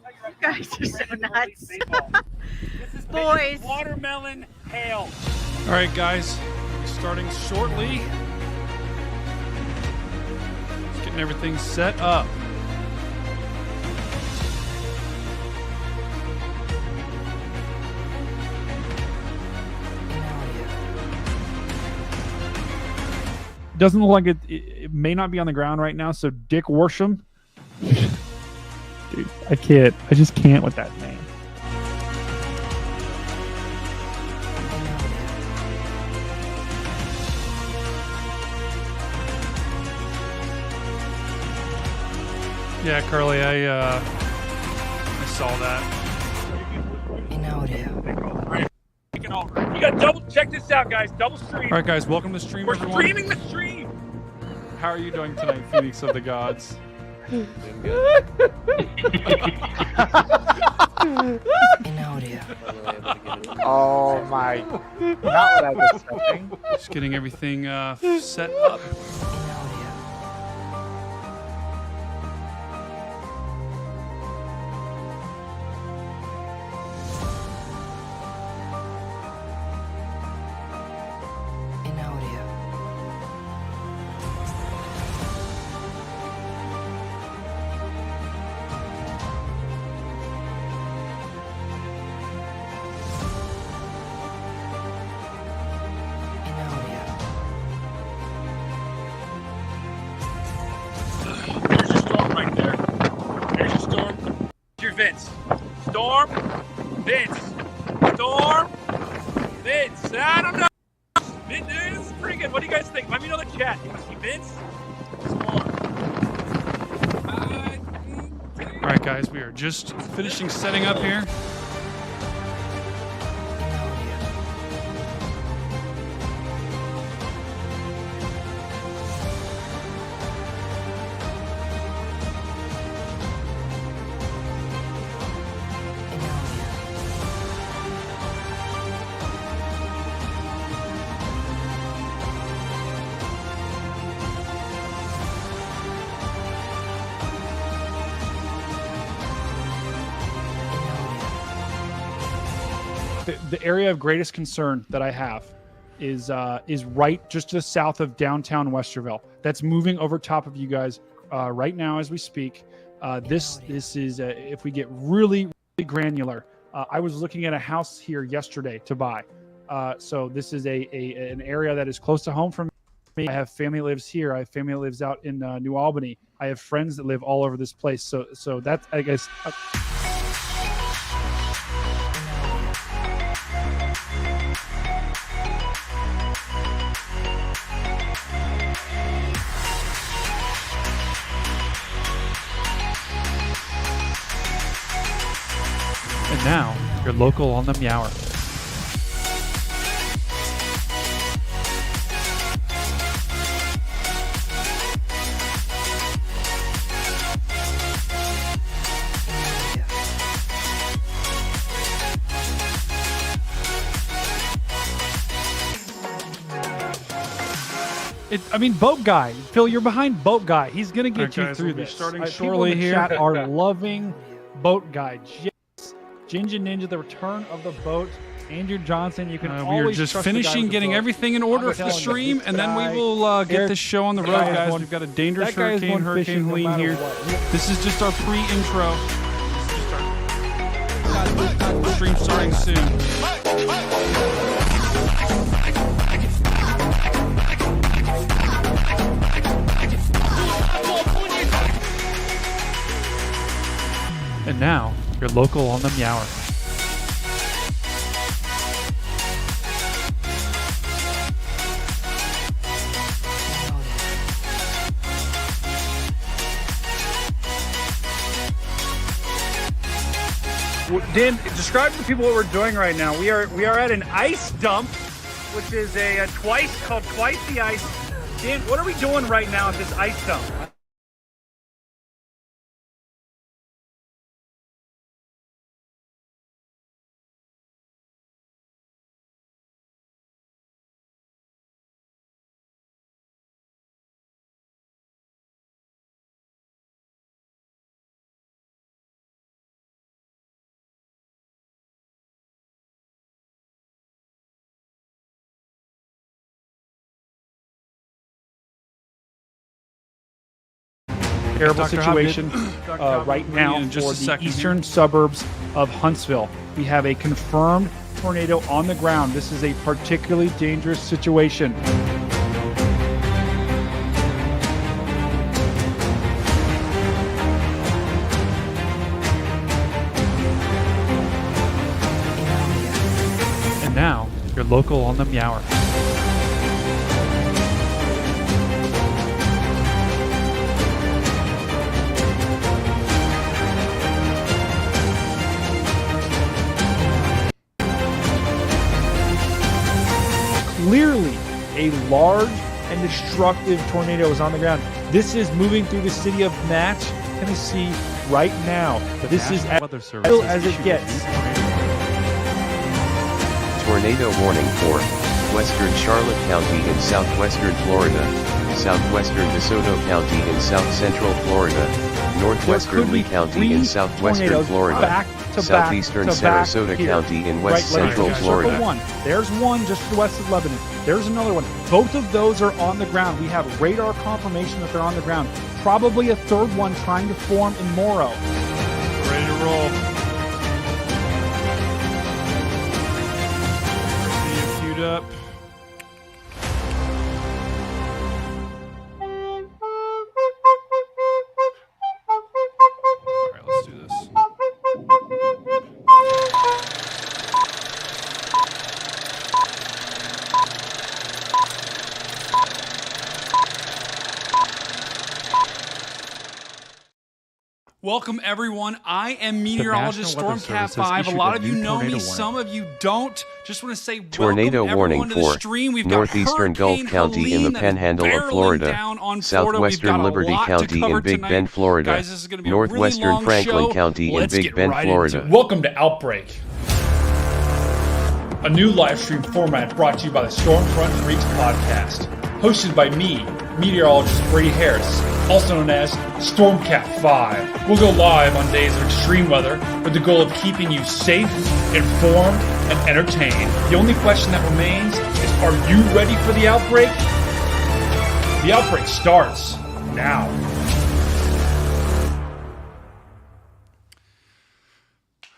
You guys are so nuts. This is Boys. watermelon hail. All right, guys, starting shortly. Just getting everything set up. Doesn't look like it may not be on the ground right now, so Dick Worsham. Dude, I can't. I just can't with that name. Yeah, Carly, I saw that. You got double check this out, guys. Double stream. All right, guys, welcome to the stream. We're everyone. streaming the stream. How are you doing tonight, Phoenix of the Gods? Doing good. Oh my! Not what I was expecting. Just getting everything set up. There's your storm right there. There's your storm. Your Vince. Storm. Vince. Storm. Vince. I don't know. Vince, this is pretty good. What do you guys think? Let me know in the chat. You want to see Vince? Storm. All right, guys, we are just finishing setting up here. The area of greatest concern that I have is right just to the south of downtown Westerville. That's moving over top of you guys right now as we speak. This is if we get really granular. I was looking at a house here yesterday to buy. So this is an area that is close to home for me. I have family that lives here. I have family that lives out in New Albany. I have friends that live all over this place. So that's, I guess. And now, your local on the Meower. I mean, Boat Guy. Phil, you're behind Boat Guy. He's going to get you through this. Starting People shortly in the here. chat are loving Boat Guy. Yes. Ginger Ninja, the return of the boat. Andrew Johnson, you can always we are just trust the guy finishing with the getting boat. everything in order I'm for the telling you, stream, this and then guy- we will get Eric, this show on the road, guy is guys. one- We've got a dangerous that guy is hurricane, one Hurricane fishing no Helene matter here. what. This is just our pre-intro. Stream starting soon. And now, your local on the Meower. Dan, describe to people what we're doing right now. We are at an ice dump, which is a called Twice the Ice. Dan, what are we doing right now at this ice dump? terrible Dr. situation Dr. Hobb, right we'll now bring you in just for a the second eastern suburbs of Huntsville. We have a confirmed tornado on the ground. This is a particularly dangerous situation. And now, your local on the Meower. Clearly, a large and destructive tornado is on the ground. This is moving through the city of Natch, Tennessee right now. This is as real as it gets. Tornado warning for western Charlotte County in southwestern Florida, southwestern DeSoto County in south central Florida, northwestern Lee County in southwestern Florida, southeastern Sarasota County in west central Florida. Circle one. There's one just to the west of Lebanon. There's another one. Both of those are on the ground. We have radar confirmation that they're on the ground. Probably a third one trying to form in Morrow. Ready to roll. Queued up. All right, let's do this. Welcome, everyone. I am meteorologist National Weather Stormcat Service has 5. A issued lot a of you new know me, tornado some of you don't. Just want to say Tornado welcome warning everyone to the for stream. We've northeastern got Hurricane Gulf County in the Helene that is Panhandle of barreling Florida, down on Florida. We've southwestern got a Liberty lot to County cover in Big tonight. Bend, Florida, Guys, this is going to be a northwestern really long Franklin show. County in Let's Big get Bend, right Florida. into it. Welcome to Outbreak, a new live stream format brought to you by the Stormfront Freaks podcast, hosted by me, meteorologist Brady Harris, also known as Stormcat 5. We'll go live on days of extreme weather with the goal of keeping you safe, informed, and entertained. The only question that remains is, are you ready for the outbreak? The outbreak starts now.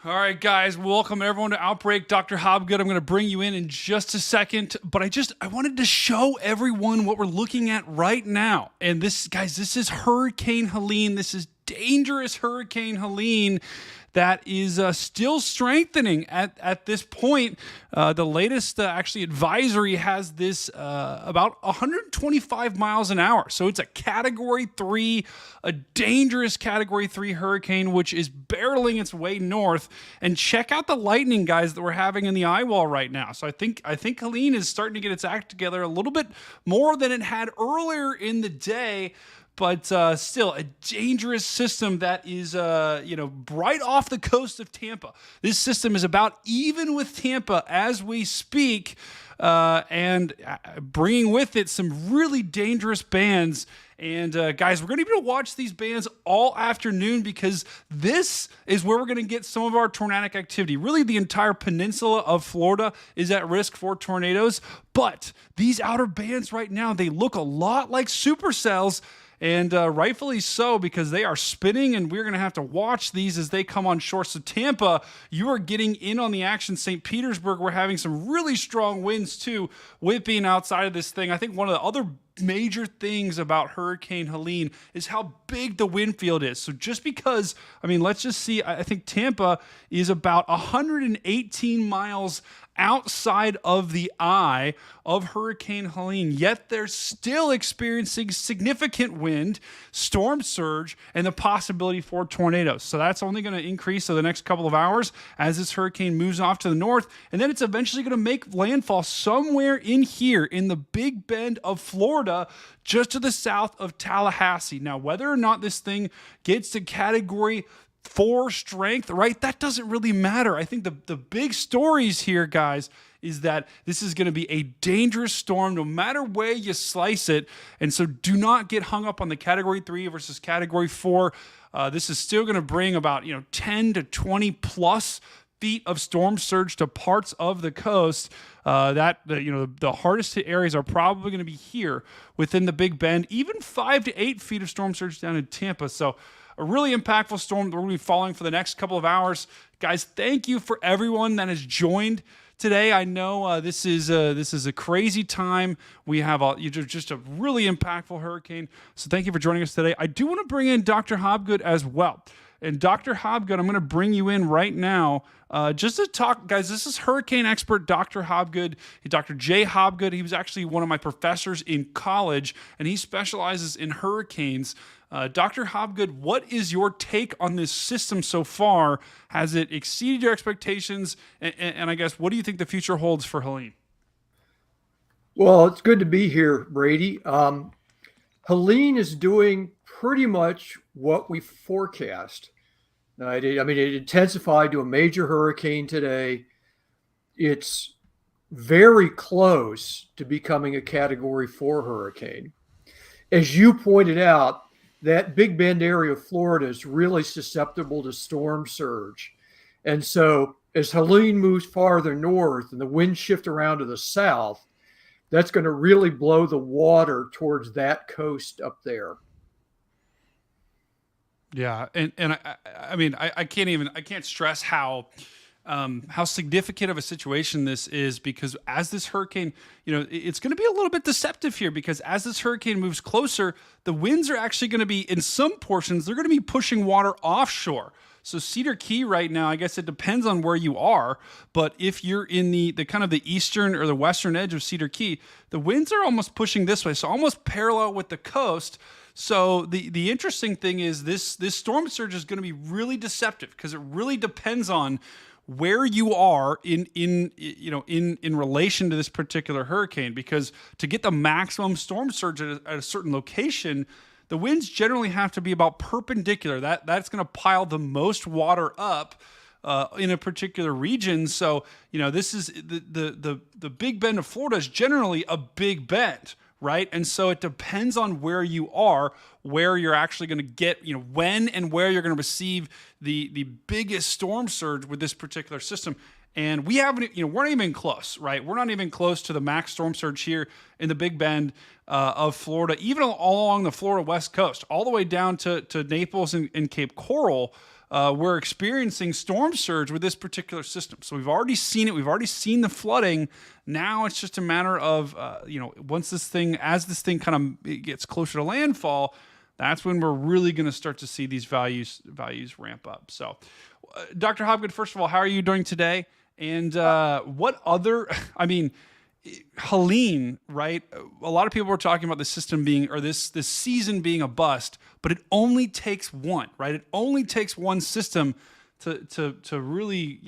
All right, guys, welcome everyone to Outbreak. Dr. Hobgood, I'm going to bring you in just a second, but I wanted to show everyone what we're looking at right now. And this, guys, this is Hurricane Helene. This is dangerous Hurricane Helene that is still strengthening at this point. The latest actually advisory has this about 125 miles an hour. So it's a Category 3, a dangerous Category 3 hurricane, which is barreling its way north. And check out the lightning, guys, that we're having in the eye wall right now. So I think Helene is starting to get its act together a little bit more than it had earlier in the day. But still, a dangerous system that is, right off the coast of Tampa. This system is about even with Tampa as we speak, and bringing with it some really dangerous bands. And guys, we're going to be able to watch these bands all afternoon because this is where we're going to get some of our tornadic activity. Really, the entire peninsula of Florida is at risk for tornadoes. But these outer bands right now, they look a lot like supercells. And rightfully so, because they are spinning, and we're going to have to watch these as they come on shore. So Tampa, you are getting in on the action. St. Petersburg, we're having some really strong winds too with being outside of this thing. I think one of the other major things about Hurricane Helene is how big the wind field is. So just because, let's just see, I think Tampa is about 118 miles outside of the eye of Hurricane Helene, yet they're still experiencing significant wind, storm surge, and the possibility for tornadoes. So that's only going to increase over the next couple of hours as this hurricane moves off to the north, and then it's eventually going to make landfall somewhere in here in the Big Bend of Florida, just to the south of Tallahassee. Now, whether or not this thing gets to Category 4 strength, right? That doesn't really matter. I think the big stories here, guys, is that this is going to be a dangerous storm no matter where you slice it. And so do not get hung up on the Category 3 versus Category 4. This is still going to bring about 10 to 20 plus feet of storm surge to parts of the coast. The hardest hit areas are probably going to be here within the Big Bend, even 5 to 8 feet of storm surge down in Tampa. So a really impactful storm that we're going to be following for the next couple of hours. Guys, thank you for everyone that has joined today. I know this is a crazy time. We have just a really impactful hurricane. So thank you for joining us today. I do want to bring in Dr. Hobgood as well. And Dr. Hobgood, I'm going to bring you in right now just to talk, guys. This is hurricane expert Dr. Hobgood, Dr. Jay Hobgood. He was actually one of my professors in college, and he specializes in hurricanes. Dr. Hobgood, what is your take on this system so far? Has it exceeded your expectations? And I guess, what do you think the future holds for Helene? Well, it's good to be here, Brady. Helene is doing pretty much what we forecast. It intensified to a major hurricane today. It's very close to becoming a Category 4 hurricane. As you pointed out, that Big Bend area of Florida is really susceptible to storm surge. And so as Helene moves farther north and the winds shift around to the south, that's going to really blow the water towards that coast up there. Yeah, and I can't stress how significant of a situation this is, because as this hurricane, it's going to be a little bit deceptive here, because as this hurricane moves closer, the winds are actually going to be, in some portions, they're going to be pushing water offshore. So Cedar Key right now, I guess it depends on where you are, but if you're in the kind of the eastern or the western edge of Cedar Key, the winds are almost pushing this way, so almost parallel with the coast. So the interesting thing is this storm surge is going to be really deceptive, because it really depends on where you are in relation to this particular hurricane. Because to get the maximum storm surge at a certain location, the winds generally have to be about perpendicular. That's going to pile the most water up in a particular region. So this is the Big Bend of Florida is generally a big bend, right? And so it depends on where you are, where you're actually going to get, when and where you're going to receive the biggest storm surge with this particular system. And we haven't, we're not even close, right? We're not even close to the max storm surge here in the Big Bend of Florida, even all along the Florida West Coast, all the way down to Naples and Cape Coral. We're experiencing storm surge with this particular system. So we've already seen it. We've already seen the flooding. Now it's just a matter of, as this thing kind of gets closer to landfall, that's when we're really going to start to see these values ramp up. So, Dr. Hobgood, first of all, how are you doing today? And what other, Helene, right? A lot of people were talking about the system being, or this season being a bust, but it only takes one, right? It only takes one system to really,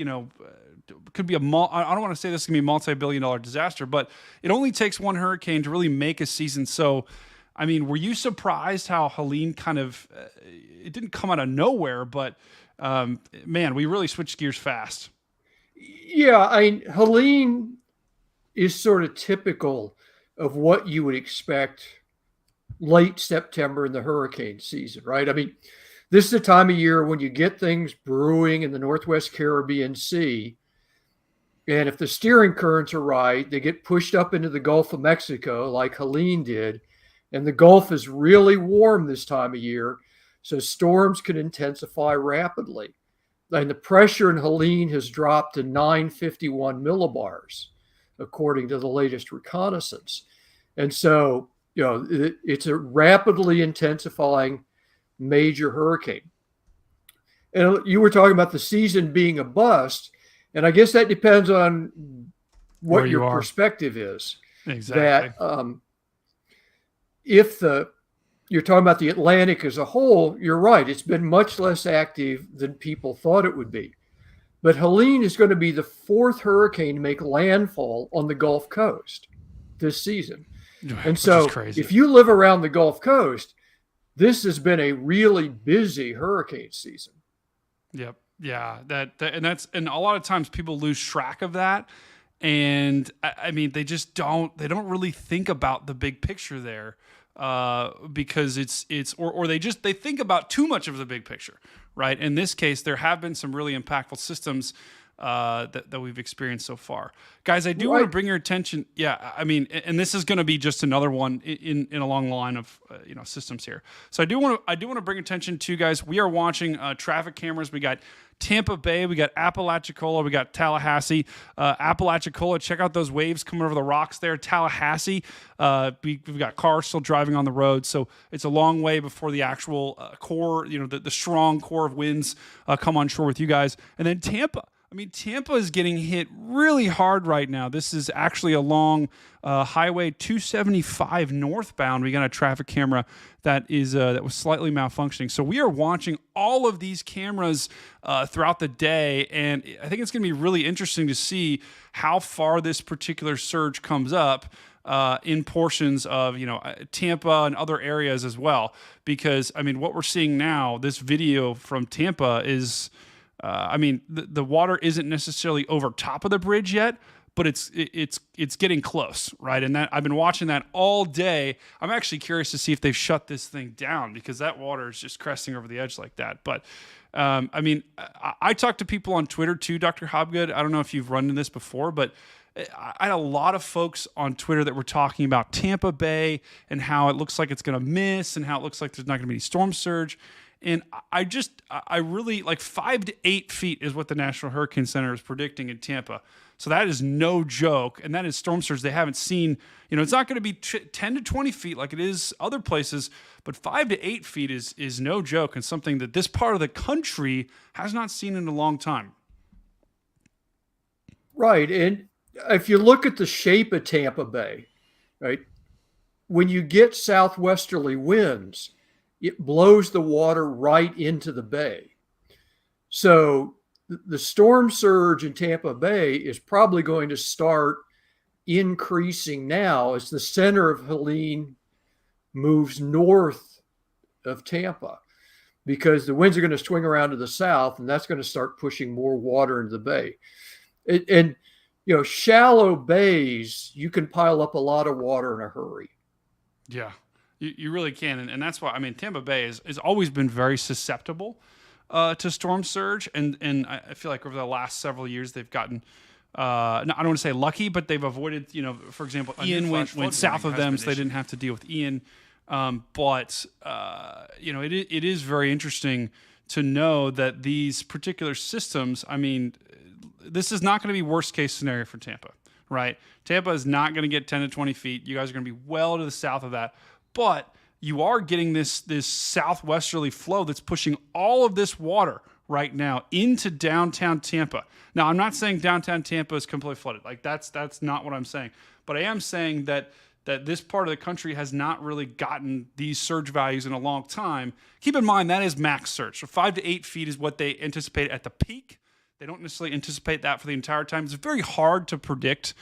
could be I don't want to say this is going to be a multi-billion-dollar disaster, but it only takes one hurricane to really make a season. So, were you surprised how Helene kind of, it didn't come out of nowhere, but man, we really switched gears fast. Yeah, Helene is sort of typical of what you would expect late September in the hurricane season, right? This is the time of year when you get things brewing in the Northwest Caribbean Sea. And if the steering currents are right, they get pushed up into the Gulf of Mexico like Helene did. And the Gulf is really warm this time of year, so storms can intensify rapidly. And the pressure in Helene has dropped to 951 millibars, according to the latest reconnaissance. And so, it's a rapidly intensifying major hurricane. And you were talking about the season being a bust, and I guess that depends on what your perspective is. Exactly. That if you're talking about the Atlantic as a whole, you're right. It's been much less active than people thought it would be. But Helene is going to be the fourth hurricane to make landfall on the Gulf Coast this season. And so if you live around the Gulf Coast, this has been a really busy hurricane season. Yep. Yeah. And a lot of times people lose track of that. And they just don't really think about the big picture there. Because they think about too much of the big picture, right? In this case, there have been some really impactful systems that we've experienced so far. Guys, I do want to bring your attention. Yeah, I mean, and this is going to be just another one in a long line of systems here. So I do want to bring attention to, guys. We are watching traffic cameras. We got Tampa Bay, we got Apalachicola, we got Tallahassee. Apalachicola, check out those waves coming over the rocks there. Tallahassee, we've got cars still driving on the road, so it's a long way before the actual core, the strong core of winds come on shore with you guys. And then Tampa. I mean, Tampa is getting hit really hard right now. This is actually along Highway 275 northbound. We got a traffic camera that was slightly malfunctioning. So we are watching all of these cameras throughout the day, and I think it's going to be really interesting to see how far this particular surge comes up in portions of Tampa and other areas as well. Because I mean, what we're seeing now, this video from Tampa is. The water isn't necessarily over top of the bridge yet, but it's getting close, right? And that I've been watching that all day. I'm actually curious to see if they've shut this thing down, because that water is just cresting over the edge like that. But I talk to people on Twitter too, Dr. Hobgood. I don't know if you've run into this before, but I had a lot of folks on Twitter that were talking about Tampa Bay and how it looks like it's going to miss and how it looks like there's not going to be any storm surge. And I really like 5 to 8 feet is what the National Hurricane Center is predicting in Tampa. So that is no joke. And that is storm surge they haven't seen. It's not going to be 10 to 20 feet like it is other places, but 5 to 8 feet is no joke, and something that this part of the country has not seen in a long time. Right. And if you look at the shape of Tampa Bay, right, when you get southwesterly winds, it blows the water right into the bay. So the storm surge in Tampa Bay is probably going to start increasing now as the center of Helene moves north of Tampa, because the winds are going to swing around to the south, and that's going to start pushing more water into the bay. And shallow bays, you can pile up a lot of water in a hurry. Yeah. You really can, and that's why Tampa Bay has always been very susceptible to storm surge, and I feel like over the last several years they've gotten I don't want to say lucky, but they've avoided for example, Ian went south of them, so they didn't have to deal with Ian. But it is very interesting to know that these particular systems. This is not going to be worst case scenario for Tampa, right? Tampa is not going to get 10 to 20 feet. You guys are going to be well to the south of that. But you are getting this southwesterly flow that's pushing all of this water right now into downtown Tampa. Now, I'm not saying downtown Tampa is completely flooded. Like that's not what I'm saying. But I am saying that this part of the country has not really gotten these surge values in a long time. Keep in mind, that is max surge. So 5 to 8 feet is what they anticipate at the peak. They don't necessarily anticipate that for the entire time. It's very hard to predict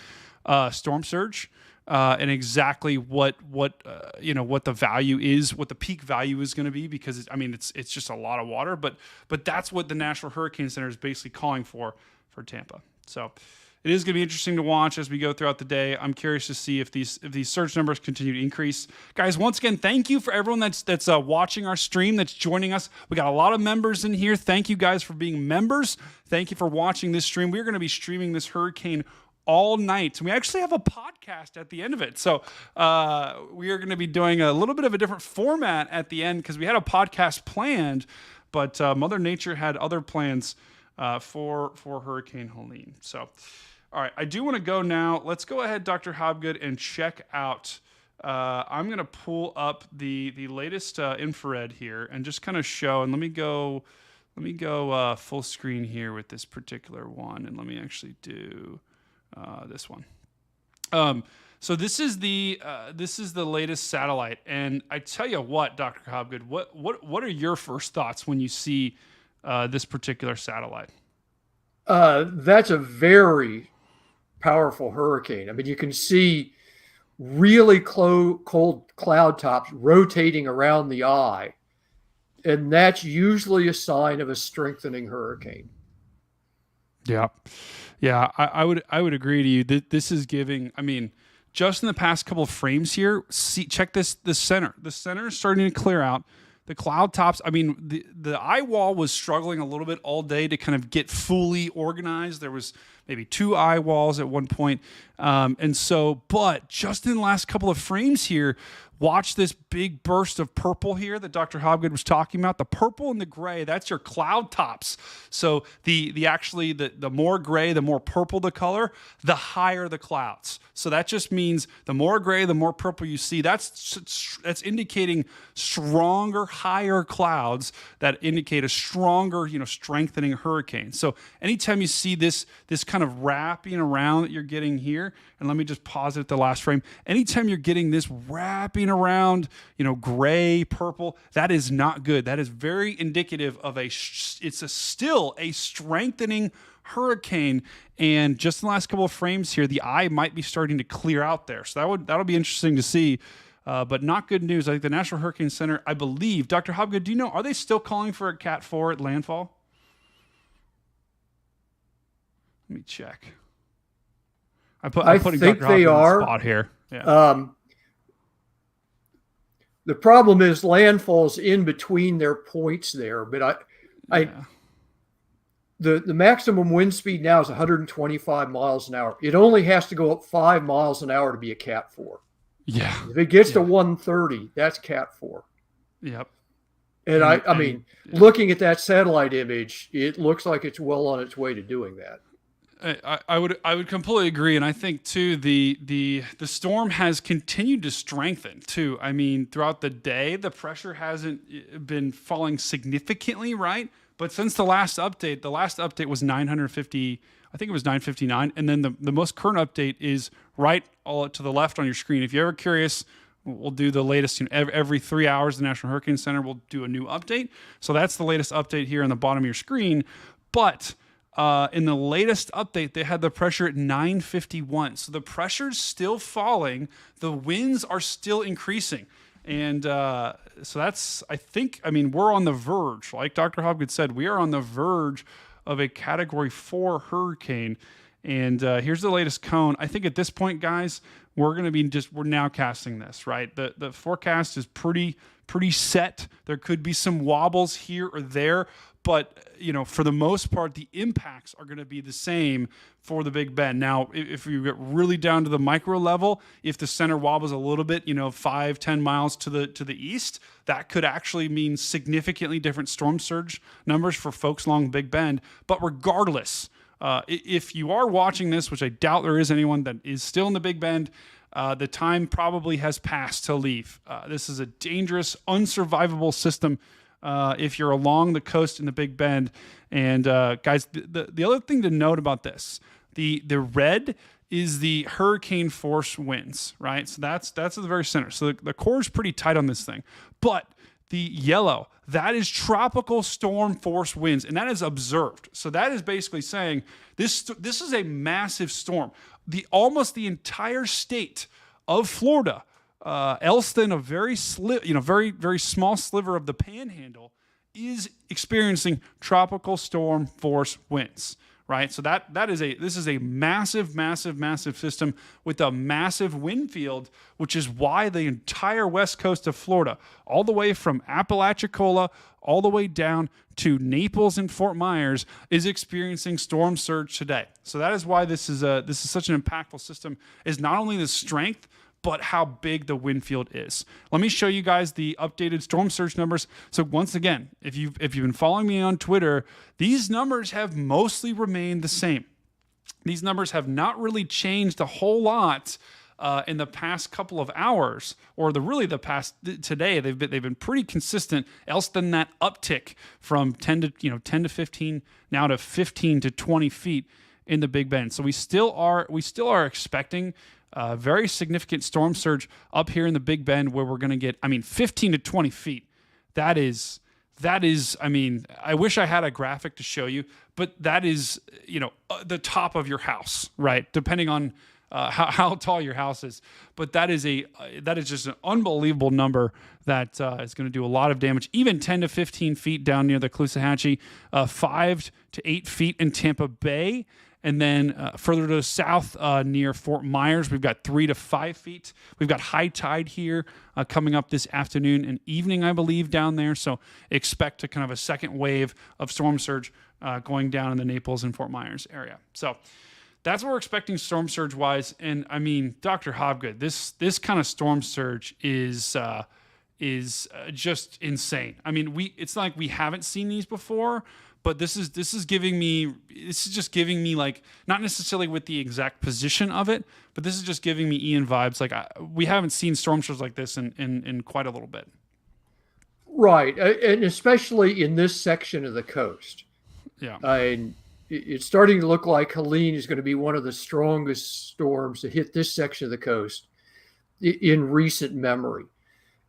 storm surge. And exactly what the value is, what the peak value is going to be, because it's just a lot of water, but that's what the National Hurricane Center is basically calling for Tampa. So it is going to be interesting to watch as we go throughout the day. I'm curious to see if these surge numbers continue to increase. Guys, once again, thank you for everyone that's watching our stream, that's joining us. We got a lot of members in here. Thank you guys for being members. Thank you for watching this stream. We're going to be streaming this hurricane all night. We actually have a podcast at the end of it. So we are going to be doing a little bit of a different format at the end, because we had a podcast planned, but Mother Nature had other plans for Hurricane Helene. So, all right, I do want to go now. Let's go ahead, Dr. Hobgood, and check out. I'm going to pull up the latest infrared here and just kind of show. And let me go full screen here with this particular one, and let me actually do this one. So this is the latest satellite, and I tell you what, Dr. Hobgood, what are your first thoughts when you see this particular satellite? That's a very powerful hurricane. You can see really cold cloud tops rotating around the eye, and that's usually a sign of a strengthening hurricane. Yeah. Yeah, I would agree to you. This is giving, just in the past couple of frames here, check the center. The center is starting to clear out. The cloud tops, I mean, the eye wall was struggling a little bit all day to kind of get fully organized. There was maybe 2 eye walls at one point. But just in the last couple of frames here, watch this big burst of purple here that Dr. Hobgood was talking about. The purple and the gray, that's your cloud tops. So the more gray, the more purple the color, the higher the clouds. So that just means the more gray, the more purple you see. That's indicating stronger, higher clouds that indicate a stronger, strengthening hurricane. So anytime you see this kind of wrapping around that you're getting here, and let me just pause it at the last frame. Anytime you're getting this wrapping around, gray, purple, that is not good. That is very indicative of still a strengthening hurricane. And just in the last couple of frames here, the eye might be starting to clear out there. So that'll be interesting to see. But not good news. I think the National Hurricane Center, I believe, Dr. Hobgood, do you know, are they still calling for a Cat 4 at landfall? Let me check. I'm putting think Dr. Hobgood they on are. the spot here. Yeah. The problem is landfall's in between their points there, but the maximum wind speed now is 125 miles an hour. It only has to go up 5 miles an hour to be a Cat 4. Yeah. If it gets to 130, that's Cat 4. Yep. And looking at that satellite image, it looks like it's well on its way to doing that. I would completely agree, and I think too the storm has continued to strengthen too. I mean, throughout the day, the pressure hasn't been falling significantly, right? But since the last update was 950. I think it was 959, and then the most current update is right all to the left on your screen. If you're ever curious, we'll do the latest. Every 3 hours, the National Hurricane Center will do a new update. So that's the latest update here on the bottom of your screen, but. In the latest update, they had the pressure at 951. So the pressure's still falling. The winds are still increasing. And so that's, we're on the verge. Like Dr. Hobgood said, we are on the verge of a Category 4 hurricane. And here's the latest cone. I think at this point, guys, we're now casting this, right? The forecast is pretty set. There could be some wobbles here or there. But, for the most part, the impacts are going to be the same for the Big Bend. Now, if you get really down to the micro level, if the center wobbles a little bit, 5-10 miles to the east, that could actually mean significantly different storm surge numbers for folks along the Big Bend. But regardless, if you are watching this, which I doubt there is anyone that is still in the Big Bend, the time probably has passed to leave. This is a dangerous, unsurvivable system. If you're along the coast in the Big Bend. And guys, the other thing to note about this, the red is the hurricane force winds, right? So that's at the very center. So the core is pretty tight on this thing. But the yellow, that is tropical storm force winds, and that is observed. So that is basically saying this is a massive storm. Almost the entire state of Florida, else than a very very small sliver of the Panhandle, is experiencing tropical storm force winds, right? So this is a massive system with a massive wind field, which is why the entire west coast of Florida, all the way from Apalachicola all the way down to Naples and Fort Myers, is experiencing storm surge today. So that is why this is such an impactful system. Is not only the strength, but how big the wind field is. Let me show you guys the updated storm surge numbers. So once again, if you've been following me on Twitter, these numbers have mostly remained the same. These numbers have not really changed a whole lot in the past couple of hours, or the past today. They've been pretty consistent. Else than that uptick from 10 to 15 now to 15 to 20 feet in the Big Bend. So we still are expecting very significant storm surge up here in the Big Bend, where we're going to get, 15 to 20 feet. That is, I wish I had a graphic to show you, but that is, the top of your house, right? Depending on how tall your house is. But that is just an unbelievable number that is going to do a lot of damage. Even 10 to 15 feet down near the Caloosahatchee, 5 to 8 feet in Tampa Bay. And then further to the south near Fort Myers, we've got 3 to 5 feet. We've got high tide here coming up this afternoon and evening, I believe, down there. So expect a kind of a second wave of storm surge going down in the Naples and Fort Myers area. So that's what we're expecting storm surge wise. And I mean, Dr. Hobgood, this kind of storm surge is just insane. I mean, it's not like we haven't seen these before. But this is just giving me like, not necessarily with the exact position of it, but this is just giving me Ian vibes. Like we haven't seen storm surge like this in quite a little bit. Right, and especially in this section of the coast. Yeah, and it's starting to look like Helene is going to be one of the strongest storms to hit this section of the coast in recent memory.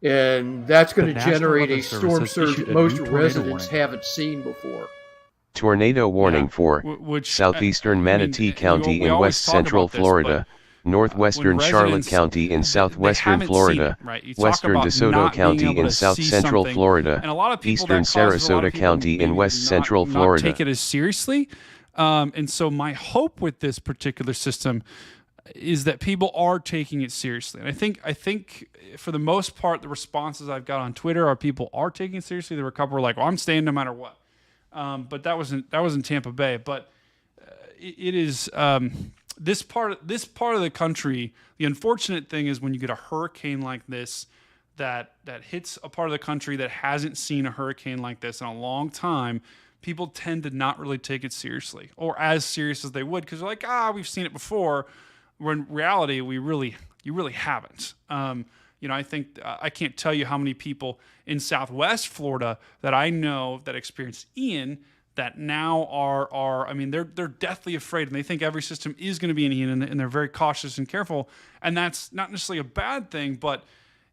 And that's going to generate a storm surge that most residents haven't seen before. Tornado warning for southeastern Manatee County in west central Florida, northwestern Charlotte County in southwestern Florida, western DeSoto County in south central Florida, eastern Sarasota County in west central Florida. Take it as seriously. And so my hope with this particular system is that people are taking it seriously. And I think for the most part, the responses I've got on Twitter are people are taking it seriously. There were a couple who were like, well, I'm staying no matter what. But that was in Tampa Bay. But it is this part of the country. The unfortunate thing is when you get a hurricane like this that hits a part of the country that hasn't seen a hurricane like this in a long time, people tend to not really take it seriously or as serious as they would because they're like, we've seen it before. When in reality, you really haven't. I think I can't tell you how many people in Southwest Florida that I know that experienced Ian that now are they're deathly afraid and they think every system is going to be an Ian and they're very cautious and careful. And that's not necessarily a bad thing, but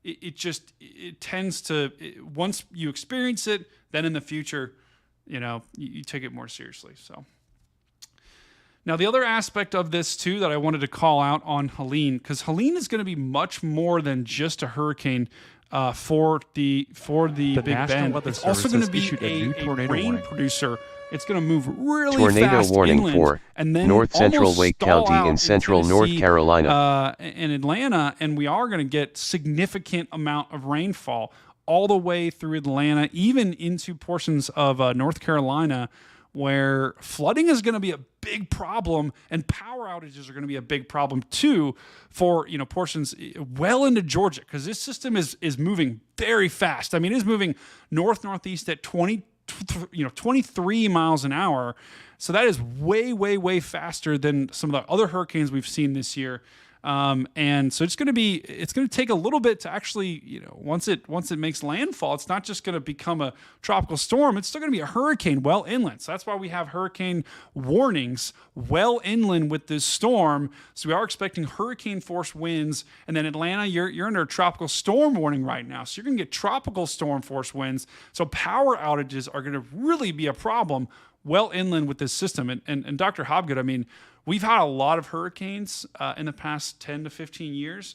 it tends to, once you experience it, then in the future, you take it more seriously. So. Now, the other aspect of this, too, that I wanted to call out on Helene, because Helene is going to be much more than just a hurricane for the Big Bend. It's also going to be a rain producer. It's going to move really tornado fast warning inland, for and then North Central Wake County in central North Carolina and Atlanta, and we are going to get significant amount of rainfall all the way through Atlanta, even into portions of North Carolina, where flooding is going to be a big problem and power outages are going to be a big problem too for portions well into Georgia, because this system is moving very fast. I mean, it is moving northeast at 23 miles an hour. So that is way faster than some of the other hurricanes we've seen this year. And so it's going to take a little bit to actually, once it makes landfall, it's not just going to become a tropical storm. It's still going to be a hurricane well inland. So that's why we have hurricane warnings well inland with this storm. So we are expecting hurricane force winds. And then Atlanta, you're under a tropical storm warning right now. So you're going to get tropical storm force winds. So power outages are going to really be a problem well inland with this system. And Dr. Hobgood, I mean, we've had a lot of hurricanes in the past 10 to 15 years.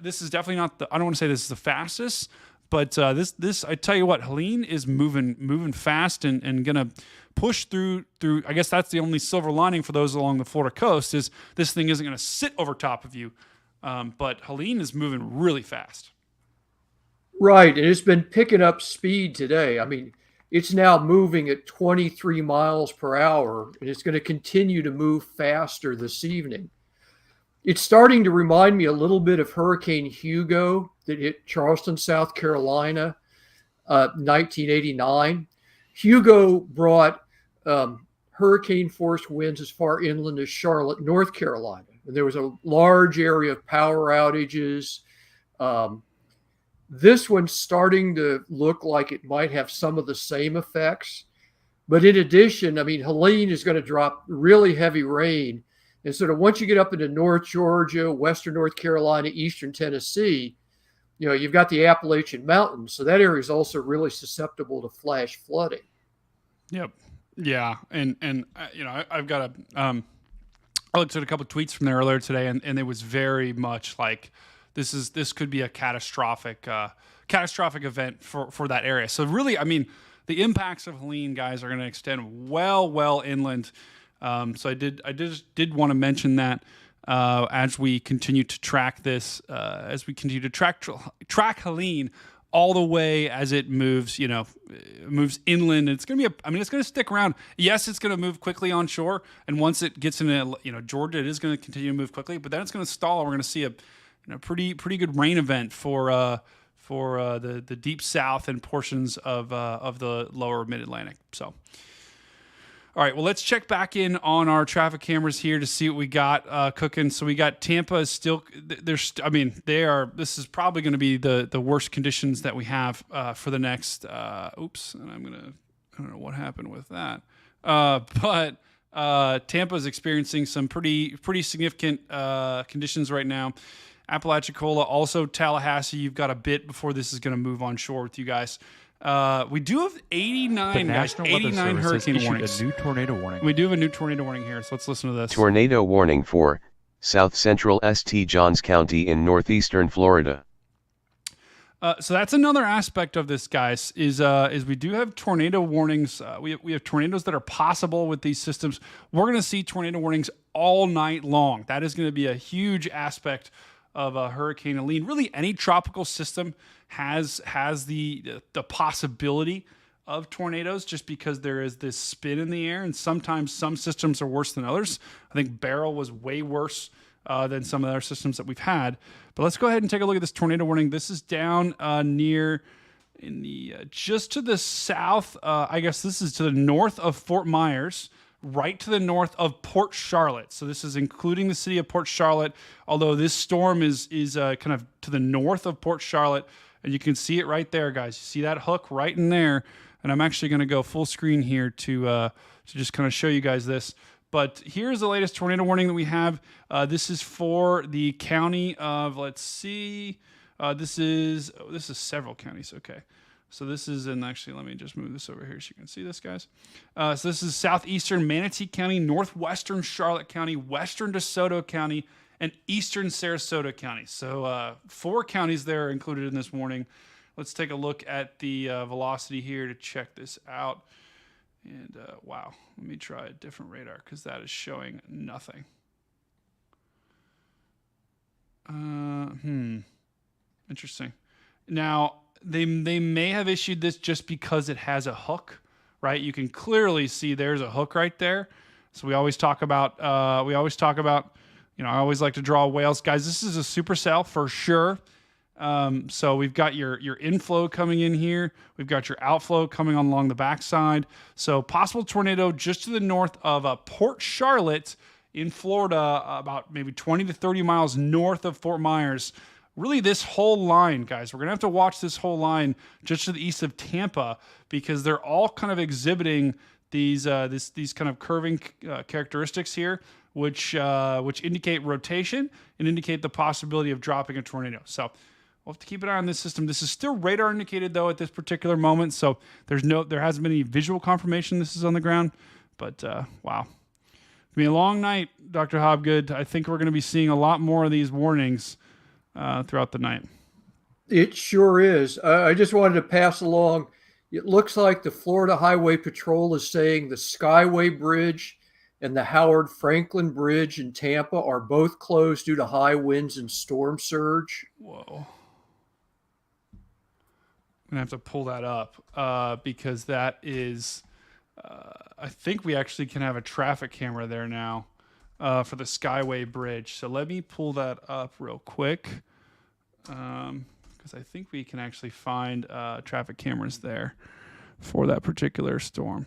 This is definitely not I don't want to say this is the fastest, but this I tell you what, Helene is moving fast and going to push through. I guess that's the only silver lining for those along the Florida coast is this thing isn't going to sit over top of you. But Helene is moving really fast. Right, and it's been picking up speed today. I mean, it's now moving at 23 miles per hour, and it's going to continue to move faster this evening. It's starting to remind me a little bit of Hurricane Hugo that hit Charleston, South Carolina, 1989. Hugo brought hurricane force winds as far inland as Charlotte, North Carolina. And there was a large area of power outages. This one's starting to look like it might have some of the same effects. But in addition, I mean, Helene is going to drop really heavy rain. And sort of once you get up into North Georgia, Western North Carolina, Eastern Tennessee, you've got the Appalachian Mountains. So that area is also really susceptible to flash flooding. Yep. Yeah. And I've got I looked at a couple of tweets from there earlier today, and it was very much like this could be a catastrophic event for that area. So really, I mean, the impacts of Helene, guys, are going to extend well inland. So I did want to mention that as we continue to track this, as we continue to track Helene all the way as it moves, moves inland. It's going to be it's going to stick around. Yes, it's going to move quickly on shore, and once it gets into Georgia, it is going to continue to move quickly. But then it's going to stall. We're going to see a pretty good rain event for the deep south and portions of the lower mid-Atlantic. So, all right, well, let's check back in on our traffic cameras here to see what we got cooking. So we got Tampa is still this is probably going to be the worst conditions that we have for the next I don't know what happened with that. But Tampa is experiencing some pretty significant conditions right now. Apalachicola, also Tallahassee. You've got a bit before this is going to move on shore with you guys. We do have 89 hurricane warnings. A new tornado warning. We do have a new tornado warning here, so let's listen to this. Tornado warning for South Central St. Johns County in northeastern Florida. So that's another aspect of this, guys, is we do have tornado warnings. We have tornadoes that are possible with these systems. We're going to see tornado warnings all night long. That is going to be a huge aspect of Hurricane Helene. Really, any tropical system has the possibility of tornadoes, just because there is this spin in the air, and sometimes some systems are worse than others. I think Beryl was way worse than some of the other systems that we've had. But let's go ahead and take a look at this tornado warning. This is down just to the south. I guess this is to the north of Fort Myers, right to the north of Port Charlotte. So this is including the city of Port Charlotte, although this storm is kind of to the north of Port Charlotte, and you can see it right there, guys. You see that hook right in there, and I'm actually going to go full screen here to just kind of show you guys this. But here's the latest tornado warning that we have. This is for the county of, let's see, this is several counties. Okay. So this is actually, let me just move this over here so you can see this, guys. So this is southeastern Manatee County, northwestern Charlotte County, western DeSoto County, and eastern Sarasota County. So 4 counties there are included in this warning. Let's take a look at the velocity here to check this out. And wow, let me try a different radar because that is showing nothing. Interesting. Now, they may have issued this just because it has a hook, right? You can clearly see there's a hook right there. So we always talk about, I always like to draw whales. Guys, this is a supercell for sure. So we've got your inflow coming in here. We've got your outflow coming on along the backside. So possible tornado just to the north of Port Charlotte in Florida, about maybe 20 to 30 miles north of Fort Myers. Really, this whole line, guys, we're going to have to watch this whole line just to the east of Tampa, because they're all kind of exhibiting these kind of curving characteristics here, which indicate rotation and indicate the possibility of dropping a tornado. So we'll have to keep an eye on this system. This is still radar indicated, though, at this particular moment. So there hasn't been any visual confirmation this is on the ground. But wow, it's been a long night, Dr. Hobgood. I think we're going to be seeing a lot more of these warnings throughout the night. It sure is. I just wanted to pass along. It looks like the Florida Highway Patrol is saying the Skyway Bridge and the Howard Franklin Bridge in Tampa are both closed due to high winds and storm surge. Whoa. I'm going to have to pull that up because that is, I think we actually can have a traffic camera there now for the Skyway Bridge. So let me pull that up real quick because I think we can actually find traffic cameras there for that particular storm.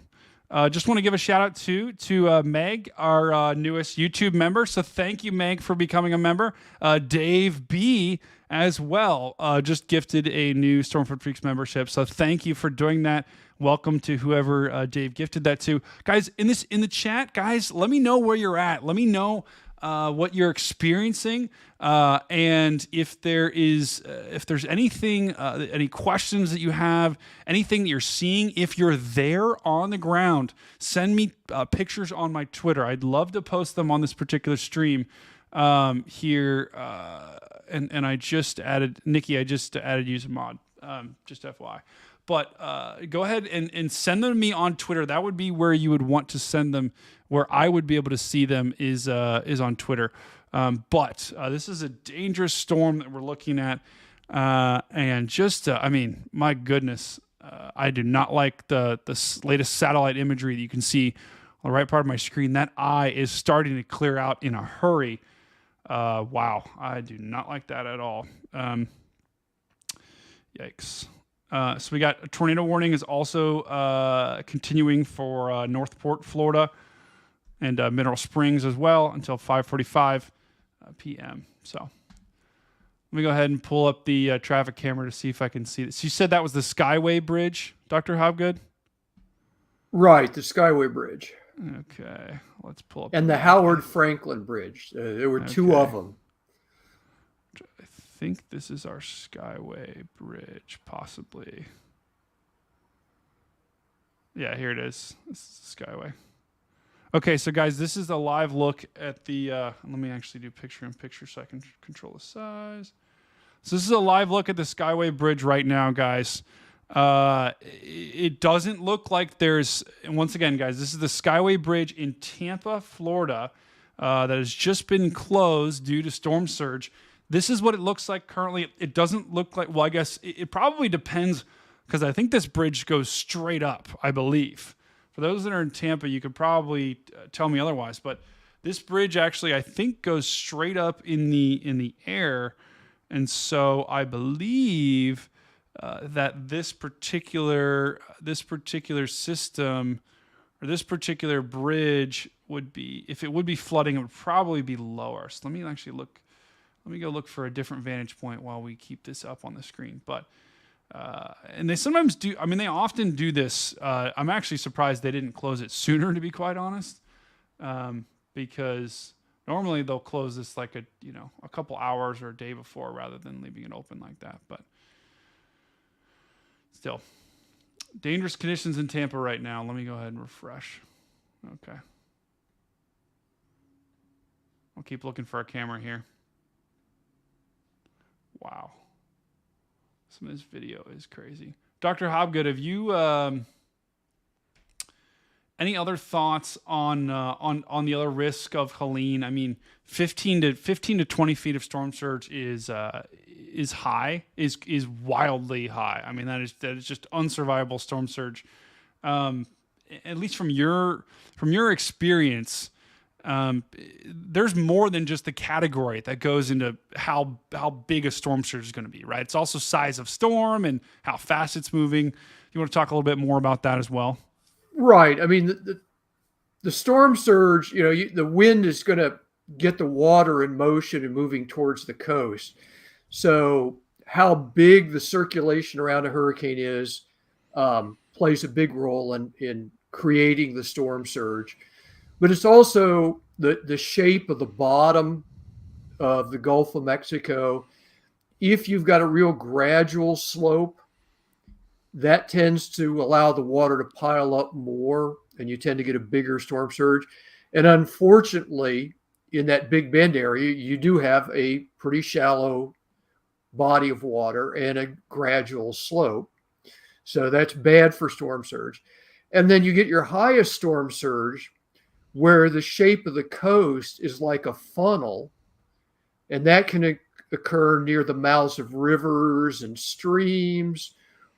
Just want to give a shout out to Meg, our newest YouTube member. So thank you, Meg, for becoming a member. Dave B as well just gifted a new Stormfront Freaks membership. So thank you for doing that. Welcome to whoever Dave gifted that to. Guys, in the chat, guys, let me know where you're at. Let me know what you're experiencing, and if there's anything, any questions that you have, anything that you're seeing. If you're there on the ground, send me pictures on my Twitter. I'd love to post them on this particular stream here. And I just added Nikki. I just added you as a mod. Just FYI. But go ahead and send them to me on Twitter. That would be where you would want to send them. Where I would be able to see them is on Twitter. But this is a dangerous storm that we're looking at. And just, I mean, my goodness, I do not like the latest satellite imagery that you can see on the right part of my screen. That eye is starting to clear out in a hurry. Wow, I do not like that at all. Yikes. So we got a tornado warning is also continuing for Northport, Florida, and Mineral Springs as well until 5:45 p.m. So let me go ahead and pull up the traffic camera to see if I can see this. You said that was the Skyway Bridge, Dr. Hobgood? Right, the Skyway Bridge. Okay, let's pull up. And the Howard Franklin Bridge. There were two of them. I think this is our Skyway Bridge, possibly. Yeah, here it is. This is the Skyway. Okay, so guys, this is a live look at the, let me actually do picture-in-picture so I can control the size. So this is a live look at the Skyway Bridge right now, guys. It doesn't look like there's, and once again, guys, this is the Skyway Bridge in Tampa, Florida, that has just been closed due to storm surge. This is what it looks like currently. It doesn't look like, well, I guess it probably depends, because I think this bridge goes straight up, I believe. For those that are in Tampa, you could probably tell me otherwise, but this bridge actually, I think, goes straight up in the air, and so I believe that this particular system or this particular bridge would be, if it would be flooding, it would probably be lower. So let me actually look. Let me go look for a different vantage point while we keep this up on the screen. But and they sometimes do. I mean, they often do this. I'm actually surprised they didn't close it sooner, to be quite honest, because normally they'll close this like a couple hours or a day before, rather than leaving it open like that. But still, dangerous conditions in Tampa right now. Let me go ahead and refresh. Okay, I'll keep looking for a camera here. Wow. Some of this video is crazy. Dr. Hobgood, have you any other thoughts on the other risk of Helene? I mean, 15 to 20 feet of storm surge is high, is wildly high. I mean, that is just unsurvivable storm surge. At least from your experience, there's more than just the category that goes into how big a storm surge is going to be, right? It's also size of storm and how fast it's moving. You want to talk a little bit more about that as well? Right. I mean, the storm surge, the wind is going to get the water in motion and moving towards the coast. So how big the circulation around a hurricane is plays a big role in creating the storm surge. But it's also the shape of the bottom of the Gulf of Mexico. If you've got a real gradual slope, that tends to allow the water to pile up more, and you tend to get a bigger storm surge. And unfortunately, in that Big Bend area, you do have a pretty shallow body of water and a gradual slope. So that's bad for storm surge. And then you get your highest storm surge where the shape of the coast is like a funnel, and that can occur near the mouths of rivers and streams,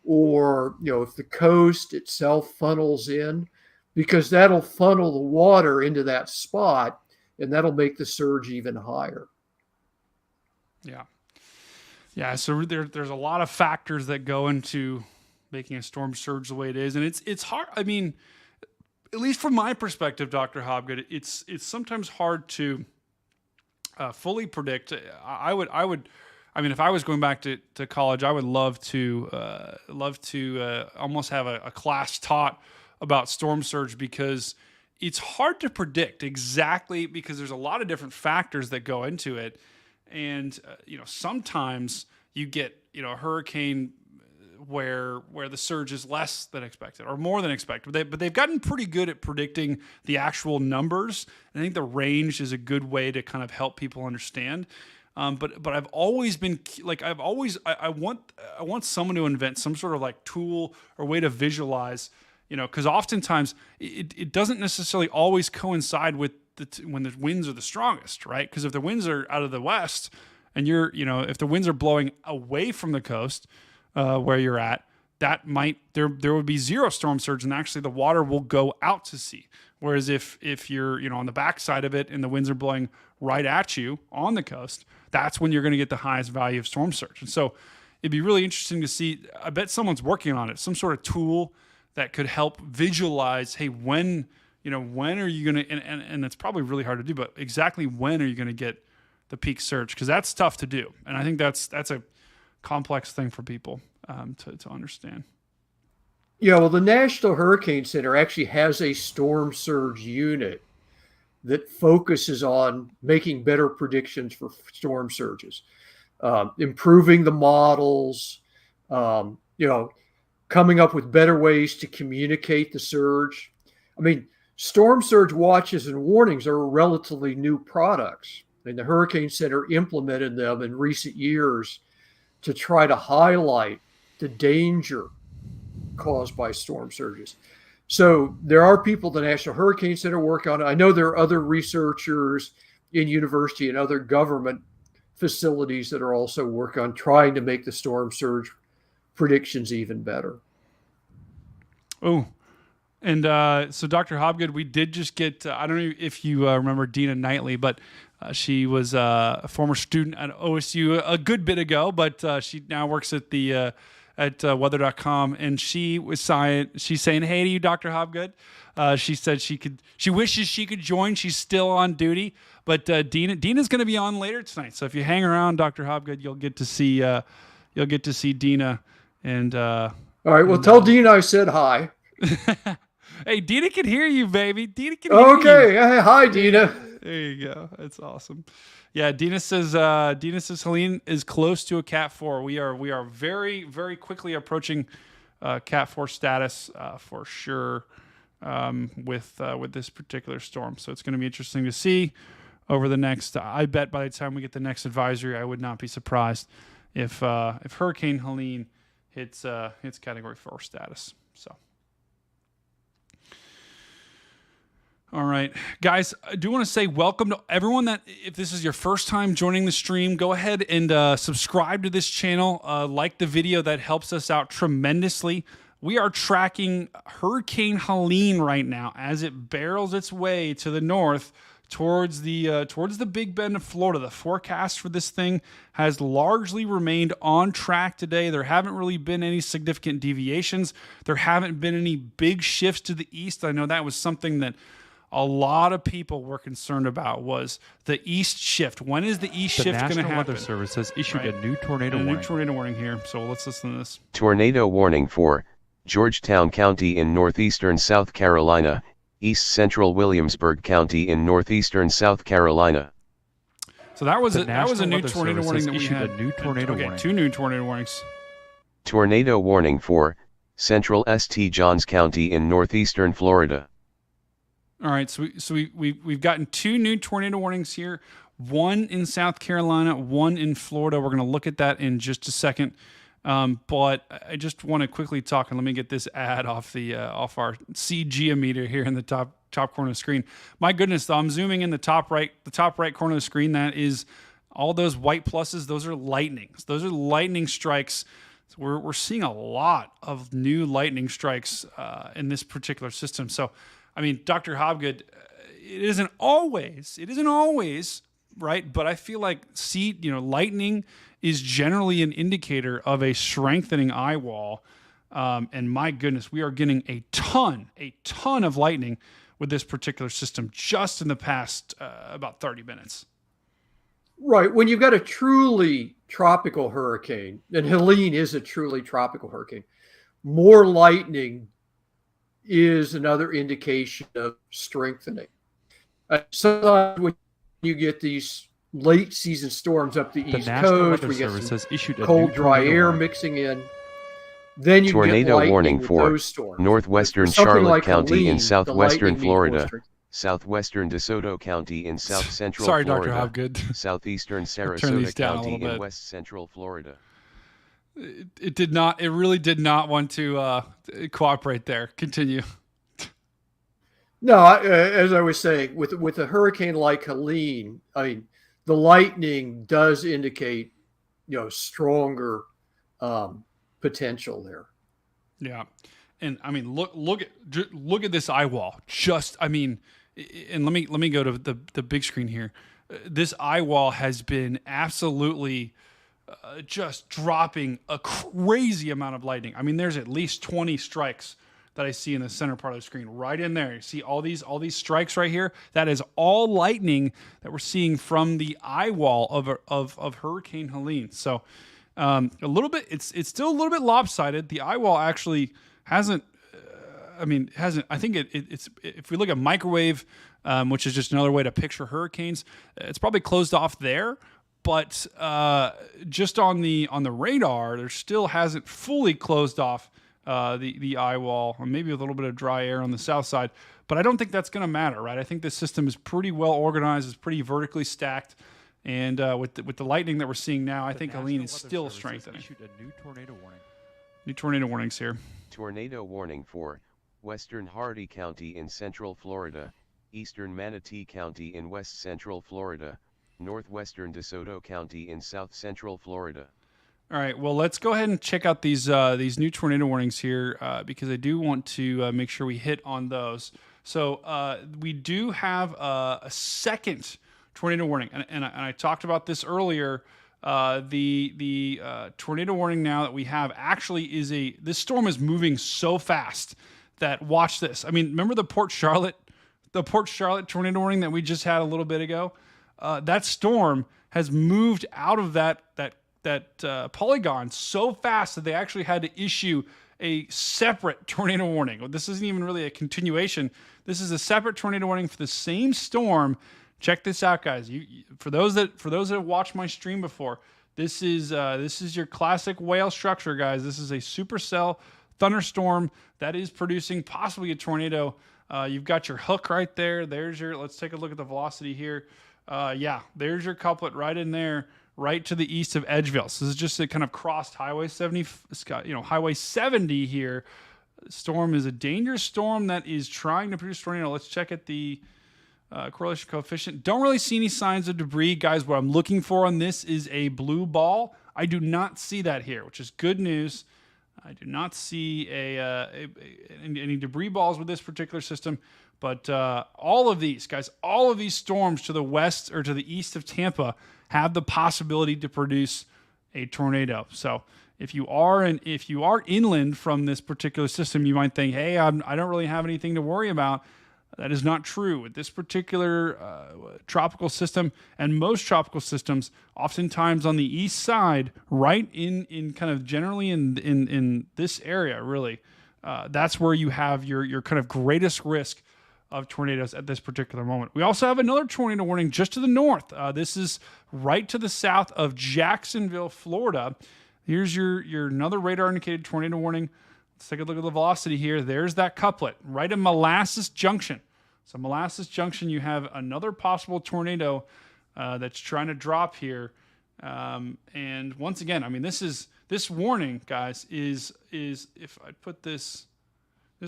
or if the coast itself funnels in, because that'll funnel the water into that spot, and that'll make the surge even higher. Yeah. So there's a lot of factors that go into making a storm surge the way it is, and it's hard. I mean, at least from my perspective, Dr. Hobgood, it's sometimes hard to fully predict. I mean, if I was going back to college, I would love to almost have a class taught about storm surge, because it's hard to predict exactly because there's a lot of different factors that go into it. And, sometimes you get, a hurricane where the surge is less than expected or more than expected. But they've gotten pretty good at predicting the actual numbers. I think the range is a good way to kind of help people understand. But I've always been like, I want someone to invent some sort of like tool or way to visualize, because oftentimes it doesn't necessarily always coincide with when the winds are the strongest, right? Because if the winds are out of the west and if the winds are blowing away from the coast where you're at, that there would be zero storm surge, and actually the water will go out to sea. Whereas if you're on the backside of it and the winds are blowing right at you on the coast, that's when you're going to get the highest value of storm surge. And so it'd be really interesting to see. I bet someone's working on it, some sort of tool that could help visualize, hey, when are you going to, and it's probably really hard to do, but exactly when are you going to get the peak surge? Because that's tough to do. And I think that's a complex thing for people to understand. Yeah, well, the National Hurricane Center actually has a storm surge unit that focuses on making better predictions for storm surges, improving the models, coming up with better ways to communicate the surge. I mean, storm surge watches and warnings are relatively new products, and the Hurricane Center implemented them in recent years to try to highlight the danger caused by storm surges. So there are people at the National Hurricane Center work on it. I know there are other researchers in university and other government facilities that are also working on trying to make the storm surge predictions even better. Oh, and so Dr. Hobgood, we did just get, I don't know if you remember Dina Knightley, but she was a former student at OSU a good bit ago, but she now works at the at weather.com, and she's saying hey to you, Dr. Hobgood. She said she wishes she could join. She's still on duty, but Dina's going to be on later tonight. So if you hang around, Dr. Hobgood, you'll get to see Dina. And all right, well, tell Dina I said hi. Hey, Dina can hear you, baby. Dina can hear you. Okay, hi, Dina. There you go. That's awesome. Yeah, Dina says Helene is close to a Cat 4. We are very, very quickly approaching Cat 4 status for sure with this particular storm. So it's going to be interesting to see over the next. I bet by the time we get the next advisory, I would not be surprised if Hurricane Helene hits Category 4 status. So. All right, guys, I do want to say welcome to everyone that, if this is your first time joining the stream, go ahead and subscribe to this channel. Like the video, that helps us out tremendously. We are tracking Hurricane Helene right now as it barrels its way to the north towards the Big Bend of Florida. The forecast for this thing has largely remained on track today. There haven't really been any significant deviations. There haven't been any big shifts to the east. I know that was something that a lot of people were concerned about, was the east shift. When is the east shift going to happen? The National Weather Service has issued a new tornado warning. A new tornado warning here, so let's listen to this. Tornado warning for Georgetown County in northeastern South Carolina, east central Williamsburg County in northeastern South Carolina. So that was a new Weather tornado Service warning has that we issued had. a new tornado warning. Two new tornado warnings. Tornado warning for central St. Johns County in northeastern Florida. All right, so we've gotten two new tornado warnings here. One in South Carolina, one in Florida. We're going to look at that in just a second. But I just want to quickly talk, and let me get this ad off our CG-meter here in the top corner of the screen. My goodness, though, I'm zooming in the top right corner of the screen. That is all those white pluses. Those are lightnings. Those are lightning strikes. So we're seeing a lot of new lightning strikes in this particular system. So, I mean, Dr. Hobgood, it isn't always right, but I feel like lightning is generally an indicator of a strengthening eye wall. And my goodness, we are getting a ton of lightning with this particular system just in the past about 30 minutes. Right. When you've got a truly tropical hurricane, and Helene is a truly tropical hurricane, more lightning is another indication of strengthening. Sometimes when you get these late season storms up the The East National Coast, Weather we get Service some has issued a cold, new dry tornado air warning. mixing in. Then you get Tornado lightning warning with for those storms. northwestern For something Charlotte like County Helene, in the southwestern lightning means more Florida, strength. southwestern DeSoto County in south central Sorry, Florida, Dr. Hobgood. southeastern turn these Sarasota down a County little in bit. west central Florida. It did not. It really did not want to cooperate there. Continue. No, as I was saying, with a hurricane like Helene, I mean, the lightning does indicate, stronger potential there. Yeah, and I mean, look at this eye wall. And let me go to the big screen here. This eye wall has been absolutely just dropping a crazy amount of lightning. I mean, there's at least 20 strikes that I see in the center part of the screen, right in there. You see all these strikes right here. That is all lightning that we're seeing from the eye wall of Hurricane Helene. So a little bit, it's still a little bit lopsided. The eye wall actually hasn't. I think it's if we look at microwave, which is just another way to picture hurricanes, it's probably closed off there. But just on the radar, there still hasn't fully closed off the eye wall, or maybe with a little bit of dry air on the south side. But I don't think that's going to matter, right? I think this system is pretty well organized. It's pretty vertically stacked. And with the lightning that we're seeing now, I think Helene is still strengthening. Issued a new tornado warning. New tornado warnings here. Tornado warning for western Hardy County in central Florida, eastern Manatee County in west central Florida, northwestern DeSoto County in south central Florida. All right, well, let's go ahead and check out these new tornado warnings here because I do want to make sure we hit on those. So we do have a second tornado warning, and I talked about this earlier. The tornado warning now that we have actually is this storm is moving so fast that, watch this. I mean, remember the Port Charlotte tornado warning that we just had a little bit ago? That storm has moved out of that polygon so fast that they actually had to issue a separate tornado warning. This isn't even really a continuation. This is a separate tornado warning for the same storm. Check this out, guys. For those that have watched my stream before, this is your classic whale structure, guys. This is a supercell thunderstorm that is producing possibly a tornado. You've got your hook right there. Let's take a look at the velocity here. There's your couplet right in there, right to the east of Edgeville. So this is just a kind of crossed Highway 70, Highway 70 here. Storm is a dangerous storm that is trying to produce tornado. Let's check at the correlation coefficient. Don't really see any signs of debris, guys. What I'm looking for on this is a blue ball. I do not see that here, which is good news. I do not see any debris balls with this particular system. But all of these, guys, all of these storms to the west or to the east of Tampa have the possibility to produce a tornado. So if you are inland from this particular system, you might think, hey, I don't really have anything to worry about. That is not true. With this particular tropical system and most tropical systems, oftentimes on the east side, right in kind of generally in this area, really, that's where you have your kind of greatest risk of tornadoes at this particular moment. We also have another tornado warning just to the north. This is right to the south of Jacksonville, Florida. Here's your another radar indicated tornado warning. Let's take a look at the velocity here. There's that couplet right in Molasses Junction. So Molasses Junction, you have another possible tornado that's trying to drop here. And once again, I mean, this warning, guys, is if I put this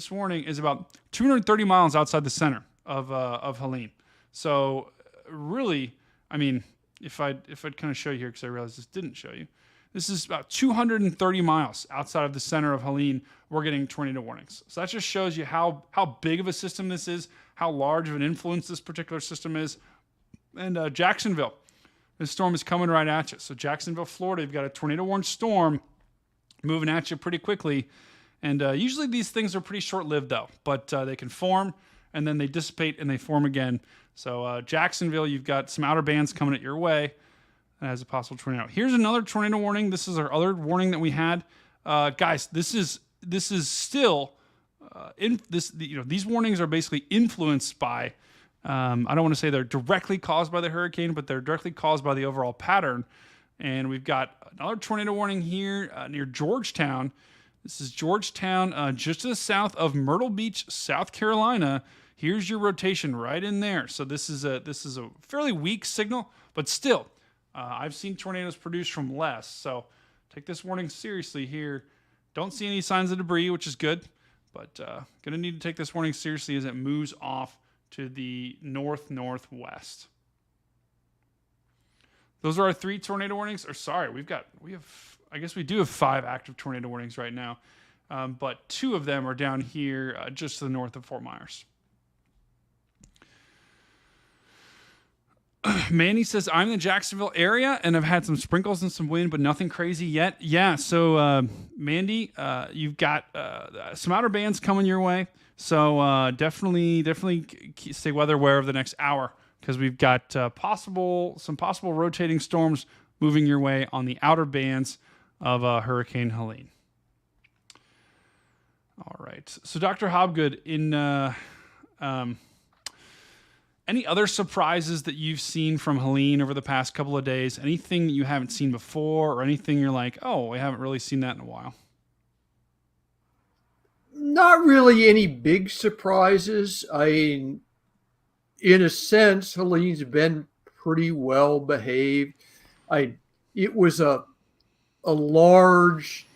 warning is about 230 miles outside the center of Helene. So really, I mean, if I'd kind of show you here, because I realized this didn't show you, this is about 230 miles outside of the center of Helene. We're getting tornado warnings. So that just shows you how big of a system this is, how large of an influence this particular system is. And Jacksonville, this storm is coming right at you. So Jacksonville, Florida, you've got a tornado warned storm moving at you pretty quickly. And usually these things are pretty short-lived, though. But they can form, and then they dissipate, and they form again. So Jacksonville, you've got some outer bands coming at your way as a possible tornado. Here's another tornado warning. This is our other warning that we had. Guys, this is still these warnings are basically influenced by. I don't want to say they're directly caused by the hurricane, but they're directly caused by the overall pattern. And we've got another tornado warning here near Georgetown. This is Georgetown, just to the south of Myrtle Beach, South Carolina. Here's your rotation right in there. So this is a fairly weak signal, but still, I've seen tornadoes produce from less. So take this warning seriously here. Don't see any signs of debris, which is good, but going to need to take this warning seriously as it moves off to the northwest. Those are our 3 tornado warnings. Or sorry, I guess we do have 5 active tornado warnings right now, but 2 of them are down here just to the north of Fort Myers. Manny says, I'm in the Jacksonville area and I've had some sprinkles and some wind, but nothing crazy yet. Yeah, so Mandy, you've got some outer bands coming your way. So definitely stay weather aware of the next hour, because we've got some possible rotating storms moving your way on the outer bands of Hurricane Helene. All right. So Dr. Hobgood, any other surprises that you've seen from Helene over the past couple of days? Anything that you haven't seen before, or anything you're like, oh, we haven't really seen that in a while? Not really any big surprises. In a sense, Helene's been pretty well behaved. It was a large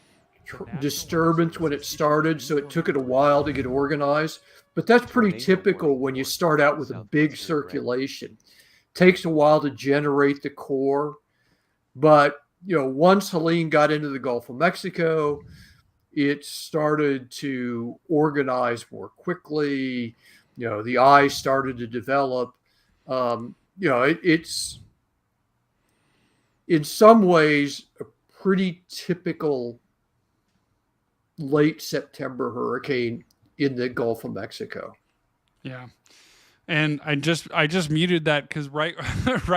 disturbance when it started, so it took it a while to get organized. But that's pretty typical when you start out with a big circulation. Takes a while to generate the core, but once Helene got into the Gulf of Mexico, it started to organize more quickly. The eye started to develop. It's in some ways a pretty typical late September hurricane in the Gulf of Mexico. Yeah. And I just muted that because right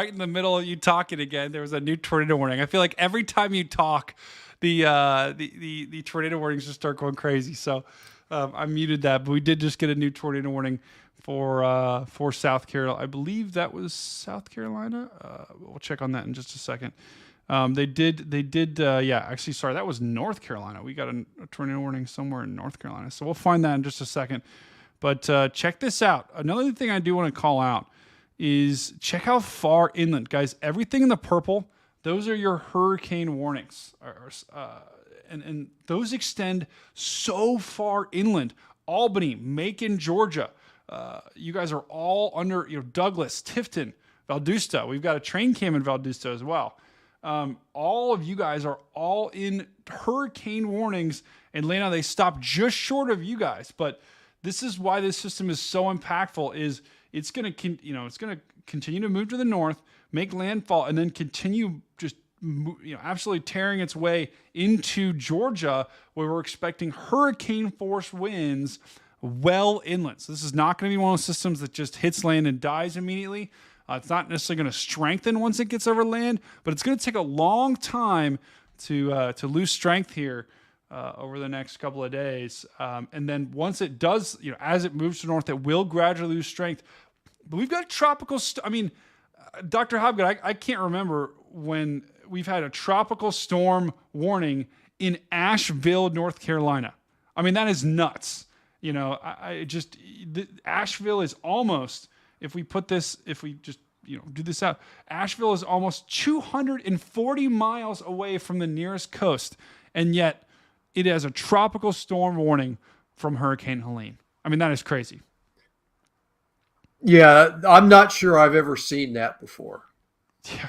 in the middle of you talking again, there was a new tornado warning. I feel like every time you talk, the tornado warnings just start going crazy. So I muted that, but we did just get a new tornado warning for South Carolina. I believe that was South Carolina. We'll check on that in just a second. They did. Actually, sorry, that was North Carolina. We got a tornado warning somewhere in North Carolina. So we'll find that in just a second. But check this out. Another thing I do want to call out is check how far inland, guys. Everything in the purple, those are your hurricane warnings, and those extend so far inland. Albany, Macon, Georgia. You guys are all under Douglas, Tifton, Valdosta. We've got a train cam in Valdosta as well. All of you guys are all in hurricane warnings, and Lena, they stop just short of you guys. But this is why this system is so impactful. Is it's going to continue to move to the north, make landfall, and then continue just absolutely tearing its way into Georgia, where we're expecting hurricane force winds well inland. So this is not going to be one of those systems that just hits land and dies immediately. It's not necessarily going to strengthen once it gets over land, but it's going to take a long time to lose strength here over the next couple of days. And then once it does, as it moves to the north, it will gradually lose strength. But we've got tropical. Dr. Hobgood, I can't remember when we've had a tropical storm warning in Asheville, North Carolina. I mean, that is nuts. Asheville is almost. If we just do this out, Asheville is almost 240 miles away from the nearest coast, and yet it has a tropical storm warning from Hurricane Helene. I mean, that is crazy. Yeah, I'm not sure I've ever seen that before. Yeah.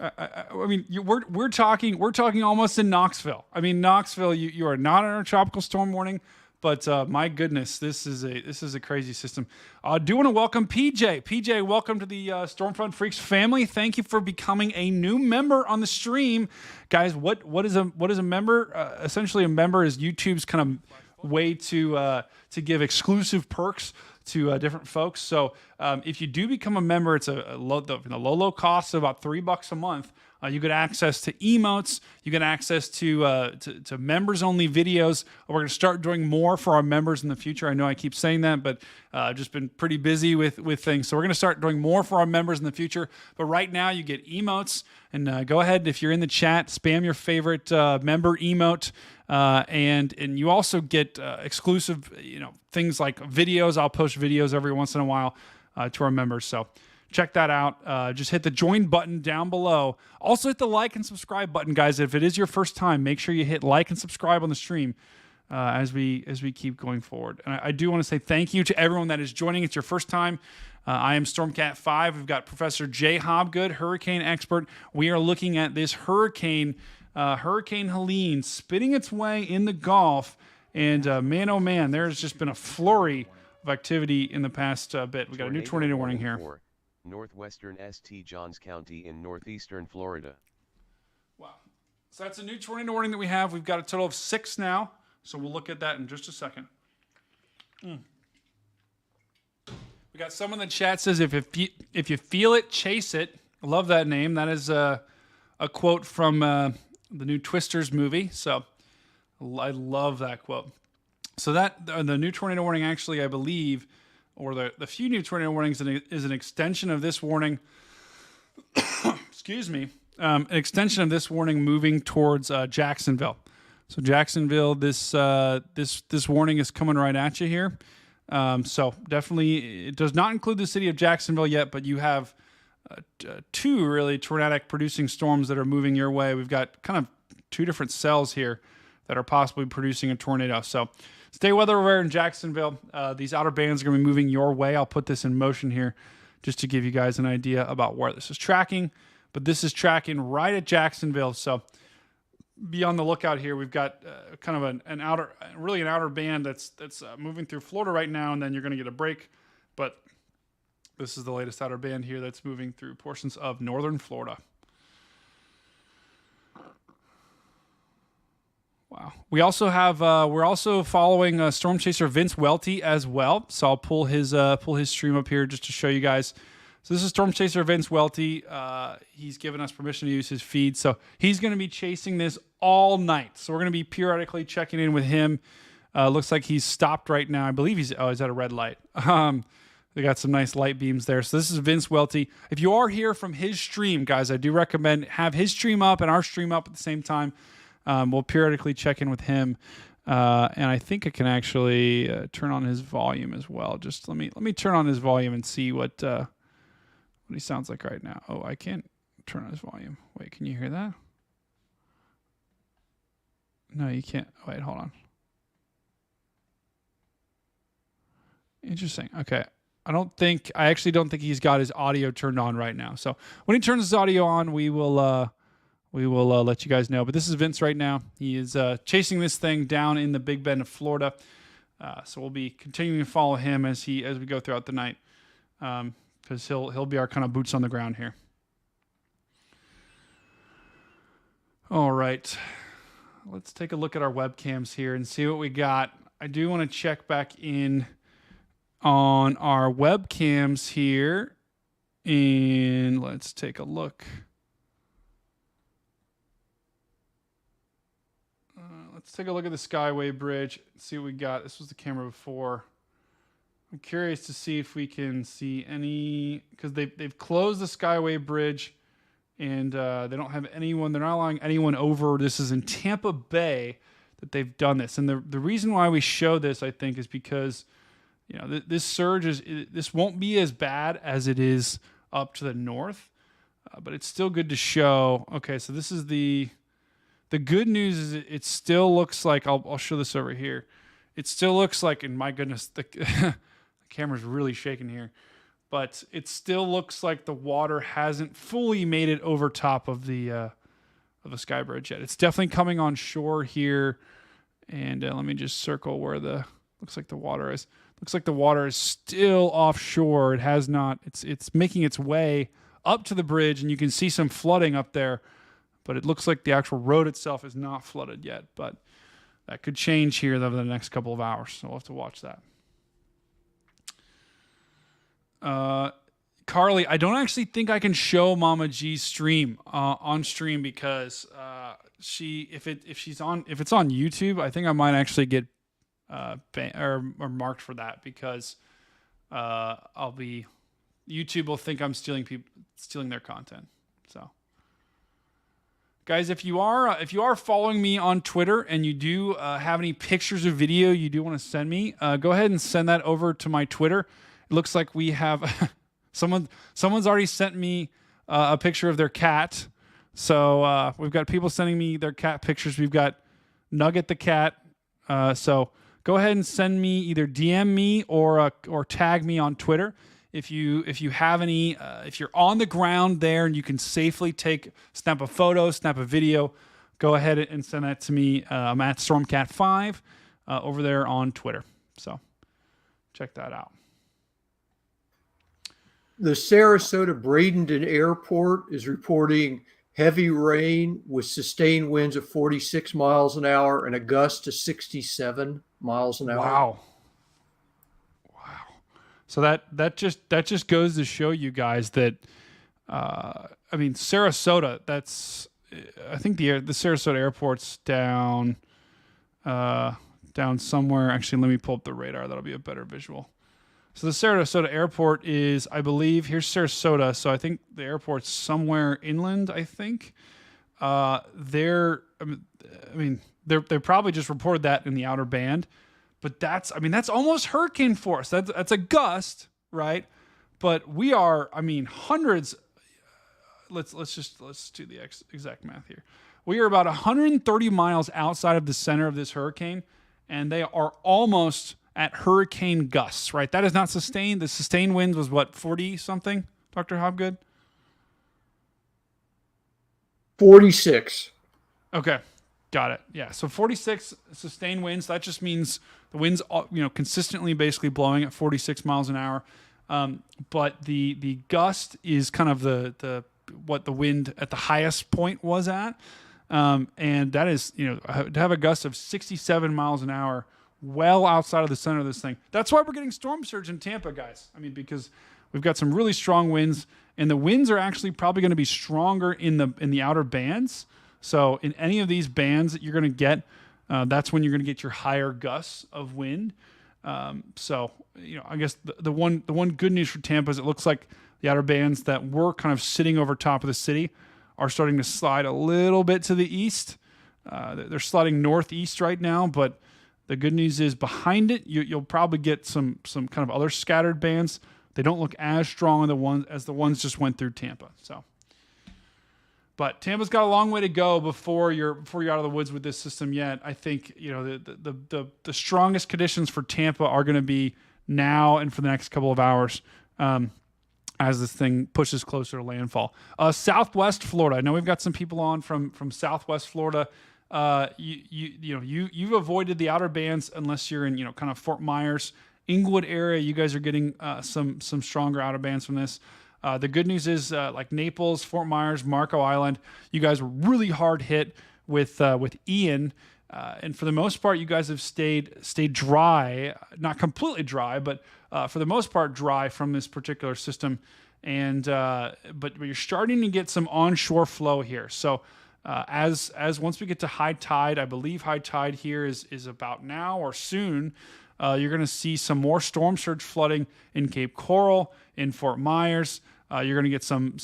I mean, we're talking almost in Knoxville. I mean, Knoxville, you are not on a tropical storm warning. But my goodness, this is a crazy system. I do want to welcome PJ. PJ, welcome to the Stormfront Freaks family. Thank you for becoming a new member on the stream, guys. What is a member? Essentially, a member is YouTube's kind of way to give exclusive perks to different folks. So if you do become a member, it's a low cost of about $3 a month. You get access to emotes. You get access to members only videos. We're going to start doing more for our members in the future. I know I keep saying that, but I've just been pretty busy with things. So we're going to start doing more for our members in the future. But right now you get emotes, and go ahead, if you're in the chat, spam your favorite member emote. And you also get exclusive, things like videos. I'll post videos every once in a while to our members. So check that out. Just hit the join button down below. Also hit the like and subscribe button, guys. If it is your first time, make sure you hit like and subscribe on the stream as we keep going forward. And I do want to say thank you to everyone that is joining. It's your first time. I am Stormcat5. We've got Professor Jay Hobgood, hurricane expert. We are looking at this Hurricane Helene spinning its way in the Gulf. And man, oh man, there's just been a flurry of activity in the past bit. We got a new tornado warning here. For northwestern St. Johns County in northeastern Florida. Wow. So that's a new tornado warning that we have. We've got a total of 6 now. So we'll look at that in just a second. We got someone in the chat says, if you feel it, chase it. I love that name. That is a quote from the new Twisters movie. So I love that quote. So that the new tornado warning, actually, I believe, or the few new tornado warnings is an extension of this warning. Excuse me. An extension of this warning moving towards Jacksonville. So Jacksonville, this warning is coming right at you here. So definitely, it does not include the city of Jacksonville yet, but you have 2 really tornadic producing storms that are moving your way. We've got kind of 2 different cells here that are possibly producing a tornado. So stay weather aware in Jacksonville. These outer bands are going to be moving your way. I'll put this in motion here just to give you guys an idea about where this is tracking. But this is tracking right at Jacksonville. So be on the lookout here. We've got kind of an outer band that's moving through Florida right now, and then you're going to get a break. But this is the latest outer band here that's moving through portions of northern Florida. Wow. We also have we're also following Storm Chaser Vince Welty as well. So I'll pull his stream up here just to show you guys. So this is Storm Chaser Vince Welty. He's given us permission to use his feed. So he's going to be chasing this all night. So we're going to be periodically checking in with him. Looks like he's stopped right now. I believe he's at a red light. They got some nice light beams there. So this is Vince Welty. If you are here from his stream, guys, I do recommend have his stream up and our stream up at the same time. We'll periodically check in with him. And I think I can actually turn on his volume as well. Just let me turn on his volume and see what he sounds like right now. Oh, I can't turn on his volume. Wait, can you hear that? No, you can't. Wait, hold on. Interesting. Okay. I actually don't think he's got his audio turned on right now. So when he turns his audio on, we will let you guys know. But this is Vince right now. He is chasing this thing down in the Big Bend of Florida. So we'll be continuing to follow him as we go throughout the night. Because he'll be our kind of boots on the ground here. All right. Let's take a look at our webcams here and see what we got. I do want to check back in on our webcams here. And let's take a look. Let's take a look at the Skyway Bridge. See what we got. This was the camera before. I'm curious to see if we can see any, because they've closed the Skyway Bridge, and they don't have anyone. They're not allowing anyone over. This is in Tampa Bay that they've done this, and the reason why we show this, I think, is because this surge this won't be as bad as it is up to the north, but it's still good to show. Okay, so this is the good news is it still looks like I'll show this over here. It still looks like, and my goodness, the camera's really shaking here, but it still looks like the water hasn't fully made it over top of the Sky Bridge yet. It's definitely coming on shore here, and let me just circle where looks like the water is. Looks like the water is still offshore. It has not. It's making its way up to the bridge, and you can see some flooding up there, but it looks like the actual road itself is not flooded yet. But that could change here over the next couple of hours, so we'll have to watch that. Carly, I don't actually think I can show Mama G's stream on stream because if it's on YouTube, I think I might actually get or marked for that because YouTube will think I'm stealing their content. So, guys, if you are following me on Twitter and you do have any pictures or video you do want to send me, go ahead and send that over to my Twitter. It looks like we have someone's already sent me a picture of their cat. So we've got people sending me their cat pictures. We've got Nugget the cat. So go ahead and send me either DM me or tag me on Twitter. If you have any, if you're on the ground there and you can safely snap a photo, snap a video, go ahead and send that to me. I'm at Stormcat5 over there on Twitter. So check that out. The Sarasota Bradenton Airport is reporting heavy rain with sustained winds of 46 miles an hour and a gust to 67 miles an hour. Wow. So that just goes to show you guys that, Sarasota. I think the Sarasota airport's down somewhere. Actually, let me pull up the radar. That'll be a better visual. So the Sarasota airport is, I believe, here's Sarasota. So I think the airport's somewhere inland. I think they probably just reported that in the outer band. But that's almost hurricane force. That's a gust, right? But we are, hundreds. Let's do the exact math here. We are about 130 miles outside of the center of this hurricane, and they are almost at hurricane gusts, right? That is not sustained. The sustained winds was what, 40 something, Dr. Hobgood? 46. Okay. Got it. Yeah. So 46 sustained winds. That just means the winds, consistently basically blowing at 46 miles an hour. But the gust is kind of the what the wind at the highest point was at. And that is, to have a gust of 67 miles an hour well outside of the center of this thing. That's why we're getting storm surge in Tampa, guys. Because we've got some really strong winds, and the winds are actually probably going to be stronger in the outer bands. So in any of these bands that you're going to get, that's when you're going to get your higher gusts of wind. I guess the one good news for Tampa is it looks like the outer bands that were kind of sitting over top of the city are starting to slide a little bit to the east. They're sliding northeast right now, but the good news is behind it, you'll probably get some kind of other scattered bands. They don't look as strong as the ones just went through Tampa. So. But Tampa's got a long way to go before you're out of the woods with this system yet. I think the strongest conditions for Tampa are going to be now and for the next couple of hours as this thing pushes closer to landfall. Southwest Florida. I know we've got some people on from Southwest Florida. You've avoided the outer bands unless you're in kind of Fort Myers, Inglewood area. You guys are getting some stronger outer bands from this. The good news is like Naples, Fort Myers, Marco Island, you guys were really hard hit with Ian. And for the most part, you guys have stayed dry, not completely dry, but for the most part dry from this particular system. And but you're starting to get some onshore flow here. So as once we get to high tide, I believe high tide here is about now or soon. You're going to see some more storm surge flooding in Cape Coral, in Fort Myers. You're going to get some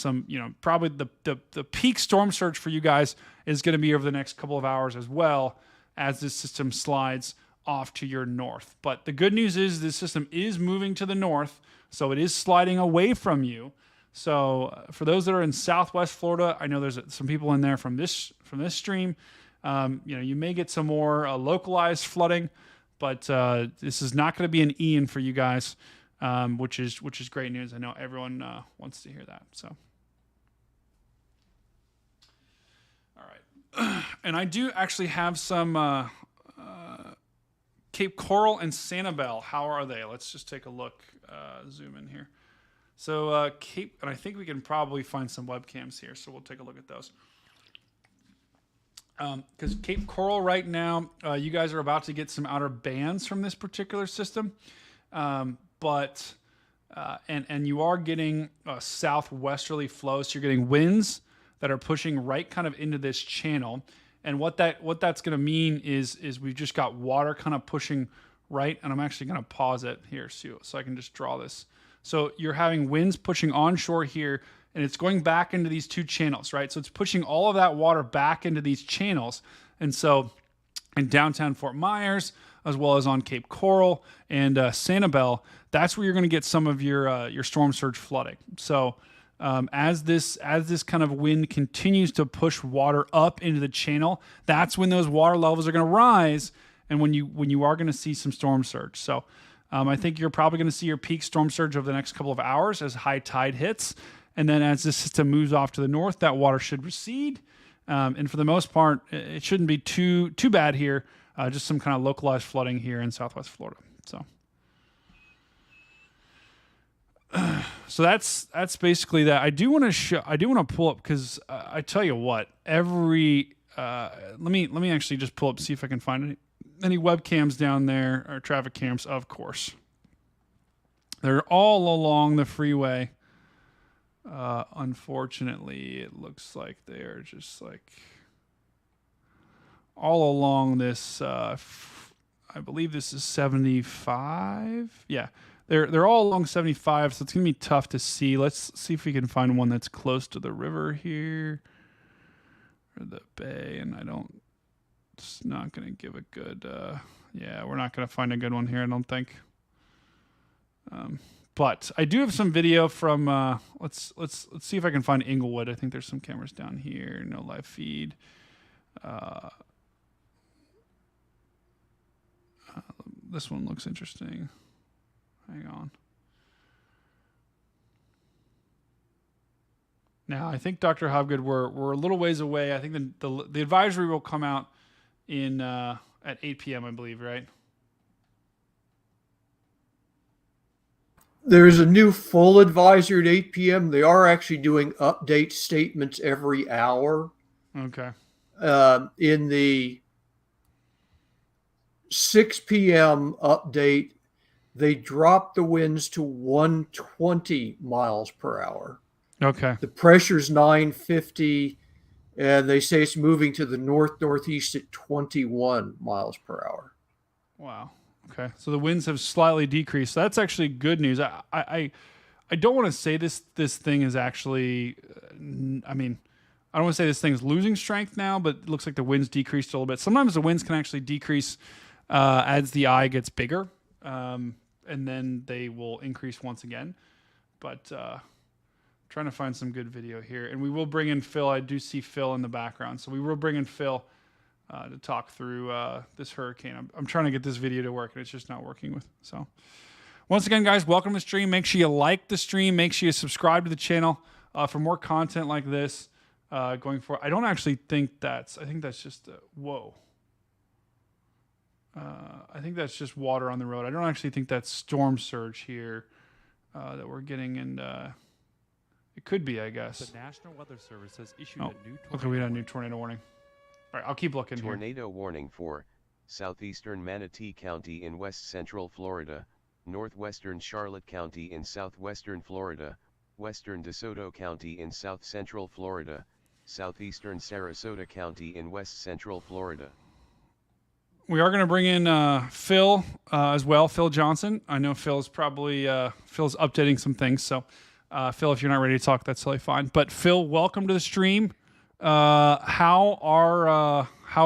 probably the peak storm surge for you guys is going to be over the next couple of hours as well as this system slides off to your north. But the good news is this system is moving to the north, so it is sliding away from you. So for those that are in Southwest Florida, I know there's some people in there from this stream. You may get some more localized flooding, but this is not going to be an Ian for you guys. Which is great news. I know everyone wants to hear that. So, all right, and I do actually have some Cape Coral and Sanibel. How are they? Let's just take a look. Zoom in here. So Cape, and I think we can probably find some webcams here. So we'll take a look at those. Because Cape Coral right now, you guys are about to get some outer bands from this particular system. But and you are getting a southwesterly flow, so you're getting winds that are pushing right kind of into this channel. And what that's going to mean is we've just got water kind of pushing right, and I'm actually going to pause it here so I can just draw this. So you're having winds pushing onshore here, and it's going back into these two channels, right? So it's pushing all of that water back into these channels. And so in downtown Fort Myers, as well as on Cape Coral and Sanibel, that's where you're going to get some of your storm surge flooding. So as this kind of wind continues to push water up into the channel, that's when those water levels are going to rise, and when you are going to see some storm surge. So I think you're probably going to see your peak storm surge over the next couple of hours as high tide hits, and then as this system moves off to the north, that water should recede. And for the most part, it shouldn't be too bad here. Just some kind of localized flooding here in Southwest Florida. So that's basically that. I do want to pull up, because I tell you what, let me actually just pull up, see if I can find any webcams down there, or traffic cams. Of course, they're all along the freeway. Unfortunately, it looks like they are just like all along this. I believe this is 75. Yeah, they're all along 75, so it's gonna be tough to see. Let's see if we can find one that's close to the river here, or the bay. And it's not gonna give a good. Yeah, we're not gonna find a good one here, I don't think. But I do have some video from. Let's see if I can find Inglewood. I think there's some cameras down here. No live feed. This one looks interesting. Hang on. Now I think Dr. Hobgood, we're a little ways away. I think the advisory will come out in at 8 p.m. I believe, right? There's a new full advisory at 8 p.m. They are actually doing update statements every hour. Okay. In the 6 p.m. update, they dropped the winds to 120 miles per hour. Okay. The pressure's 950, and they say it's moving to the northeast at 21 miles per hour. Wow. Okay, so the winds have slightly decreased. So that's actually good news. I don't want to say this thing is actually. I mean, I don't want to say this thing is losing strength now, but it looks like the winds decreased a little bit. Sometimes the winds can actually decrease as the eye gets bigger, and then they will increase once again. But trying to find some good video here, and we will bring in Phil. I do see Phil in the background, so we will bring in Phil. To talk through this hurricane. I'm trying to get this video to work, and it's just not working with. So once again, guys, welcome to the stream. Make sure you like the stream. Make sure you subscribe to the channel for more content like this going forward. I don't actually think I think that's just, whoa. I think that's just water on the road. I don't actually think that's storm surge here that we're getting, and it could be, I guess. The National Weather Service has issued Oh, a new tornado okay, we had a new tornado warning. All right, I'll keep looking here. Tornado warning for southeastern Manatee County in west central Florida, northwestern Charlotte County in southwestern Florida, western DeSoto County in south central Florida, southeastern Sarasota County in west central Florida. We are going to bring in Phil as well, Phil Johnson. I know Phil's updating some things. So, Phil, if you're not ready to talk, that's totally fine. But Phil, welcome to the stream. How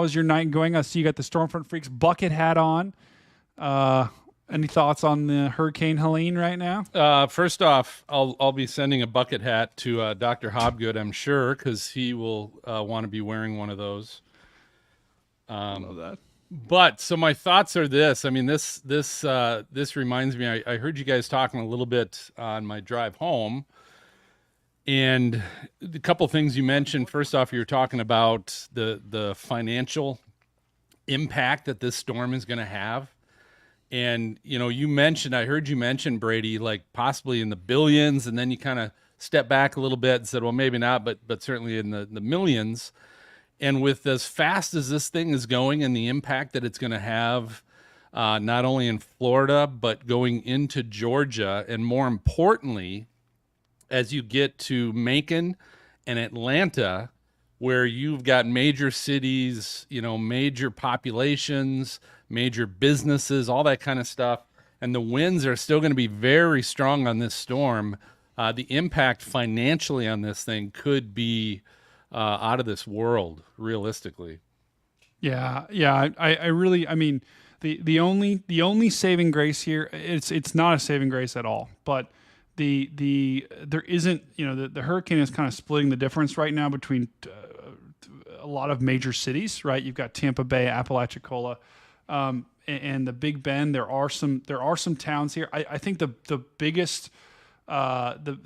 is your night going? I see you got the Stormfront Freaks bucket hat on. Any thoughts on the Hurricane Helene right now? First off, I'll be sending a bucket hat to Dr. Hobgood, I'm sure, because he will want to be wearing one of those. I love that. But so my thoughts are this. I mean, this reminds me. I heard you guys talking a little bit on my drive home. And a couple things you mentioned. First off, you were talking about the financial impact that this storm is going to have. And, you know, I heard you mention, Brady, like possibly in the billions, and then you kind of step back a little bit and said, well, maybe not, but certainly in the millions. And with as fast as this thing is going and the impact that it's going to have not only in Florida, but going into Georgia. And more importantly, as you get to Macon and Atlanta, where you've got major cities, major populations, major businesses, all that kind of stuff, and the winds are still going to be very strong on this storm, the impact financially on this thing could be out of this world, realistically. Yeah. I mean, the only saving grace here, it's not a saving grace at all, but there isn't, the hurricane is kind of splitting the difference right now between a lot of major cities, right? You've got Tampa Bay, Apalachicola, and the Big Bend. There are some towns here. I think the biggest, the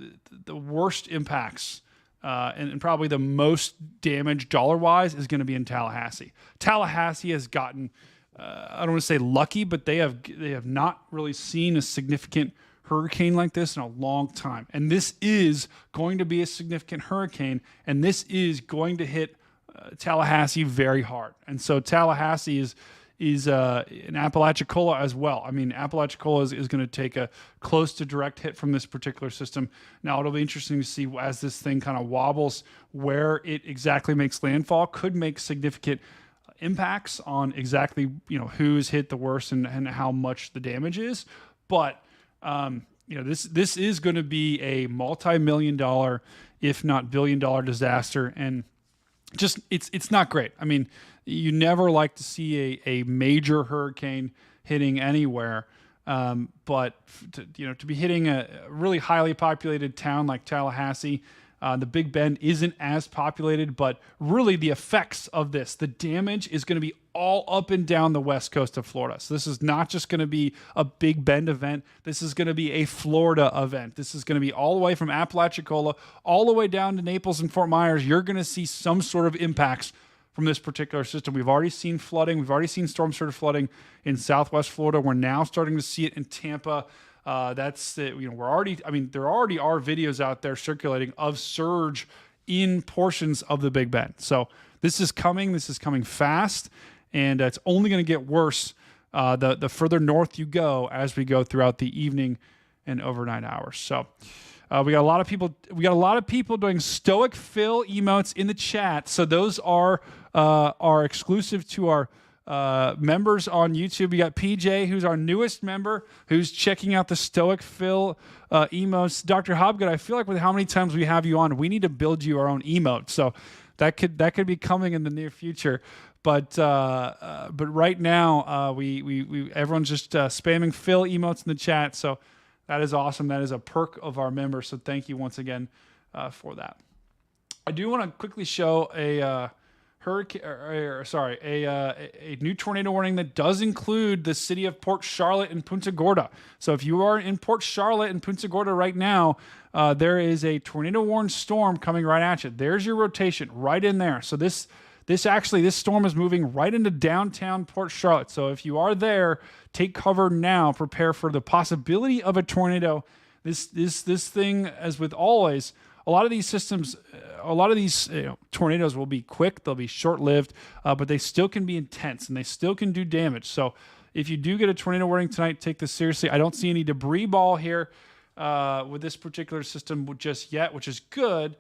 worst impacts, and probably the most damage dollar-wise is going to be in Tallahassee. Tallahassee has gotten, I don't want to say lucky, but they have not really seen a significant hurricane like this in a long time. And this is going to be a significant hurricane, and this is going to hit Tallahassee very hard. And so Tallahassee is in Apalachicola as well. I mean, Apalachicola is going to take a close to direct hit from this particular system. Now, it'll be interesting to see as this thing kind of wobbles where it exactly makes landfall. Could make significant impacts on exactly who's hit the worst and how much the damage is. But this is going to be a multi-million-dollar, if not billion-dollar disaster, and just it's not great. I mean, you never like to see a major hurricane hitting anywhere, but to be hitting a really highly populated town like Tallahassee. The Big Bend isn't as populated, but really the effects of this, the damage is going to be all up and down the west coast of Florida. So this is not just going to be a Big Bend event. This is going to be a Florida event. This is going to be all the way from Apalachicola all the way down to Naples and Fort Myers. You're going to see some sort of impacts from this particular system. We've already seen flooding. We've already seen storm surge flooding in Southwest Florida. We're now starting to see it in Tampa. That's it. We're already, there already are videos out there circulating of surge in portions of the Big Bend. So this is coming. This is coming fast, and it's only going to get worse the further north you go as we go throughout the evening and overnight hours. So we got a lot of people. We got a lot of people doing Stoic Phil emotes in the chat. So those are exclusive to our members on YouTube. We got PJ, who's our newest member, who's checking out the Stoic Phil emotes. Dr. Hobgood, I feel like with how many times we have you on, we need to build you our own emote. So that could be coming in the near future. But right now, we everyone's just spamming Phil emotes in the chat. So that is awesome. That is a perk of our members. So thank you once again for that. I do want to quickly show a new tornado warning that does include the city of Port Charlotte and Punta Gorda. So if you are in Port Charlotte and Punta Gorda right now, there is a tornado warned storm coming right at you. There's your rotation right in there. So this storm is moving right into downtown Port Charlotte. So if you are there, take cover now. Prepare for the possibility of a tornado. This thing, as with always, a lot of these systems, tornadoes will be quick. They'll be short-lived, but they still can be intense and they still can do damage. So if you do get a tornado warning tonight, take this seriously. I don't see any debris ball here with this particular system just yet, which is good,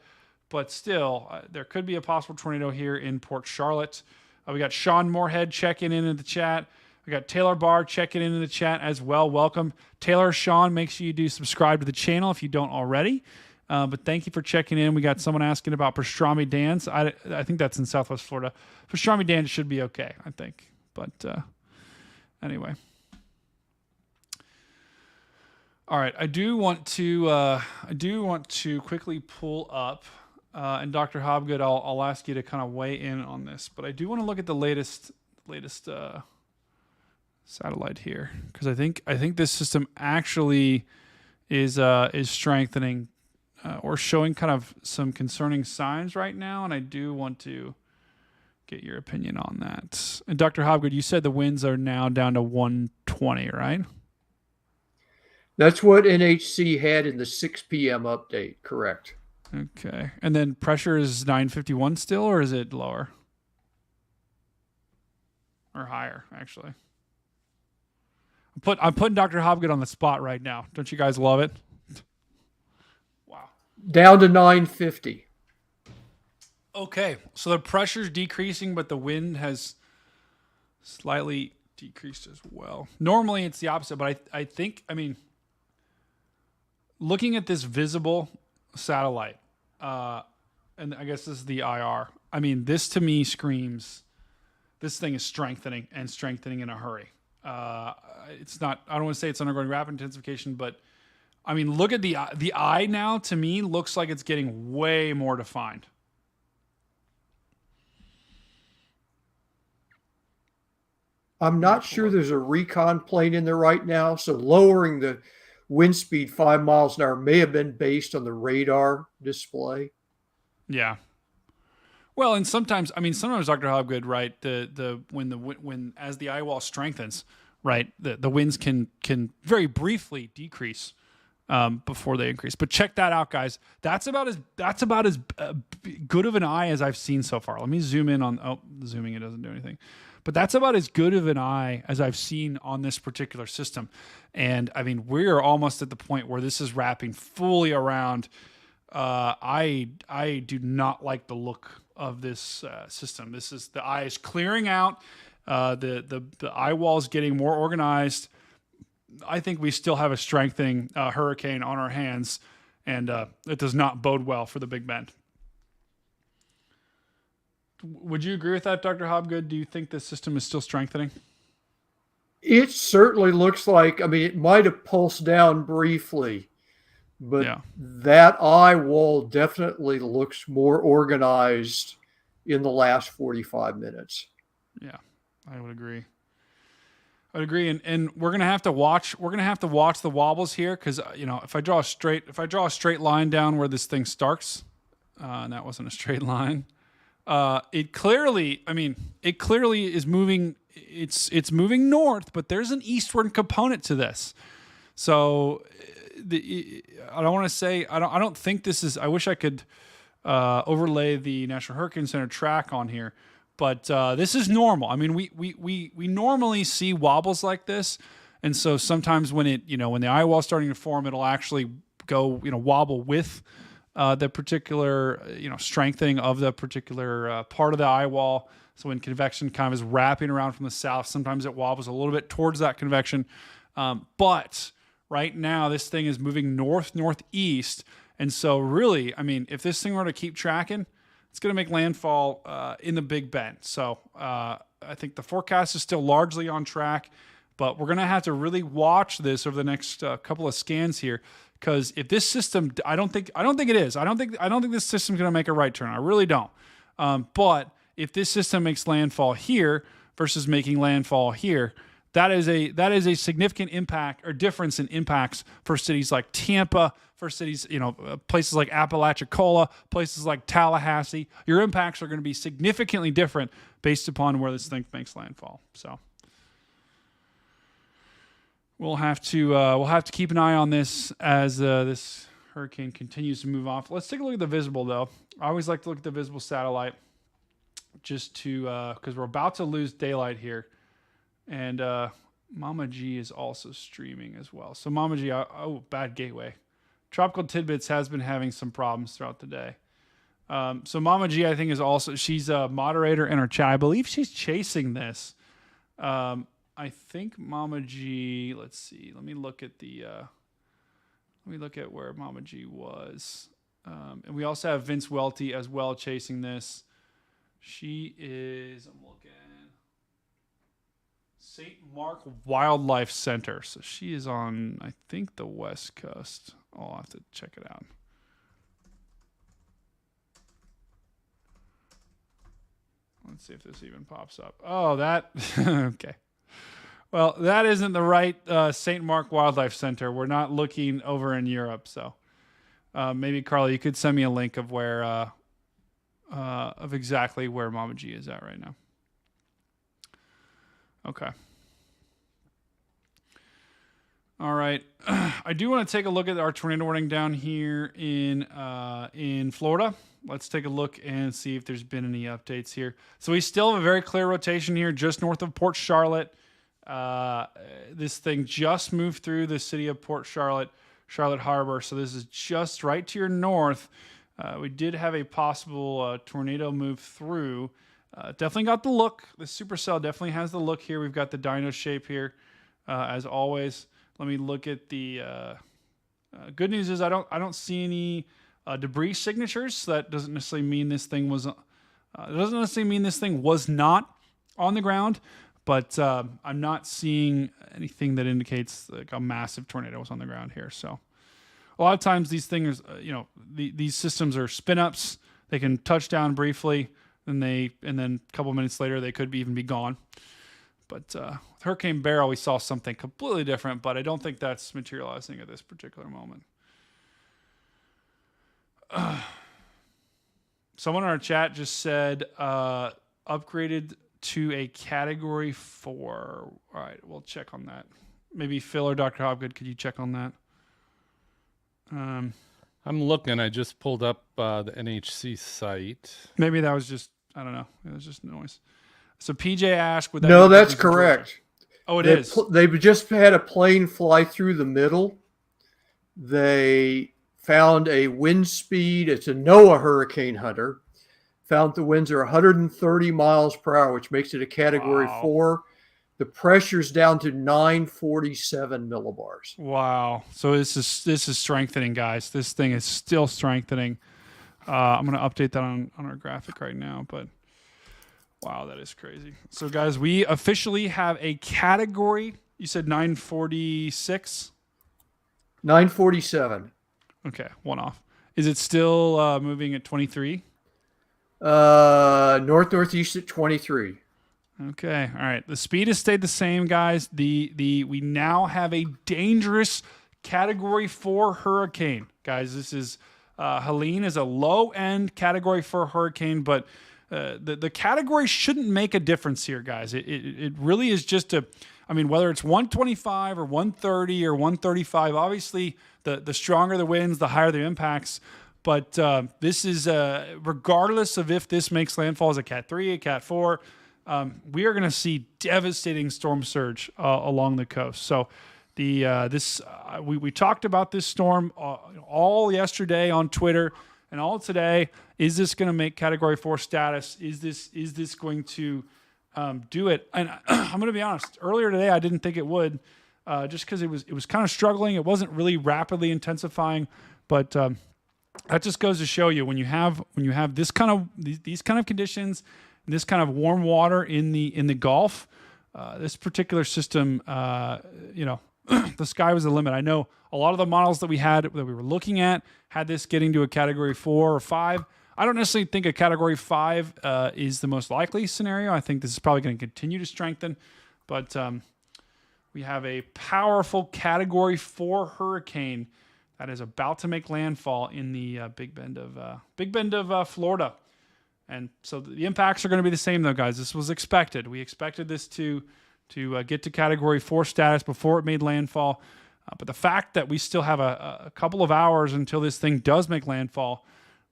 but still, there could be a possible tornado here in Port Charlotte. We got Sean Moorhead checking in the chat. We got Taylor Barr checking in the chat as well. Welcome. Taylor, Sean, make sure you do subscribe to the channel if you don't already. But thank you for checking in. We got someone asking about pastrami Dance. I think that's in Southwest Florida. Pastrami Dance should be okay, I think. But anyway. All right, I do want to quickly pull up, and Dr. Hobgood, I'll ask you to kind of weigh in on this. But I do want to look at the latest satellite here, because I think this system actually is strengthening. Or showing kind of some concerning signs right now, and I do want to get your opinion on that. And Dr. Hobgood, you said the winds are now down to 120, right? That's what NHC had in the 6 p.m. update, correct. Okay. And then pressure is 951 still, or is it lower? Or higher, actually? I'm putting Dr. Hobgood on the spot right now. Don't you guys love it? Wow. Down to 950. Okay, so the pressure's decreasing, but the wind has slightly decreased as well. Normally it's the opposite, but I think, I mean, looking at this visible satellite, and I guess this is the IR, I mean, this to me screams, this thing is strengthening and strengthening in a hurry. It's not, I don't want to say it's undergoing rapid intensification, but I mean, look at the eye now, to me, looks like it's getting way more defined. I'm not sure there's a recon plane in there right now, so lowering the wind speed 5 miles an hour may have been based on the radar display. Yeah. Well, and sometimes Dr. Hobgood, right? When as the eye wall strengthens, right, the winds can very briefly decrease before they increase. But check that out, guys. That's about as good of an eye as I've seen so far. Let me zoom in on. Oh, zooming it doesn't do anything. But that's about as good of an eye as I've seen on this particular system. And I mean, we're almost at the point where this is wrapping fully around. I do not like the look of this system. This is the eye is clearing out. The eye wall is getting more organized. I think we still have a strengthening hurricane on our hands, and it does not bode well for the Big Bend. Would you agree with that, Dr. Hobgood? Do you think the system is still strengthening? It certainly looks like, I mean, it might have pulsed down briefly, but that eye wall definitely looks more organized in the last 45 minutes. Yeah, I would agree. I'd agree, and we're gonna have to watch. We're gonna have to watch the wobbles here, because if I draw a straight line down where this thing starts, and that wasn't a straight line. It clearly is moving. It's moving north, but there's an eastward component to this. So I don't want to say I don't think this is. I wish I could overlay the National Hurricane Center track on here, but this is normal. I mean, we normally see wobbles like this, and so sometimes when the eye wall's starting to form, it'll actually go wobble with the particular strengthening of the particular part of the eye wall. So when convection kind of is wrapping around from the south, sometimes it wobbles a little bit towards that convection. But right now, this thing is moving northeast. And so really, I mean, if this thing were to keep tracking, it's going to make landfall in the Big Bend. So I think the forecast is still largely on track, but we're going to have to really watch this over the next couple of scans here. Because if this system, I don't think it is. I don't think this system's going to make a right turn. I really don't. But if this system makes landfall here versus making landfall here, that is a significant impact or difference in impacts for cities like Tampa, for cities, places like Apalachicola, places like Tallahassee. Your impacts are going to be significantly different based upon where this thing makes landfall. So we'll have to keep an eye on this as this hurricane continues to move off. Let's take a look at the visible, though. I always like to look at the visible satellite, just to because we're about to lose daylight here, and Mama G is also streaming as well. So Mama G, bad gateway. Tropical Tidbits has been having some problems throughout the day. So Mama G, I think, is also, she's a moderator in our chat. I believe she's chasing this. I think Mama G, let's see. Let me look at where Mama G was. And we also have Vince Welty as well chasing this. She is, I'm looking, St. Mark Wildlife Center. So she is on, I think, the West Coast. I'll have to check it out. Let's see if this even pops up. Oh, that, okay. Well, that isn't the right St. Mark Wildlife Center. We're not looking over in Europe. So maybe, Carla, you could send me a link of where, of exactly where Mama G is at right now. Okay. All right. I do want to take a look at our tornado warning down here in Florida. Let's take a look and see if there's been any updates here. So we still have a very clear rotation here just north of Port Charlotte. This thing just moved through the city of Port Charlotte, Charlotte Harbor. So this is just right to your north. We did have a possible tornado move through. Definitely got the look. The supercell definitely has the look here. We've got the dino shape here, as always. Let me look at the good news is I don't see any debris signatures. So that doesn't necessarily mean this thing was. Doesn't necessarily mean this thing was not on the ground, but I'm not seeing anything that indicates like a massive tornado was on the ground here. So a lot of times these things, these systems are spin ups. They can touch down briefly, and then a couple minutes later they could even be gone. But with Hurricane Beryl, we saw something completely different, but I don't think that's materializing at this particular moment. Someone in our chat just said upgraded to a category 4. All right, we'll check on that. Maybe Phil or Dr. Hobgood, could you check on that? I'm looking. I just pulled up the NHC site. Maybe that was just, I don't know. It was just noise. So PJ asked, would that No, be that's different? correct. Oh, it is. They've just had a plane fly through the middle. They found a wind speed. It's a NOAA hurricane hunter. Found the winds are 130 miles per hour, which makes it a category 4. The pressure's down to 947 millibars. Wow. So this is strengthening, guys. This thing is still strengthening. I'm going to update that on our graphic right now, but wow, that is crazy. So guys, we officially have a category. You said 946? 947. Okay, one off. Is it still moving at 23? Northeast at 23. Okay, all right. The speed has stayed the same, guys. We now have a dangerous category 4 hurricane, guys. This is Helene is a low end category 4 hurricane, but the category shouldn't make a difference here, guys. It really is just whether it's 125 or 130 or 135, obviously the stronger the winds, the higher the impacts. But this is regardless of if this makes landfall as a Cat 3, a Cat 4. We are going to see devastating storm surge along the coast. So we talked about this storm all yesterday on Twitter and all today. Is this going to make Category 4 status? Is this going to do it? And I'm going to be honest. Earlier today, I didn't think it would, just because it was kind of struggling. It wasn't really rapidly intensifying, but that just goes to show you when you have this kind of these kind of conditions. This kind of warm water in the Gulf, this particular system, the sky was the limit. I know a lot of the models that we were looking at had this getting to a category 4 or 5. I don't necessarily think a category 5 is the most likely scenario. I think this is probably going to continue to strengthen, but we have a powerful category 4 hurricane that is about to make landfall in the Big Bend of Florida. And so the impacts are going to be the same, though, guys. This was expected. We expected this to get to Category 4 status before it made landfall. But the fact that we still have a couple of hours until this thing does make landfall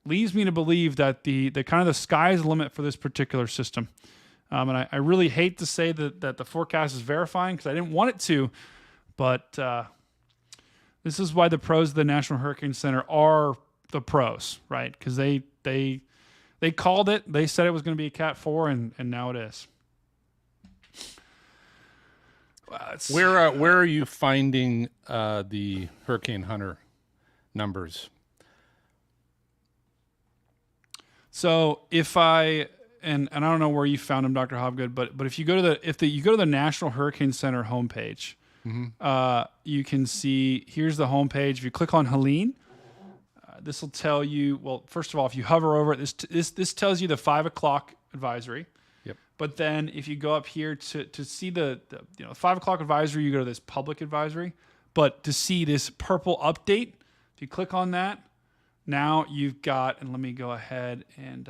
leads me to believe that the kind of the sky's the limit for this particular system. And I really hate to say that the forecast is verifying because I didn't want it to, but this is why the pros of the National Hurricane Center are the pros, right? Because they called it. They said it was going to be a Cat 4, and now it is. Where are you finding the Hurricane Hunter numbers? So if I and I don't know where you found them, Dr. Hobgood, but if you go to you go to the National Hurricane Center homepage, you can see here's the homepage. If you click on Helene. This will tell you, well, first of all, if you hover over it, this tells you the 5 o'clock advisory. Yep. But then if you go up here to see the 5 o'clock advisory, you go to this public advisory. But to see this purple update, if you click on that, now you've got, and let me go ahead and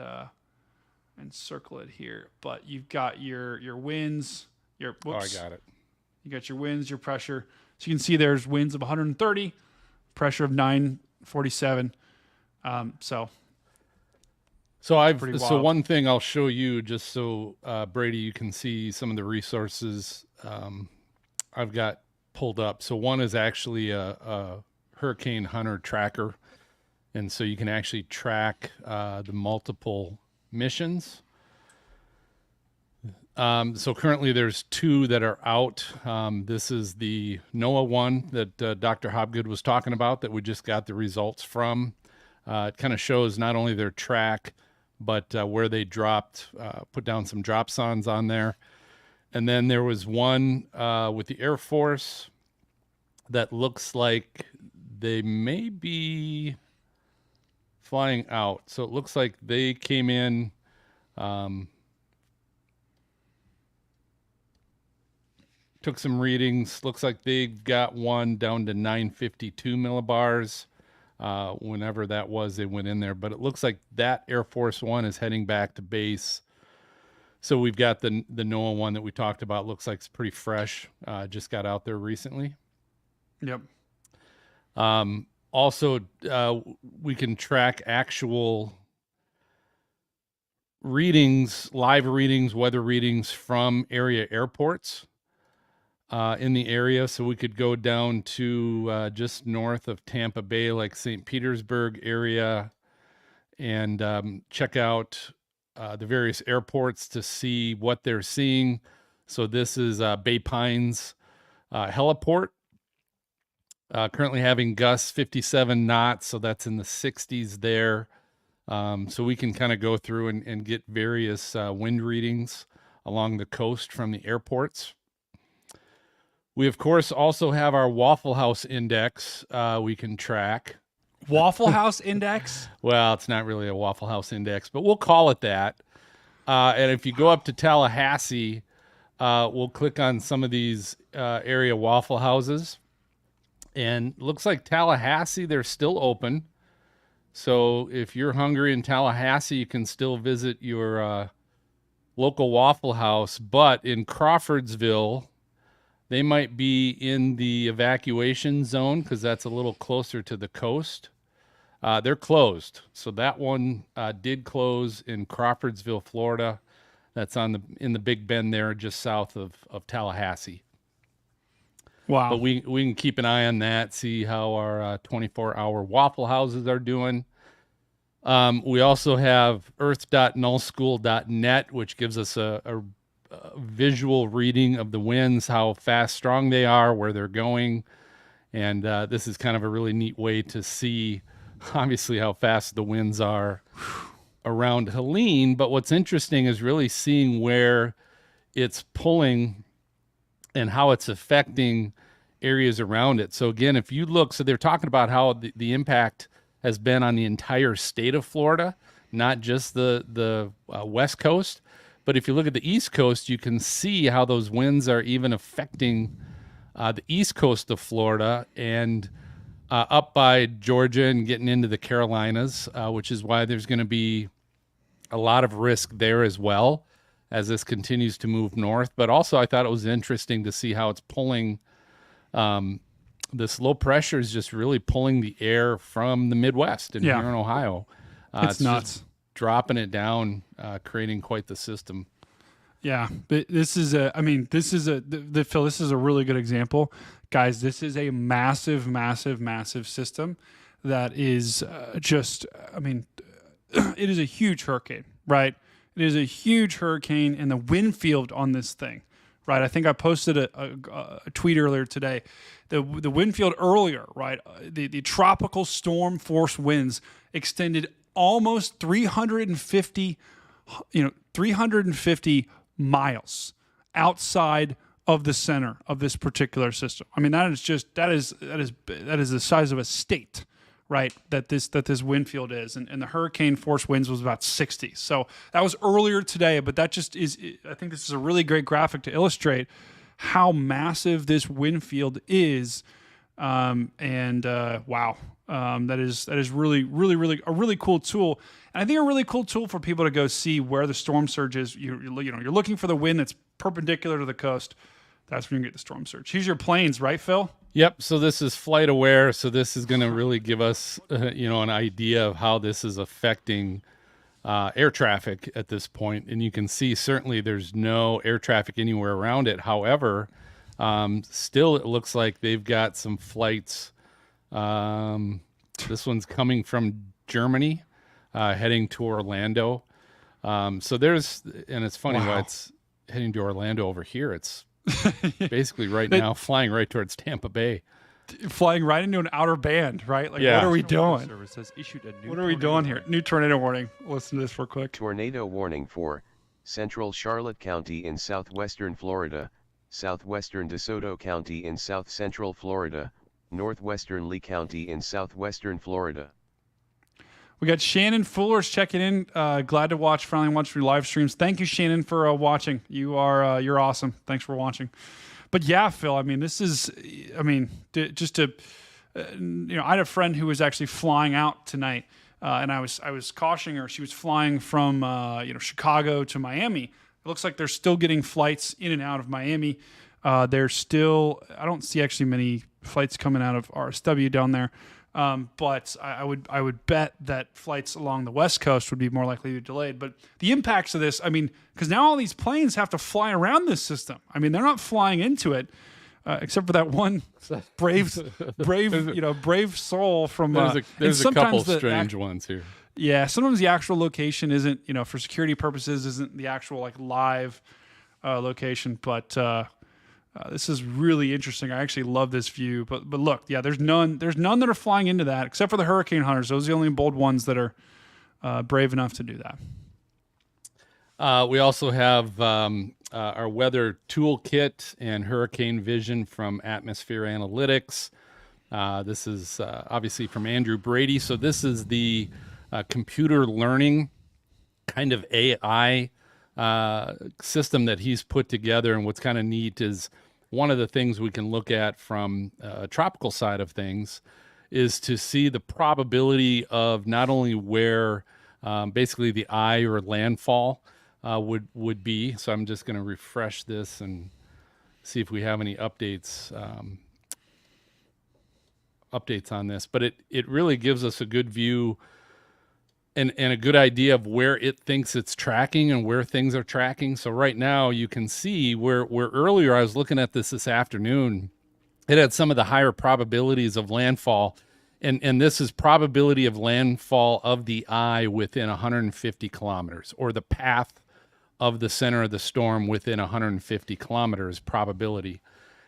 circle it here. But you've got your winds, whoops. Oh, I got it. You got your winds, your pressure. So you can see there's winds of 130, pressure of 947. So one thing I'll show you just so Brady, you can see some of the resources I've got pulled up. So one is actually a Hurricane Hunter tracker. And so you can actually track the multiple missions. So currently there's 2 that are out. This is the NOAA one that Dr. Hobgood was talking about that we just got the results from. It kind of shows not only their track, but where they dropped, put down some drop zones on there. And then there was one with the Air Force that looks like they may be flying out. So it looks like they came in, took some readings. Looks like they got one down to 952 millibars. Whenever that was, they went in there. But it looks like that Air Force One is heading back to base. So we've got the NOAA one that we talked about. Looks like it's pretty fresh. Just got out there recently. Yep. Also, we can track actual readings, live readings, weather readings from area airports in the area. So we could go down to just north of Tampa Bay, like St. Petersburg area, and check out the various airports to see what they're seeing. So this is Bay Pines heliport. Currently having gusts 57 knots, so that's in the 60s there. So we can kind of go through and get various wind readings along the coast from the airports. We, of course, also have our Waffle House index we can track. Waffle House index? Well, it's not really a Waffle House index, but we'll call it that. And if you go up to Tallahassee, we'll click on some of these area Waffle Houses. And looks like Tallahassee, they're still open. So if you're hungry in Tallahassee, you can still visit your local Waffle House. But in Crawfordsville, they might be in the evacuation zone because that's a little closer to the coast. They're closed. So that one did close in Crawfordsville, Florida. That's in the Big Bend there, just south of Tallahassee. Wow. But we can keep an eye on that, see how our 24-hour Waffle Houses are doing. We also have earth.nullschool.net, which gives us a visual reading of the winds, how fast, strong they are, where they're going. And this is kind of a really neat way to see, obviously, how fast the winds are around Helene. But what's interesting is really seeing where it's pulling and how it's affecting areas around it. So again, if you look, so they're talking about how the impact has been on the entire state of Florida, not just the West Coast. But if you look at the East Coast, you can see how those winds are even affecting the East Coast of Florida and up by Georgia and getting into the Carolinas, which is why there's going to be a lot of risk there as well as this continues to move north. But also I thought it was interesting to see how it's pulling, this low pressure is just really pulling the air from the Midwest and here in Ohio. It's nuts. Dropping it down, creating quite the system. Yeah, but this is a Phil, this is a really good example. Guys, this is a massive, massive, massive system that is it is a huge hurricane, right? It is a huge hurricane, and the wind field on this thing, right? I think I posted a tweet earlier today. The wind field earlier, right? The tropical storm force winds extended almost 350 miles outside of the center of this particular system. I mean, that is the size of a state, right? That this wind field is, and the hurricane force winds was about 60. So that was earlier today, but that just is. I think this is a really great graphic to illustrate how massive this wind field is. Wow, that is really, really, really a really cool tool, and I think a really cool tool for people to go see where the storm surge is. You're looking for the wind that's perpendicular to the coast. That's when you get the storm surge. Here's your planes, right, Phil? Yep. So this is flight aware. So this is going to really give us, an idea of how this is affecting air traffic at this point. And you can see certainly there's no air traffic anywhere around it. However, Still, it looks like they've got some flights. This one's coming from Germany, heading to Orlando. So there's, and it's funny why it's heading to Orlando over here. It's basically right now flying right towards Tampa Bay. Flying right into an outer band, right? Like, Yeah. what are we National Weather doing? Service has issued a new What are we tornado doing here? warning. New tornado warning. Listen to this real quick. Tornado warning for Central Charlotte County in southwestern Florida, southwestern DeSoto County in south central Florida, northwestern Lee County in southwestern Florida. We got Shannon Fuller's checking in. Glad to finally watch your live streams. Thank you, Shannon, for watching. You're awesome. Thanks for watching. But yeah, Phil, I mean, I had a friend who was actually flying out tonight, and I was cautioning her. She was flying from Chicago to Miami. It looks like they're still getting flights in and out of Miami. I don't see actually many flights coming out of RSW down there. But I would bet that flights along the West Coast would be more likely to be delayed. But the impacts of this, I mean, because now all these planes have to fly around this system. I mean, they're not flying into it, except for that one brave soul from. There's a couple strange ones here. Yeah, sometimes the actual location isn't, for security purposes, isn't the actual like live location, but. This is really interesting. I actually love this view, but look, yeah, there's none that are flying into that except for the hurricane hunters. Those are the only bold ones that are brave enough to do that. We also have our weather toolkit and hurricane vision from Atmosphere Analytics. This is obviously from Andrew Brady. So this is the computer learning kind of AI system that he's put together. And what's kind of neat is one of the things we can look at from a tropical side of things is to see the probability of not only where basically the eye or landfall would be. So I'm just going to refresh this and see if we have any updates on this. But it really gives us a good view and a good idea of where it thinks it's tracking and where things are tracking. So right now you can see where earlier I was looking at this afternoon, it had some of the higher probabilities of landfall. And this is probability of landfall of the eye within 150 kilometers, or the path of the center of the storm within 150 kilometers probability.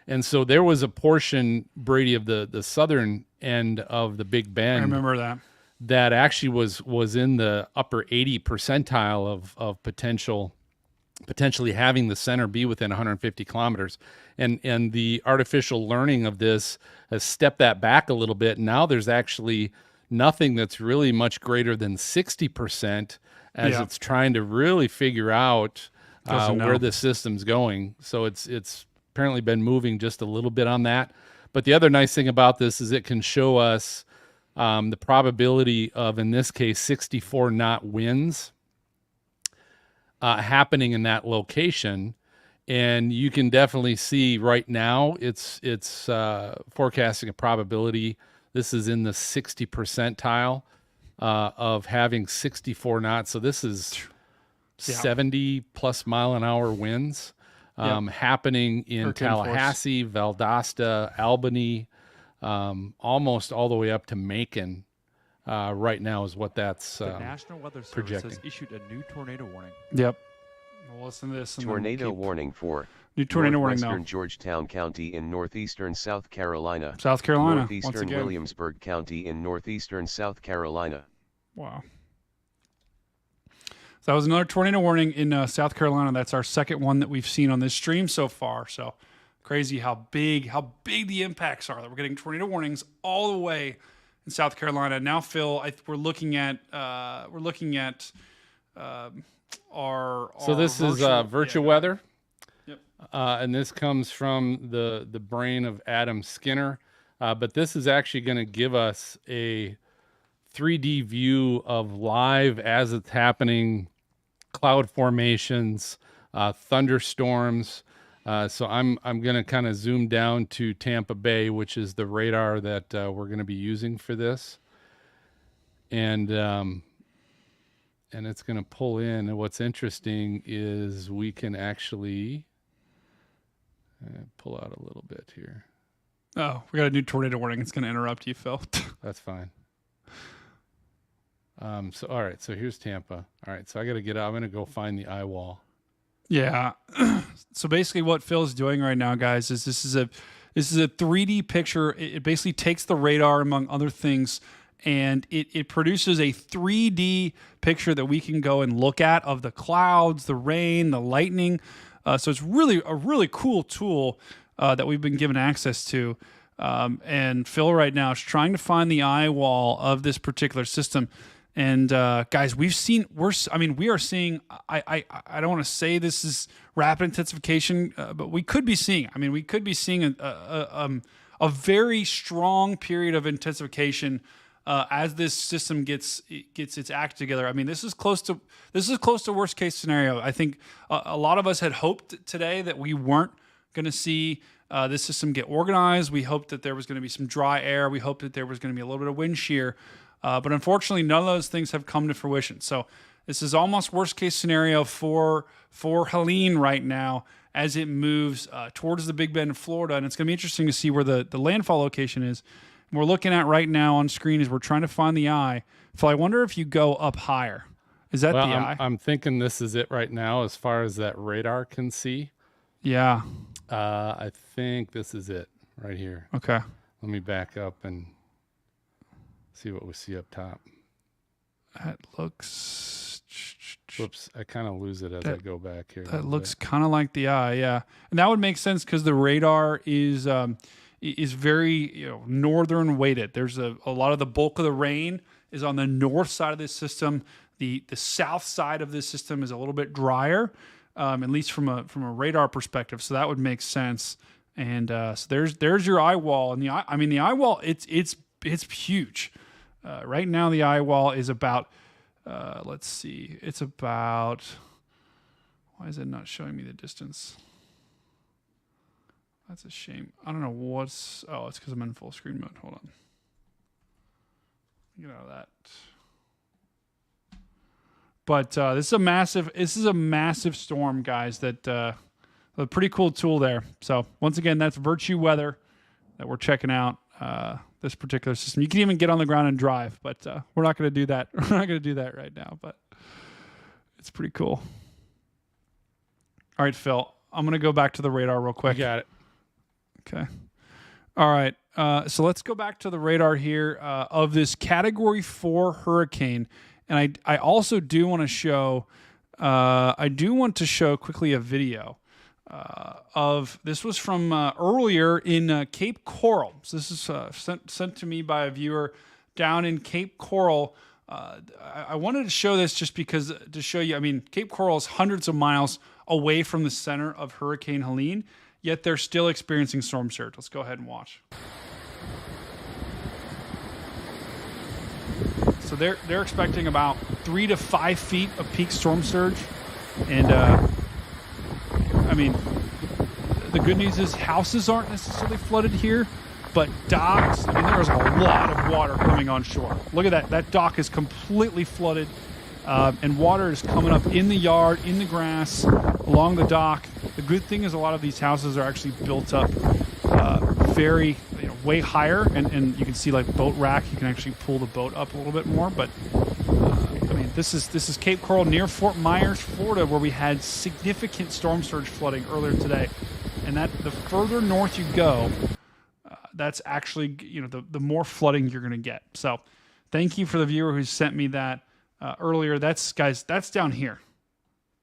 And so there was a portion, Brady, of the southern end of the Big Bend. I remember that actually was in the upper 80 percentile of potentially having the center be within 150 kilometers. And the artificial learning of this has stepped that back a little bit. Now there's actually nothing that's really much greater than 60% as it's trying to really figure out where the system's going. So it's apparently been moving just a little bit on that. But the other nice thing about this is it can show us the probability of, in this case, 64 knot winds happening in that location. And you can definitely see right now it's forecasting a probability. This is in the 60 percentile of having 64 knots. So this is 70 plus mile an hour winds happening in Hurricane Tallahassee, Valdosta, Albany, almost all the way up to Macon right now is what that's The National Weather Service projecting. has issued a new tornado warning. Yep. We'll listen to this. And Tornado warning for new tornado warning now. northwestern Georgetown County in northeastern South Carolina. South Carolina. Once Northeastern again. Williamsburg County in northeastern South Carolina. Wow. So that was another tornado warning in South Carolina. That's our second one that we've seen on this stream so far. So crazy how big the impacts are. That we're getting tornado warnings all the way in South Carolina. Now, Phil, we're looking at our So this is virtual weather. Yep. And this comes from the brain of Adam Skinner. But this is actually going to give us a 3D view of live as it's happening, cloud formations, thunderstorms. So I'm going to kind of zoom down to Tampa Bay, which is the radar that we're going to be using for this. And it's going to pull in. And what's interesting is we can actually Pull out a little bit here. Oh, we got a new tornado warning. It's going to interrupt you, Phil. That's fine. So all right, so here's Tampa. All right, so I got to get out. I'm going to go find the eye wall. Yeah. So basically what Phil's doing right now, guys, is this is a 3D picture. It basically takes the radar, among other things, and it produces a 3D picture that we can go and look at of the clouds, the rain, the lightning. So it's really a really cool tool that we've been given access to. And Phil right now is trying to find the eye wall of this particular system. And guys, we are seeing. I don't want to say this is rapid intensification, but we could be seeing. We could be seeing a very strong period of intensification as this system gets its act together. This is close to worst case scenario. I think a lot of us had hoped today that we weren't going to see this system get organized. We hoped that there was going to be some dry air. We hoped that there was going to be a little bit of wind shear. But unfortunately, none of those things have come to fruition. So this is almost worst case scenario for Helene right now as it moves towards the Big Bend, Florida. And it's going to be interesting to see where the landfall location is. And we're looking at right now on screen as we're trying to find the eye. So I wonder if you go up higher. Is that the eye? I'm thinking this is it right now as far as that radar can see. Yeah. I think this is it right here. Okay. Let me back up and see what we see up top. That looks... Whoops, I kind of lose it as I go back here. That looks kind of like the eye, yeah. And that would make sense because the radar is very northern weighted. There's a lot of the bulk of the rain is on the north side of this system. The south side of this system is a little bit drier, at least from a radar perspective. So that would make sense. And so there's your eye wall, and the eye wall it's huge. Right now the eye wall is about let's see, it's about, why is it not showing me the distance? That's a shame. I don't know it's because I'm in full screen mode. Hold on. Get out of that. But this is a massive storm, guys. That a pretty cool tool there. So once again, that's Virtue Weather that we're checking out. This particular system. You can even get on the ground and drive, but we're not going to do that. We're not going to do that right now. But it's pretty cool. All right, Phil. I'm going to go back to the radar real quick. You got it. Okay. All right. So let's go back to the radar here of this Category 4 hurricane. And I also do want to show, quickly a video of, this was from earlier in Cape Coral. So this is sent to me by a viewer down in Cape Coral. I wanted to show this just because, to show you, Cape Coral is hundreds of miles away from the center of Hurricane Helene, yet they're still experiencing storm surge. Let's go ahead and watch. So they're expecting about 3 to 5 feet of peak storm surge, and the good news is houses aren't necessarily flooded here, but docks. There's a lot of water coming on shore. Look at that. That dock is completely flooded, and water is coming up in the yard, in the grass, along the dock. The good thing is a lot of these houses are actually built up very, way higher, and you can see like boat rack. You can actually pull the boat up a little bit more. But this is Cape Coral near Fort Myers, Florida, where we had significant storm surge flooding earlier today. And that the further north you go, that's actually the more flooding you're going to get. So, thank you for the viewer who sent me that earlier. That's down here.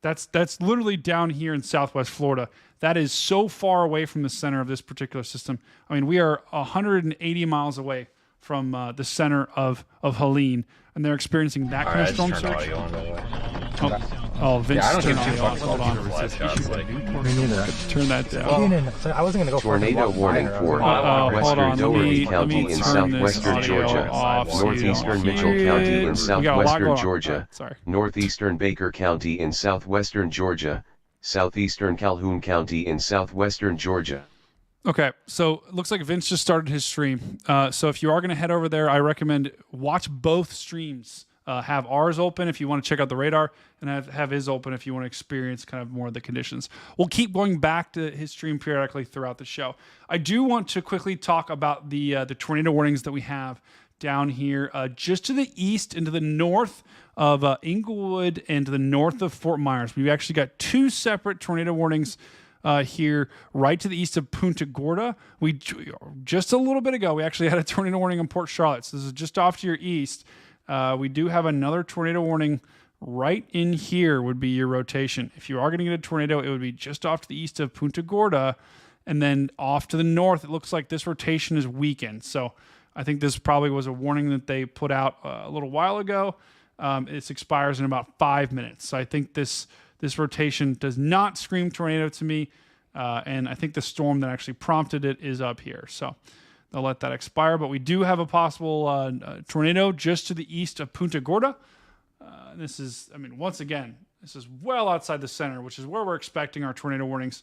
That's literally down here in Southwest Florida. That is so far away from the center of this particular system. We are 180 miles away from the center of Helene, and they're experiencing that kind of storm surge. Vince, I don't turn give two audio fucks off. Hold on. Me neither. Turn that down. I wasn't going to go for Tornado warning for western Doherty County in southwestern Georgia, northeastern Mitchell County in southwestern Georgia, northeastern Baker County in southwestern Georgia, southeastern Calhoun County in southwestern Georgia. Okay, so it looks like Vince just started his stream. So if you are going to head over there, I recommend watch both streams have ours open if you want to check out the radar, and have his open if you want to experience kind of more of the conditions. We'll keep going back to his stream periodically throughout the show. I do want to quickly talk about the tornado warnings that we have down here just to the east and to the north of Inglewood and to the north of Fort Myers. We've actually got 2 separate tornado warnings here right to the east of Punta Gorda. We just a little bit ago, we actually had a tornado warning in Port Charlotte. So this is just off to your east. We do have another tornado warning right in here would be your rotation. If you are going to get a tornado, it would be just off to the east of Punta Gorda, and then off to the north. It looks like this rotation is weakened. So I think this probably was a warning that they put out a little while ago. It expires in about 5 minutes. So I think this rotation does not scream tornado to me. And I think the storm that actually prompted it is up here. So they'll let that expire. But we do have a possible tornado just to the east of Punta Gorda. This is, I mean, once again, this is well outside the center, which is where we're expecting our tornado warnings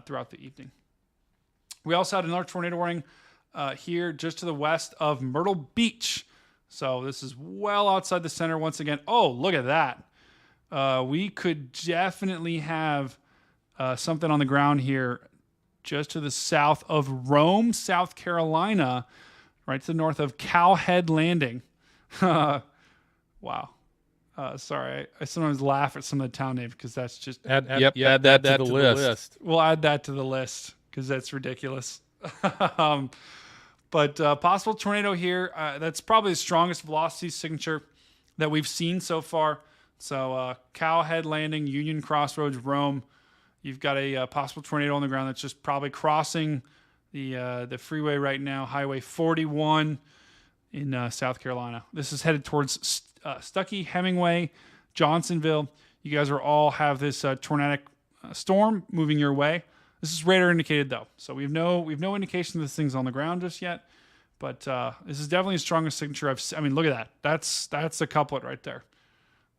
throughout the evening. We also had another tornado warning here just to the west of Myrtle Beach. So this is well outside the center once again. Oh, look at that. We could definitely have something on the ground here just to the south of Rome, South Carolina, right to the north of Cowhead Landing. Wow. Sorry, I sometimes laugh at some of the town names because that's just... Add that to the list. We'll add that to the list because that's ridiculous. But possible tornado here. That's probably the strongest velocity signature that we've seen so far. So Cowhead Landing, Union Crossroads, Rome. You've got a possible tornado on the ground that's just probably crossing the freeway right now, Highway 41 in South Carolina. This is headed towards Stuckey, Hemingway, Johnsonville. You guys are all have this tornadic storm moving your way. This is radar indicated though, so we've no indication that this thing's on the ground just yet. But this is definitely the strongest signature I've seen. I mean, look at that. That's a couplet right there.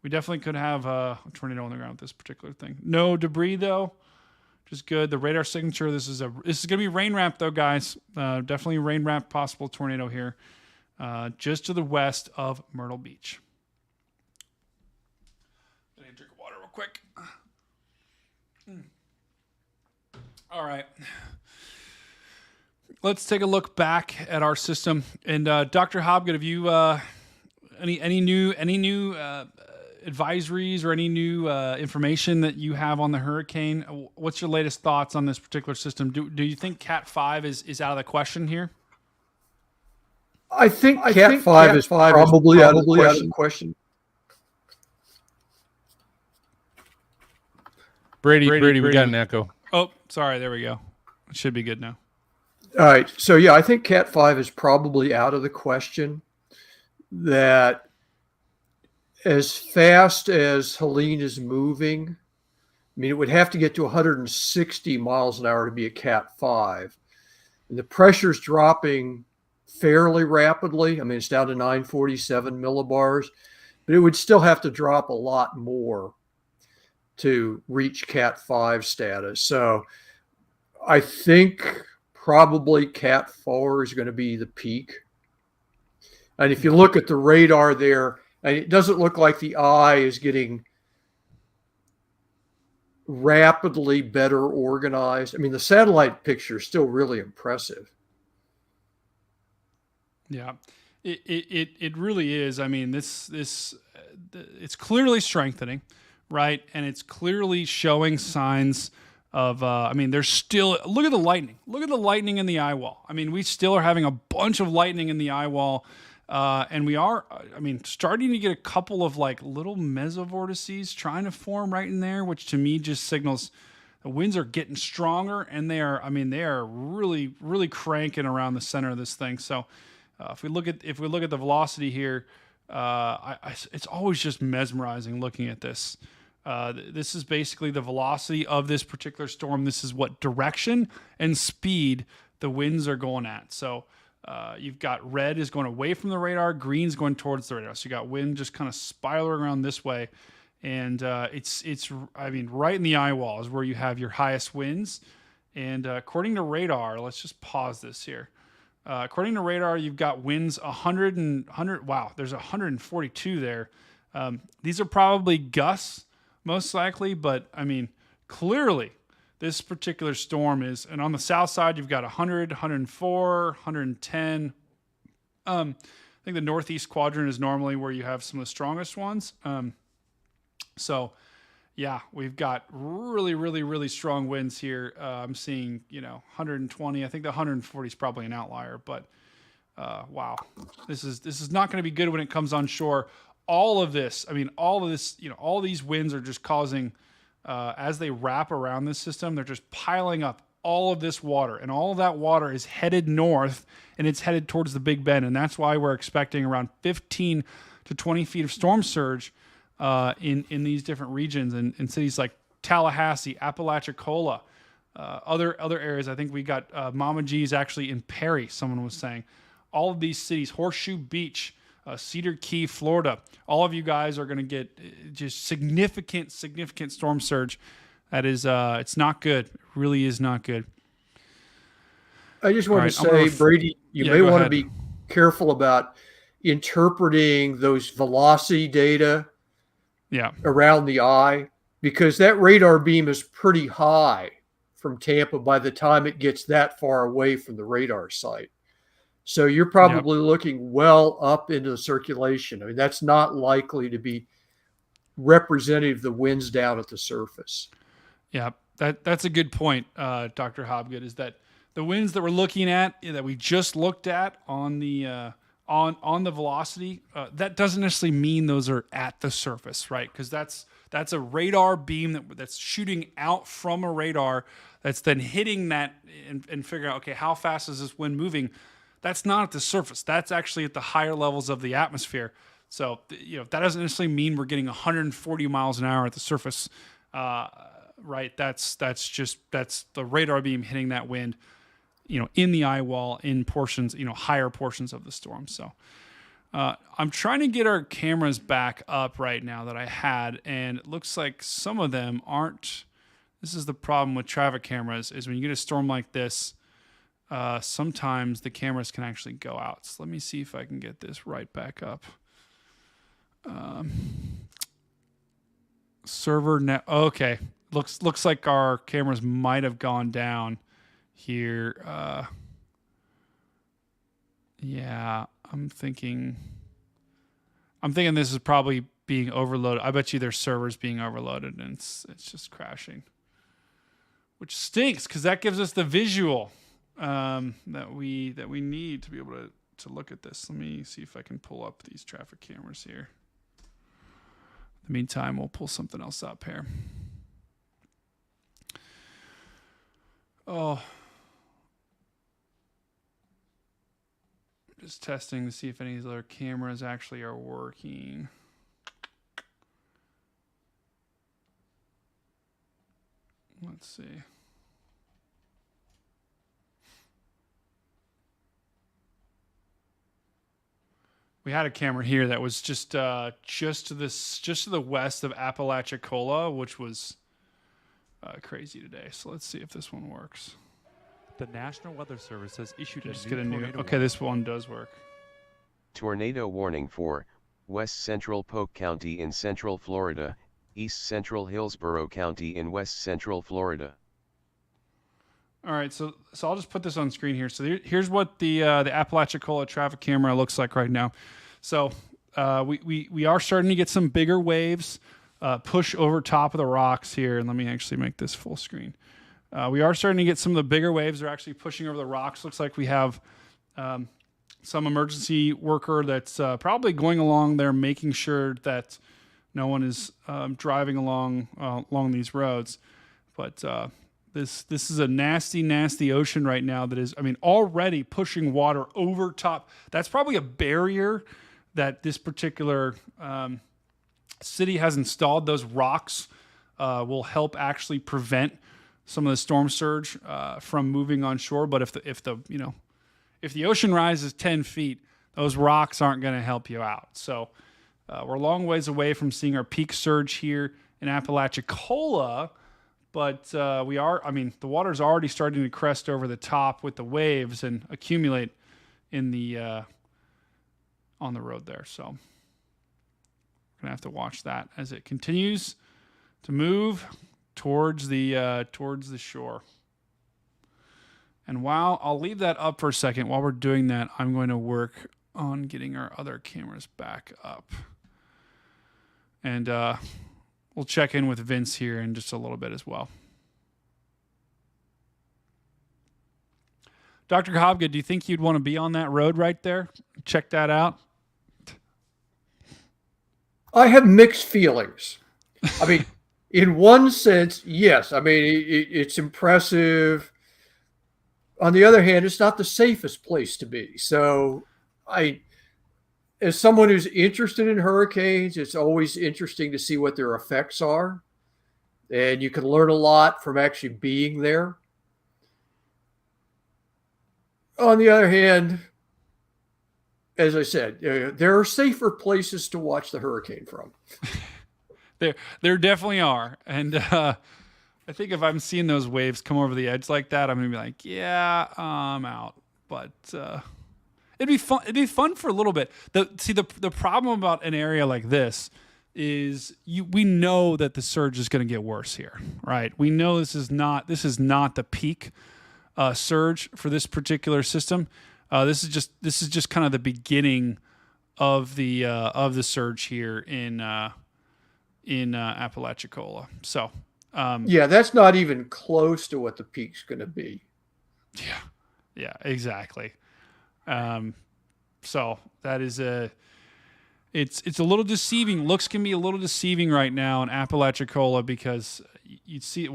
We definitely could have a tornado on the ground with this particular thing. No debris though, which is good. The radar signature. This is gonna be rain ramp though, guys. Definitely rain ramp possible tornado here, just to the west of Myrtle Beach. I need to drink water real quick. All right. Let's take a look back at our system. And Dr. Hobgood, have you any new advisories or any new information that you have on the hurricane? What's your latest thoughts on this particular system? Do you think Cat 5 is out of the question here? I think Cat 5 is probably out of the question. Brady, we got an echo. Oh, sorry. There we go. It should be good now. All right. So, yeah, I think Cat 5 is probably out of the question. That as fast as Helene is moving, I mean, it would have to get to 160 miles an hour to be a Cat 5. And the pressure's dropping fairly rapidly. I mean, it's down to 947 millibars, but it would still have to drop a lot more to reach Cat 5 status. So I think probably Cat 4 is going to be the peak. And if you look at the radar there, and it doesn't look like the eye is getting rapidly better organized. I mean, the satellite picture is still really impressive. Yeah, it really is. I mean, this it's clearly strengthening, right? And it's clearly showing signs of, I mean, there's still, look at the lightning. Look at the lightning in the eye wall. I mean, we still are having a bunch of lightning in the eye wall. And we are, I mean, starting to get a couple of like little mesovortices trying to form right in there, which to me just signals the winds are getting stronger, and they are really, really cranking around the center of this thing. So if we look at the velocity here, it's always just mesmerizing looking at this. This is basically the velocity of this particular storm. This is what direction and speed the winds are going at. So you've got red is going away from the radar, green's going towards the radar. So you got wind just kind of spiraling around this way. And it's I mean, right in the eye wall is where you have your highest winds. And according to radar, let's just pause this here. According to radar, you've got winds 100. Wow, there's 142 there. These are probably gusts, most likely, but I mean, clearly this particular storm is, and on the south side, you've got 100, 104, 110. I think the northeast quadrant is normally where you have some of the strongest ones. So yeah, we've got really, really, really strong winds here. I'm seeing, 120. I think the 140 is probably an outlier, but wow, this is not going to be good when it comes on shore. All of this, all these winds are just causing, as they wrap around this system, they're just piling up all of this water, and all of that water is headed north, and it's headed towards the Big Bend, and that's why we're expecting around 15 to 20 feet of storm surge in these different regions, and in cities like Tallahassee, Apalachicola, other areas. I think we got Mama G's actually in Perry, someone was saying. All of these cities, Horseshoe Beach, Cedar Key, Florida, all of you guys are going to get just significant storm surge. That is, it's not good. It really is not good. I just want to say, Brady, you may want to be careful about interpreting those velocity data around the eye, because that radar beam is pretty high from Tampa by the time it gets that far away from the radar site. So you're probably looking well up into the circulation. I mean, that's not likely to be representative of the winds down at the surface. Yeah, that's a good point, Dr. Hobgood, is that the winds that we're looking at, that we just looked at on the on the velocity, that doesn't necessarily mean those are at the surface, right? Because that's a radar beam that's shooting out from a radar that's then hitting that and figuring out, okay, how fast is this wind moving? That's not at the surface. That's actually at the higher levels of the atmosphere. So, that doesn't necessarily mean we're getting 140 miles an hour at the surface, right? That's the radar beam hitting that wind, in the eye wall, in portions, higher portions of the storm. So, I'm trying to get our cameras back up right now that I had, and it looks like some of them aren't. This is the problem with traffic cameras, is when you get a storm like this, sometimes the cameras can actually go out. So let me see if I can get this right back up. Server net. Okay. Looks like our cameras might have gone down here. Yeah, I'm thinking this is probably being overloaded. I bet you their server's being overloaded and it's just crashing, which stinks because that gives us the visual that we need to be able to look at this. Let me see if I can pull up these traffic cameras here. In the meantime, we'll pull something else up here. Oh, just testing to see if any of these other cameras actually are working. Let's see. We had a camera here that was just to the west of Apalachicola, which was crazy today. So let's see if this one works. The National Weather Service has issued a new. Okay, this one does work. Tornado warning for West Central Polk County in Central Florida, East Central Hillsborough County in West Central Florida. All right, so I'll just put this on screen here. So here's what the Apalachicola traffic camera looks like right now. So we are starting to get some bigger waves push over top of the rocks here. And let me actually make this full screen. We are starting to get some of the bigger waves. They're actually pushing over the rocks. Looks like we have some emergency worker that's probably going along there, making sure that no one is driving along these roads. But this is a nasty ocean right now that is, already pushing water over top. That's probably a barrier that this particular city has installed. Those rocks will help actually prevent some of the storm surge from moving on shore. But if the ocean rises 10 feet, those rocks aren't going to help you out. So we're a long ways away from seeing our peak surge here in Apalachicola. But the water's already starting to crest over the top with the waves and accumulate. in the on the road there. So we're gonna have to watch that as it continues to move towards the shore. And while I'll leave that up for a second, while we're doing that, I'm going to work on getting our other cameras back up. And we'll check in with Vince here in just a little bit as well. Dr. Hobgood, do you think you'd want to be on that road right there? Check that out. I have mixed feelings. I mean, in one sense, yes. I mean, it's impressive. On the other hand, it's not the safest place to be. So as someone who's interested in hurricanes, it's always interesting to see what their effects are. And you can learn a lot from actually being there. On the other hand, as I said, there are safer places to watch the hurricane from. There definitely are. And I think if I'm seeing those waves come over the edge like that, I'm going to be like, yeah, I'm out. But it'd be fun. It'd be fun for a little bit. The problem about an area like this is we know that the surge is going to get worse here, right? We know this is not the peak surge for this particular system. This is just kind of the beginning of the surge here in Apalachicola. So yeah, that's not even close to what the peak's going to be. Yeah, exactly. So that is it's a little deceiving. Looks can be a little deceiving right now in Apalachicola because you'd see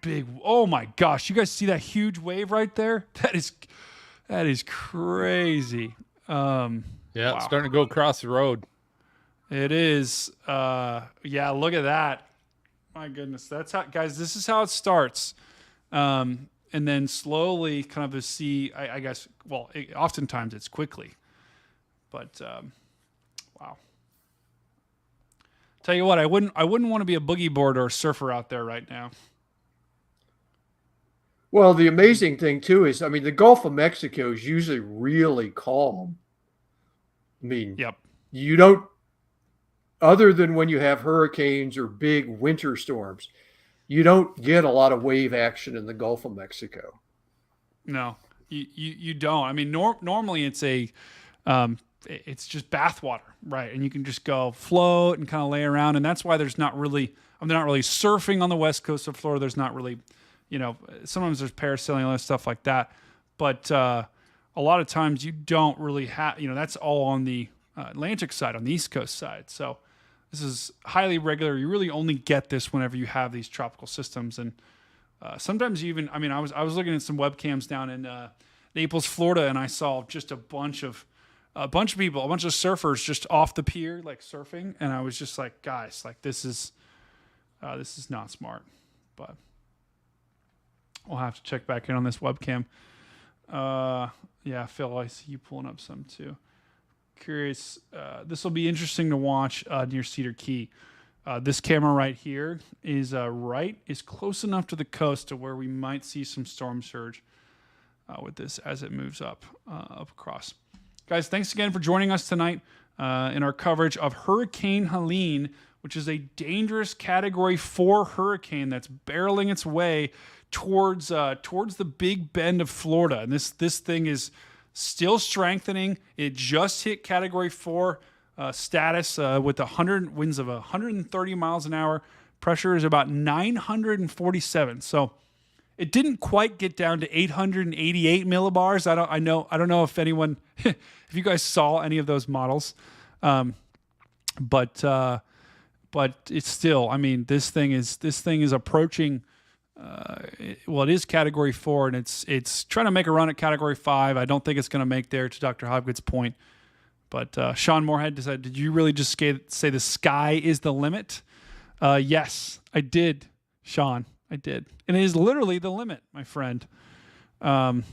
big. Oh my gosh, you guys see that huge wave right there? That is crazy. Yeah, wow. It's starting to go across the road. It is. Yeah, look at that. My goodness, that's how, guys. This is how it starts, and then slowly, kind of I guess. Well, oftentimes it's quickly, but wow. Tell you what, I wouldn't want to be a boogie boarder or surfer out there right now. Well, the amazing thing too is, I mean, the Gulf of Mexico is usually really calm. I mean, yep. You don't. Other than when you have hurricanes or big winter storms, you don't get a lot of wave action in the Gulf of Mexico. No, you don't. I mean, normally it's it's just bathwater, right? And you can just go float and kind of lay around, and that's why they're not really surfing on the west coast of Florida. There's not really, sometimes there's parasailing and other stuff like that, but a lot of times you don't really have, that's all on the Atlantic side, on the East Coast side. So this is highly regular. You really only get this whenever you have these tropical systems. And sometimes you even, I was looking at some webcams down in Naples, Florida, and I saw just a bunch of people, a bunch of surfers just off the pier, like surfing. And I was just like, guys, like this is not smart, but we'll have to check back in on this webcam. Yeah, Phil, I see you pulling up some too. Curious. This will be interesting to watch near Cedar Key. This camera right here is close enough to the coast to where we might see some storm surge with this as it moves up across. Guys, thanks again for joining us tonight in our coverage of Hurricane Helene, which is a dangerous Category 4 hurricane that's barreling its way towards the Big Bend of Florida, and this thing is still strengthening. It just hit Category 4 status with winds of 130 miles an hour. Pressure is about 947. So it didn't quite get down to 888 millibars. I don't know if anyone, if you guys saw any of those models, but it's still. I mean, this thing is approaching. It is Category 4, and it's trying to make a run at Category 5. I don't think it's going to make there, to Dr. Hobgood's point. But Sean Moorhead decided, did you really just say the sky is the limit? Yes, I did, Sean. I did. And it is literally the limit, my friend. Let's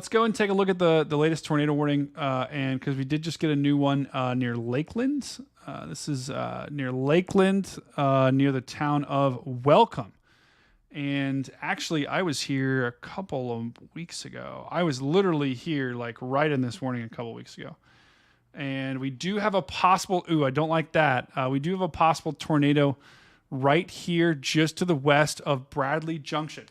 go and take a look at the latest tornado warning, and because we did just get a new one near Lakeland. This is near Lakeland, near the town of Welcome. And actually, I was here a couple of weeks ago. I was literally here like right in this warning a couple of weeks ago. And we do have a possible, I don't like that. We do have a possible tornado right here just to the west of Bradley Junction.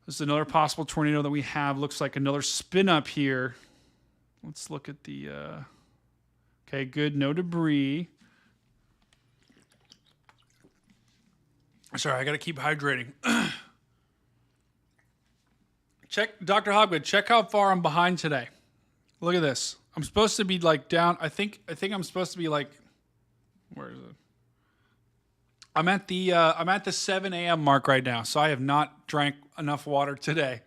This is another possible tornado that we have. Looks like another spin up here. Let's look at the, okay, good. No debris. Sorry, I got to keep hydrating. Check, Dr. Hogwood, check how far I'm behind today. Look at this. I'm supposed to be like down. I think I'm supposed to be like, where is it? I'm at the 7 a.m. mark right now, so I have not drank enough water today.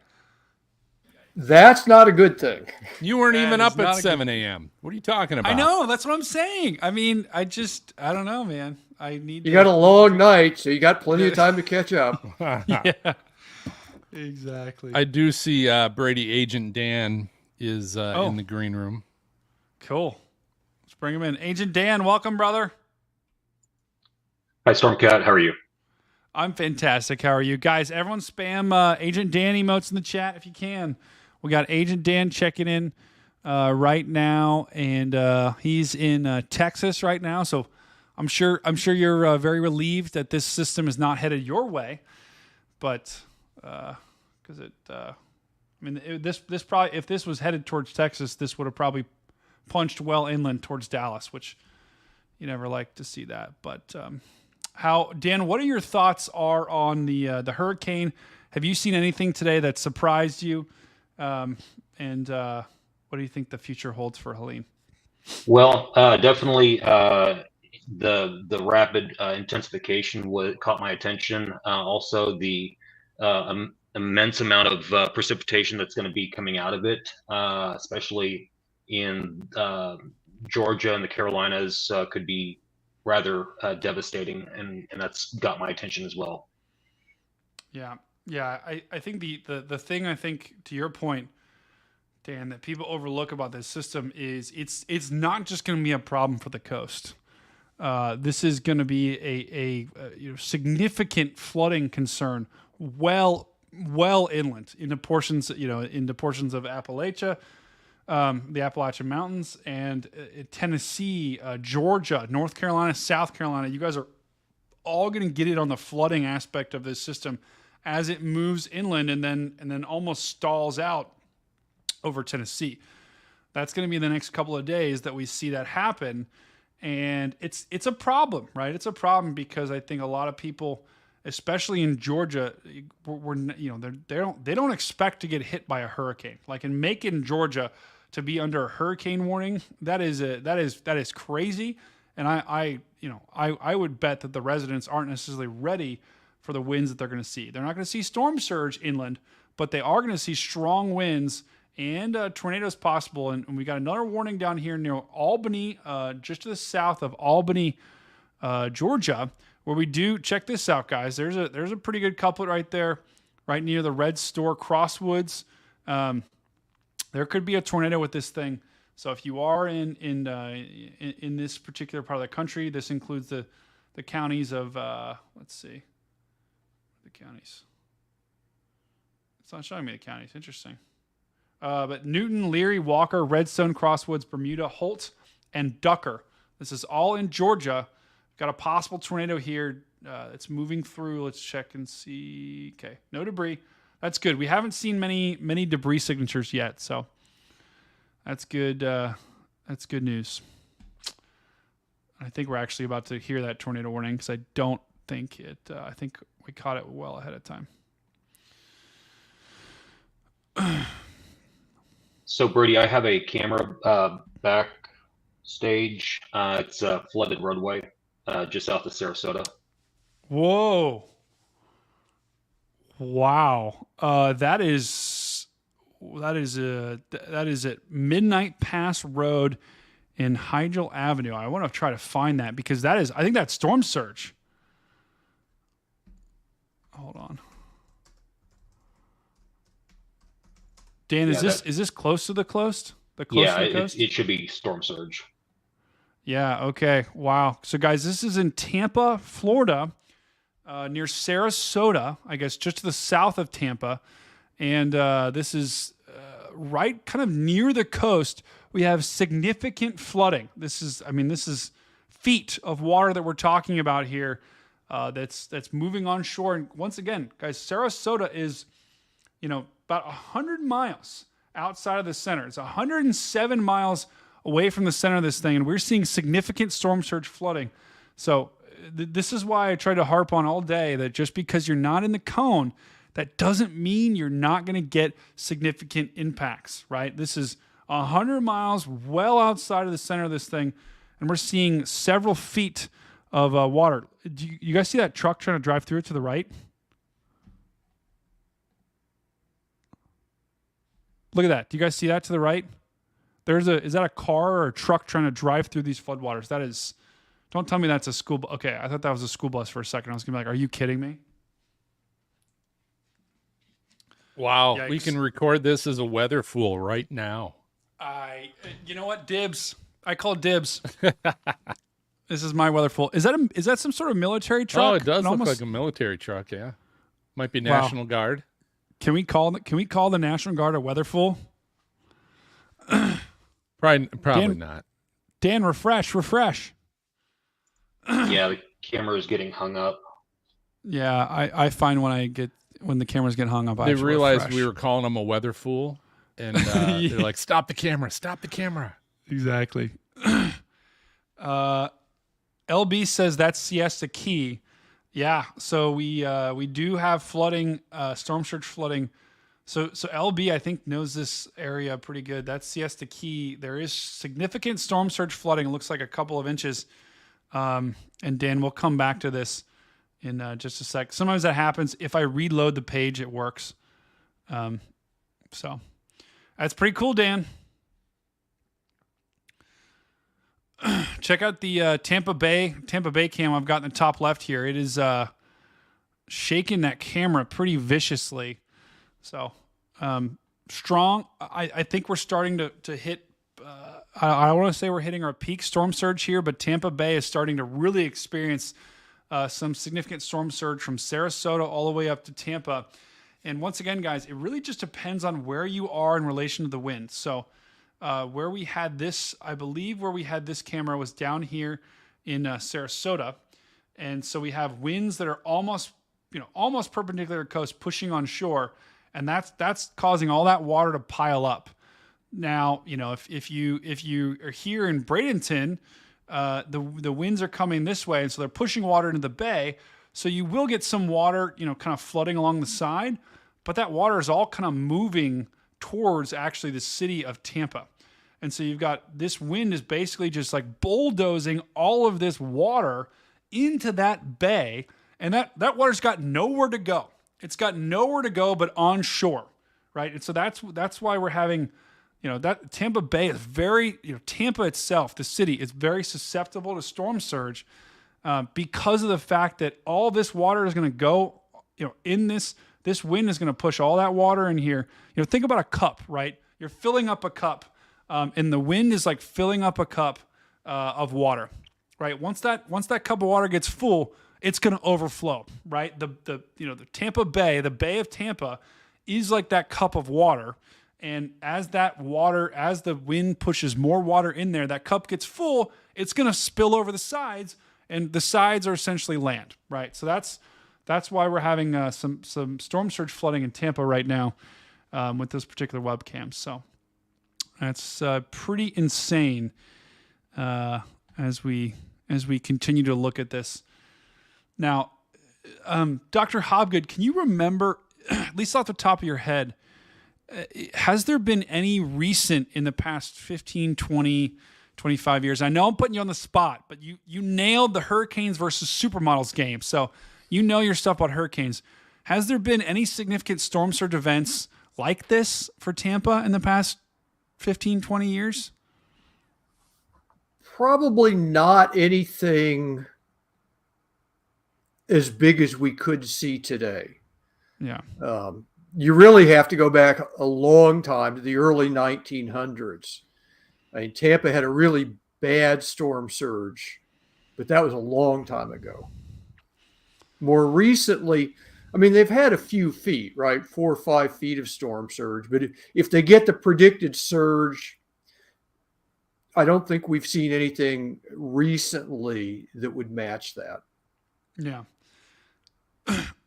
That's not a good thing. You weren't That even is up at not a 7 a.m. What are you talking about? I know, that's what I'm saying. I mean, I don't know, man. I need. You got a long night, so you got plenty of time to catch up. Yeah, exactly. I do see Brady Agent Dan is in the green room. Cool. Let's bring him in. Agent Dan, welcome, brother. Hi, Stormcat. How are you? I'm fantastic. How are you guys? Everyone spam Agent Dan emotes in the chat if you can. We got Agent Dan checking in right now, and he's in Texas right now. So I'm sure you're very relieved that this system is not headed your way, but because this probably, if this was headed towards Texas, this would have probably punched well inland towards Dallas, which you never like to see that. But Dan, what are your thoughts on the hurricane? Have you seen anything today that surprised you? And what do you think the future holds for Helene? Well, definitely the rapid intensification caught my attention. Also, the immense amount of precipitation that's going to be coming out of it, especially in Georgia and the Carolinas, could be rather devastating, and that's got my attention as well. Yeah. I think the thing, I think, to your point, Dan, that people overlook about this system is it's not just going to be a problem for the coast. This is going to be a significant flooding concern well inland into portions of Appalachia, the Appalachian Mountains, and Tennessee, Georgia, North Carolina, South Carolina. You guys are all going to get it on the flooding aspect of this system as it moves inland and then almost stalls out over Tennessee. That's going to be the next couple of days that we see that happen, and it's a problem, right? It's a problem because I think a lot of people, especially in Georgia, they don't expect to get hit by a hurricane. Like in Macon, Georgia, to be under a hurricane warning, that is crazy. And I would bet that the residents aren't necessarily ready for the winds that they're going to see. They're not going to see storm surge inland, but they are going to see strong winds and tornadoes possible. And we got another warning down here near Albany, just to the south of Albany, Georgia, where we do, check this out, guys. There's a pretty good couplet right there, right near the Red Store Crosswoods. There could be a tornado with this thing. So if you are in this particular part of the country, this includes the counties of let's see, the counties. It's not showing me the counties. Interesting. But Newton, Leary, Walker, Redstone, Crosswoods, Bermuda, Holt, and Ducker. This is all in Georgia. Got a possible tornado here. It's moving through. Let's check and see. Okay, no debris. That's good. We haven't seen many debris signatures yet, so that's good. That's good news. I think we're actually about to hear that tornado warning because I don't think it. I think we caught it well ahead of time. So, Brady, I have a camera backstage. It's a flooded roadway just south of Sarasota. Whoa. Wow. That is at Midnight Pass Road in Hydel Avenue. I want to try to find that because I think that's storm surge. Hold on. Dan, is this close to the coast? Yeah, it should be storm surge. Yeah, okay. Wow. So guys, this is in Tampa, Florida. near Sarasota, I guess, just to the south of Tampa. And this is right kind of near the coast. We have significant flooding. This is feet of water that we're talking about here. That's moving on shore. And once again, guys, Sarasota is, about 100 miles outside of the center. It's 107 miles away from the center of this thing, and we're seeing significant storm surge flooding. So this is why I try to harp on all day that just because you're not in the cone, that doesn't mean you're not going to get significant impacts, right? This is 100 miles well outside of the center of this thing, and we're seeing several feet of water. Do you guys see that truck trying to drive through it to the right? Look at that. Do you guys see that to the right? Is that a car or a truck trying to drive through these floodwaters? That is, don't tell me that's a school bus. Okay, I thought that was a school bus for a second. I was going to be like, are you kidding me? Wow, Yikes. we can record this as a weather fool right now. You know what? Dibs. I call dibs. This is my weather fool. Is that some sort of military truck? Oh, it does look like a military truck, yeah. Might be National Guard. Can we call the National Guard a weather fool? Probably not. Dan, refresh. Yeah, the camera is getting hung up. Yeah, I find when the cameras get hung up, they realized we were calling them a weather fool, and they're like, "Stop the camera! Stop the camera!" Exactly. LB says that's Siesta Key. Yeah, so we do have flooding, storm surge flooding. So LB, I think, knows this area pretty good. That's Siesta Key. There is significant storm surge flooding. It looks like a couple of inches. And Dan, we'll come back to this in just a sec. Sometimes that happens. If I reload the page, it works. So that's pretty cool, Dan. Check out the Tampa Bay cam I've got in the top left here. It is shaking that camera pretty viciously. So strong. I think we're starting to hit. I don't want to say we're hitting our peak storm surge here, but Tampa Bay is starting to really experience some significant storm surge from Sarasota all the way up to Tampa. And once again, guys, it really just depends on where you are in relation to the wind. So where we had this, I believe where we had this camera was down here in Sarasota. And so we have winds that are almost perpendicular to the coast pushing on shore. And that's causing all that water to pile up. Now, if you are here in Bradenton, the winds are coming this way, and so they're pushing water into the bay. So you will get some water, kind of flooding along the side, but that water is all kind of moving towards actually the city of Tampa. And so you've got this wind is basically just like bulldozing all of this water into that bay, and that water's got nowhere to go. It's got nowhere to go but on shore, right? And so that's why we're having, that Tampa Bay is very, Tampa itself, the city, is very susceptible to storm surge because of the fact that all this water is going to go, in this wind is going to push all that water in here. Think about a cup, right? You're filling up a cup, and the wind is like filling up a cup of water, right? Once that cup of water gets full, it's going to overflow, right? The Tampa Bay, the Bay of Tampa, is like that cup of water. And as the wind pushes more water in there, that cup gets full, it's going to spill over the sides, and the sides are essentially land, right? So that's why we're having some storm surge flooding in Tampa right now with those particular webcams. So that's pretty insane as we continue to look at this. Now, Dr. Hobgood, can you remember, at least off the top of your head, has there been any recent in the past 15, 20, 25 years? I know I'm putting you on the spot, but you nailed the Hurricanes versus Supermodels game. So you know your stuff about hurricanes. Has there been any significant storm surge events like this for Tampa in the past 15, 20 years? Probably not anything as big as we could see today. Yeah. You really have to go back a long time to the early 1900s. I mean, Tampa had a really bad storm surge, but that was a long time ago. More recently, I mean, they've had a few feet, right? 4 or 5 feet of storm surge. But if they get the predicted surge, I don't think we've seen anything recently that would match that. Yeah.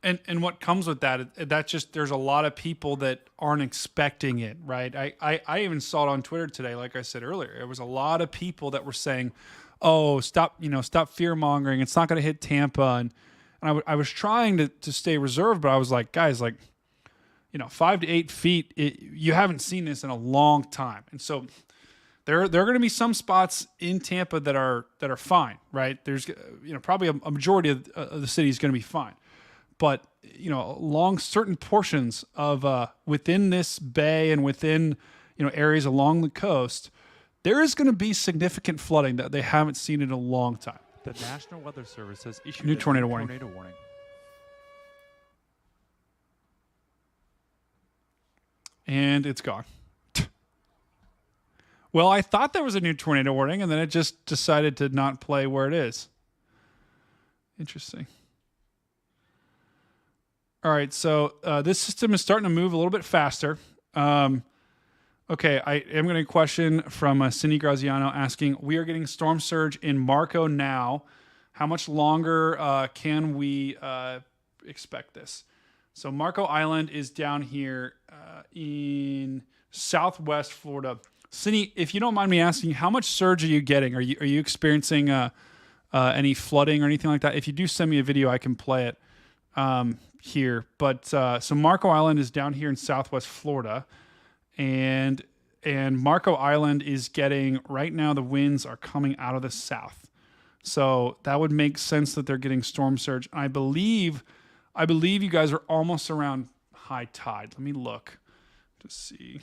And what comes with that just there's a lot of people that aren't expecting it, right? I even saw it on Twitter today, like I said earlier. There was a lot of people that were saying, "Oh, stop fear mongering. It's not going to hit Tampa." And I was trying to stay reserved, but I was like, guys, 5 to 8 feet, you haven't seen this in a long time, and so there are going to be some spots in Tampa that are fine, right? There's probably a majority of the city is going to be fine. But, along certain portions of within this bay and within, areas along the coast, there is going to be significant flooding that they haven't seen in a long time. The National Weather Service has issued New a tornado warning. And it's gone. Well, I thought there was a new tornado warning, and then it just decided to not play where it is. Interesting. All right, so this system is starting to move a little bit faster. Okay, I am getting a question from Cindy Graziano asking, we are getting storm surge in Marco now. How much longer can we expect this? So Marco Island is down here in southwest Florida. Cindy, if you don't mind me asking, how much surge are you getting? Are you experiencing any flooding or anything like that? If you do send me a video, I can play it here. But so Marco Island is down here in southwest Florida, and Marco Island is getting, right now the winds are coming out of the south. So that would make sense that they're getting storm surge. I believe you guys are almost around high tide. Let me look to see.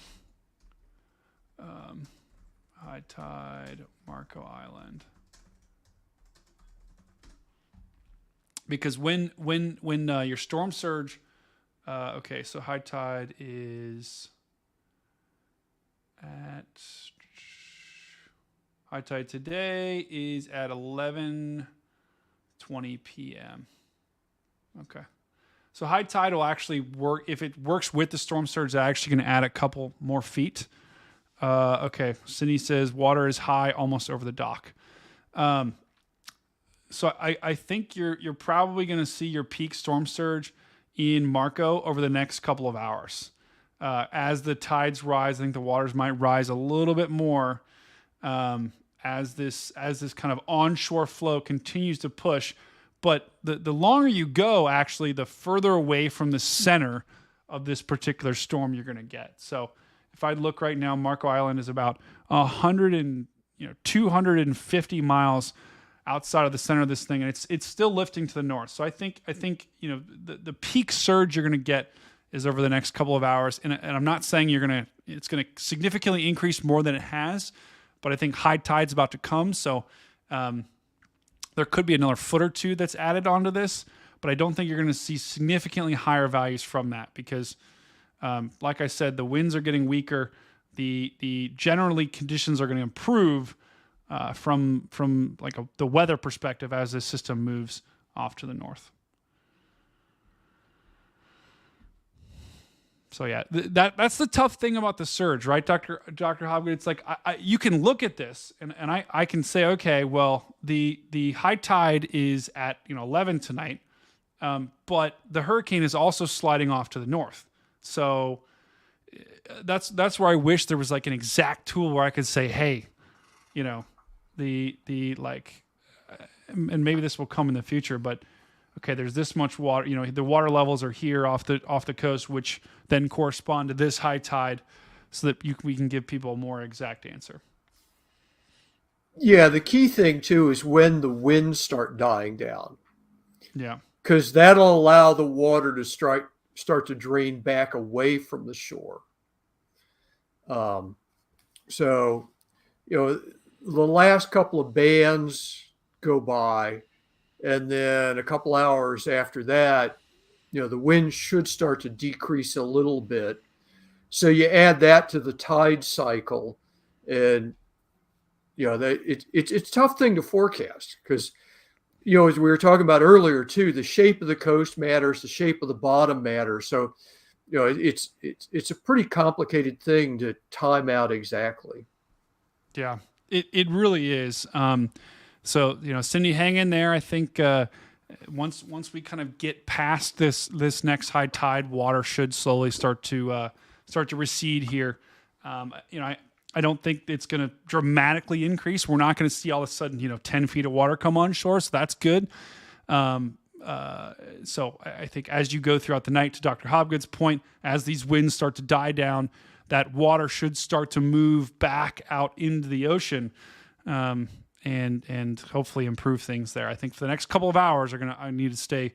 High tide, Marco Island. Because when your storm surge, okay, so high tide is at, high tide today is at 11:20 p.m. Okay. So high tide will actually work. If it works with the storm surge, it's actually going to add a couple more feet. Okay. Cindy says water is high almost over the dock. So I think you're probably going to see your peak storm surge in Marco over the next couple of hours. As the tides rise, I think the waters might rise a little bit more as this kind of onshore flow continues to push. But the longer you go, actually, the further away from the center of this particular storm you're going to get. So if I look right now, Marco Island is about 250 miles outside of the center of this thing, and it's still lifting to the north. So I think the peak surge you're going to get is over the next couple of hours, and I'm not saying it's going to significantly increase more than it has, but I think high tide's about to come. So there could be another foot or two that's added onto this, but I don't think you're going to see significantly higher values from that because, like I said, the winds are getting weaker. The generally conditions are going to improve from the weather perspective as this system moves off to the north. So yeah, that's the tough thing about the surge, right, Dr. Hobgood? It's like you can look at this and I can say, okay, well the high tide is at 11 tonight, but the hurricane is also sliding off to the north. So that's where I wish there was like an exact tool where I could say, hey, the and maybe this will come in the future, but okay, there's this much water, the water levels are here off the coast, which then correspond to this high tide so that we can give people a more exact answer. Yeah, the key thing too is when the winds start dying down. Yeah. Because that'll allow the water to start to drain back away from the shore. So, the last couple of bands go by, and then a couple hours after that, the wind should start to decrease a little bit. So you add that to the tide cycle, and it's a tough thing to forecast because as we were talking about earlier too, the shape of the coast matters, the shape of the bottom matters. So, it's a pretty complicated thing to time out exactly. Yeah, it really is. So, Cindy, hang in there. I think once we kind of get past this next high tide, water should slowly start to recede here. I don't think it's going to dramatically increase. We're not going to see all of a sudden 10 feet of water come on shore, so that's good. So I think as you go throughout the night, to Dr. Hobgood's point, as these winds start to die down, that water should start to move back out into the ocean, and hopefully improve things there. I think for the next couple of hours, I need to stay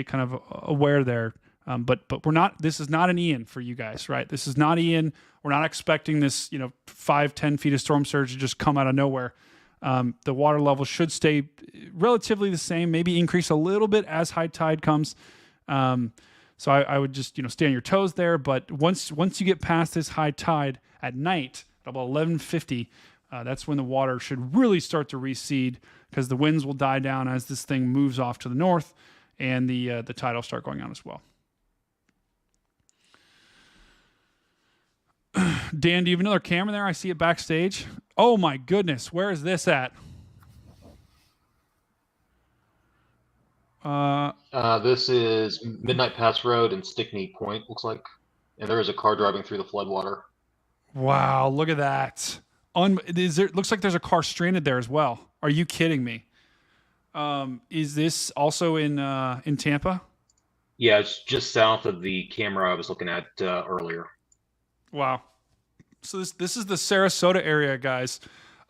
kind of aware there. But we're not. This is not an Ian for you guys, right? This is not Ian. We're not expecting this 5-10 feet of storm surge to just come out of nowhere. The water level should stay relatively the same, maybe increase a little bit as high tide comes. So I would just stay on your toes there. But once you get past this high tide at night, at about 11:50, that's when the water should really start to recede, because the winds will die down as this thing moves off to the north, and the tide will start going on as well. Dan, do you have another camera there? I see it backstage. Oh my goodness, where is this at? This is Midnight Pass Road and Stickney Point, looks like. And there is a car driving through the floodwater. Wow, look at that. Looks like there's a car stranded there as well. Are you kidding me? Is this also in Tampa? Yeah, it's just south of the camera I was looking at earlier. Wow. So this is the Sarasota area, guys.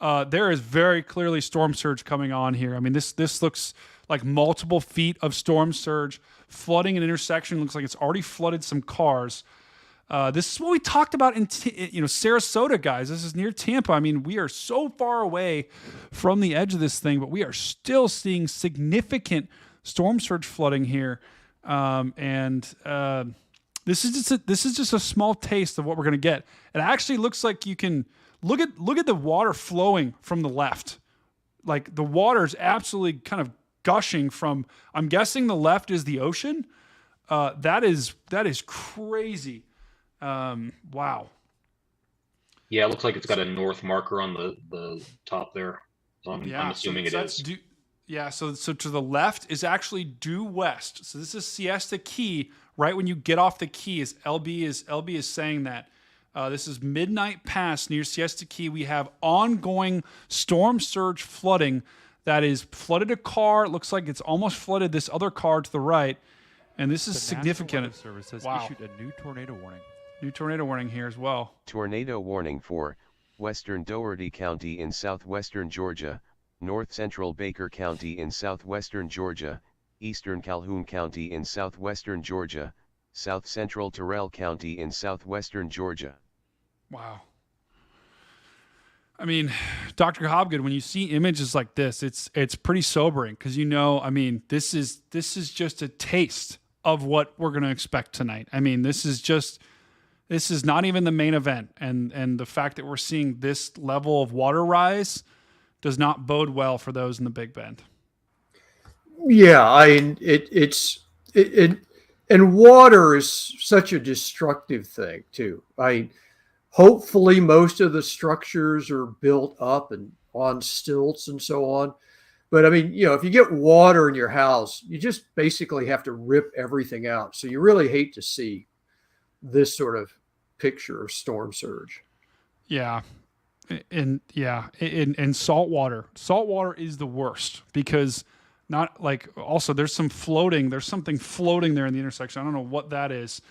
There is very clearly storm surge coming on here. I mean, this looks like multiple feet of storm surge, flooding an intersection. Looks like it's already flooded some cars. This is what we talked about in Sarasota, guys. This is near Tampa. I mean, we are so far away from the edge of this thing, but we are still seeing significant storm surge flooding here. This is just a small taste of what we're going to get. It actually looks like you can look at the water flowing from the left. Like the water is absolutely kind of gushing from, I'm guessing the left is the ocean. That is crazy. Wow. Yeah, it looks like it's got a north marker on the top there. So I'm assuming it is. So to the left is actually due west. So this is Siesta Key. Right when you get off the key, LB is saying that. This is Midnight Pass near Siesta Key. We have ongoing storm surge flooding that is flooded a car. It looks like it's almost flooded this other car to the right. And this is significant. National Weather Service has Wow. issued a new tornado warning. New tornado warning here as well. Tornado warning for western Dougherty County in southwestern Georgia, north central Baker County in southwestern Georgia, eastern Calhoun County in southwestern Georgia, south central Terrell County in southwestern Georgia. Wow. I mean, Dr. Hobgood, when you see images like this, it's pretty sobering, because this is just a taste of what we're going to expect tonight. I mean, this is not even the main event, and the fact that we're seeing this level of water rise does not bode well for those in the Big Bend. Yeah, and water is such a destructive thing too. Hopefully most of the structures are built up and on stilts and so on. But if you get water in your house, you just basically have to rip everything out. So you really hate to see this sort of picture of storm surge. Yeah. And salt water. Salt water is the worst, because there's something floating there in the intersection. I don't know what that is.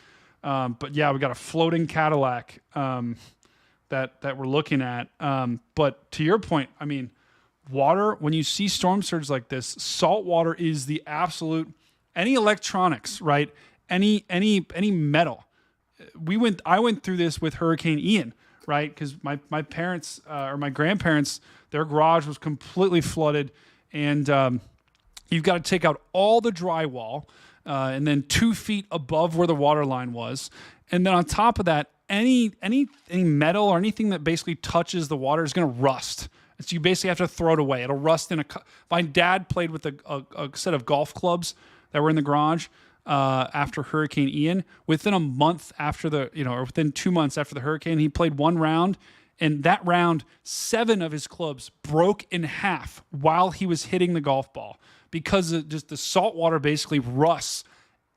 But yeah, we got a floating Cadillac that we're looking at. But to your point, water, when you see storm surge like this, salt water is the absolute, any electronics, right? Any metal. I went through this with Hurricane Ian, right? Because my parents or my grandparents, their garage was completely flooded, and you've got to take out all the drywall, and then 2 feet above where the water line was, and then on top of that, any metal or anything that basically touches the water is going to rust, And so you basically have to throw it away. It'll rust in my dad played with a set of golf clubs that were in the garage after Hurricane Ian. Within a month after or within 2 months after the hurricane, he played one round. And that round, 7 of his clubs broke in half while he was hitting the golf ball because just the salt water basically rusts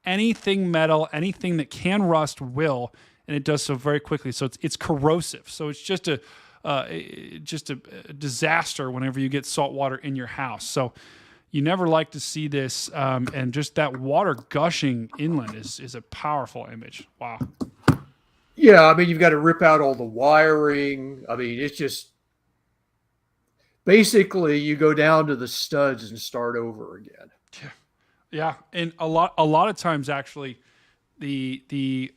anything metal, anything that can rust will, and it does so very quickly. So it's corrosive. So it's just a disaster whenever you get salt water in your house. So you never like to see this, and just that water gushing inland is a powerful image. Wow. Yeah, I mean, you've got to rip out all the wiring. I mean, it's just basically you go down to the studs and start over again. Yeah, and a lot of times actually, the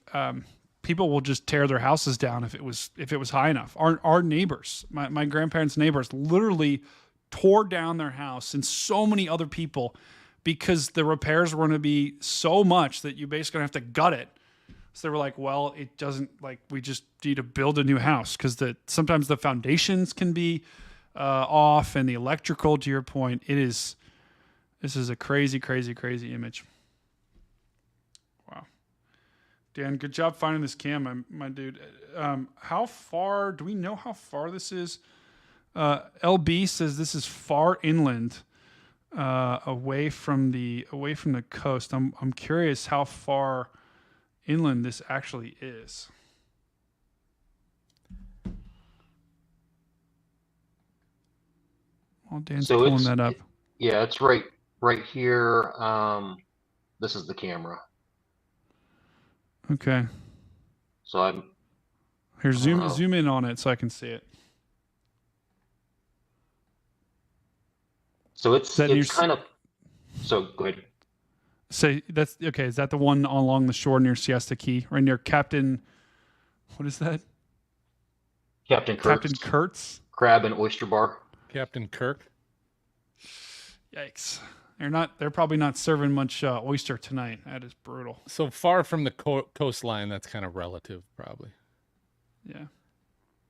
people will just tear their houses down if it was high enough. Our neighbors, my grandparents' neighbors, literally tore down their house, and so many other people, because the repairs were going to be so much that you basically have to gut it. So they were like, well, it doesn't, like, we just need to build a new house because sometimes the foundations can be off, and the electrical, to your point, this is a crazy, crazy, crazy image. Wow. Dan, good job finding this cam, my dude. How far, do we know how far this is? LB says this is far inland, away from the coast. I'm curious how far inland this actually is. Well, Dan's pulling that up. Yeah, it's right here. This is the camera. Okay. So I'm here. Zoom in on it so I can see it. So it's kind of. So go ahead. Say that's okay. Is that the one along the shore near Siesta Key, right near Captain? What is that? Captain Kurtz. Crab and Oyster Bar. Captain Kirk. Yikes! They're probably not serving much oyster tonight. That is brutal. So far from the coastline, that's kind of relative, probably. Yeah.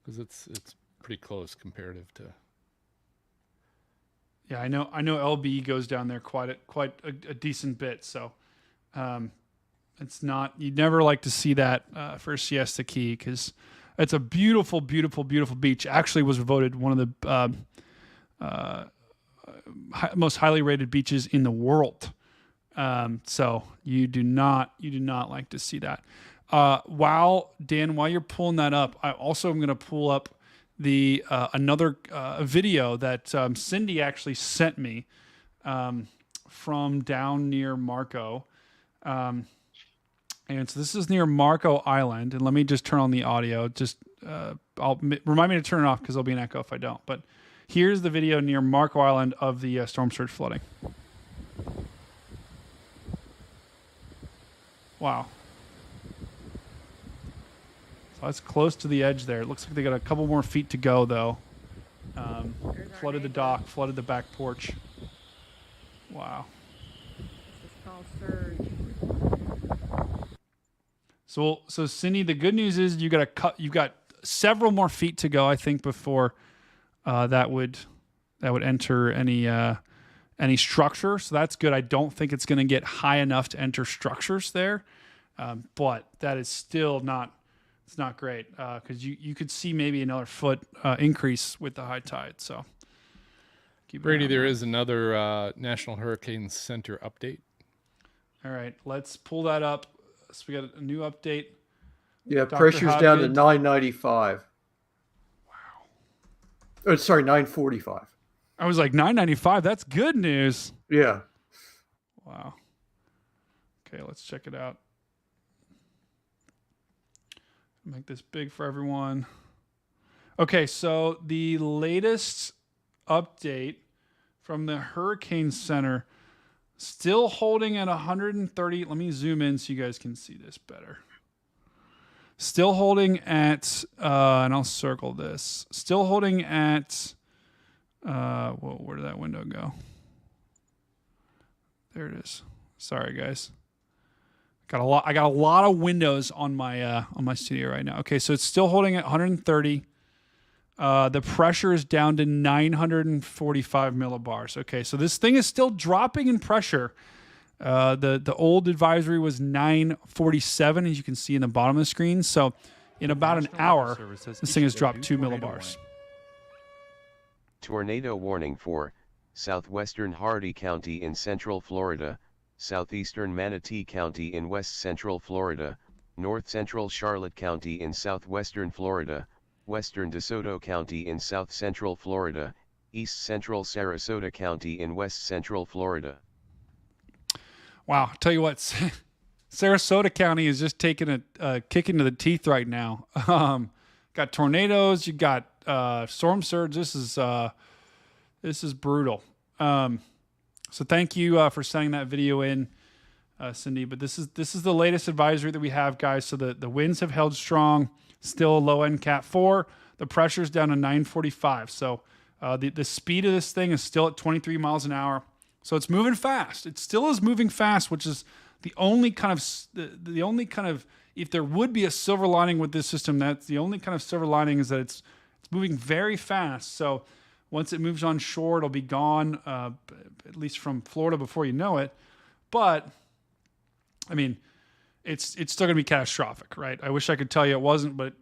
Because it's pretty close comparative to. Yeah, I know. LB goes down there quite a decent bit. So, it's not. You'd never like to see that for Siesta Key because it's a beautiful, beautiful, beautiful beach. Actually, was voted one of the most highly rated beaches in the world. So you do not like to see that. While you're pulling that up, I also am going to pull up the another video that Cindy actually sent me from down near Marco, and so this is near Marco Island. And let me just turn on the audio. Just remind me to turn it off because there'll be an echo if I don't. But here's the video near Marco Island of the storm surge flooding. Wow. So it's close to the edge there. It looks like they got a couple more feet to go, though. Flooded the dock, flooded the back porch. Wow. This is called surge. So Cindy, the good news is you've got several more feet to go, I think, before that would enter any structure. So that's good. I don't think it's going to get high enough to enter structures there, but that is still not. It's not great because you could see maybe another foot increase with the high tide. So, Brady, there is another National Hurricane Center update. All right, let's pull that up. So we got a new update. Yeah, Dr. pressure's down to Hodgkin. 995. Wow. Oh, sorry, 945. I was like 995. That's good news. Yeah. Wow. Okay, let's check it out. Make this big for everyone. Okay, so the latest update from the Hurricane Center, still holding at 130. Let me zoom in so you guys can see this better. Still holding at, and I'll circle this. Still holding at, whoa, where did that window go? There it is. Sorry, guys. I got a lot of windows on my studio right now. Okay, so it's still holding at 130. The pressure is down to 945 millibars. Okay, so this thing is still dropping in pressure. The old advisory was 947, as you can see in the bottom of the screen. So in about an hour, this thing has dropped 2 millibars. Tornado warning for southwestern Hardee County in central Florida, southeastern Manatee County in west central Florida, north central Charlotte County in southwestern Florida, western DeSoto County in south central Florida, east central Sarasota County in west central Florida. Wow, I'll tell you what, Sarasota County is just taking a kick into the teeth right now. Got tornadoes, you got storm surge. This is brutal. So thank you for sending that video in, Cindy. But this is the latest advisory that we have, guys. So the winds have held strong. Still a low end Cat 4. The pressure's down to 945. So the speed of this thing is still at 23 miles an hour. So it's moving fast. It still is moving fast, which is the only kind of if there would be a silver lining with this system, that's the only kind of silver lining is that it's moving very fast. So once it moves on shore, it'll be gone, at least from Florida before you know it. But I mean, it's still going to be catastrophic, right? I wish I could tell you it wasn't, but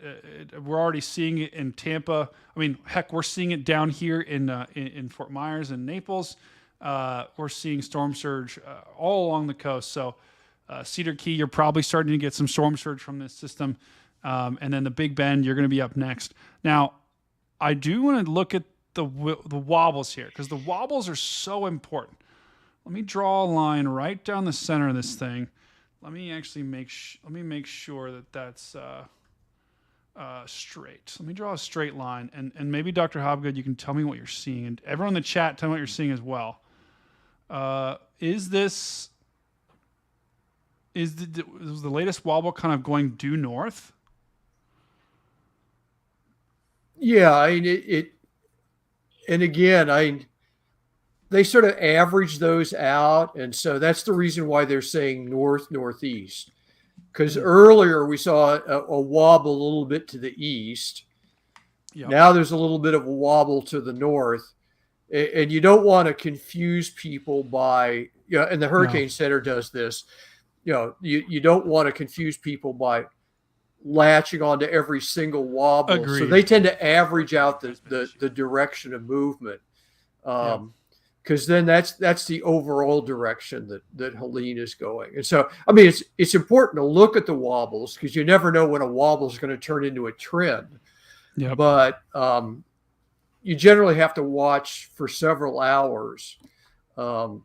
we're already seeing it in Tampa. I mean, heck, we're seeing it down here in Fort Myers and Naples. We're seeing storm surge all along the coast. So Cedar Key, you're probably starting to get some storm surge from this system. And then the Big Bend, you're going to be up next. Now, I do want to look at the wobbles here because the wobbles are so important. Let me draw a line right down the center of this thing. Let me actually make sure that that's straight. Let me draw a straight line, and maybe Dr. Hobgood, you can tell me what you're seeing, and everyone in the chat, tell me what you're seeing as well. Is the latest wobble kind of going due north? Yeah, I mean and again, they sort of average those out, and so that's the reason why they're saying northeast. Because earlier we saw a wobble a little bit to the east. Yep. Now there's a little bit of a wobble to the north, and you don't want to confuse people by and the Hurricane Center does this. You don't want to confuse people by latching onto every single wobble. Agreed. So they tend to average out the direction of movement. Because then that's the overall direction that Helene is going. And so, I mean, it's important to look at the wobbles because you never know when a wobble is going to turn into a trend. Yeah. But you generally have to watch for several hours to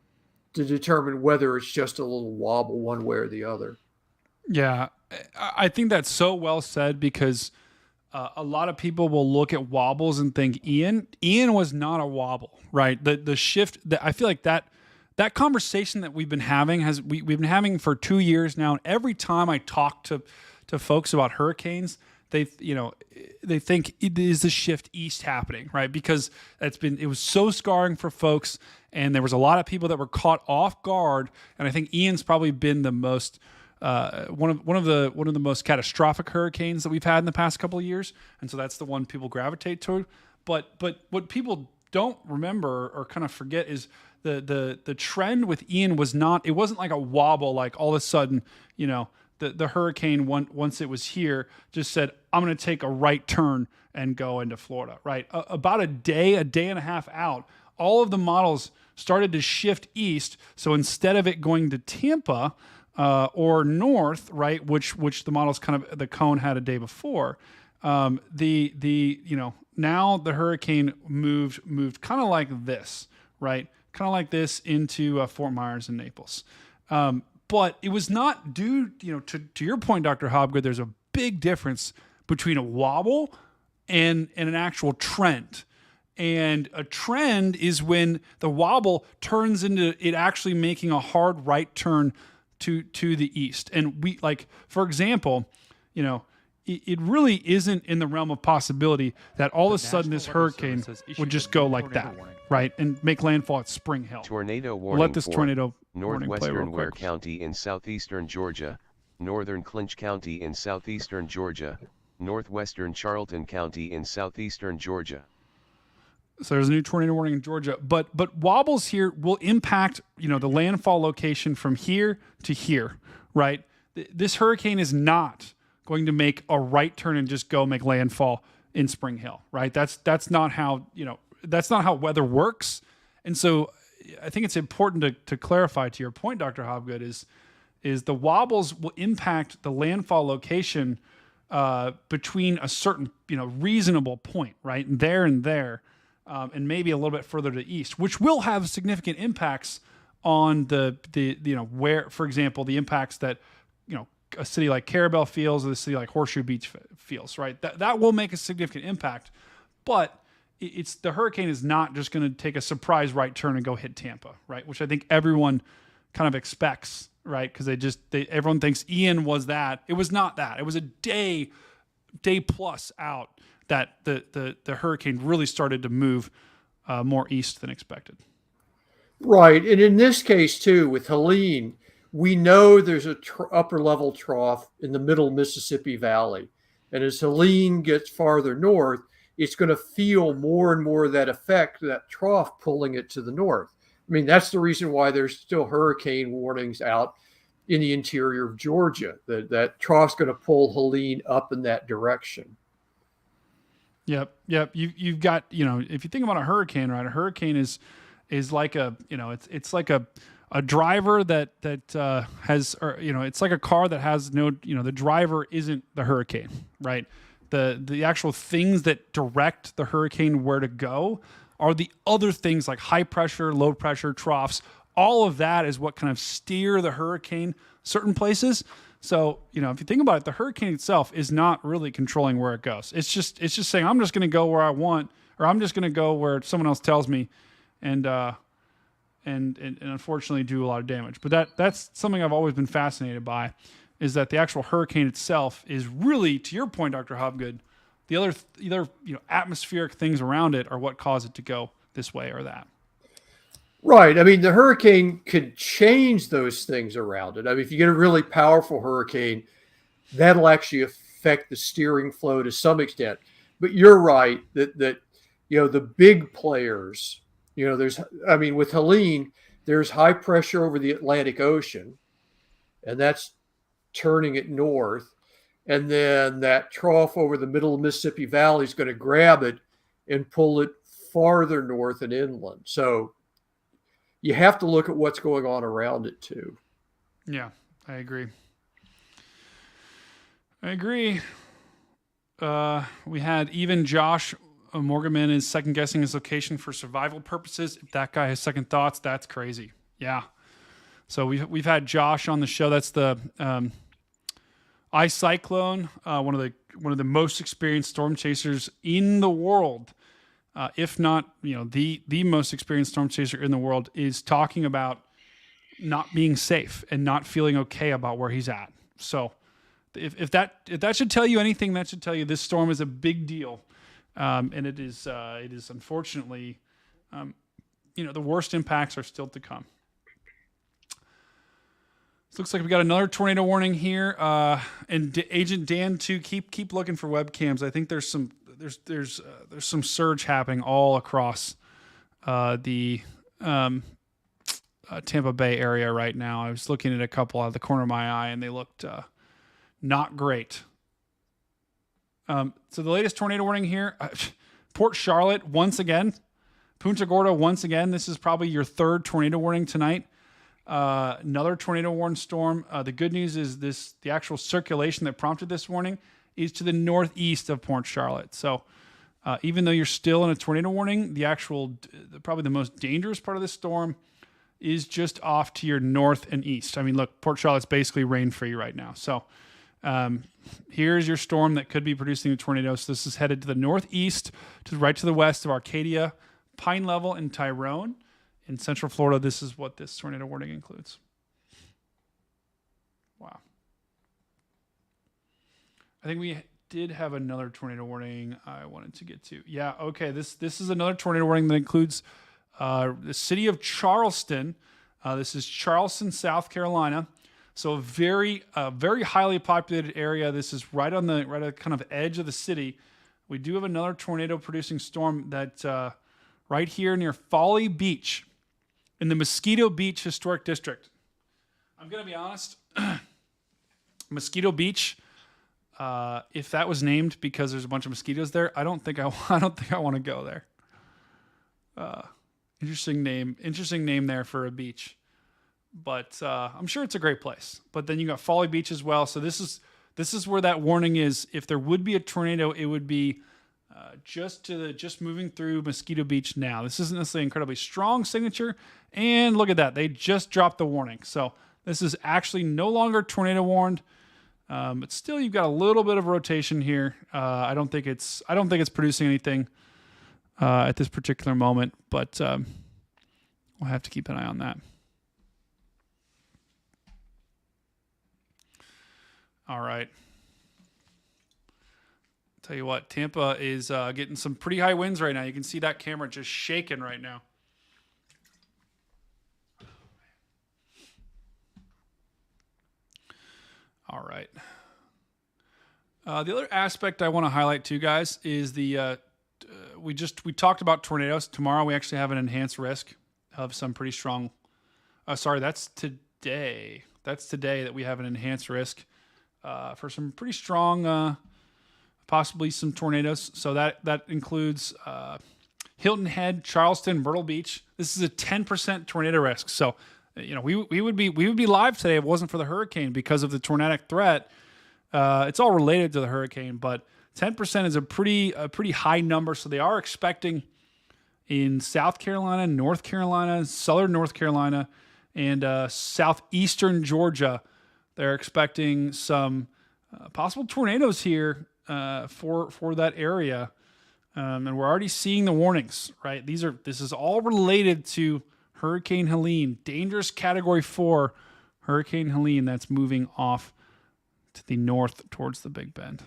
determine whether it's just a little wobble one way or the other. Yeah, I think that's so well said because a lot of people will look at wobbles and think Ian was not a wobble, right? The shift that I feel like that conversation that we've been having we've been having for 2 years now. And every time I talk to folks about hurricanes, they think it is the shift east happening, right? Because it was so scarring for folks, and there was a lot of people that were caught off guard. And I think Ian's probably been the most one of the most catastrophic hurricanes that we've had in the past couple of years, and so that's the one people gravitate toward. But what people don't remember or kind of forget is the trend with Ian it wasn't like a wobble, like all of a sudden, the hurricane once it was here just said, I'm going to take a right turn and go into Florida, right? About a day and a half out, all of the models started to shift east. So instead of it going to Tampa or north, right, which the models kind of the cone had a day before, now the hurricane moved kind of like this, right, kind of like this into Fort Myers and Naples. But it was not due, to your point, Dr. Hobgood. There's a big difference between a wobble and an actual trend. And a trend is when the wobble turns into it actually making a hard right turn to the east. And we, like, for example, it really isn't in the realm of possibility that all of a sudden this hurricane would just go like that, right, and make landfall at Spring Hill. Tornado warning. Let this tornado warning play real northwestern Ware quick. County in southeastern Georgia, northern Clinch County in southeastern Georgia, northwestern Charlton County in southeastern Georgia. So there's a new tornado warning in Georgia, but wobbles here will impact, the landfall location from here to here, right? This hurricane is not going to make a right turn and just go make landfall in Spring Hill, right? That's not how, that's not how weather works. And so I think it's important to clarify, to your point, Dr. Hobgood, is the wobbles will impact the landfall location between a certain, reasonable point, right? There and there. And maybe a little bit further to the east, which will have significant impacts on the where, for example, the impacts that a city like Carabel feels or the city like Horseshoe Beach feels, right? That will make a significant impact, but it's the hurricane is not just going to take a surprise right turn and go hit Tampa, right? Which I think everyone kind of expects, right? Because everyone thinks Ian was that. It was not that. It was a day plus out that the hurricane really started to move more east than expected. Right. And in this case, too, with Helene, we know there's a upper level trough in the middle Mississippi Valley. And as Helene gets farther north, it's going to feel more and more of that effect, that trough pulling it to the north. I mean, that's the reason why there's still hurricane warnings out in the interior of Georgia. That trough's going to pull Helene up in that direction. Yep. You've got, if you think about a hurricane, right? A hurricane is like it's like a driver that has, or it's like a car that has no, the driver isn't the hurricane, right? The actual things that direct the hurricane where to go are the other things like high pressure, low pressure, troughs. All of that is what kind of steer the hurricane certain places. So, if you think about it, the hurricane itself is not really controlling where it goes. It's just saying, I'm just going to go where I want, or I'm just going to go where someone else tells me, and unfortunately do a lot of damage. But that's something I've always been fascinated by, is that the actual hurricane itself is really, to your point, Dr. Hobgood, the other atmospheric things around it are what cause it to go this way or that. Right. I mean, the hurricane could change those things around it. I mean, if you get a really powerful hurricane, that'll actually affect the steering flow to some extent. But you're right that the big players, with Helene, there's high pressure over the Atlantic Ocean, and that's turning it north. And then that trough over the middle of Mississippi Valley is going to grab it and pull it farther north and inland. So you have to look at what's going on around it too. Yeah, I agree. We had even Josh Morganman is second guessing his location for survival purposes. If that guy has second thoughts, that's crazy. Yeah. So we've had Josh on the show. That's the ice cyclone, one of the most experienced storm chasers in the world. If not, the most experienced storm chaser in the world, is talking about not being safe and not feeling okay about where he's at. So if that should tell you anything, that should tell you this storm is a big deal. And it is unfortunately, the worst impacts are still to come. So it looks like we got another tornado warning here. And Agent Dan too, keep looking for webcams. I think there's some surge happening all across the Tampa Bay area right now. I was looking at a couple out of the corner of my eye, and they looked not great. So the latest tornado warning here, Port Charlotte once again, Punta Gorda once again. This is probably your third tornado warning tonight. Another tornado warning storm. The good news is the actual circulation that prompted this warning is to the northeast of Port Charlotte. So even though you're still in a tornado warning, probably the most dangerous part of this storm is just off to your north and east. I mean, look, Port Charlotte's basically rain-free right now. So here's your storm that could be producing a tornado. So this is headed to the northeast, right to the west of Arcadia, Pine Level, and Tyrone. In Central Florida, this is what this tornado warning includes. Wow. I think we did have another tornado warning I wanted to get to. Yeah, okay. This is another tornado warning that includes the city of Charleston. This is Charleston, South Carolina. So a very highly populated area. This is right at the kind of edge of the city. We do have another tornado producing storm that right here near Folly Beach in the Mosquito Beach Historic District. I'm going to be honest. Mosquito Beach, if that was named because there's a bunch of mosquitoes there, I don't think I want to go there. Interesting name there for a beach. But I'm sure it's a great place. But then you got Folly Beach as well. So this is where that warning is. If there would be a tornado, it would be just moving through Mosquito Beach now. This isn't necessarily incredibly strong signature. And look at that. They just dropped the warning. So this is actually no longer tornado warned. But still, you've got a little bit of rotation here. I don't think it's producing anything at this particular moment. But we'll have to keep an eye on that. All right. Tell you what, Tampa is getting some pretty high winds right now. You can see that camera just shaking right now. All right. The other aspect I want to highlight too, guys, is we talked about tornadoes. Tomorrow we actually have an enhanced risk of some pretty strong. Sorry, that's today. That's today that we have an enhanced risk for some pretty strong, possibly some tornadoes. So that includes Hilton Head, Charleston, Myrtle Beach. This is a 10% tornado risk. So, we would be live today if it wasn't for the hurricane because of the tornadic threat. It's all related to the hurricane, but 10% is a pretty high number. So they are expecting in South Carolina, North Carolina, Southern North Carolina, and southeastern Georgia. They're expecting some possible tornadoes here for that area, and we're already seeing the warnings. Right, this is all related to Hurricane Helene, dangerous Category 4 Hurricane Helene that's moving off to the north towards the Big Bend.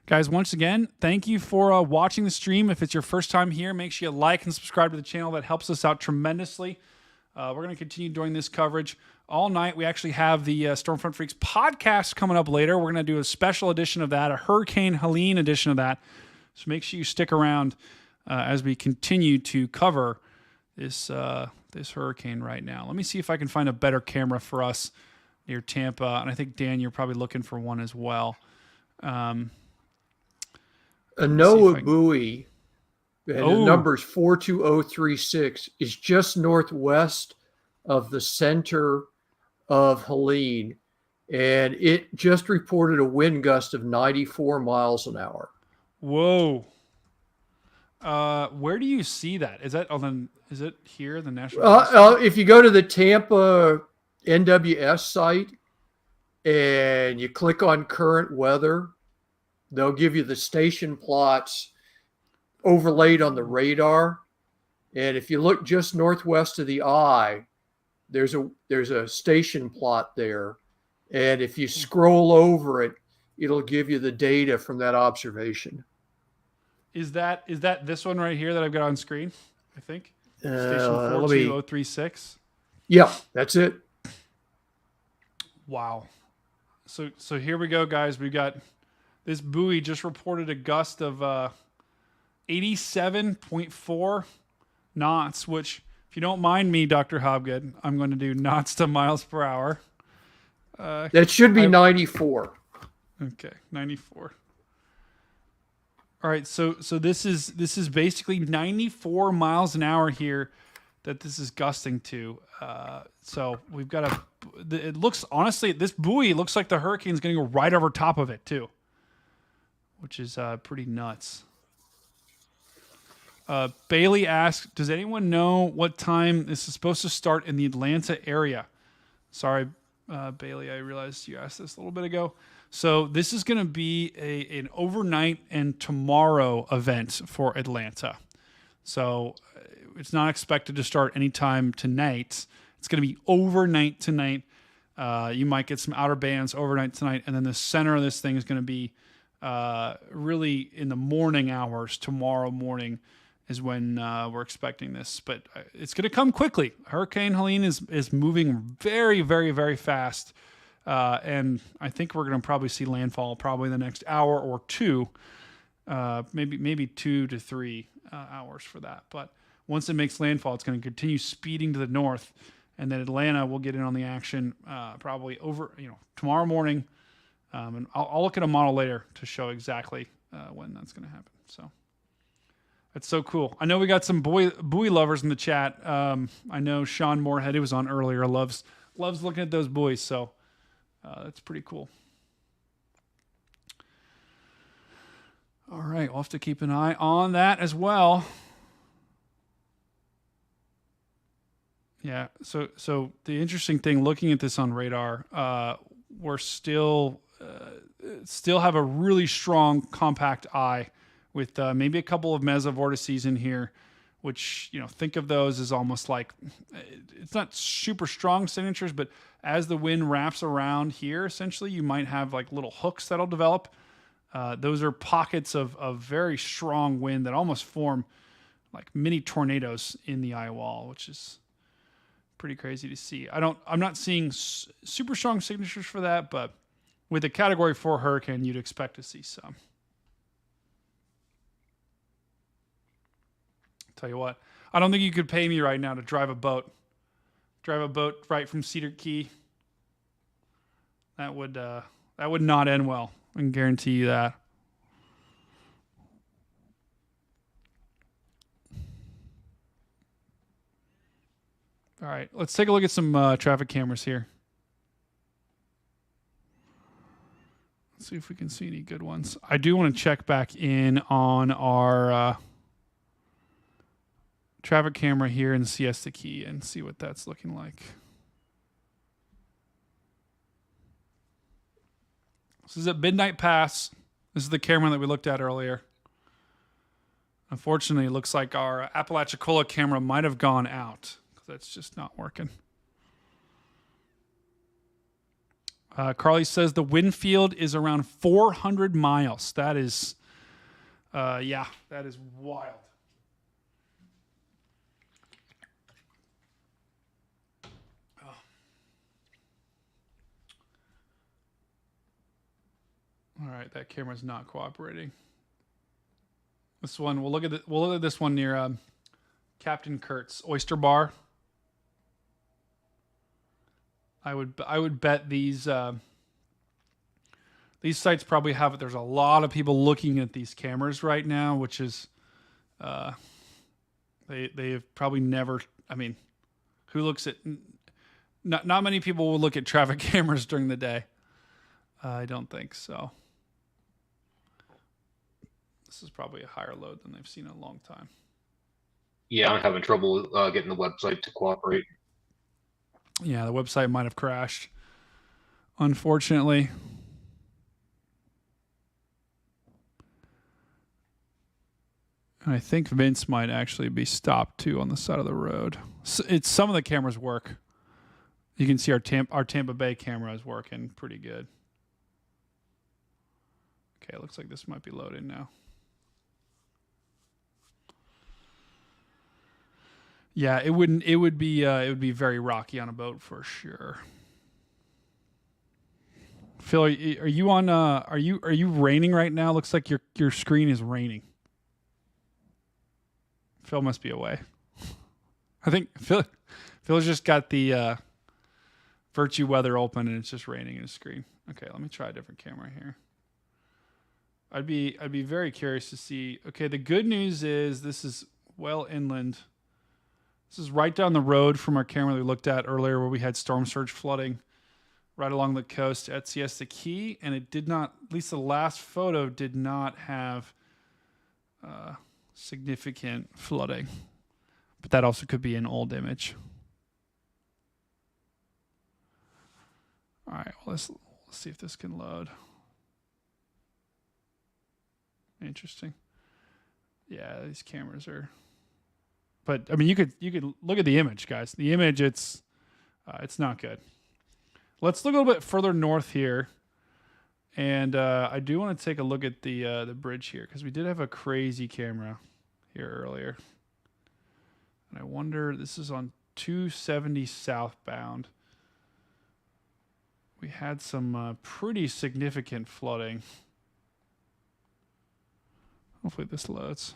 Guys, once again, thank you for watching the stream. If it's your first time here, make sure you like and subscribe to the channel. That helps us out tremendously. We're going to continue doing this coverage all night. We actually have the Stormfront Freaks podcast coming up later. We're going to do a special edition of that, a Hurricane Helene edition of that. So make sure you stick around as we continue to cover this hurricane right now. Let me see if I can find a better camera for us near Tampa. And I think, Dan, you're probably looking for one as well. A NOAA buoy, and the number's 42036, is just northwest of the center of Helene, and it just reported a wind gust of 94 miles an hour. Whoa. Where do you see that? Is it here, the National? If you go to the Tampa NWS site and you click on current weather, they'll give you the station plots overlaid on the radar. And if you look just northwest of the eye, there's a station plot there. And if you scroll over it, it'll give you the data from that observation. Is that this one right here that I've got on screen? I think station 42036. Yeah, that's it. Wow. So here we go, guys. We got this buoy just reported a gust of 87.4 knots, which, if you don't mind me, Dr. Hobgood, I'm going to do knots to miles per hour. That should be 94. Okay, 94. All right, so this is basically 94 miles an hour here that this is gusting to. So we've got it looks, honestly, this buoy looks like the hurricane's going to go right over top of it too, which is pretty nuts. Bailey asks, does anyone know what time this is supposed to start in the Atlanta area? Sorry, Bailey, I realized you asked this a little bit ago. So this is going to be an overnight and tomorrow event for Atlanta. So it's not expected to start anytime tonight. It's going to be overnight tonight. You might get some outer bands overnight tonight. And then the center of this thing is going to be really in the morning hours tomorrow morning. is when we're expecting this, but it's going to come quickly. Hurricane Helene is moving very, very, very fast, and I think we're going to probably see landfall probably in the next hour or two, maybe 2 to 3 hours for that. But once it makes landfall, it's going to continue speeding to the north, and then Atlanta will get in on the action probably over tomorrow morning, and I'll look at a model later to show exactly when that's going to happen. So. That's so cool. I know we got some buoy lovers in the chat. I know Sean Moorhead, who was on earlier, loves looking at those buoys. So that's pretty cool. All right, we'll have to keep an eye on that as well. Yeah. So the interesting thing, looking at this on radar, we're still have a really strong compact eye, with maybe a couple of mesovortices in here, which, think of those as almost like, it's not super strong signatures, but as the wind wraps around here, essentially, you might have like little hooks that'll develop. Those are pockets of very strong wind that almost form like mini tornadoes in the eye wall, which is pretty crazy to see. I'm not seeing super strong signatures for that, but with a Category 4 hurricane, you'd expect to see some. Tell you what, I don't think you could pay me right now to drive a boat right from Cedar Key. That would not end well. I can guarantee you that. All right, let's take a look at some traffic cameras here. Let's see if we can see any good ones. I do want to check back in on our traffic camera here in Siesta Key and see what that's looking like. This is at Midnight Pass. This is the camera that we looked at earlier. Unfortunately, it looks like our Apalachicola camera might have gone out because that's just not working. Carly says the wind field is around 400 miles. That is, that is wild. All right, that camera's not cooperating. This one, we'll look at this one near Captain Kurt's Oyster Bar. I would bet these sites probably have it. There's a lot of people looking at these cameras right now, which is they've probably never. I mean, who looks at? Not many people will look at traffic cameras during the day. I don't think so. This is probably a higher load than they've seen in a long time. Yeah, I'm having trouble getting the website to cooperate. Yeah, the website might have crashed, unfortunately. And I think Vince might actually be stopped too on the side of the road. It's some of the cameras work. You can see our Tampa Bay camera is working pretty good. Okay, it looks like this might be loading now. Yeah, it would be very rocky on a boat for sure. Phil, are you on are you raining right now? Looks like your screen is raining. Phil must be away. I think Phil's just got the Virtue Weather open and it's just raining in his screen. Okay, let me try a different camera here. I'd be very curious to see. Okay, the good news is this is well inland. This is right down the road from our camera that we looked at earlier where we had storm surge flooding right along the coast at Siesta Key, and it did not, at least the last photo did not have significant flooding. But that also could be an old image. All right, well, let's see if this can load. Interesting. Yeah, these cameras are. But I mean, you could look at the image, guys. The image, it's not good. Let's look a little bit further north here, and I do want to take a look at the bridge here because we did have a crazy camera here earlier. And I wonder, this is on 270 southbound. We had some pretty significant flooding. Hopefully this loads.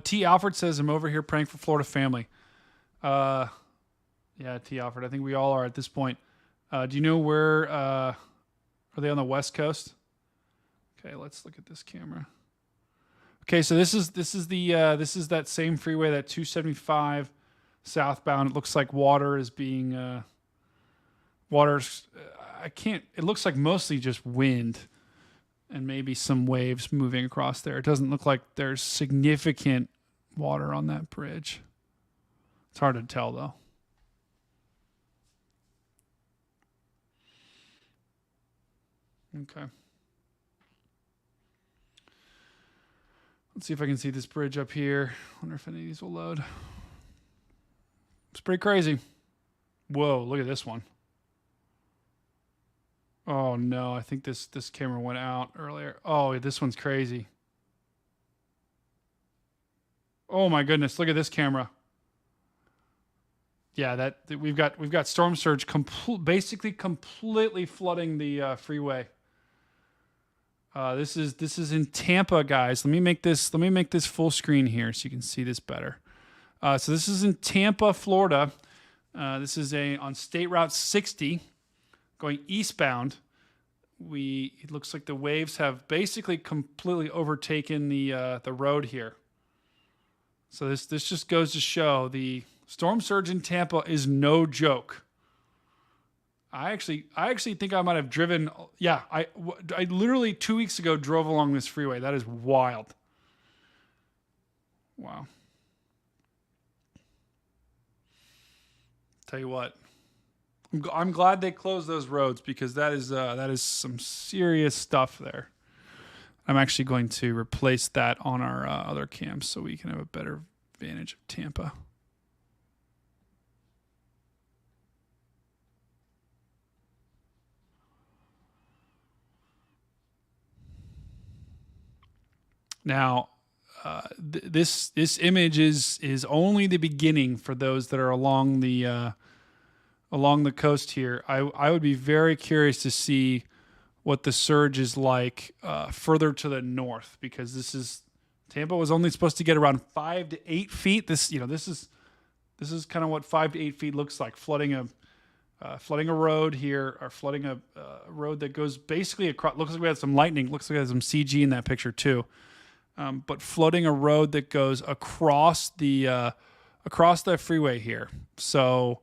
T. Alfred says, I'm over here praying for Florida family. Yeah, T. Alfred, I think we all are at this point. Do you know where, are they on the West Coast? Okay, let's look at this camera. Okay, so this is that same freeway, that 275 southbound. It looks like water is being, it looks like mostly just wind and maybe some waves moving across there. It doesn't look like there's significant water on that bridge. It's hard to tell, though. Okay. Let's see if I can see this bridge up here. Wonder if any of these will load. It's pretty crazy. Whoa, look at this one. Oh no, I think this camera went out earlier. Oh, this one's crazy. Oh my goodness, look at this camera. Yeah, we've got storm surge basically completely flooding the freeway. This is in Tampa, guys. Let me make this full screen here so you can see this better. So this is in Tampa, Florida. This is on State Route 60 going eastbound. It looks like the waves have basically completely overtaken the road here. So this just goes to show the storm surge in Tampa is no joke. I actually think I might have driven. Yeah, I literally 2 weeks ago drove along this freeway. That is wild. Wow. Tell you what, I'm glad they closed those roads because that is some serious stuff there. I'm actually going to replace that on our other cams so we can have a better vantage of Tampa. Now, this image is only the beginning for those that are along the coast here. I would be very curious to see what the surge is like further to the north, because Tampa was only supposed to get around 5 to 8 feet. This is kind of what 5 to 8 feet looks like, flooding a road here, or flooding a road that goes basically across. Looks like we had some lightning. Looks like we had some CG in that picture too. But flooding a road that goes across the freeway here. So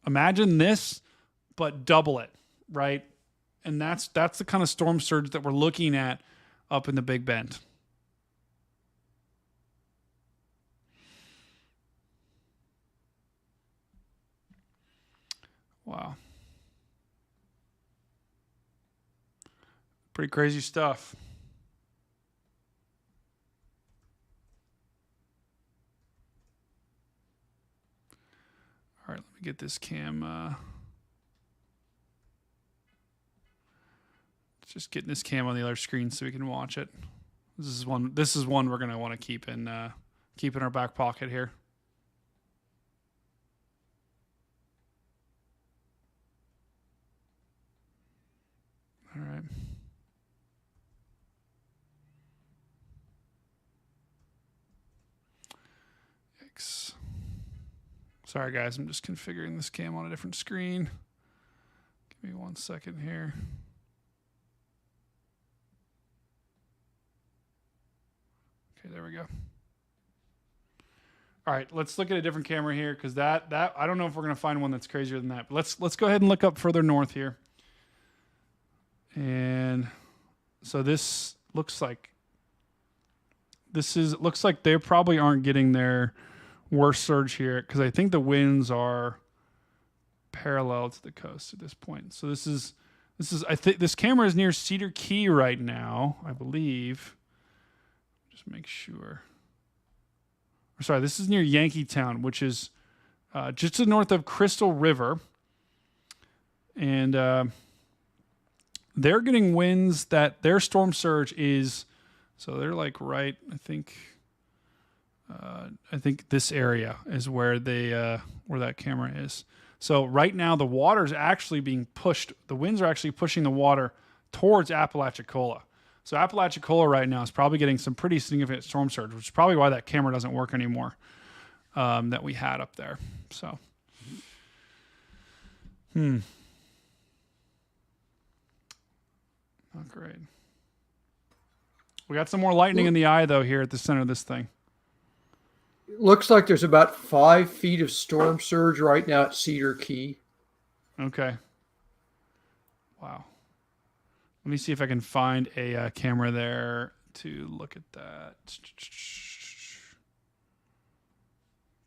imagine this, but double it, right? And that's the kind of storm surge that we're looking at up in the Big Bend. Wow. Pretty crazy stuff. All right, let me get this cam. Just getting this cam on the other screen so we can watch it. This is one we're gonna want to keep in our back pocket here. All right. Sorry, guys. I'm just configuring this cam on a different screen. Give me 1 second here. Okay, there we go. All right, let's look at a different camera here, because that I don't know if we're gonna find one that's crazier than that. But let's go ahead and look up further north here. And so this looks like they probably aren't getting their worst surge here, because I think the winds are parallel to the coast at this point. So this is I think this camera is near Cedar Key right now, I believe. Just make sure. Sorry, this is near Yankeetown, which is just to the north of Crystal River. And they're getting winds that their storm surge is, so they're like right, I think this area is where where that camera is. So right now the water's actually being pushed. The winds are actually pushing the water towards Apalachicola. So Apalachicola right now is probably getting some pretty significant storm surge, which is probably why that camera doesn't work anymore that we had up there. So, not great. We got some more lightning in the eye, though, here at the center of this thing. It looks like there's about 5 feet of storm surge right now at Cedar Key. Okay. Wow. Let me see if I can find a camera there to look at that.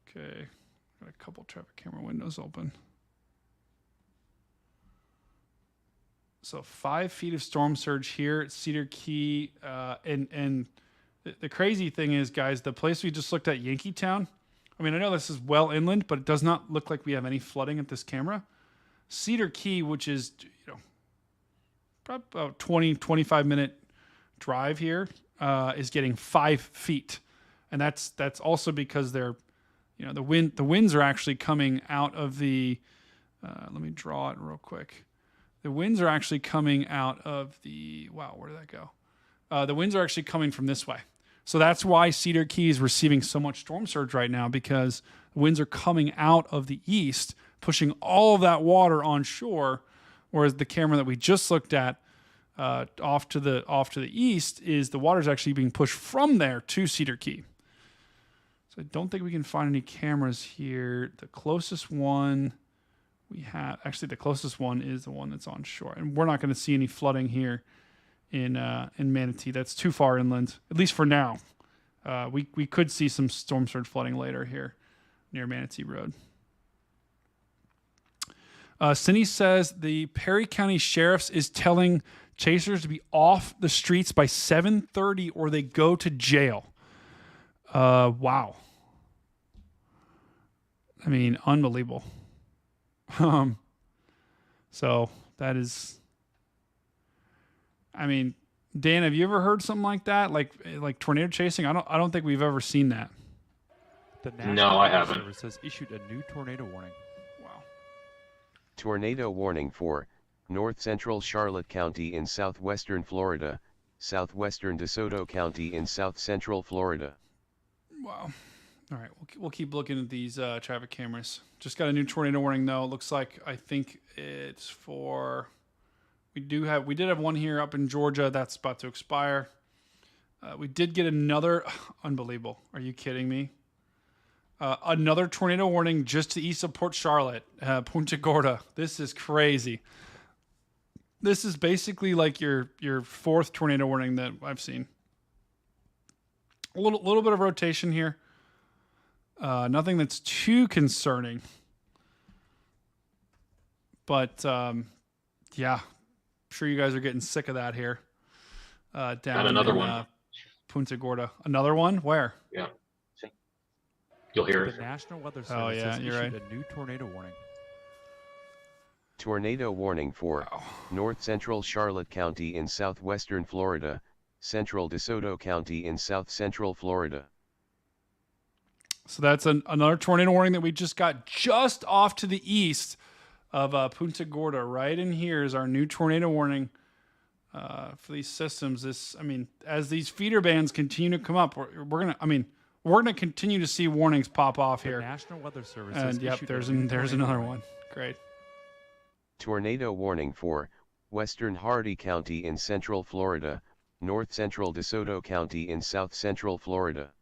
Okay. Got a couple traffic camera windows open. So 5 feet of storm surge here at Cedar Key. And the crazy thing is, guys, the place we just looked at, Yankeetown, I mean, I know this is well inland, but it does not look like we have any flooding at this camera. Cedar Key, which is, probably about 25 minute drive here, is getting 5 feet. And that's also because they're, the winds are actually coming out of the, let me draw it real quick. The winds are actually coming out of the, wow, where did that go? The winds are actually coming from this way. So that's why Cedar Key is receiving so much storm surge right now, because the winds are coming out of the east, pushing all of that water on shore, whereas the camera that we just looked at off to the east is the water's actually being pushed from there to Cedar Key. So I don't think we can find any cameras here. The closest one we have, actually the closest one is the one that's on shore, and we're not going to see any flooding here in Manatee. That's too far inland, at least for now. We could see some storm surge flooding later here near Manatee Road. Cindy says the Perry County Sheriff's is telling chasers to be off the streets by 7:30 or they go to jail. Wow. I mean, unbelievable. So that is, I mean, Dan, have you ever heard something like that? Like tornado chasing? I don't think we've ever seen that. The National No, I Weather haven't. Service has issued a new tornado warning. Wow. Tornado warning for North Central Charlotte County in southwestern Florida, southwestern DeSoto County in south central Florida. Wow. All right, we'll keep looking at these traffic cameras. Just got a new tornado warning though. It looks like, I think it's for, we did have one here up in Georgia that's about to expire. We did get another, unbelievable. Are you kidding me? Another tornado warning just to the east of Port Charlotte, Punta Gorda. This is crazy. This is basically like your fourth tornado warning that I've seen. A little bit of rotation here. Nothing that's too concerning. But yeah, I'm sure you guys are getting sick of that here. Down Got another one. Punta Gorda. Another one? Where? Yeah. You'll hear The it. National Weather Service has you're issued right. a new tornado warning. Tornado warning for North Central Charlotte County in southwestern Florida, Central DeSoto County in south central Florida. So that's another tornado warning that we just got just off to the east of Punta Gorda. Right in here is our new tornado warning for these systems. As these feeder bands continue to come up, we're gonna continue to see warnings pop off The here. National Weather Service And has yep, issued there's a new there's tornado another warning. one. Great. Tornado warning for Western Hardy County in central Florida, North Central DeSoto County in south central Florida.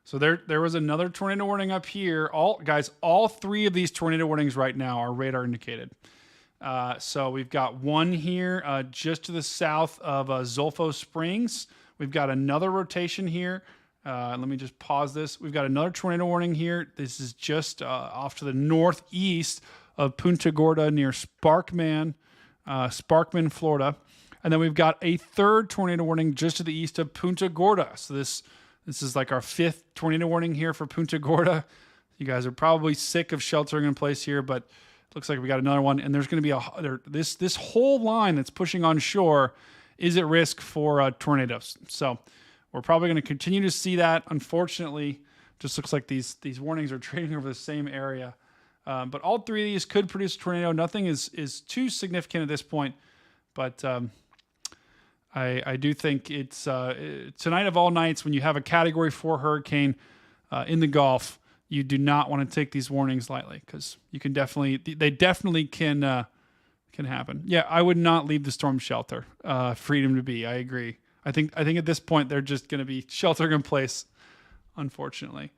So there was another tornado warning up here. All three of these tornado warnings right now are radar indicated. So we've got one here just to the south of Zolfo Springs. We've got another rotation here. Let me just pause this. We've got another tornado warning here. This is just off to the northeast of Punta Gorda near Sparkman, Florida. And then we've got a third tornado warning just to the east of Punta Gorda. So this is like our fifth tornado warning here for Punta Gorda. You guys are probably sick of sheltering in place here, but Looks like we got another one, and there's going to be this whole line that's pushing on shore is at risk for tornadoes. So we're probably going to continue to see that. Unfortunately, just looks like these warnings are trading over the same area. But all three of these could produce a tornado. Nothing is too significant at this point, but I do think it's tonight of all nights when you have a Category 4 hurricane in the Gulf. You do not want to take these warnings lightly because they definitely can happen. Yeah, I would not leave the storm shelter. Freedom to be. I agree. I think at this point they're just going to be sheltering in place, unfortunately.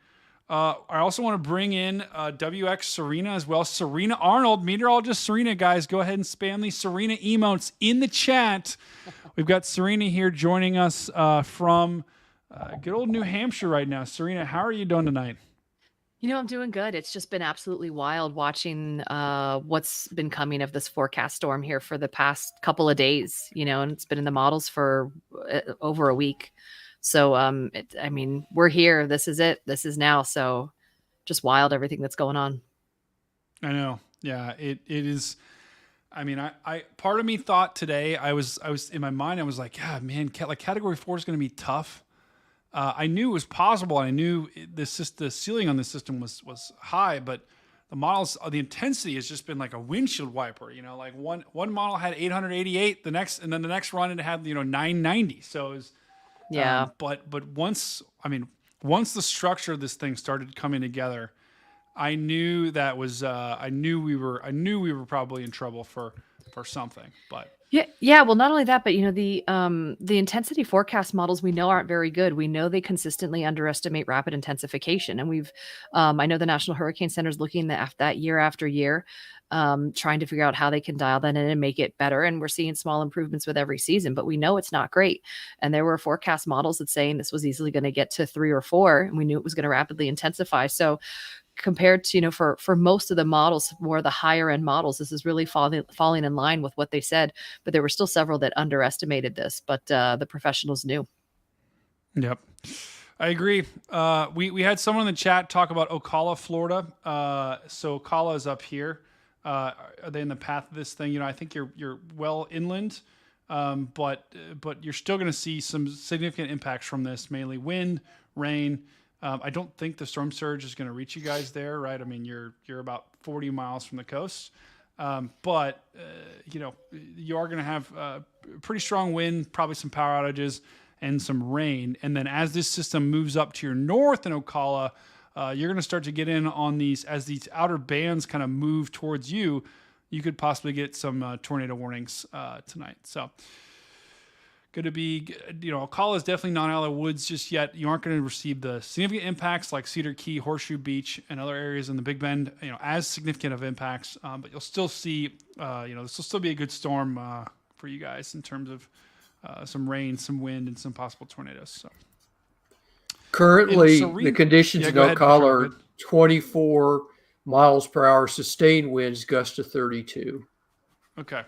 I also want to bring in WX Serena as well. Serena Arnold, meteorologist Serena, guys, go ahead and spam these Serena emotes in the chat. We've got Serena here joining us from good old New Hampshire right now. Serena, how are you doing tonight? I'm doing good. It's just been absolutely wild watching what's been coming of this forecast storm here for the past couple of days, and it's been in the models for over a week. So, we're here. This is it. This is now. So just wild, everything that's going on. I know. Yeah, it is. I mean, I part of me thought today, I was in my mind, I was like, yeah, man, Category 4 is going to be tough. I knew it was possible. I knew the ceiling on the system was high, but the models, the intensity has just been like a windshield wiper. Like one model had 888, the next run it had 990. So it was, yeah. But once the structure of this thing started coming together, I knew that was I knew we were probably in trouble for something, but. Yeah. Well, not only that, but the intensity forecast models we know aren't very good. We know they consistently underestimate rapid intensification, and we've I know the National Hurricane Center is looking at that year after year, trying to figure out how they can dial that in and make it better. And we're seeing small improvements with every season, but we know it's not great. And there were forecast models that saying this was easily going to get to 3 or 4, and we knew it was going to rapidly intensify. So compared to, for most of the models, more the higher end models, this is really falling in line with what they said, but there were still several that underestimated this, but the professionals knew. Yep. I agree. We had someone in the chat talk about Ocala, Florida. So Ocala is up here. Are they in the path of this thing? I think you're well inland, but you're still going to see some significant impacts from this, mainly wind, rain. I don't think the storm surge is going to reach you guys there, right? I mean, you're about 40 miles from the coast, but you are going to have pretty strong wind, probably some power outages, and some rain. And then as this system moves up to your north in Ocala, you're going to start to get in on these as these outer bands kind of move towards you. You could possibly get some tornado warnings tonight. So. Going to be, Ocala is definitely not out of the woods just yet. You aren't going to receive the significant impacts like Cedar Key, Horseshoe Beach, and other areas in the Big Bend, as significant of impacts. But you'll still see, this will still be a good storm for you guys in terms of some rain, some wind, and some possible tornadoes. So currently, the conditions in Ocala are 24 miles per hour sustained winds, gusts to 32. Okay,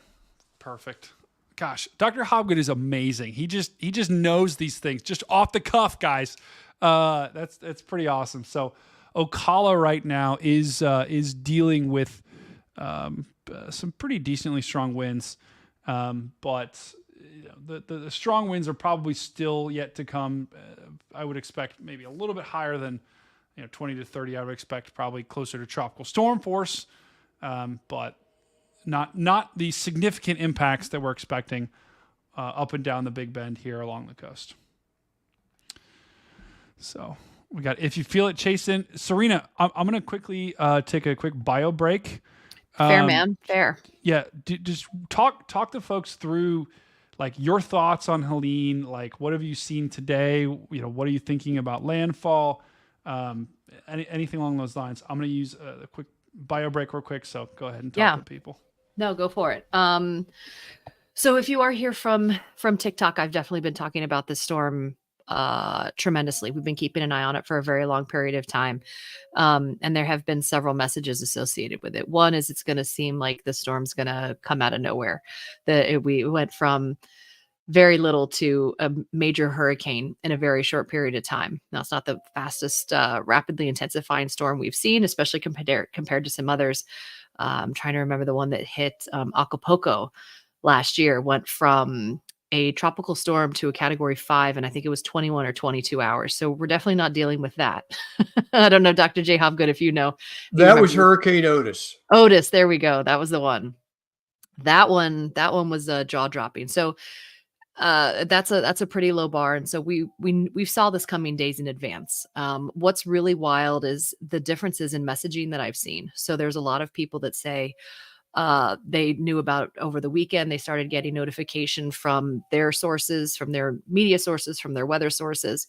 perfect. Gosh, Dr. Hobgood is amazing. He just knows these things just off the cuff, guys. That's pretty awesome. So Ocala right now is dealing with some pretty decently strong winds, but the strong winds are probably still yet to come. I would expect maybe a little bit higher than 20 to 30. I would expect probably closer to tropical storm force, but. Not the significant impacts that we're expecting up and down the Big Bend here along the coast. So we got, if you feel it, chasing. Serena, I'm going to quickly take a quick bio break. Fair, man. Fair. Yeah. Just talk to folks through like your thoughts on Helene. Like, what have you seen today? What are you thinking about landfall? Anything along those lines. I'm going to use a quick bio break real quick. So go ahead and talk to people. No, go for it. So if you are here from TikTok, I've definitely been talking about this storm tremendously. We've been keeping an eye on it for a very long period of time. And there have been several messages associated with it. One is it's going to seem like the storm's going to come out of nowhere. We went from very little to a major hurricane in a very short period of time. Now, it's not the fastest rapidly intensifying storm we've seen, especially compared to some others. I'm trying to remember the one that hit Acapulco last year, went from a tropical storm to a category 5, and I think it was 21 or 22 hours. So we're definitely not dealing with that. I don't know, Dr. J. Hobgood, if you know. That was Hurricane Otis. Otis, there we go. That was the one. That one was jaw dropping. So that's a pretty low bar, and so we saw this coming days in advance. What's really wild is the differences in messaging that I've seen. So there's a lot of people that say they knew about over the weekend. They started getting notification from their sources, from their media sources, from their weather sources,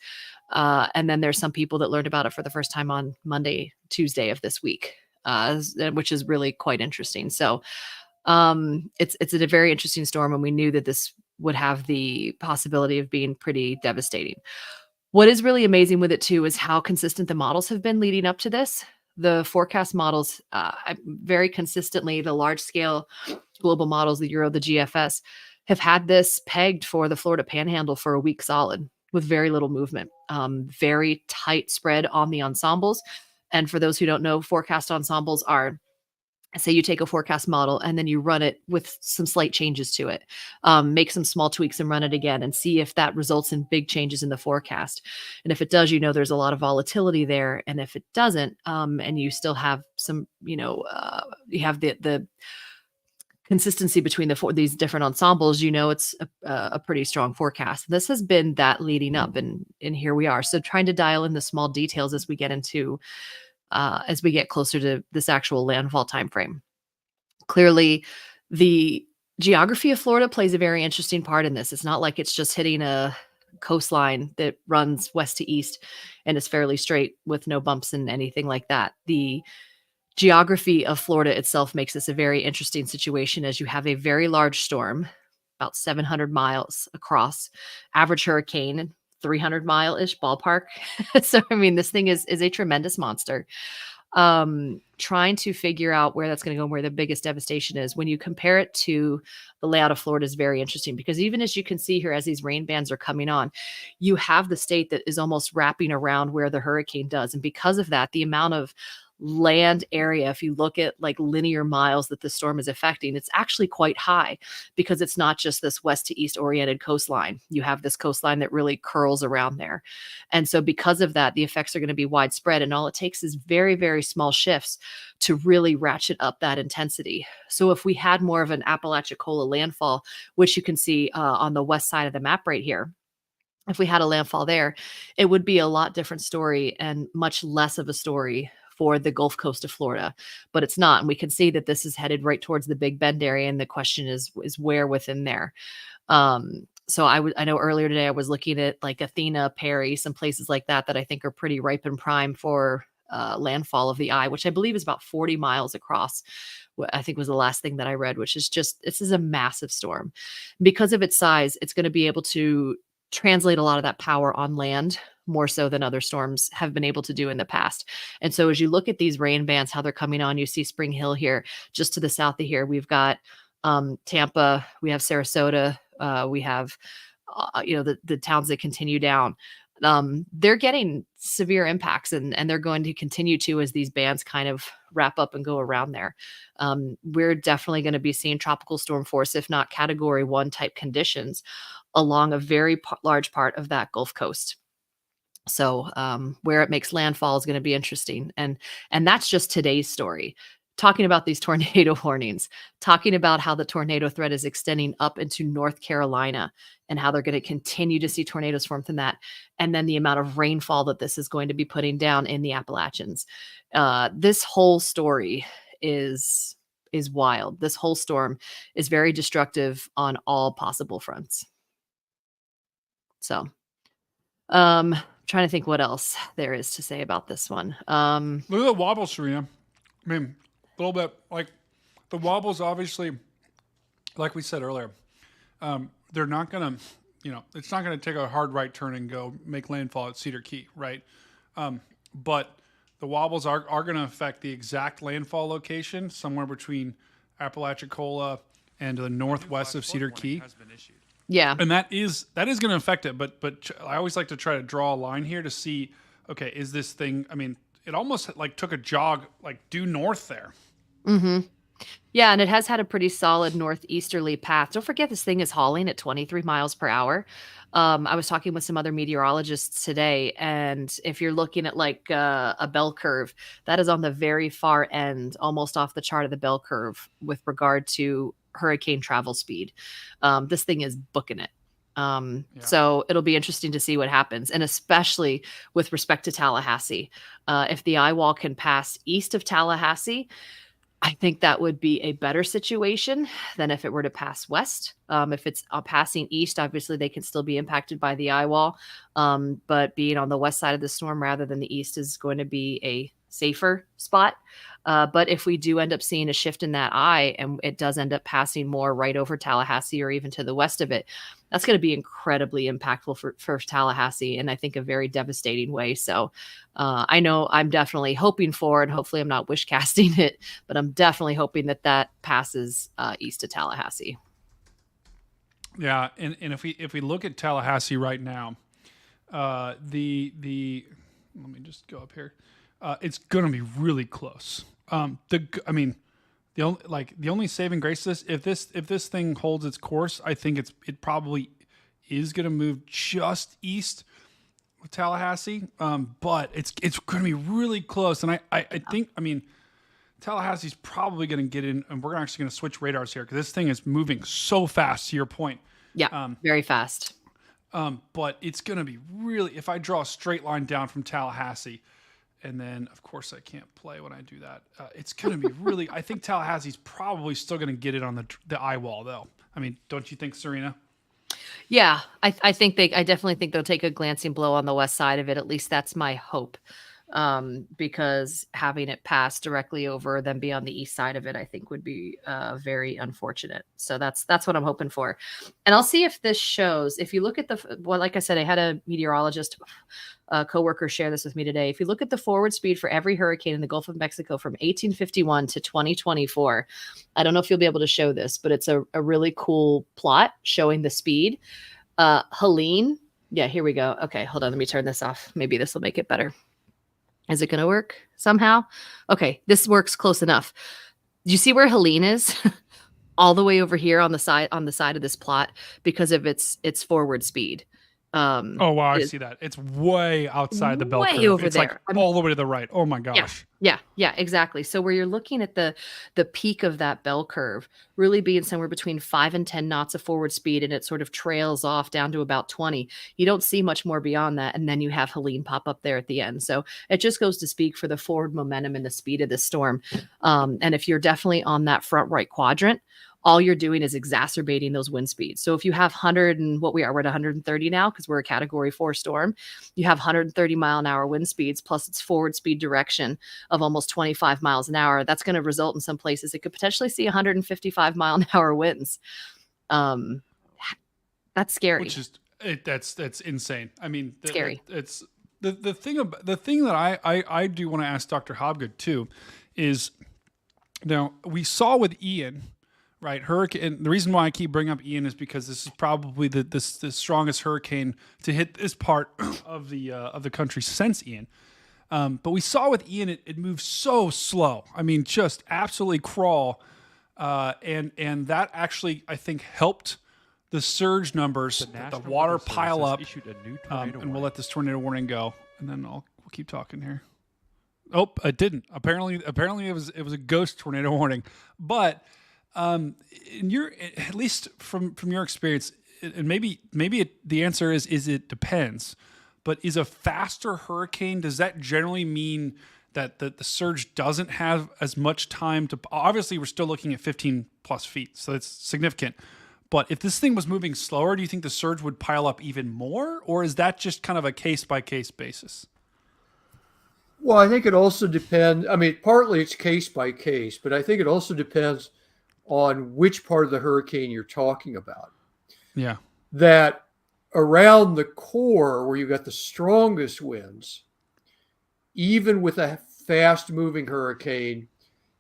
and then there's some people that learned about it for the first time on Monday, Tuesday of this week, which is really quite interesting. So it's a very interesting storm, and we knew that this would have the possibility of being pretty devastating. What is really amazing with it too is how consistent the models have been leading up to this. The forecast models, very consistently, the large scale global models, the Euro, the GFS, have had this pegged for the Florida Panhandle for a week solid with very little movement. Very tight spread on the ensembles. And for those who don't know, forecast ensembles are, say you take a forecast model and then you run it with some slight changes to it, make some small tweaks and run it again and see if that results in big changes in the forecast. And if it does, there's a lot of volatility there. And if it doesn't, and you still have some, you have the consistency between these different ensembles, it's a pretty strong forecast. This has been that leading up, and here we are. So trying to dial in the small details as we get into as we get closer to this actual landfall timeframe. Clearly, the geography of Florida plays a very interesting part in this. It's not like it's just hitting a coastline that runs west to east and is fairly straight with no bumps and anything like that. The geography of Florida itself makes this a very interesting situation, as you have a very large storm, about 700 miles across, average hurricane, 300-mile-ish ballpark. So, this thing is a tremendous monster. Trying to figure out where that's going to go and where the biggest devastation is. When you compare it to the layout of Florida is very interesting, because even as you can see here, as these rain bands are coming on, you have the state that is almost wrapping around where the hurricane does. And because of that, the amount of land area, if you look at like linear miles that the storm is affecting, it's actually quite high, because it's not just this west to east oriented coastline. You have this coastline that really curls around there. And so because of that, the effects are going to be widespread, and all it takes is very, very small shifts to really ratchet up that intensity. So if we had more of an Apalachicola landfall, which you can see on the west side of the map right here, if we had a landfall there, it would be a lot different story and much less of a story for the Gulf Coast of Florida, but it's not. And we can see that this is headed right towards the Big Bend area. And the question is where within there. So I know earlier today I was looking at like Athena, Perry, some places like that I think are pretty ripe and prime for landfall of the eye, which I believe is about 40 miles across. I think was the last thing that I read, which is this is a massive storm. Because of its size, it's going to be able to translate a lot of that power on land more so than other storms have been able to do in the past. And so as you look at these rain bands, how they're coming on, you see Spring Hill here, just to the south of here. We've got Tampa, we have Sarasota, we have, the towns that continue down. They're getting severe impacts, and they're going to continue to as these bands kind of wrap up and go around there. We're definitely going to be seeing tropical storm force, if not category 1 type conditions, along a very large part of that Gulf Coast. So where it makes landfall is going to be interesting. And that's just today's story. Talking about these tornado warnings, talking about how the tornado threat is extending up into North Carolina and how they're going to continue to see tornadoes form from that. And then the amount of rainfall that this is going to be putting down in the Appalachians. This whole story is wild. This whole storm is very destructive on all possible fronts. So, trying to think what else there is to say about this one. Look at the wobble, Serena. I mean, a little bit like the wobbles, obviously, like we said earlier, they're not going to, it's not going to take a hard right turn and go make landfall at Cedar Key, right? But the wobbles are going to affect the exact landfall location somewhere between Apalachicola and the northwest of Cedar Key. Yeah. And that is going to affect it. But I always like to try to draw a line here to see, okay, is this thing, I mean, it almost like took a jog, like due north there. Mm-hmm. Yeah, and it has had a pretty solid northeasterly path. Don't forget, this thing is hauling at 23 miles per hour. I was talking with some other meteorologists today, and if you're looking at like a bell curve, that is on the very far end, almost off the chart of the bell curve with regard to hurricane travel speed. This thing is booking it. So it'll be interesting to see what happens, and especially with respect to Tallahassee. If the eye wall can pass east of Tallahassee, I think that would be a better situation than if it were to pass west. If it's passing east, obviously they can still be impacted by the eye wall. But being on the west side of the storm rather than the east is going to be a safer spot. But if we do end up seeing a shift in that eye and it does end up passing more right over Tallahassee or even to the west of it, that's going to be incredibly impactful for Tallahassee, and I think a very devastating way. So I know I'm definitely hoping for, and hopefully I'm not wish casting it, but I'm definitely hoping that that passes east of Tallahassee. Yeah, and if we look at Tallahassee right now, the let me just go up here. It's going to be really close. The only saving grace is if this thing holds its course, I think it probably is going to move just east of Tallahassee. But it's going to be really close, and I think Tallahassee's probably going to get in, and we're actually going to switch radars here because this thing is moving so fast. To your point, yeah, very fast. But it's going to be really, if I draw a straight line down from Tallahassee. And then, of course, I can't play when I do that. It's going to be really. I think Tallahassee's probably still going to get it on the eye wall, though. I mean, don't you think, Serena? Yeah, I definitely think they'll take a glancing blow on the west side of it. At least that's my hope. Because having it pass directly over then be on the east side of it, I think would be very unfortunate. So that's what I'm hoping for. And I'll see if this shows. If you look at like I said, I had a meteorologist coworker share this with me today. If you look at the forward speed for every hurricane in the Gulf of Mexico from 1851 to 2024, I don't know if you'll be able to show this, but it's a really cool plot showing the speed. Helene. Yeah, here we go. Okay, hold on. Let me turn this off. Maybe this will make it better. Is it going to work somehow? Okay, this works close enough. Do you see where Helene is? All the way over here on the side of this plot because of its forward speed. Oh wow, I see that. It's way outside the bell curve. Way over it's there. Like all the way to the right. Oh my gosh. Yeah, exactly. So where you're looking at the peak of that bell curve really being somewhere between 5 and 10 knots of forward speed, and it sort of trails off down to about 20. You don't see much more beyond that, and then you have Helene pop up there at the end. So it just goes to speak for the forward momentum and the speed of this storm. And if you're definitely on that front right quadrant, all you're doing is exacerbating those wind speeds. So if you have 100 and we're at 130 now because we're a category 4 storm, you have 130 mile an hour wind speeds plus its forward speed direction of almost 25 miles an hour. That's going to result in some places it could potentially see 155 mile an hour winds. That's scary. Which is that's insane. I mean, scary. It's the thing that I do want to ask Dr. Hobgood too is now we saw with Ian. Right, hurricane. The reason why I keep bringing up Ian is because this is probably the strongest hurricane to hit this part of the country since Ian. But we saw with Ian, it moves so slow. I mean, just absolutely crawl, and that actually I think helped the surge numbers. The water pile up, and we'll let this tornado warning go, and then we'll keep talking here. Oh, it didn't. Apparently it was a ghost tornado warning, but. In your, at least from your experience, and maybe the answer is it depends, but is a faster hurricane, does that generally mean that the surge doesn't have as much time to, obviously we're still looking at 15 plus feet, so it's significant, but if this thing was moving slower, do you think the surge would pile up even more, or is that just kind of a case-by-case basis? Well, I think it also depends, I mean, partly it's case by case, but I think it also depends on which part of the hurricane you're talking about. Yeah. That around the core where you've got the strongest winds, even with a fast moving hurricane,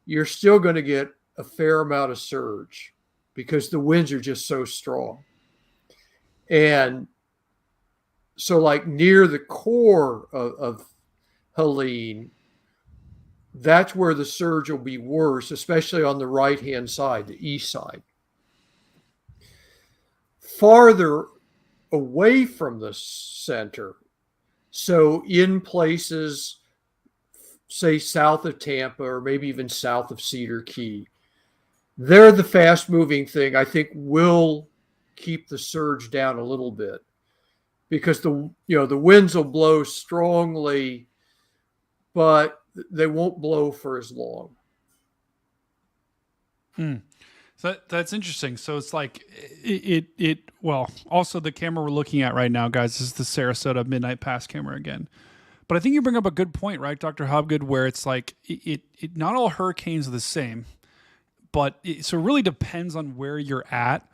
you're still going to get a fair amount of surge because the winds are just so strong. And so like near the core of Helene, that's where the surge will be worse, especially on the right-hand side, the east side. Farther away from the center, so in places, say, south of Tampa or maybe even south of Cedar Key, they're the fast-moving thing, I think, will keep the surge down a little bit, because the winds will blow strongly, but they won't blow for as long. So that's interesting. So it's like well, also the camera we're looking at right now, guys, this is the Sarasota Midnight Pass camera again. But I think you bring up a good point, right, Dr. Hobgood, where it's like it not all hurricanes are the same, but so it really depends on where you're at.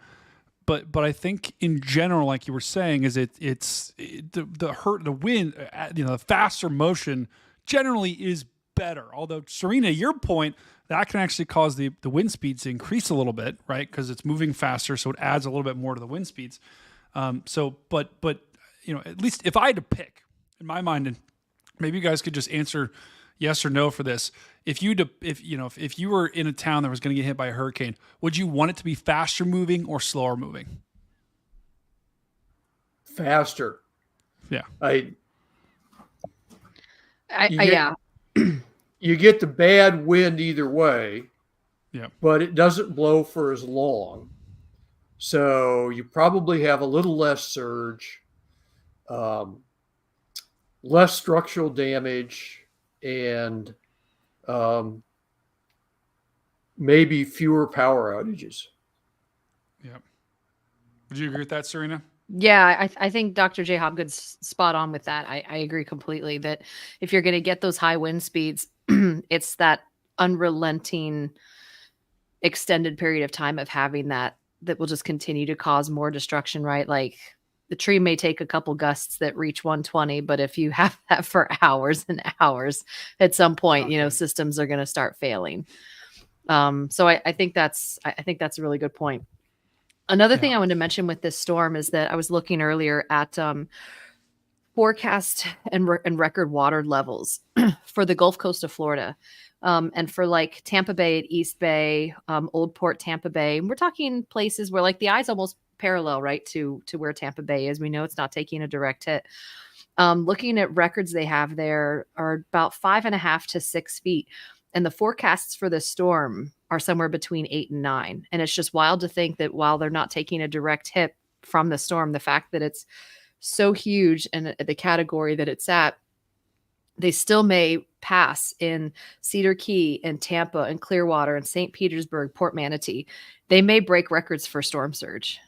But I think in general, like you were saying, is the wind, the faster motion generally is better. Although, Serena, your point, that can actually cause the wind speeds to increase a little bit, right? Because it's moving faster, so it adds a little bit more to the wind speeds. But at least if I had to pick in my mind, and maybe you guys could just answer yes or no for this. If you were in a town that was going to get hit by a hurricane, would you want it to be faster moving or slower moving? Faster. Yeah. Yeah. You get the bad wind either way. Yeah. But it doesn't blow for as long. So you probably have a little less surge, less structural damage, and maybe fewer power outages. Yeah. Would you agree with that, Serena? Yeah, I think Dr. J. Hobgood's spot on with that. I agree completely that if you're going to get those high wind speeds, it's that unrelenting extended period of time of having that will just continue to cause more destruction, right? Like the tree may take a couple gusts that reach 120, but if you have that for hours and hours, at some point, systems are going to start failing. So I think that's a really good point. Another thing I wanted to mention with this storm is that I was looking earlier at forecast and record water levels for the Gulf Coast of Florida, and for like Tampa Bay at East Bay, Old Port, Tampa Bay. And we're talking places where like the eye's almost parallel, right, to where Tampa Bay is. We know it's not taking a direct hit. Looking at records they have there are about 5.5 to 6 feet. And the forecasts for the storm are somewhere between 8 and 9. And it's just wild to think that while they're not taking a direct hit from the storm, the fact that it's so huge and the category that it's at, they still may pass in Cedar Key and Tampa and Clearwater and St. Petersburg, Port Manatee. They may break records for storm surge.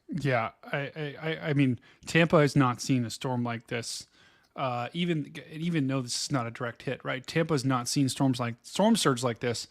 Yeah, I mean, Tampa has not seen a storm like this. Even though this is not a direct hit, right? Tampa's not seen storm surge like this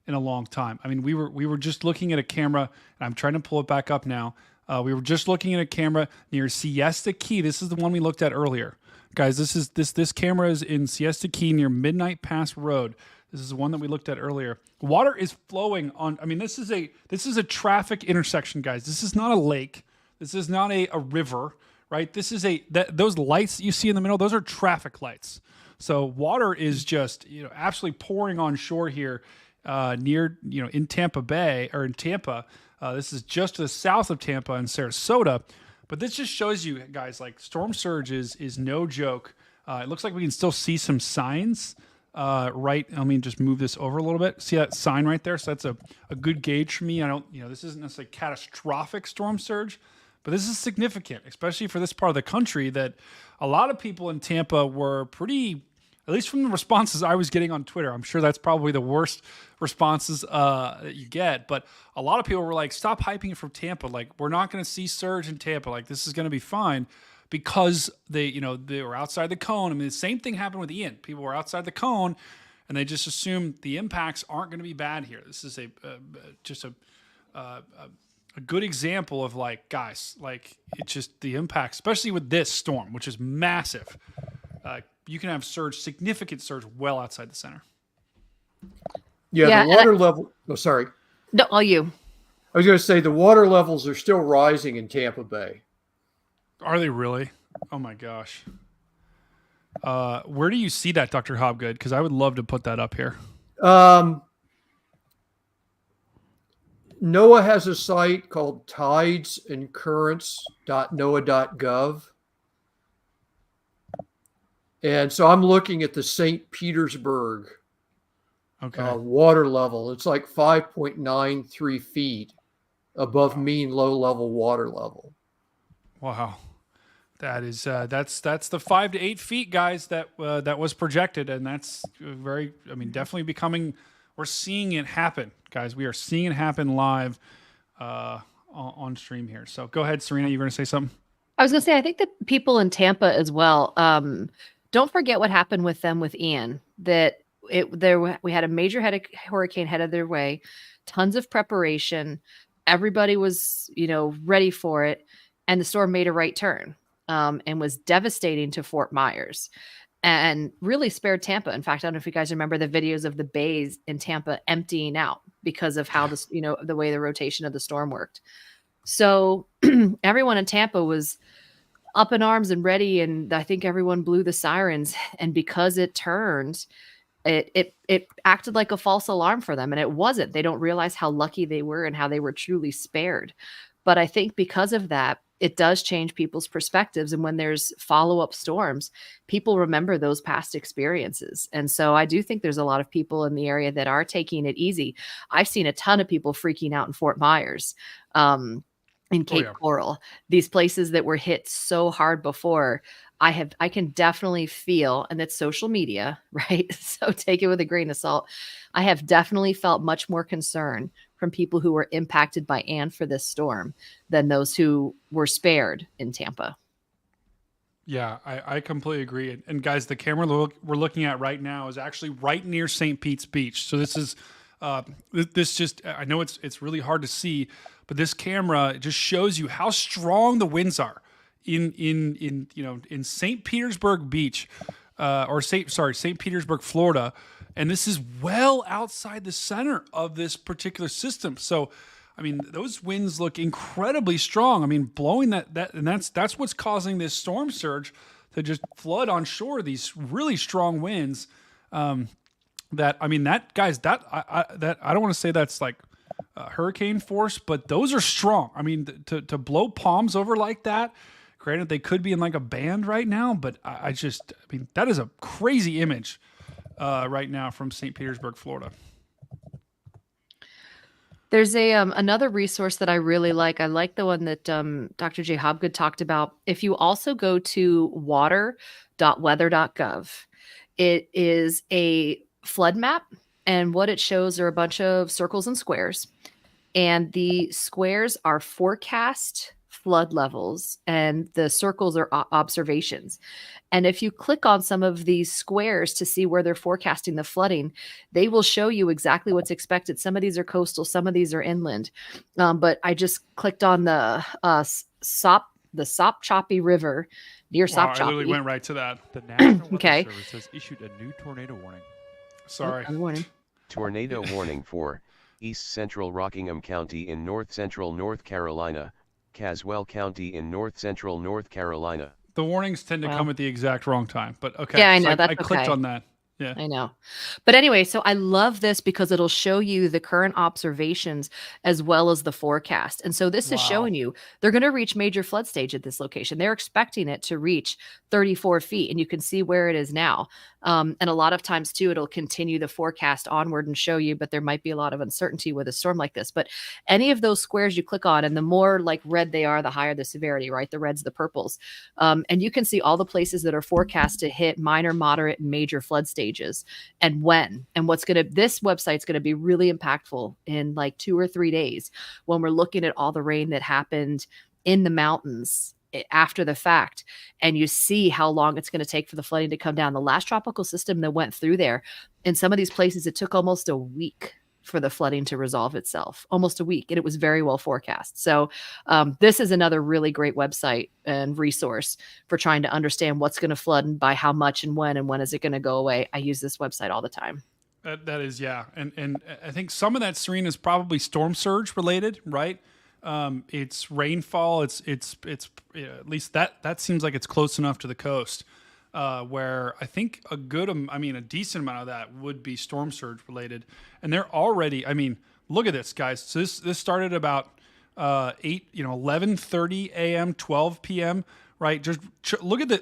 in a long time. I mean, we were just looking at a camera, and I'm trying to pull it back up now. We were just looking at a camera near Siesta Key. This is the one we looked at earlier, guys. This camera is in Siesta Key near Midnight Pass Road. This is the one that we looked at earlier. Water is flowing on. I mean, this is a traffic intersection, guys. This is not a lake. This is not a river. Right, this is those lights that you see in the middle. Those are traffic lights. So water is just absolutely pouring on shore here, near in Tampa Bay or in Tampa. This is just to the south of Tampa and Sarasota. But this just shows you guys, like, storm surge is no joke. It looks like we can still see some signs. Right, let me just move this over a little bit. See that sign right there? So that's a good gauge for me. I don't this isn't necessarily catastrophic storm surge. But this is significant, especially for this part of the country, that a lot of people in Tampa were pretty, at least from the responses I was getting on Twitter. I'm sure that's probably the worst responses that you get. But a lot of people were like, stop hyping it from Tampa. Like, we're not going to see surge in Tampa. Like, this is going to be fine, because they were outside the cone. I mean, the same thing happened with Ian. People were outside the cone, and they just assumed the impacts aren't going to be bad here. This is just a good example of, like, guys, like, it's just the impact, especially with this storm, which is massive. You can have significant surge well outside the center. Yeah, the water level. Oh, sorry. No, all you. I was going to say the water levels are still rising in Tampa Bay. Are they really? Oh my gosh. Where do you see that, Dr. Hobgood? Because I would love to put that up here. NOAA has a site called tidesandcurrents.noaa.gov. And so I'm looking at the St. Petersburg water level. It's like 5.93 feet above mean low-level water level. Wow. That is that's the 5 to 8 feet, guys, that was projected, and that's very. I mean, definitely becoming. We're seeing it happen, guys. We are seeing it happen live on stream here. So go ahead, Serena. You were going to say something? I was going to say, I think that people in Tampa as well. Don't forget what happened with them with Ian. That we had a major hurricane headed their way, tons of preparation. Everybody was ready for it, and the storm made a right turn. And was devastating to Fort Myers and really spared Tampa. In fact, I don't know if you guys remember the videos of the bays in Tampa emptying out because of how this, the way the rotation of the storm worked. So everyone in Tampa was up in arms and ready. And I think everyone blew the sirens. And because it turned, it acted like a false alarm for them. And it wasn't. They don't realize how lucky they were and how they were truly spared. But I think because of that, it does change people's perspectives. And when there's follow-up storms, people remember those past experiences. And so I do think there's a lot of people in the area that are taking it easy. I've seen a ton of people freaking out in Fort Myers, in Cape Coral, these places that were hit so hard before. I can definitely feel, and that's social media, right? So take it with a grain of salt. I have definitely felt much more concern from people who were impacted by Ann for this storm than those who were spared in Tampa. Yeah, I completely agree. And guys, the camera we're looking at right now is actually right near St. Pete's Beach. So this is this just, I know it's really hard to see, but this camera just shows you how strong the winds are in St. Petersburg Beach, St. Petersburg, Florida. And this is well outside the center of this particular system. So, I mean, those winds look incredibly strong. I mean, blowing that and that's what's causing this storm surge to just flood on shore, these really strong winds. I don't want to say that's like hurricane force, but those are strong. I mean, to blow palms over like that, granted, they could be in like a band right now, but I mean, that is a crazy image right now from St. Petersburg, Florida. There's another resource that I really like. I like the one that Dr. J. Hobgood talked about. If you also go to water.weather.gov, it is a flood map, and what it shows are a bunch of circles and squares, and the squares are forecast flood levels and the circles are observations. And if you click on some of these squares to see where they're forecasting the flooding, they will show you exactly what's expected. Some of these are coastal, some of these are inland. But I just clicked on the Sopchoppy River near Sopchoppy. I literally went right to that. The National Weather Service has issued a new tornado warning. Sorry. Warning. Tornado warning for East Central Rockingham County in North Central North Carolina, Caswell County in North Central North Carolina. The warnings tend to come at the exact wrong time, but okay. Yeah, I know. So That's I clicked okay. on that. Yeah, I know. But anyway, so I love this because it'll show you the current observations as well as the forecast. And so this is showing you they're going to reach major flood stage at this location. They're expecting it to reach 34 feet, and you can see where it is now. And a lot of times too, it'll continue the forecast onward and show you, but there might be a lot of uncertainty with a storm like this. But any of those squares you click on, and the more like red they are, the higher the severity, right? The reds, the purples. And you can see all the places that are forecast to hit minor, moderate, and major flood stages and when. And this website's going to be really impactful in like 2 or 3 days when we're looking at all the rain that happened in the mountains after the fact, and you see how long it's going to take for the flooding to come down. The last tropical system that went through there, in some of these places, it took almost a week for the flooding to resolve itself, almost a week, and it was very well forecast. So this is another really great website and resource for trying to understand what's going to flood and by how much and when is it going to go away. I use this website all the time. that is, yeah. And I think some of that, Serena, is probably storm surge related, right? It's rainfall. It's at least that seems like it's close enough to the coast. where I think a decent amount of that would be storm surge related. And they're already, look at this, guys. So this started about 11:30 a.m., 12 p.m., right? Just look at the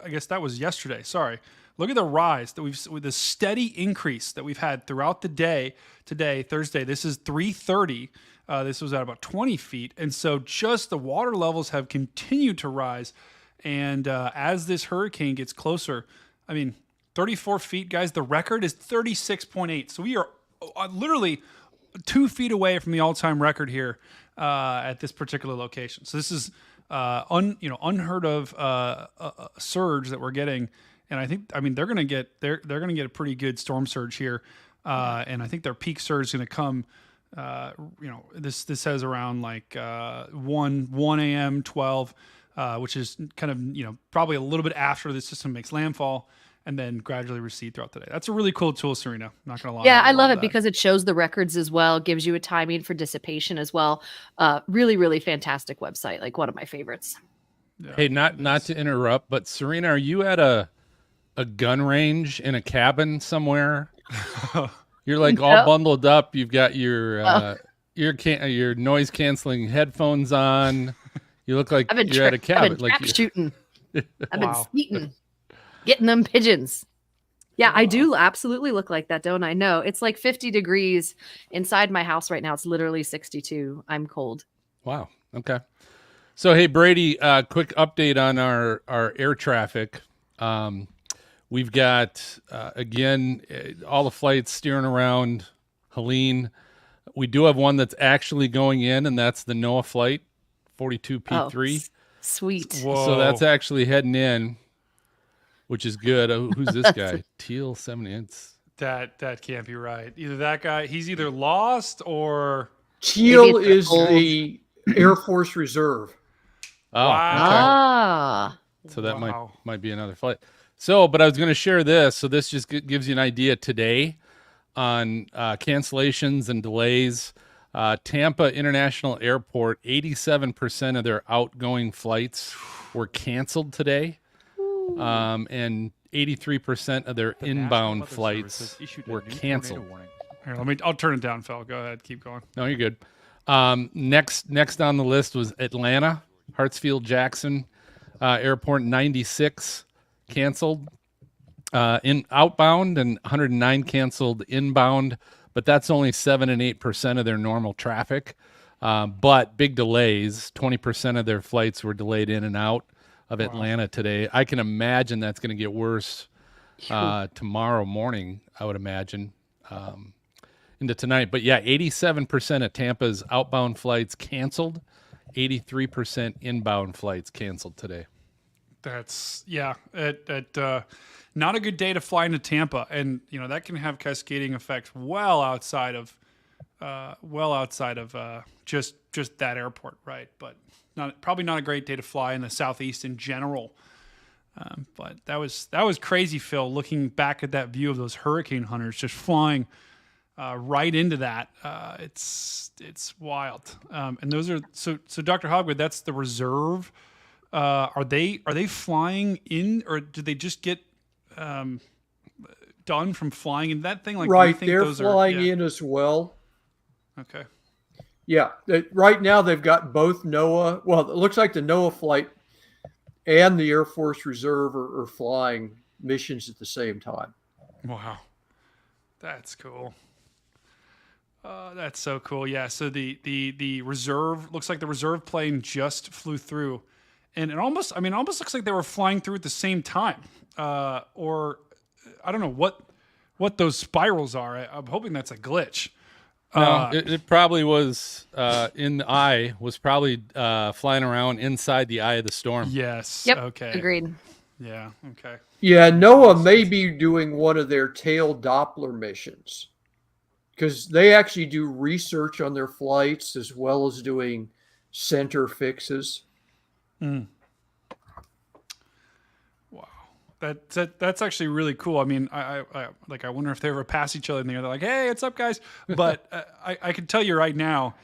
I guess that was yesterday. Sorry. Look at the rise that with the steady increase that we've had throughout the day. Today, Thursday, this is 3:30. This was at about 20 feet. And so just the water levels have continued to rise. And as this hurricane gets closer, 34 feet, guys, the record is 36.8. So we are literally 2 feet away from the all-time record here at this particular location. So this is unheard of surge that we're getting. And I think, they're going to get a pretty good storm surge here. And I think their peak surge is going to come, this says around like 1 a.m., 12, which is kind of, probably a little bit after the system makes landfall and then gradually recede throughout the day. That's a really cool tool, Serena. Not going to lie. Yeah, I love it because it shows the records as well, gives you a timing for dissipation as well. Really, really fantastic website. Like one of my favorites. Yeah. Hey, not to interrupt, but Serena, are you at a gun range in a cabin somewhere? You're like all bundled up. You've got your noise canceling headphones on. You look like you're at a cabin. I've been trap shooting. I've been skeeting, getting them pigeons. Yeah, I do absolutely look like that, don't I? No, it's like 50 degrees inside my house right now. It's literally 62. I'm cold. Wow. Okay. So, hey, Brady, quick update on our air traffic. We've got, again, all the flights steering around Helene. We do have one that's actually going in, and that's the NOAA flight, 42P3. Oh, sweet. Whoa. So that's actually heading in, which is good. Who's this guy? Teal 70. It's... That can't be right. Either that guy, he's either lost or... Teal is the Air Force Reserve. Oh, wow. Okay. So that might be another flight. So, but I was going to share this. So this just gives you an idea today on cancellations and delays. Tampa International Airport, 87% of their outgoing flights were canceled today. And 83% of their inbound flights were canceled. Here, I'll turn it down, Phil. Go ahead. Keep going. No, you're good. Next on the list was Atlanta, Hartsfield-Jackson Airport, 96 canceled in outbound and 109 canceled inbound, but that's only 7 and 8% of their normal traffic. But big delays, 20% of their flights were delayed in and out of Atlanta today. I can imagine that's going to get worse tomorrow morning, I would imagine, into tonight. But yeah, 87% of Tampa's outbound flights canceled, 83% inbound flights canceled today. That's not a good day to fly into Tampa, and that can have cascading effects well outside of just that airport, right? But probably not a great day to fly in the Southeast in general. But that was crazy, Phil. Looking back at that view of those hurricane hunters just flying right into that, it's wild. And those are so Dr. Hogwood, that's the reserve. Are they flying in, or did they just get done from flying in that thing? Like, right, they're flying in as well. Okay. Yeah, right now they've got both NOAA. Well, it looks like the NOAA flight and the Air Force Reserve are flying missions at the same time. Wow, that's cool. That's so cool. Yeah. So the reserve looks like the reserve plane just flew through. And it almost looks like they were flying through at the same time. Or I don't know what those spirals are. I'm hoping that's a glitch. No, it probably was in the eye, was probably flying around inside the eye of the storm. Yes. Yep. Okay. Agreed. Yeah. Okay. Yeah, NOAA may be doing one of their tail Doppler missions because they actually do research on their flights as well as doing center fixes. Wow, that's actually really cool. I mean, I wonder if they ever pass each other in there. They're like, "Hey, what's up, guys?" But I can tell you right now,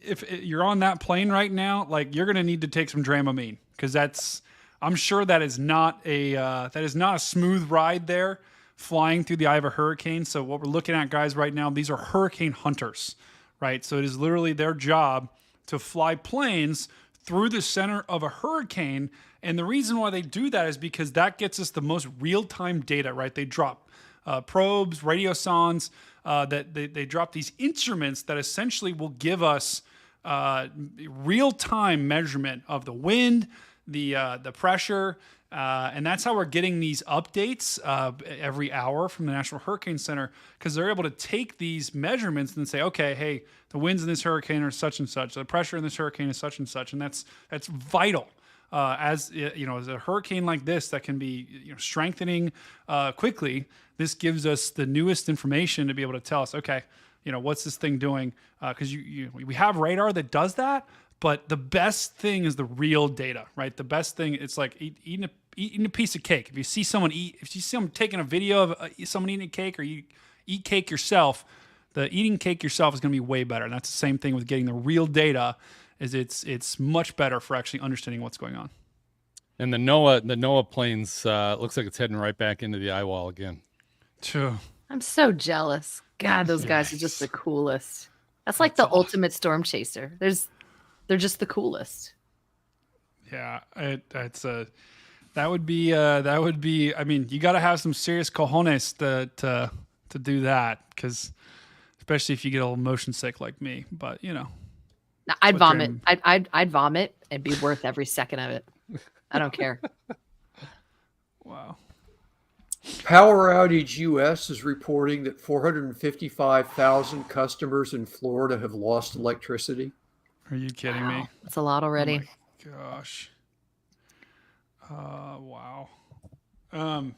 if you're on that plane right now, like you're gonna need to take some Dramamine because that's I'm sure that is not a smooth ride there, flying through the eye of a hurricane. So what we're looking at, guys, right now, these are hurricane hunters, right? So it is literally their job to fly planes through the center of a hurricane. And the reason why they do that is because that gets us the most real-time data, right? They drop probes, radiosondes, that they drop these instruments that essentially will give us real-time measurement of the wind, the pressure, and that's how we're getting these updates every hour from the National Hurricane Center, because they're able to take these measurements and say, okay, hey, the winds in this hurricane are such and such, the pressure in this hurricane is such and such, and that's vital. As a hurricane like this that can be strengthening quickly, this gives us the newest information to be able to tell us, okay, what's this thing doing? Because we have radar that does that, but the best thing is the real data, right? The best thing, it's like eating a piece of cake. If you see someone taking a video of someone eating a cake, or you eat cake yourself, the eating cake yourself is going to be way better. And that's the same thing with getting the real data. Is it's much better for actually understanding what's going on. And the NOAA planes looks like it's heading right back into the eye wall again. True. I'm so jealous. God, those guys are just the coolest. That's like the ultimate storm chaser. They're just the coolest. Yeah, that would be. I mean, you got to have some serious cojones to do that, because especially if you get a little motion sick like me. But I'd vomit. I'd vomit and be worth every second of it. I don't care. Wow. Power Outage US is reporting that 455,000 customers in Florida have lost electricity. Are you kidding me? That's a lot already. Oh my gosh. Wow. And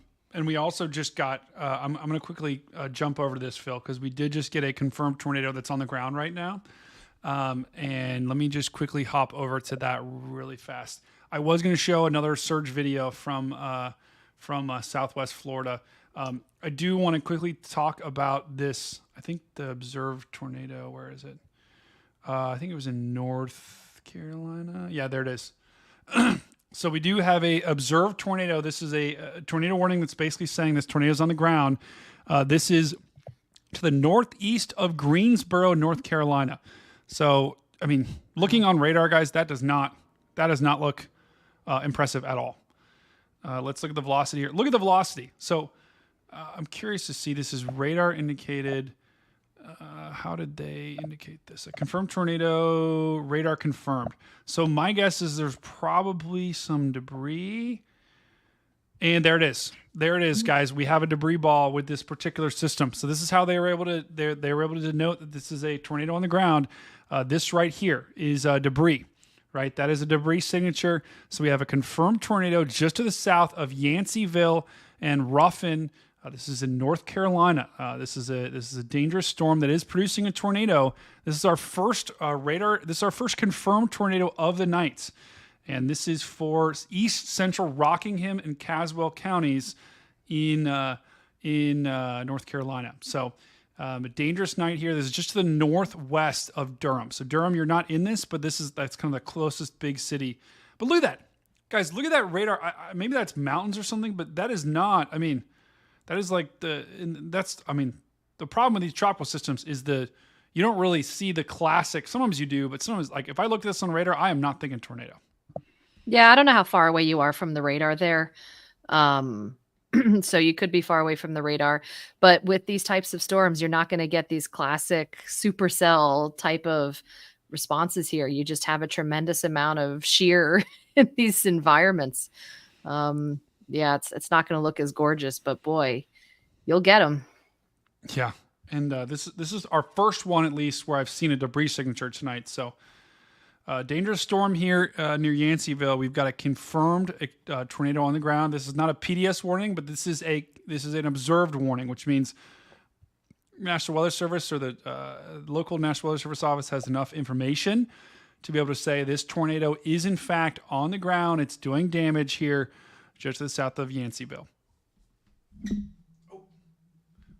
we also just got, I'm going to quickly jump over to this, Phil, because we did just get a confirmed tornado that's on the ground right now. And let me just quickly hop over to that really fast. I was going to show another surge video from Southwest Florida. I do want to quickly talk about this. I think the observed tornado, where is it? I think it was in North Carolina. Yeah, there it is. So we do have a observed tornado. This is a tornado warning that's basically saying this tornado is on the ground. This is to the northeast of Greensboro, North Carolina. So, I mean, looking on radar, guys, that does not look impressive at all. Let's look at the velocity here. Look at the velocity. So I'm curious to see, this is radar indicated. How did they indicate this? A confirmed tornado, radar confirmed. So my guess is there's probably some debris. And there it is. There it is, guys. We have a debris ball with this particular system. So this is how they were able to denote that this is a tornado on the ground. This right here is debris, right? That is a debris signature. So we have a confirmed tornado just to the south of Yanceyville and Ruffin. This is in North Carolina. This is a dangerous storm that is producing a tornado. This is our first radar. This is our first confirmed tornado of the night. And this is for east central Rockingham and Caswell counties in North Carolina. So a dangerous night here. This is just to the northwest of Durham. So Durham, you're not in this, but that's kind of the closest big city. But look at that, guys. Look at that radar. Maybe that's mountains or something, but that is not. I mean, that is like the problem with these tropical systems is you don't really see the classic. Sometimes you do, but sometimes, like if I look at this on radar, I am not thinking tornado. Yeah, I don't know how far away you are from the radar there. So you could be far away from the radar. But with these types of storms, you're not going to get these classic supercell type of responses here. You just have a tremendous amount of shear in these environments. Yeah, it's not going to look as gorgeous, but boy, you'll get them. Yeah, and this is our first one, at least, where I've seen a debris signature tonight. So dangerous storm here near Yanceyville. We've got a confirmed tornado on the ground. This is not a PDS warning, but this is an observed warning, which means National Weather Service or the local National Weather Service office has enough information to be able to say this tornado is in fact on the ground. It's doing damage here just to the south of Yanceyville. Oh,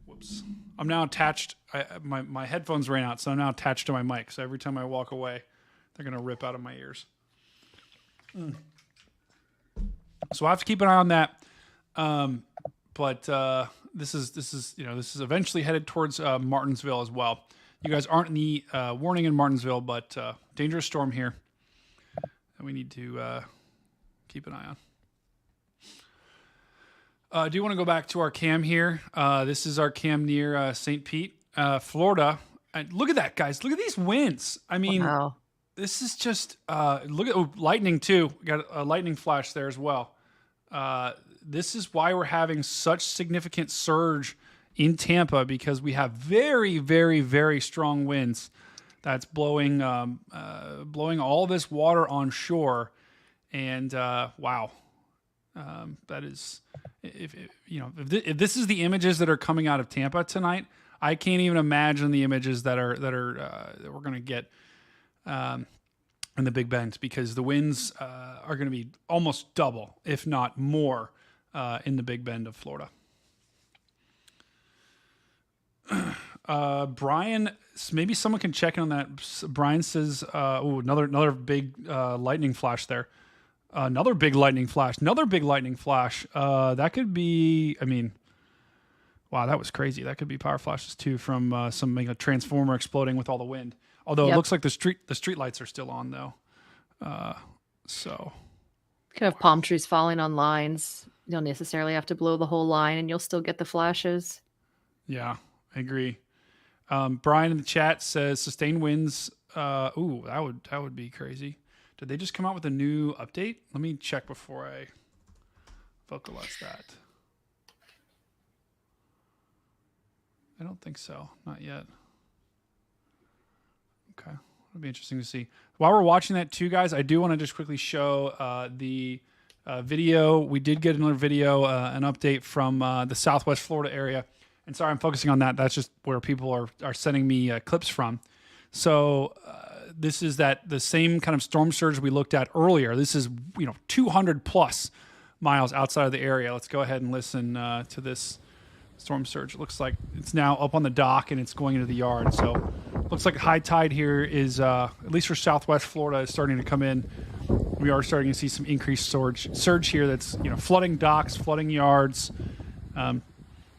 whoops. I'm now attached. My headphones ran out, so I'm now attached to my mic. So every time I walk away, they're going to rip out of my ears. So I have to keep an eye on that. But this is eventually headed towards Martinsville as well. You guys aren't in the warning in Martinsville, but dangerous storm here that we need to keep an eye on. Do you want to go back to our cam here? This is our cam near St. Pete, Florida. And look at that, guys. Look at these winds. I mean, Wow. this is just look at lightning too. We got a lightning flash there as well. This is why we're having such significant surge in Tampa, because we have very, very, very strong winds that's blowing blowing all this water on shore. And wow, that is if this is the images that are coming out of Tampa tonight, I can't even imagine the images that we're going to get in the Big Bend, because the winds are going to be almost double, if not more, in the Big Bend of Florida. Brian, maybe someone can check in on that. Brian says, another big lightning flash there. Another big lightning flash. That could be, I mean, wow, that was crazy. That could be power flashes too from a transformer exploding with all the wind. Although It looks like the street lights are still on though. So Could have palm trees falling on lines. You don't necessarily have to blow the whole line, and you'll still get the flashes. Yeah, I agree. Brian in the chat says sustained winds. That would be crazy. Did they just come out with a new update? Let me check before I vocalize that. I don't think so. Not yet. Okay. It'll be interesting to see. While we're watching that too, guys, I do want to just quickly show the video. We did get another video, an update from the Southwest Florida area. And sorry, I'm focusing on that. That's just where people are sending me clips from. So this is the same kind of storm surge we looked at earlier. This is 200 plus miles outside of the area. Let's go ahead and listen to this storm surge. It looks like it's now up on the dock and it's going into the yard. So looks like high tide here is at least for Southwest Florida is starting to come in. We are starting to see some increased surge here. That's flooding docks, flooding yards.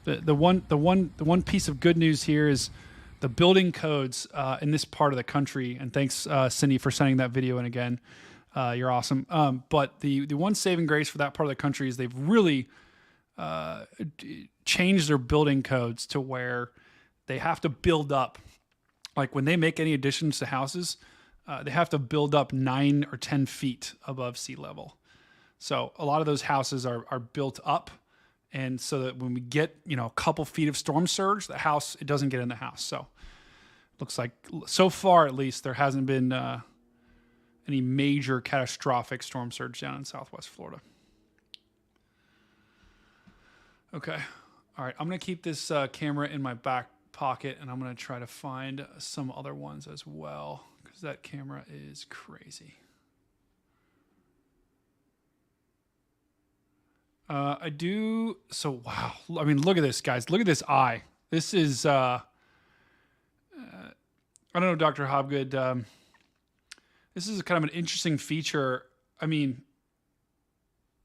The one piece of good news here is the building codes in this part of the country. And thanks, Cindy, for sending that video in again. You're awesome. But the one saving grace for that part of the country is they've really changed their building codes to where they have to build up. Like when they make any additions to houses, they have to build up 9 or 10 feet above sea level. So a lot of those houses are built up. And so that when we get, a couple feet of storm surge, it doesn't get in the house. So looks like so far, at least, there hasn't been any major catastrophic storm surge down in Southwest Florida. Okay. All right. I'm going to keep this camera in my back pocket, and I'm going to try to find some other ones as well, because that camera is crazy. I do. So, wow. I mean, look at this, guys. Look at this eye. This is, I don't know, Dr. Hobgood. This is kind of an interesting feature. I mean,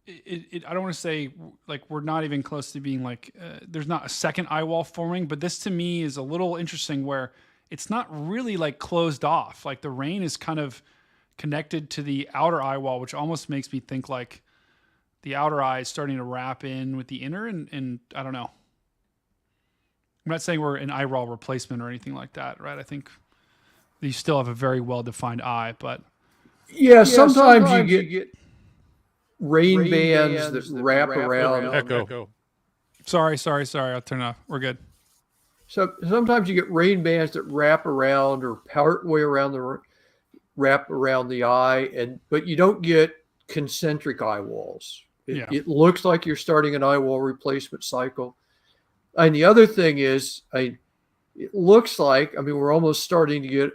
I don't want to say like we're not even close to being like, there's not a second eye wall forming, but this to me is a little interesting where it's not really like closed off. Like the rain is kind of connected to the outer eye wall, which almost makes me think like the outer eye is starting to wrap in with the inner, and I don't know. I'm not saying we're an eye wall replacement or anything like that, right? I think you still have a very well-defined eye, but sometimes you get rain bands that wrap around. Echo. Sorry. I'll turn it off. We're good. So sometimes you get rain bands that wrap around or part way around wrap around the eye, but you don't get concentric eye walls. It looks like you're starting an eye wall replacement cycle. And the other thing is, it looks like, we're almost starting to get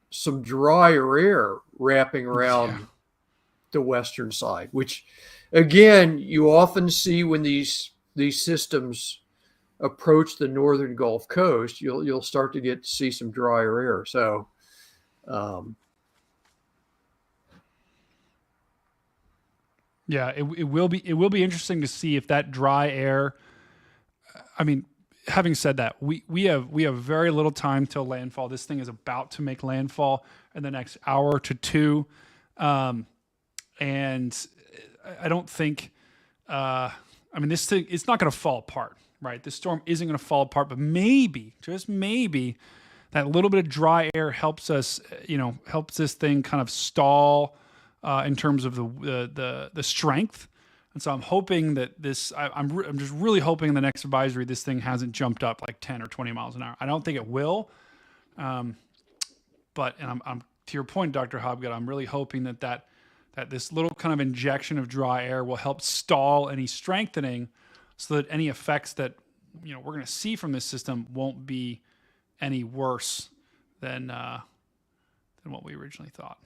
some drier air wrapping around the western side, which again, you often see when these systems approach the northern Gulf Coast, you'll start to see some drier air. So, Yeah, it will be interesting to see if that dry air. I mean, having said that, we have very little time till landfall. This thing is about to make landfall in the next hour to two, and I don't think. I mean, this thing, it's not going to fall apart, right? This storm isn't going to fall apart, but maybe, just maybe, that little bit of dry air helps us, helps this thing kind of stall in terms of the strength. And so I'm hoping that this, I'm just really hoping in the next advisory, this thing hasn't jumped up like 10 or 20 miles an hour. I don't think it will. But I'm to your point, Dr. Hobgood, I'm really hoping that this little kind of injection of dry air will help stall any strengthening so that any effects that, we're going to see from this system won't be any worse than what we originally thought.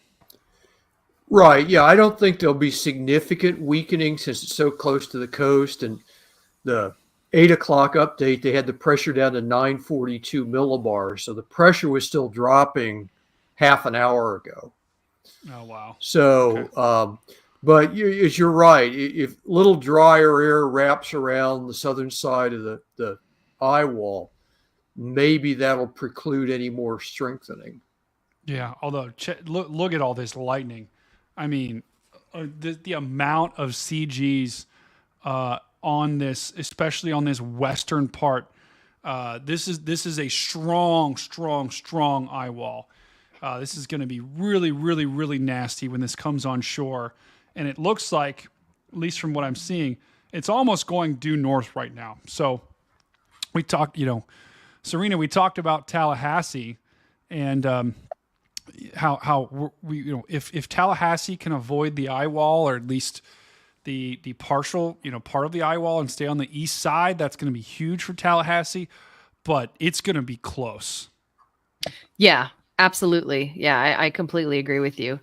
Right. Yeah. I don't think there'll be significant weakening since it's so close to the coast. And the 8 o'clock update, they had the pressure down to 942 millibars. So the pressure was still dropping half an hour ago. Oh, wow. So, okay. But you're right. If little drier air wraps around the southern side of the eye wall, maybe that'll preclude any more strengthening. Yeah. Although look at all this lightning. I mean, the amount of CGs on this, especially on this western part, this is a strong eye wall. This is going to be really, really, really nasty when this comes on shore. And it looks like, at least from what I'm seeing, it's almost going due north right now. So we talked, Serena, we talked about Tallahassee and how we if Tallahassee can avoid the eye wall, or at least the partial part of the eye wall, and stay on the east side, that's going to be huge for Tallahassee. But it's going to be close. Yeah, absolutely. Yeah, I completely agree with you.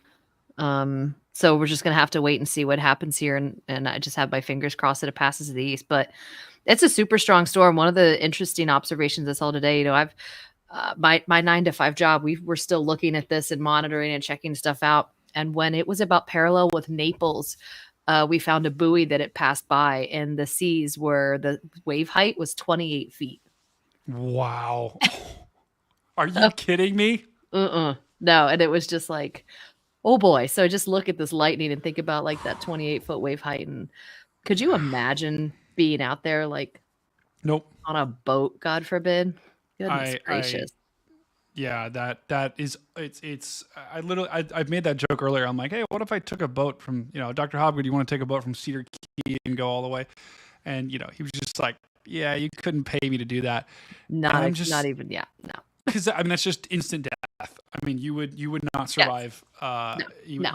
So we're just going to have to wait and see what happens here, and I just have my fingers crossed that it passes to the east. But it's a super strong storm. One of the interesting observations I saw today, I've my 9 to 5 job, we're still looking at this and monitoring and checking stuff out. And when it was about parallel with Naples, we found a buoy that it passed by, and the seas where the wave height was 28 feet. Wow. Are you kidding me? No. And it was just like, oh boy. So just look at this lightning and think about like that 28-foot wave height. And could you imagine being out there like nope, on a boat, God forbid? Goodness gracious. Yeah, that is it's I've made that joke earlier. I'm like, hey, what if I took a boat from, Dr. Hobgood, you want to take a boat from Cedar Key and go all the way? And he was just like, yeah, you couldn't pay me to do that. Not even, no. Because that's just instant death. I mean, you would not survive. Yes.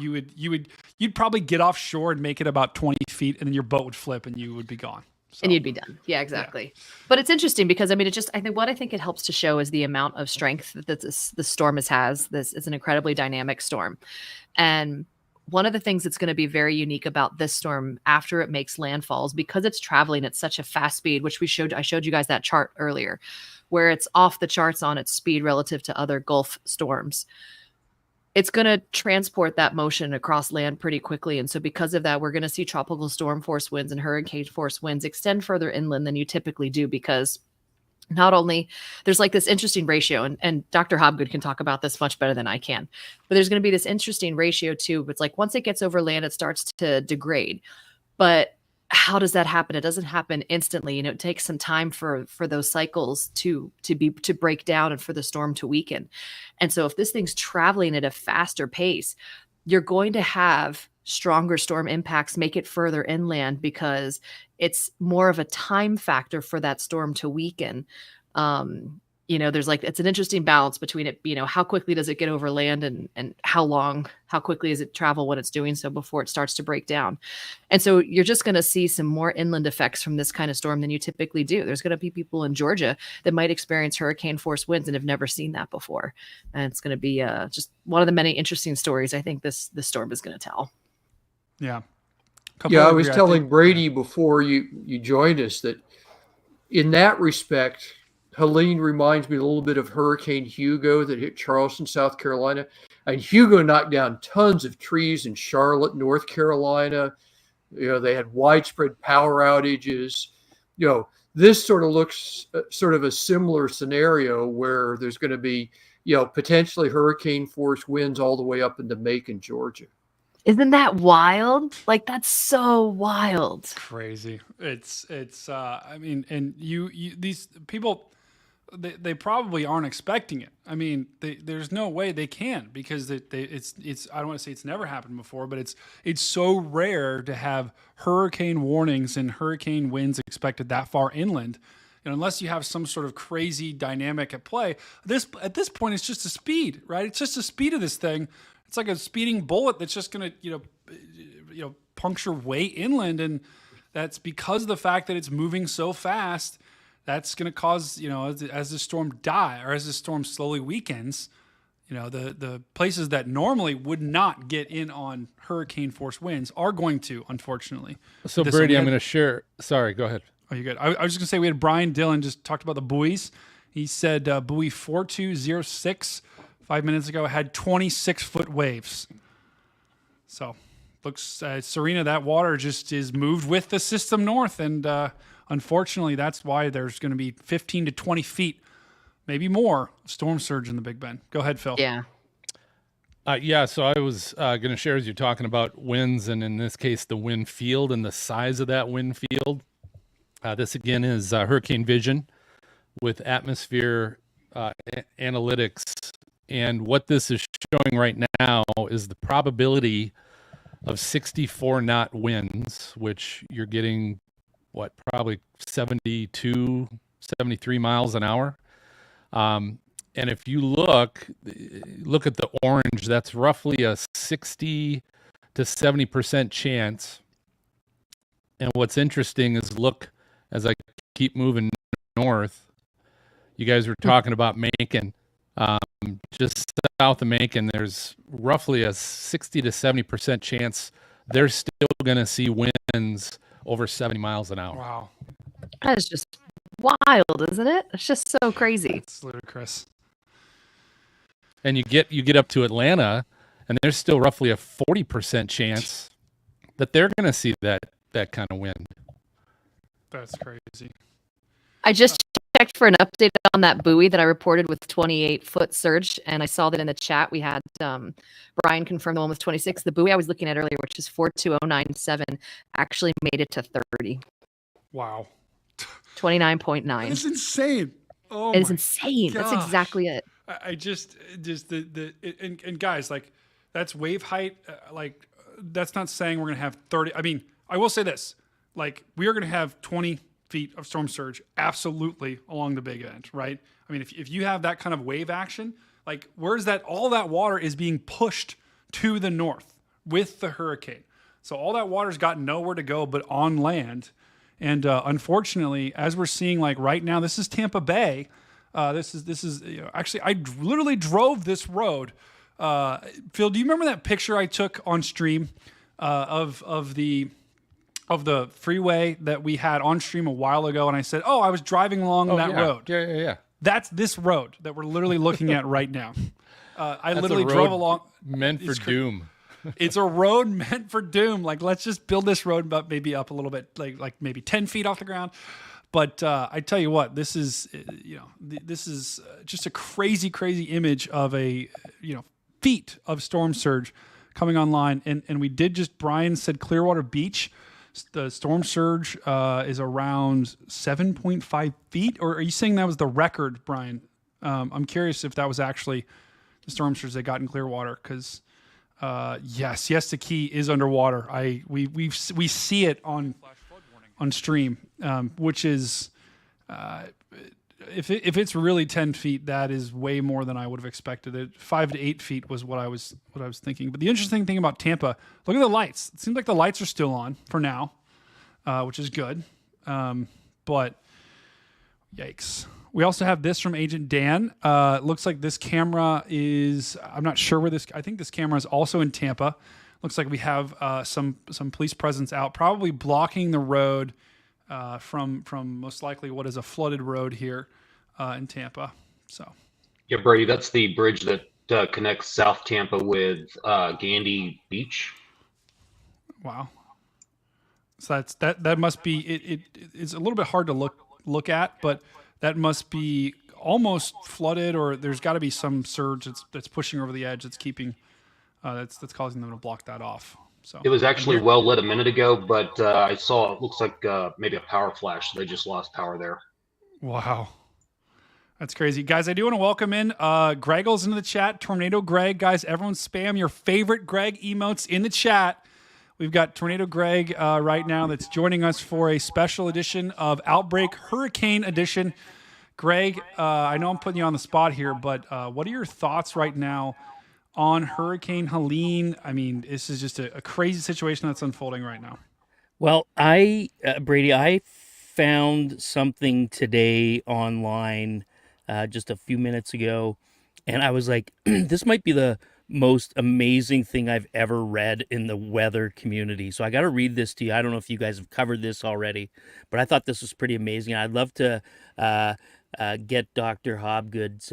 You'd probably get offshore and make it about 20 feet, and then your boat would flip and you would be gone. So, and you'd be done. Yeah, exactly. Yeah. But it's interesting because I think it helps to show is the amount of strength that the storm has. This is an incredibly dynamic storm. And one of the things that's going to be very unique about this storm after it makes landfall is because it's traveling at such a fast speed, which I showed you guys that chart earlier, where it's off the charts on its speed relative to other Gulf storms. It's going to transport that motion across land pretty quickly. And so because of that, we're going to see tropical storm force winds and hurricane force winds extend further inland than you typically do, because not only there's like this interesting ratio, and Dr. Hobgood can talk about this much better than I can, but there's going to be this interesting ratio too. It's like once it gets over land, it starts to degrade. But how does that happen? It doesn't happen instantly. It takes some time for those cycles to break down and for the storm to weaken. And so if this thing's traveling at a faster pace, you're going to have stronger storm impacts make it further inland because it's more of a time factor for that storm to weaken. There's it's an interesting balance between it, how quickly does it get over land and how quickly does it travel when it's doing so before it starts to break down. And so you're just going to see some more inland effects from this kind of storm than you typically do. There's going to be people in Georgia that might experience hurricane force winds and have never seen that before. And it's going to be just one of the many interesting stories I think this storm is going to tell. Yeah. I was telling Brady before you joined us that in that respect, Helene reminds me a little bit of Hurricane Hugo that hit Charleston, South Carolina. And Hugo knocked down tons of trees in Charlotte, North Carolina, They had widespread power outages. This sort of looks sort of a similar scenario where there's going to be, potentially hurricane force winds all the way up into Macon, Georgia. Isn't that wild? Like, that's so wild. Crazy. It's I mean, and you these people, they probably aren't expecting it. I mean, there's no way they can, because it's I don't want to say it's never happened before, but it's so rare to have hurricane warnings and hurricane winds expected that far inland. And unless you have some sort of crazy dynamic at play, at this point it's just a speed, right? It's just the speed of this thing. It's like a speeding bullet that's just going to puncture way inland, and that's because of the fact that it's moving so fast. That's going to cause, as the storm as the storm slowly weakens, the places that normally would not get in on hurricane force winds are going to, unfortunately. So Brady, I'm going to share. Sorry, go ahead. Oh, you're good. I was just going to say, we had Brian Dillon just talked about the buoys. He said buoy 4206 5 minutes ago had 26-foot waves. So looks, Serena, that water just is moved with the system north, and unfortunately, that's why there's going to be 15 to 20 feet, maybe more, storm surge in the Big Bend. Go ahead, Phil. Yeah. So I was going to share, as you're talking about winds, and in this case, the wind field and the size of that wind field. This, again, is Hurricane Vision with atmosphere analytics. And what this is showing right now is the probability of 64 knot winds, which you're getting probably 72, 73 miles an hour. And if you look at the orange, that's roughly a 60 to 70% chance. And what's interesting is, look, as I keep moving north, you guys were talking about Macon. Just south of Macon, there's roughly a 60 to 70% chance they're still going to see winds over 70 miles an hour. Wow. That is just wild, isn't it? It's just so crazy. It's ludicrous. And you get up to Atlanta, and there's still roughly a 40% chance that they're going to see that kind of wind. That's crazy. I just checked for an update on that buoy that I reported with 28-foot surge, and I saw that in the chat we had Brian confirm the one with 26. The buoy I was looking at earlier, which is 42097, actually made it to 30. Wow. 29.9. That's insane. Oh, it is insane. gosh. That's exactly it. I just and guys, like, that's wave height. Like, that's not saying we're going to have 30. I mean, I will say this. Like, we are going to have 20 feet of storm surge absolutely along the Big End, right? I mean, if you have that kind of wave action, like, where's that? All that water is being pushed to the north with the hurricane. So all that water's got nowhere to go but on land. And unfortunately, as we're seeing, like, right now, this is Tampa Bay. This is actually, I literally drove this road. Phil, do you remember that picture I took on stream of the freeway that we had on stream a while ago? And I said, I was driving along that road. Yeah. That's this road that we're literally looking at right now. I literally drove along. Meant for doom. It's a road meant for doom. Like, let's just build this road, but maybe up a little bit, like maybe 10 feet off the ground. But I tell you what, this is, this is just a crazy, crazy image of a, feet of storm surge coming online. And we did just, Brian said Clearwater Beach, the storm surge is around 7.5 feet. Or are you saying that was the record, Brian? I'm curious if that was actually the storm surge they got in Clearwater, because yes, the key is underwater. We see it on stream, which is if it's really 10 feet, that is way more than I would have expected. 5 to 8 feet was what I was thinking. But the interesting thing about Tampa, look at the lights. It seems like the lights are still on for now, which is good. But yikes. We also have this from Agent Dan. Looks like this camera is, I'm not sure where this, I think this camera is also in Tampa. Looks like we have some police presence out, probably blocking the road from most likely what is a flooded road here in Tampa. So, yeah, Brady, that's the bridge that connects South Tampa with Gandy Beach. Wow. So that must be it's a little bit hard to look at, but that must be almost flooded, or there's got to be some surge that's pushing over the edge that's keeping that's causing them to block that off. So it was actually well lit a minute ago, but I saw it looks like maybe a power flash. They just lost power there. Wow. That's crazy. Guys, I do want to welcome in Greggles into the chat. Tornado Greg. Guys, everyone spam your favorite Greg emotes in the chat. We've got Tornado Greg right now that's joining us for a special edition of Outbreak Hurricane Edition. Greg, I know I'm putting you on the spot here, but what are your thoughts right now on Hurricane Helene? I mean, this is just a crazy situation that's unfolding right now. Well, Brady, I found something today online just a few minutes ago, and I was like, this might be the most amazing thing I've ever read in the weather community. So I got to read this to you. I don't know if you guys have covered this already, but I thought this was pretty amazing. I'd love to get Dr. Hobgood's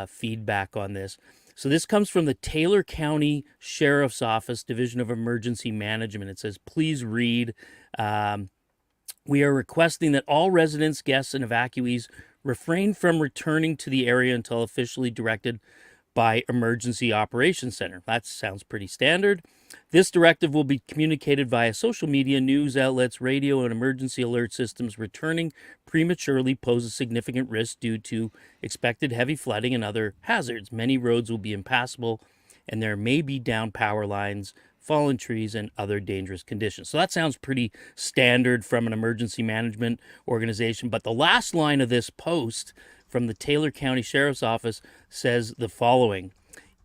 feedback on this. So this comes from the Taylor County Sheriff's Office, Division of Emergency Management. It says, please read. We are requesting that all residents, guests, and evacuees refrain from returning to the area until officially directed by Emergency Operations Center. That sounds pretty standard. This directive will be communicated via social media, news outlets, radio, and emergency alert systems. Returning prematurely poses significant risk due to expected heavy flooding and other hazards. Many roads will be impassable, and there may be down power lines, fallen trees, and other dangerous conditions. So that sounds pretty standard from an emergency management organization. But the last line of this post from the Taylor County Sheriff's Office says the following: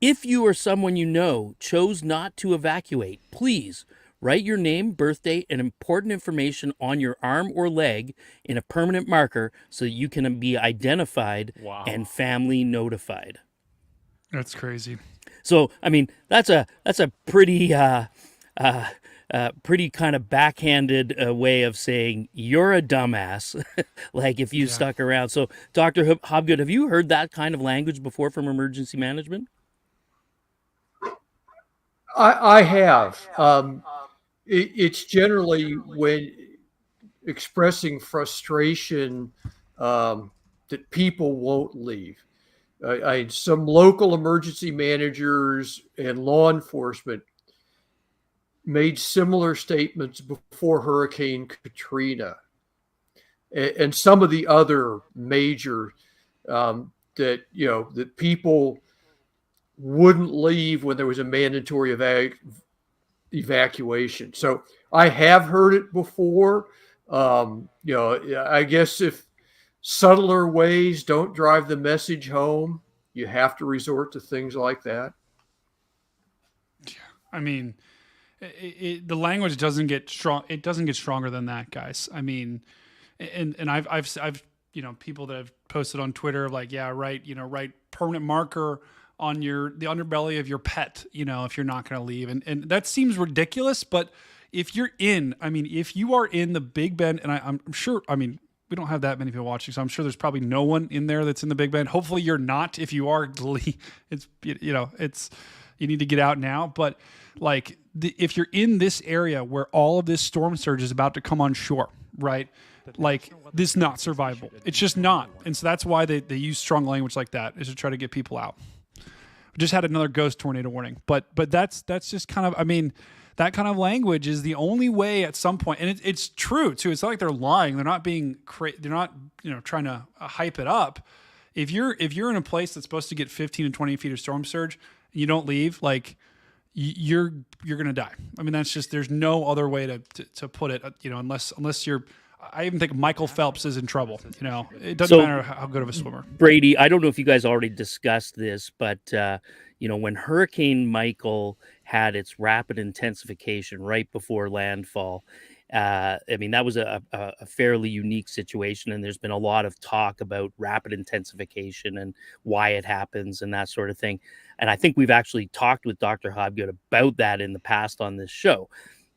if you or someone you know chose not to evacuate, please write your name, birthday, and important information on your arm or leg in a permanent marker so that you can be identified and family notified. That's crazy. So, I mean, that's a pretty pretty kind of backhanded way of saying you're a dumbass, like if you stuck around. So, Dr. Hobgood, have you heard that kind of language before from emergency management? I have. It's generally when expressing frustration that people won't leave. Some local emergency managers and law enforcement made similar statements before Hurricane Katrina, and some of the other major that people wouldn't leave when there was a mandatory evacuation. So I have heard it before. I guess if subtler ways don't drive the message home, you have to resort to things like that. Yeah, I mean, the language doesn't get strong. It doesn't get stronger than that, guys. I mean, and I've people that have posted on Twitter like, yeah, write permanent marker on the underbelly of your pet, if you're not going to leave. And that seems ridiculous, but if you are in the Big Bend, and I'm sure, we don't have that many people watching, so I'm sure there's probably no one in there that's in the Big Bend. Hopefully you're not. If you are, it's you need to get out now. But if you're in this area where all of this storm surge is about to come on shore, right? Like, this is not survivable. It's just not. And so that's why they use strong language like that, is to try to get people out. We just had another ghost tornado warning, but that's just kind of, that kind of language is the only way at some point, and it's true too. It's not like they're lying. They're not being they're not trying to hype it up. If you're in a place that's supposed to get 15 and 20 feet of storm surge and you don't leave, like, you're gonna die. That's just, there's no other way to put it. Unless you're. I even think Michael Phelps is in trouble. It doesn't matter how good of a swimmer. Brady, I don't know if you guys already discussed this, but when Hurricane Michael had its rapid intensification right before landfall, that was a fairly unique situation, and there's been a lot of talk about rapid intensification and why it happens and that sort of thing. And I think we've actually talked with Dr. Hobgood about that in the past on this show.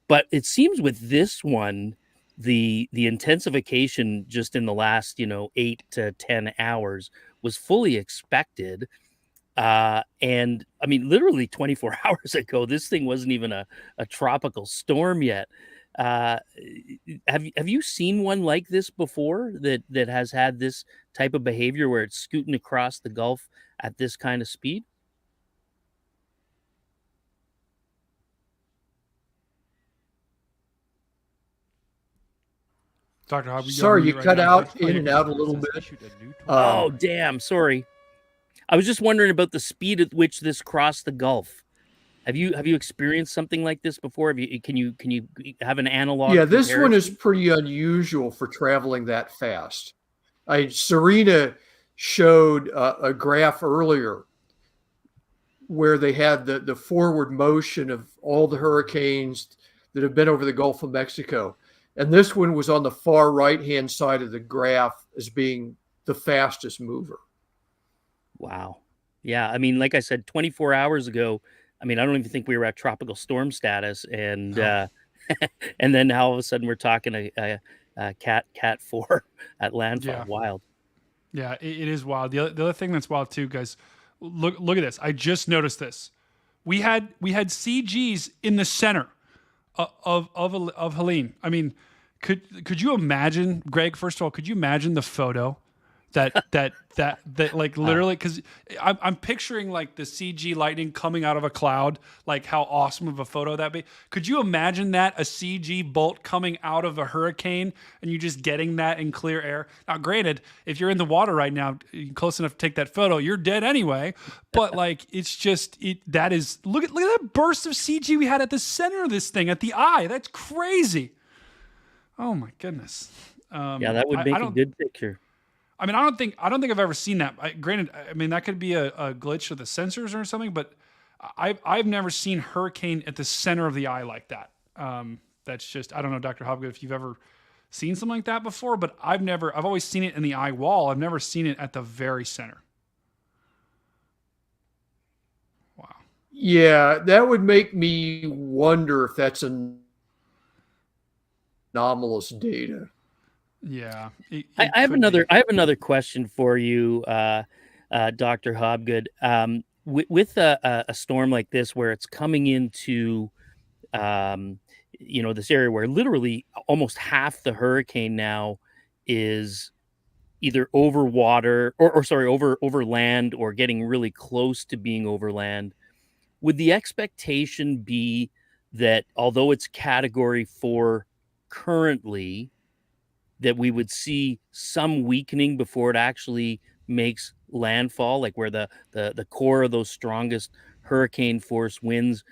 But it seems with this one, the intensification just in the last 8 to 10 hours was fully expected, and literally 24 hours ago this thing wasn't even a tropical storm yet. Have you seen one like this before that has had this type of behavior where it's scooting across the Gulf at this kind of speed? Dr. Hobb, Sorry, you cut out in and out a little bit. Oh, damn! Sorry. I was just wondering about the speed at which this crossed the Gulf. Have you experienced something like this before? Can you have an analog? Yeah, this one is comparison? pretty unusual for traveling that fast. Serena showed a graph earlier where they had the forward motion of all the hurricanes that have been over the Gulf of Mexico. And this one was on the far right-hand side of the graph as being the fastest mover. Wow. Yeah, I mean, like I said, 24 hours ago, I mean, I don't even think we were at tropical storm status, and and then now all of a sudden we're talking a cat 4 at landfall. Yeah. Wild. Yeah, it is wild. The other thing that's wild too, guys. Look at this. I just noticed this. We had CGs in the center of Helene. I mean, could you imagine, Greg? First of all, could you imagine the photo that like literally? Because I'm picturing like the CG lightning coming out of a cloud. Like how awesome of a photo that'd be. Could you imagine that, a CG bolt coming out of a hurricane and you just getting that in clear air? Now, granted, if you're in the water right now, close enough to take that photo, you're dead anyway. But like, it's just that is look at that burst of CG we had at the center of this thing at the eye. That's crazy. Oh my goodness. Yeah, that would make a good picture. I mean, I don't think I've ever seen that. Granted, I mean that could be a glitch of the sensors or something, but I've never seen hurricane at the center of the eye like that. That's just, I don't know, Dr. Hobgood, if you've ever seen something like that before, but I've always seen it in the eye wall. I've never seen it at the very center. Wow. Yeah, that would make me wonder if that's anomalous data. Yeah, I have another question for you, Dr. Hobgood. With a storm like this, where it's coming into, this area where literally almost half the hurricane now is either over water over land or getting really close to being over land. Would the expectation be that although it's Category 4 currently, that we would see some weakening before it actually makes landfall, like where the core of those strongest hurricane force winds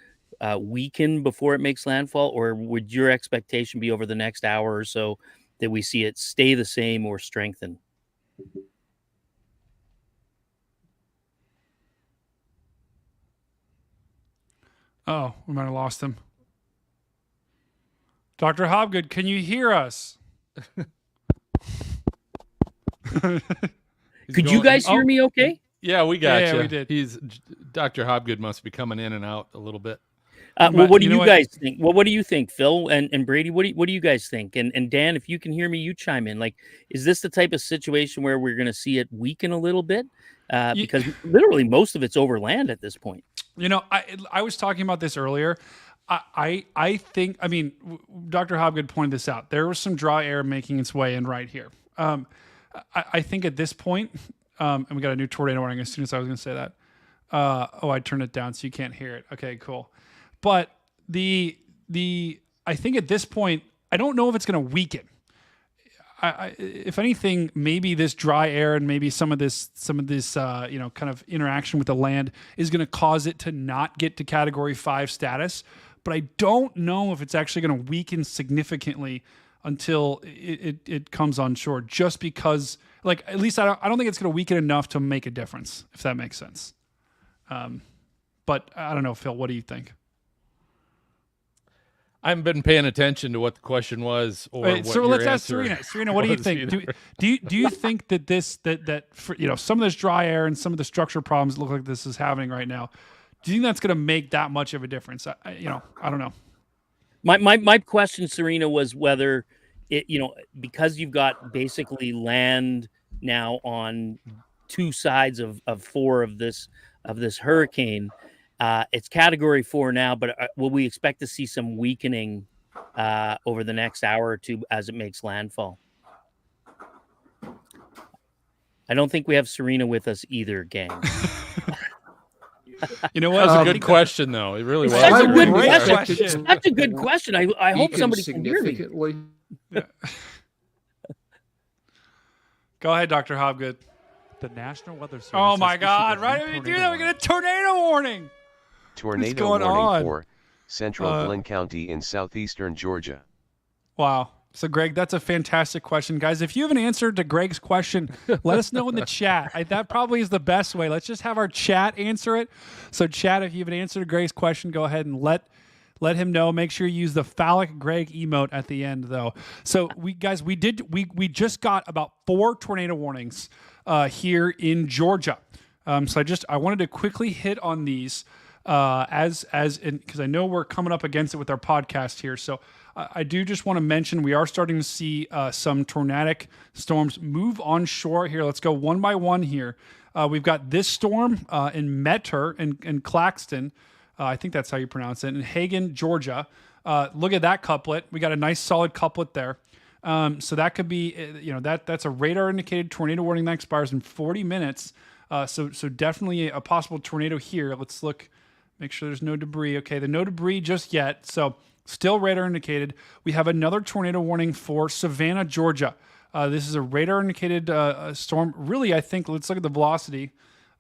weaken before it makes landfall? Or would your expectation be over the next hour or so that we see it stay the same or strengthen? Oh, we might have lost him. Dr. Hobgood, can you hear us? Could you guys hear me okay? Yeah, we got you. Yeah, we did. Dr. Hobgood must be coming in and out a little bit. Well, what do you guys think? Well, what do you think, Phil and Brady? What do you guys think? And Dan, if you can hear me, you chime in. Like, is this the type of situation where we're going to see it weaken a little bit? Because literally most of it's over land at this point. You know, I was talking about this earlier. I think, I mean, Dr. Hobgood pointed this out. There was some dry air making its way in right here. I think at this point, and we got a new tornado warning as soon as I was going to say that. I turned it down so you can't hear it. Okay, cool. But I think at this point, I don't know if it's going to weaken. If anything, maybe this dry air and maybe some of this, kind of interaction with the land is going to cause it to not get to Category 5 status. But I don't know if it's actually going to weaken significantly until it comes on shore. Just because, like, at least I don't think it's going to weaken enough to make a difference, if that makes sense. But I don't know, Phil. What do you think? I haven't been paying attention to what the question was. So let's ask Serena. Serena, what do you think? Do you think that some of this dry air and some of the structure problems look like this is happening right now? Do you think that's going to make that much of a difference? I don't know. My question, Serena, was whether it, because you've got basically land now on two sides of 4 of this hurricane. It's Category 4 now, but will we expect to see some weakening over the next hour or two as it makes landfall. I don't think we have Serena with us either, gang. You know what? That was a good question, though. It really was. That's a good Great question. That's a good question. I hope somebody can hear me. Yeah. Go ahead, Dr. Hobgood. The National Weather Service. Oh my has God! issued a Right new when we do tornado that, we get a tornado warning. Tornado going warning on? for central Glenn County in southeastern Georgia. Wow. So, Greg, that's a fantastic question. Guys, if you have an answer to Greg's question, let us know in the chat. That probably is the best way. Let's just have our chat answer it. So, chat, if you have an answer to Greg's question, go ahead and let him know. Make sure you use the phallic Greg emote at the end, though. So, we just got about 4 tornado warnings here in Georgia. So I wanted to quickly hit on these because I know we're coming up against it with our podcast here. So I do just want to mention we are starting to see some tornadic storms move onshore here. Let's go one by one here. We've got this storm in Metter and Claxton. I think that's how you pronounce it. In Hagen, Georgia. Look at that couplet. We got a nice solid couplet there. So that could be, that's a radar indicated tornado warning that expires in 40 minutes. So definitely a possible tornado here. Let's look, make sure there's no debris. Okay, no debris just yet. So still radar indicated. We have another tornado warning for Savannah, Georgia. This is a radar indicated storm. Really, I think, let's look at the velocity.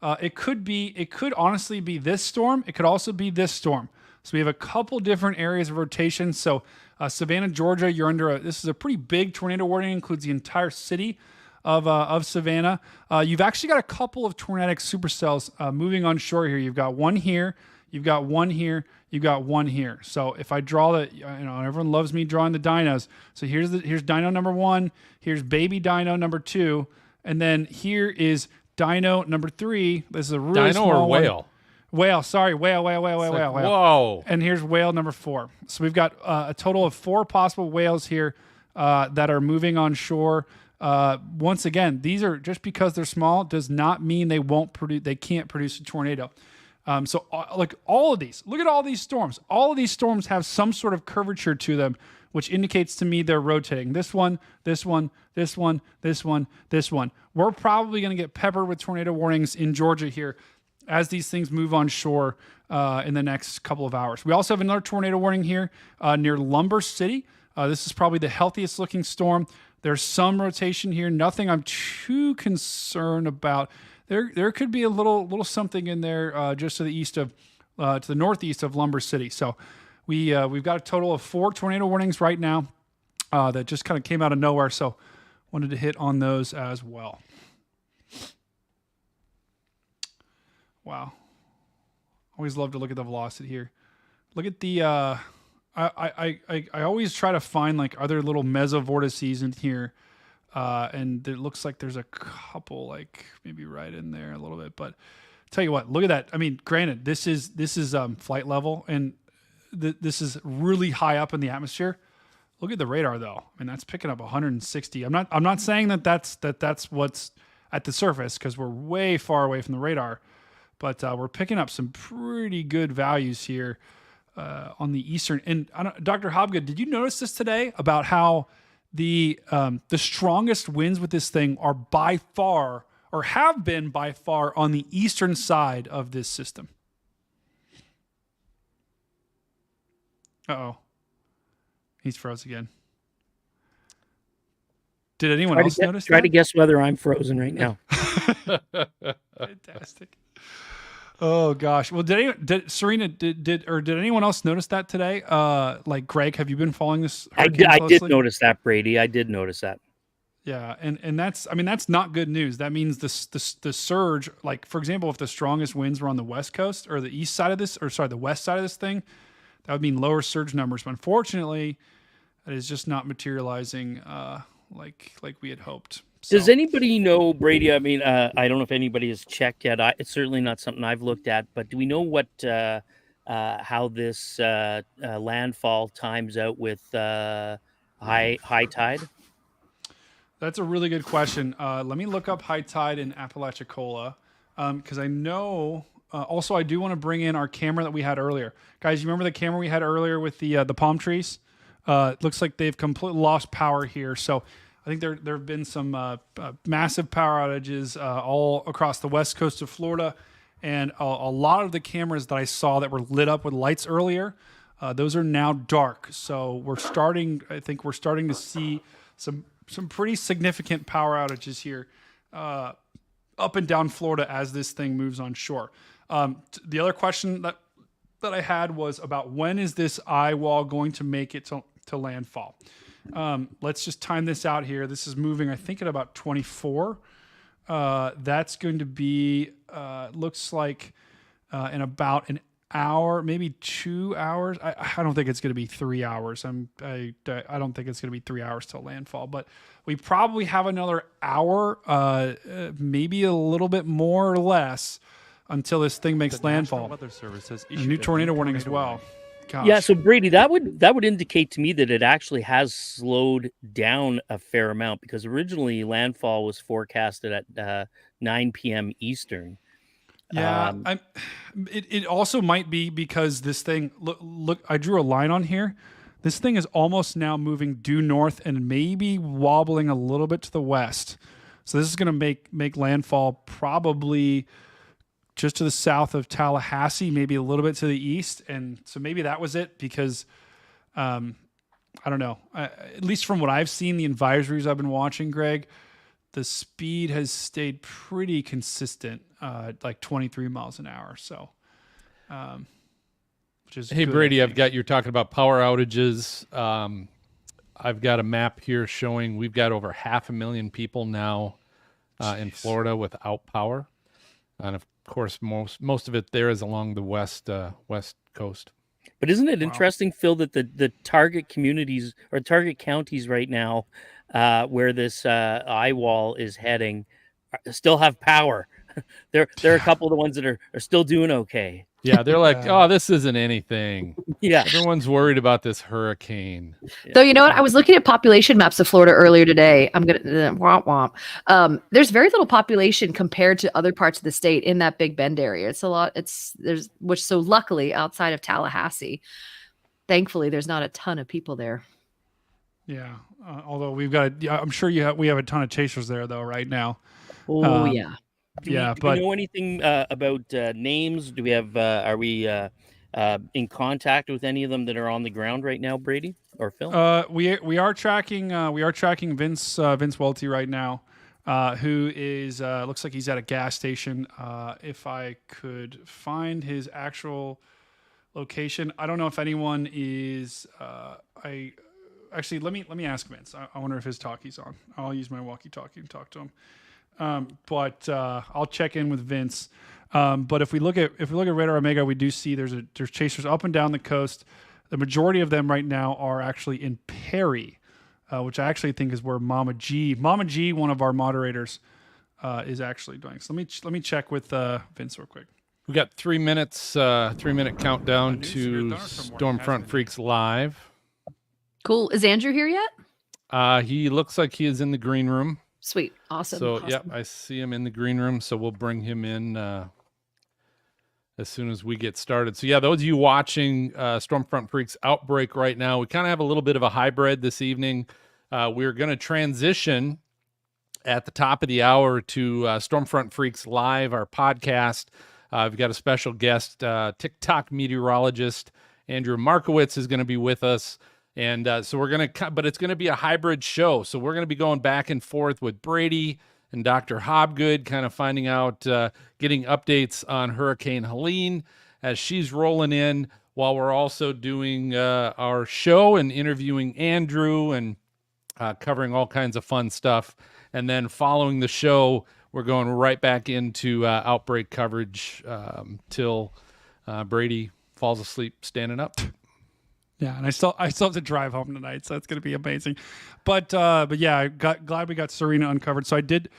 It could honestly be this storm. It could also be this storm. So we have a couple different areas of rotation. So Savannah, Georgia, you're under this is a pretty big tornado warning, includes the entire city of Savannah. You've actually got a couple of tornadic supercells moving onshore here. You've got one here, you've got one here, you've got one here. So if I draw everyone loves me drawing the dinos. So here's dino number 1, here's baby dino number 2, and then here is dino number 3. This is a really dino small or whale? Whale, sorry, whale. Whoa. And here's whale number 4. So we've got a total of 4 possible whales here that are moving on shore. Once again, these are just because they're small does not mean they can't produce a tornado. Look at all these storms. All of these storms have some sort of curvature to them, which indicates to me they're rotating. This one, this one, this one, this one, this one. We're probably going to get peppered with tornado warnings in Georgia here as these things move on shore in the next couple of hours. We also have another tornado warning here near Lumber City. This is probably the healthiest looking storm. There's some rotation here. Nothing I'm too concerned about. There could be a little something in there just to the northeast of Lumber City. So we've got a total of 4 tornado warnings right now that just kind of came out of nowhere. So wanted to hit on those as well. Wow. Always love to look at the velocity here. Look at the, I always try to find like other little mesovortices in here. And it looks like there's a couple like maybe right in there a little bit, but tell you what, look at that. I mean, granted, this is flight level and this is really high up in the atmosphere. Look at the radar though. I mean, that's picking up 160. I'm not saying that's what's at the surface because we're way far away from the radar. But we're picking up some pretty good values here on the eastern. And Dr. Hobgood, did you notice this today about how the strongest winds with this thing are by far, or have been by far, on the eastern side of this system? Uh-oh. He's froze again. Did anyone else notice that? Try to guess whether I'm frozen right now. Fantastic. Oh gosh. Well, did Serena did anyone else notice that today? Like Greg, have you been following this? I did notice that, Brady. I did notice that. Yeah, and that's not good news. That means the surge, like for example, if the strongest winds were on the west coast or the east side of this, the west side of this thing, that would mean lower surge numbers. But unfortunately, that is just not materializing like we had hoped. So. Does anybody know, Brady? I mean, I don't know if anybody has checked yet. It's certainly not something I've looked at. But do we know what how this landfall times out with high tide? That's a really good question. Let me look up high tide in Apalachicola because I know. Also, I do want to bring in our camera that we had earlier, guys. You remember the camera we had earlier with the palm trees? It looks like they've completely lost power here. So I think there have been some massive power outages all across the west coast of Florida. And a lot of the cameras that I saw that were lit up with lights earlier, those are now dark. So I think we're starting to see some pretty significant power outages here up and down Florida as this thing moves on shore. The other question that I had was about when is this eye wall going to make it to landfall? Let's just time this out here. This is moving, I think, at about 24. That's going to be, looks like in about an hour, maybe 2 hours. I don't think it's going to be 3 hours. I don't think it's going to be 3 hours till landfall, but we probably have another hour, maybe a little bit more or less until this thing makes landfall. Weather Service has A new tornado warning as well. Gosh. Yeah, so Brady, that would indicate to me that it actually has slowed down a fair amount, because originally landfall was forecasted at 9 p.m. Eastern. Yeah, it also might be because this thing, look, I drew a line on here. This thing is almost now moving due north and maybe wobbling a little bit to the west. So this is going to make landfall probably just to the south of Tallahassee, maybe a little bit to the east. And so maybe that was it, because I don't know. At least from what I've seen, the advisories I've been watching, Greg, the speed has stayed pretty consistent, like 23 miles an hour. So, which is hey, good, Brady, I've got, you're talking about power outages. I've got a map here showing we've got over 500,000 people now in Florida without power. And of course, most of it there is along the west coast. But isn't it interesting, Phil, that the target communities or target counties right now, where this eye wall is heading, still have power? There are a couple of the ones that are still doing okay. Yeah, they're like, oh, this isn't anything. Yeah, everyone's worried about this hurricane. Though, you know what? I was looking at population maps of Florida earlier today. I'm gonna womp womp. There's very little population compared to other parts of the state in that Big Bend area. It's a lot. So luckily outside of Tallahassee, thankfully there's not a ton of people there. Yeah, although we've got, I'm sure we have a ton of chasers there though right now. Oh yeah. Do we know anything about names? Do we have? Are we in contact with any of them that are on the ground right now, Brady or Phil? We are tracking Vince Welty right now, who is looks like he's at a gas station. If I could find his actual location, I don't know if anyone is. Actually, let me ask Vince. I wonder if his talkie's on. I'll use my walkie-talkie and talk to him. But I'll check in with Vince. But if we look at Radar Omega, we do see there's chasers up and down the coast. The majority of them right now are actually in Perry, which I actually think is where Mama G, one of our moderators, is actually doing. So let me check with Vince real quick. We got 3 minutes, 3-minute countdown to Stormfront Freaks Live. Cool. Is Andrew here yet? He looks like he is in the green room. Sweet. Awesome. So, awesome. Yep, I see him in the green room. So we'll bring him in as soon as we get started. So, yeah, those of you watching Stormfront Freaks Outbreak right now, we kind of have a little bit of a hybrid this evening. We're going to transition at the top of the hour to Stormfront Freaks Live, our podcast. We've got a special guest, TikTok meteorologist Andrew Markowitz is going to be with us. And so we're going to, but it's going to be a hybrid show. So we're going to be going back and forth with Brady and Dr. Hobgood, kind of finding out, getting updates on Hurricane Helene as she's rolling in, while we're also doing our show and interviewing Andrew and covering all kinds of fun stuff. And then following the show, we're going right back into Outbreak coverage till Brady falls asleep standing up. Yeah, and I still have to drive home tonight, so that's going to be amazing. But yeah, glad we got Serena uncovered. So I did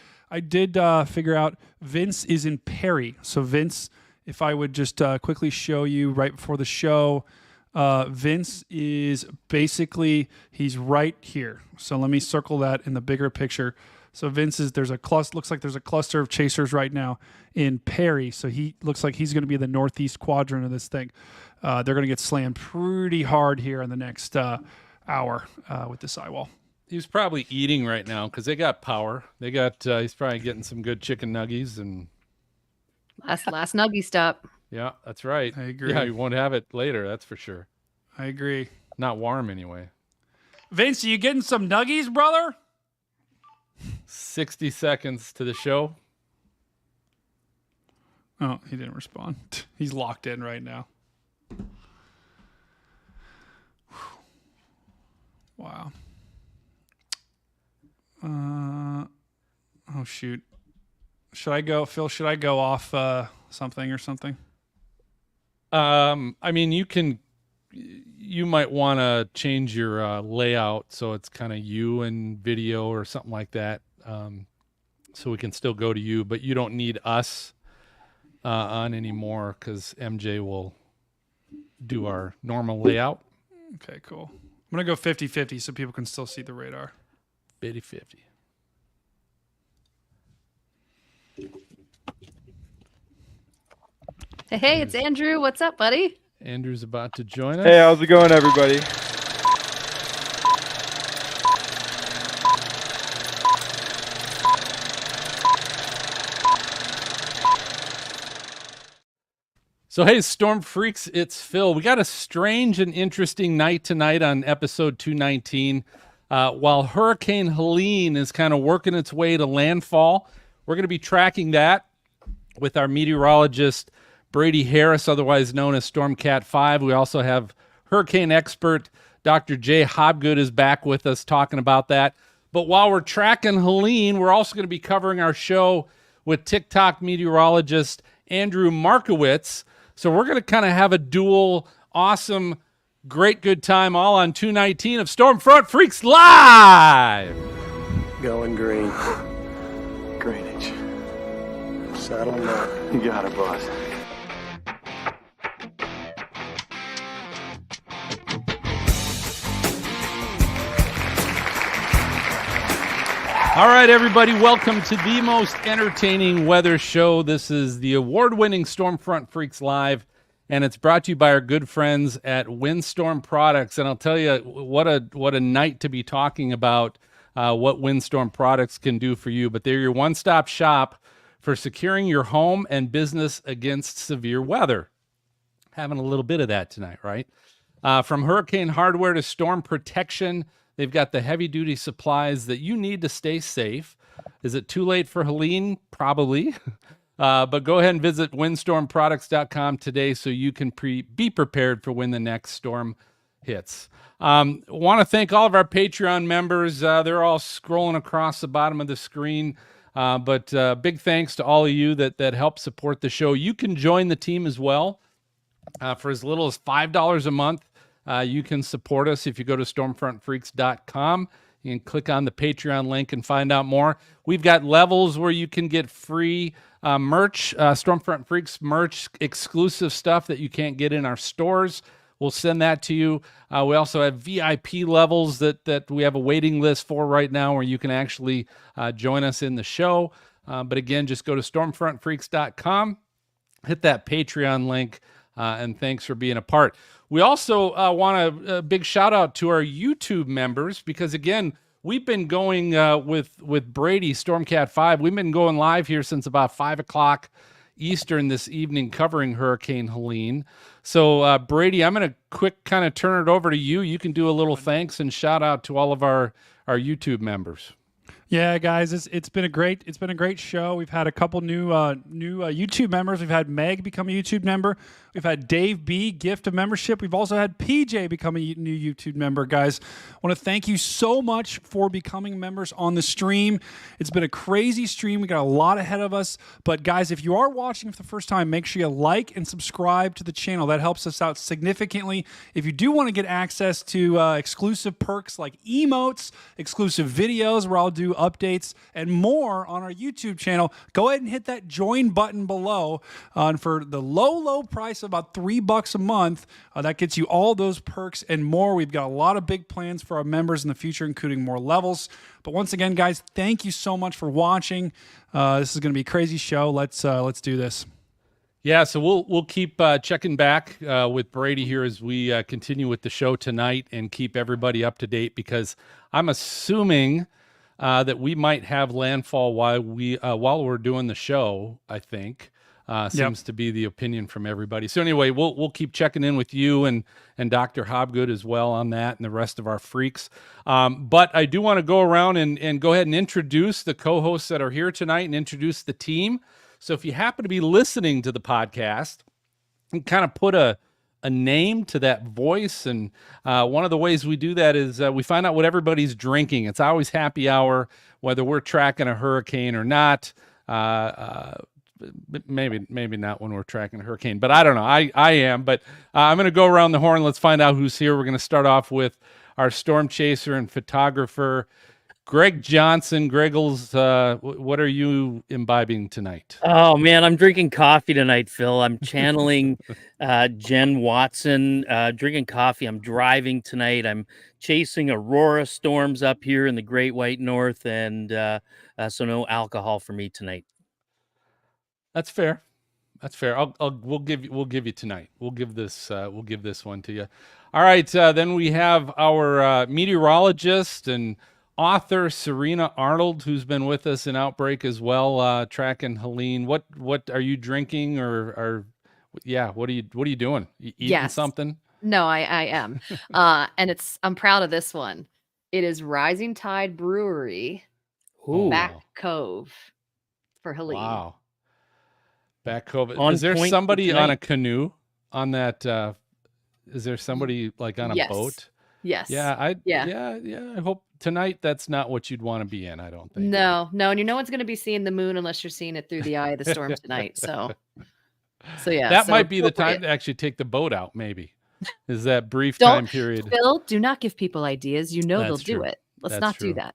figure out Vince is in Perry. So Vince, if I would just quickly show you right before the show, Vince is basically, he's right here. So let me circle that in the bigger picture. So Vince is, looks like there's a cluster of chasers right now in Perry. So he looks like he's going to be in the northeast quadrant of this thing. They're going to get slammed pretty hard here in the next hour with this eyewall. He's probably eating right now because they got power. They got. He's probably getting some good chicken nuggies and. Last nuggie stop. Yeah, that's right. I agree. Yeah, you won't have it later. That's for sure. I agree. Not warm anyway. Vince, are you getting some nuggies, brother? 60 seconds to the show. Oh, he didn't respond. He's locked in right now. Wow. Oh, shoot. Should I go, Phil? Should I go off something or something? I mean, you might want to change your layout so it's kind of you and video or something like that, so we can still go to you, but you don't need us on anymore because MJ will do our normal layout. Okay, cool. I'm going to go 50-50 so people can still see the radar. 50-50. Hey, it's Andrew. What's up, buddy? Andrew's about to join us. Hey, how's it going, everybody? So, hey, Storm Freaks, it's Phil. We got a strange and interesting night tonight on episode 219. While Hurricane Helene is kind of working its way to landfall, we're going to be tracking that with our meteorologist, Brady Harris, otherwise known as Stormcat 5. We also have hurricane expert Dr. Jay Hobgood is back with us talking about that. But while we're tracking Helene, we're also going to be covering our show with TikTok meteorologist Andrew Markowitz. So we're going to kind of have a dual, awesome, great good time all on 219 of Stormfront Freaks Live. Going green. Greenwich. Saddle up. You got it, boss. All right, everybody, welcome to the most entertaining weather show. This is the award-winning Stormfront Freaks Live, and it's brought to you by our good friends at Windstorm Products. And I'll tell you, what a night to be talking about what Windstorm Products can do for you. But they're your one-stop shop for securing your home and business against severe weather. Having a little bit of that tonight, right? From hurricane hardware to storm protection, they've got the heavy-duty supplies that you need to stay safe. Is it too late for Helene? Probably. But go ahead and visit windstormproducts.com today so you can be prepared for when the next storm hits. Want to thank all of our Patreon members. They're all scrolling across the bottom of the screen. But big thanks to all of you that help support the show. You can join the team as well for as little as $5 a month. You can support us if you go to stormfrontfreaks.com. You can click on the Patreon link and find out more. We've got levels where you can get free merch, Stormfront Freaks merch, exclusive stuff that you can't get in our stores. We'll send that to you. We also have VIP levels that we have a waiting list for right now where you can actually join us in the show. But again, just go to stormfrontfreaks.com, hit that Patreon link, and thanks for being a part. We also want a big shout out to our YouTube members because, again, we've been going with Brady, Stormcat 5. We've been going live here since about 5 o'clock Eastern this evening covering Hurricane Helene. So, Brady, I'm going to quick kind of turn it over to you. You can do a little thanks and shout out to all of our YouTube members. Yeah, guys, it's been a great show. We've had a couple new YouTube members. We've had Meg become a YouTube member. We've had Dave B gift a membership. We've also had PJ become a new YouTube member. Guys, I want to thank you so much for becoming members on the stream. It's been a crazy stream. We got a lot ahead of us. But guys, if you are watching for the first time, make sure you like and subscribe to the channel. That helps us out significantly. If you do want to get access to exclusive perks like emotes, exclusive videos where I'll do updates and more on our YouTube channel, go ahead and hit that join button below. And for the low price of about $3 a month, that gets you all those perks and more. We've got a lot of big plans for our members in the future, including more levels. But once again, guys, thank you so much for watching. This is going to be a crazy show. Let's do this. Yeah, so we'll keep checking back with Brady here as we continue with the show tonight and keep everybody up to date, because I'm assuming that we might have landfall while we're doing the show. I think seems to be the opinion from everybody. So anyway, we'll keep checking in with you and Dr. Hobgood as well on that, and the rest of our freaks. But I do want to go around and go ahead and introduce the co-hosts that are here tonight and introduce the team. So if you happen to be listening to the podcast and kind of put a name to that voice, and one of the ways we do that is we find out what everybody's drinking. It's always happy hour, whether we're tracking a hurricane or not. Maybe not when we're tracking a hurricane, but I don't know. I am, but I'm going to go around the horn. Let's find out who's here. We're going to start off with our storm chaser and photographer, Greg Johnson. Greggles, what are you imbibing tonight? Oh man, I'm drinking coffee tonight, Phil. I'm channeling Jen Watson, drinking coffee. I'm driving tonight. I'm chasing aurora storms up here in the Great White North, and so no alcohol for me tonight. That's fair. That's fair. We'll give you tonight. We'll give this one to you. All right. Then we have our meteorologist and author Serena Arnold, who's been with us in Outbreak as well, tracking Helene. What are you drinking, or what are you doing? You eating something? No, I am. And I'm proud of this one. It is Rising Tide Brewery, Back Cove for Helene. Wow. Back Cove. Is there somebody on a canoe on that? Is there somebody like on a boat? Yes. Yeah. I hope tonight that's not what you'd want to be in. I don't think. No, and no one's going to be seeing the moon unless you're seeing it through the eye of the storm tonight. So yeah. That might be the time to actually take the boat out. Maybe is that brief time period. Phil, do not give people ideas. They'll do it. Let's not do that.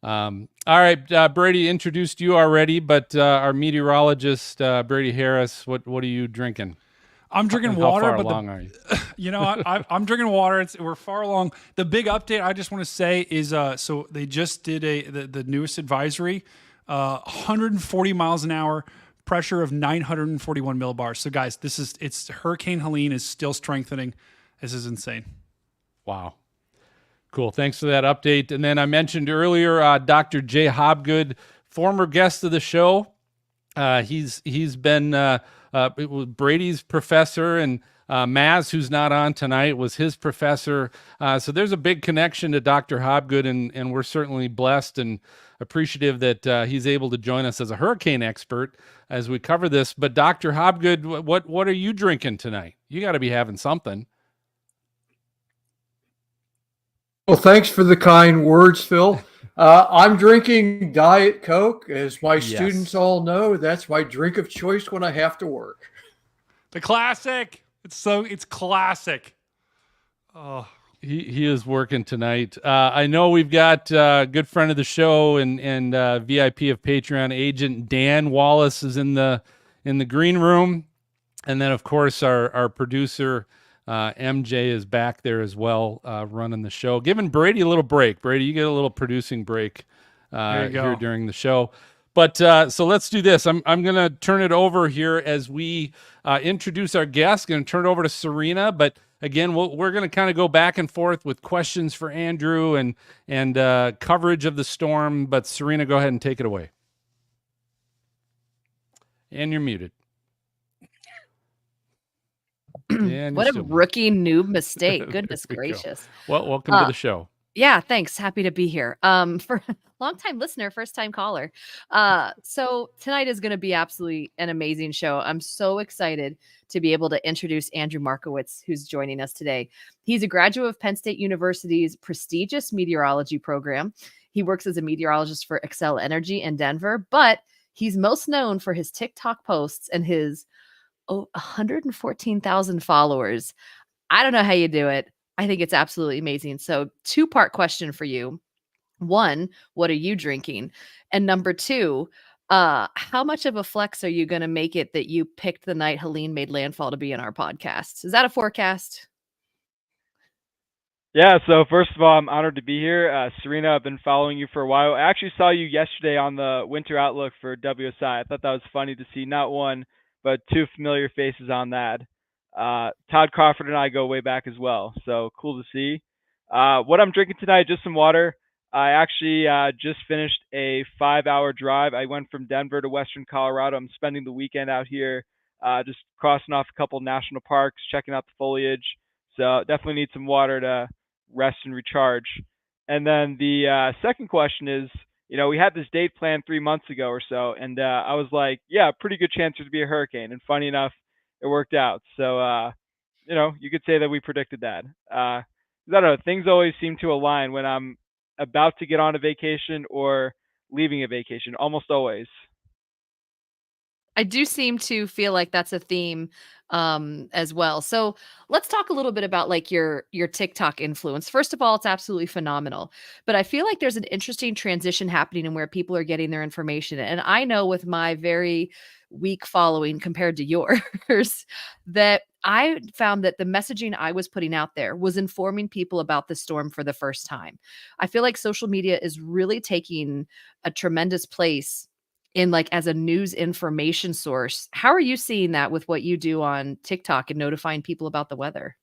All right, Brady introduced you already, but our meteorologist, Brady Harris, what are you drinking? I'm drinking water. How far along are you? You know, I'm drinking water. We're far along. The big update I just want to say is, so they just did the newest advisory, 140 miles an hour, pressure of 941 millibars. So guys, it's Hurricane Helene is still strengthening. This is insane. Wow. Cool. Thanks for that update. And then I mentioned earlier, Dr. Jay Hobgood, former guest of the show. He's been it was Brady's professor, and Maz, who's not on tonight, was his professor. So there's a big connection to Dr. Hobgood, and we're certainly blessed and appreciative that he's able to join us as a hurricane expert as we cover this. But Dr. Hobgood, what are you drinking tonight? You got to be having something. Well, thanks for the kind words, Phil. I'm drinking Diet Coke. As my students all know, that's my drink of choice when I have to work. The classic. It's classic. Oh, he is working tonight. I know we've got a good friend of the show and VIP of Patreon, Agent Dan Wallace is in the green room, and then of course our producer. MJ is back there as well, running the show, giving Brady a little break. Brady, you get a little producing break here during the show. But so let's do this. I'm going to turn it over here as we introduce our guest. Going to turn it over to Serena. But again, we're going to kind of go back and forth with questions for Andrew and coverage of the storm. But Serena, go ahead and take it away. And you're muted. What a rookie noob mistake. Goodness gracious. Well, welcome to the show. Yeah, thanks. Happy to be here. For long-time listener, first-time caller. So tonight is going to be absolutely an amazing show. I'm so excited to be able to introduce Andrew Markowitz, who's joining us today. He's a graduate of Penn State University's prestigious meteorology program. He works as a meteorologist for Xcel Energy in Denver, but he's most known for his TikTok posts and his 114,000 followers. I don't know how you do it. I think it's absolutely amazing. So 2-part question for you. 1, what are you drinking? And number 2, how much of a flex are you going to make it that you picked the night Helene made landfall to be in our podcast? Is that a forecast? Yeah, so first of all, I'm honored to be here. Serena, I've been following you for a while. I actually saw you yesterday on the winter outlook for WSI. I thought that was funny to see not one, but two familiar faces on that. Todd Crawford and I go way back as well, so cool to see. What I'm drinking tonight, just some water. I actually just finished a 5-hour drive. I went from Denver to Western Colorado. I'm spending the weekend out here, just crossing off a couple national parks, checking out the foliage. So definitely need some water to rest and recharge. And then the second question is, we had this date planned 3 months ago or so, and I was like, yeah, pretty good chance there'd be a hurricane. And funny enough, it worked out. So, you could say that we predicted that. I don't know. Things always seem to align when I'm about to get on a vacation or leaving a vacation, almost always. I do seem to feel like that's a theme as well. So let's talk a little bit about like your TikTok influence. First of all, it's absolutely phenomenal. But I feel like there's an interesting transition happening in where people are getting their information. And I know with my very weak following compared to yours, that I found that the messaging I was putting out there was informing people about the storm for the first time. I feel like social media is really taking a tremendous place in like as a news information source. How are you seeing that with what you do on TikTok and notifying people about the weather?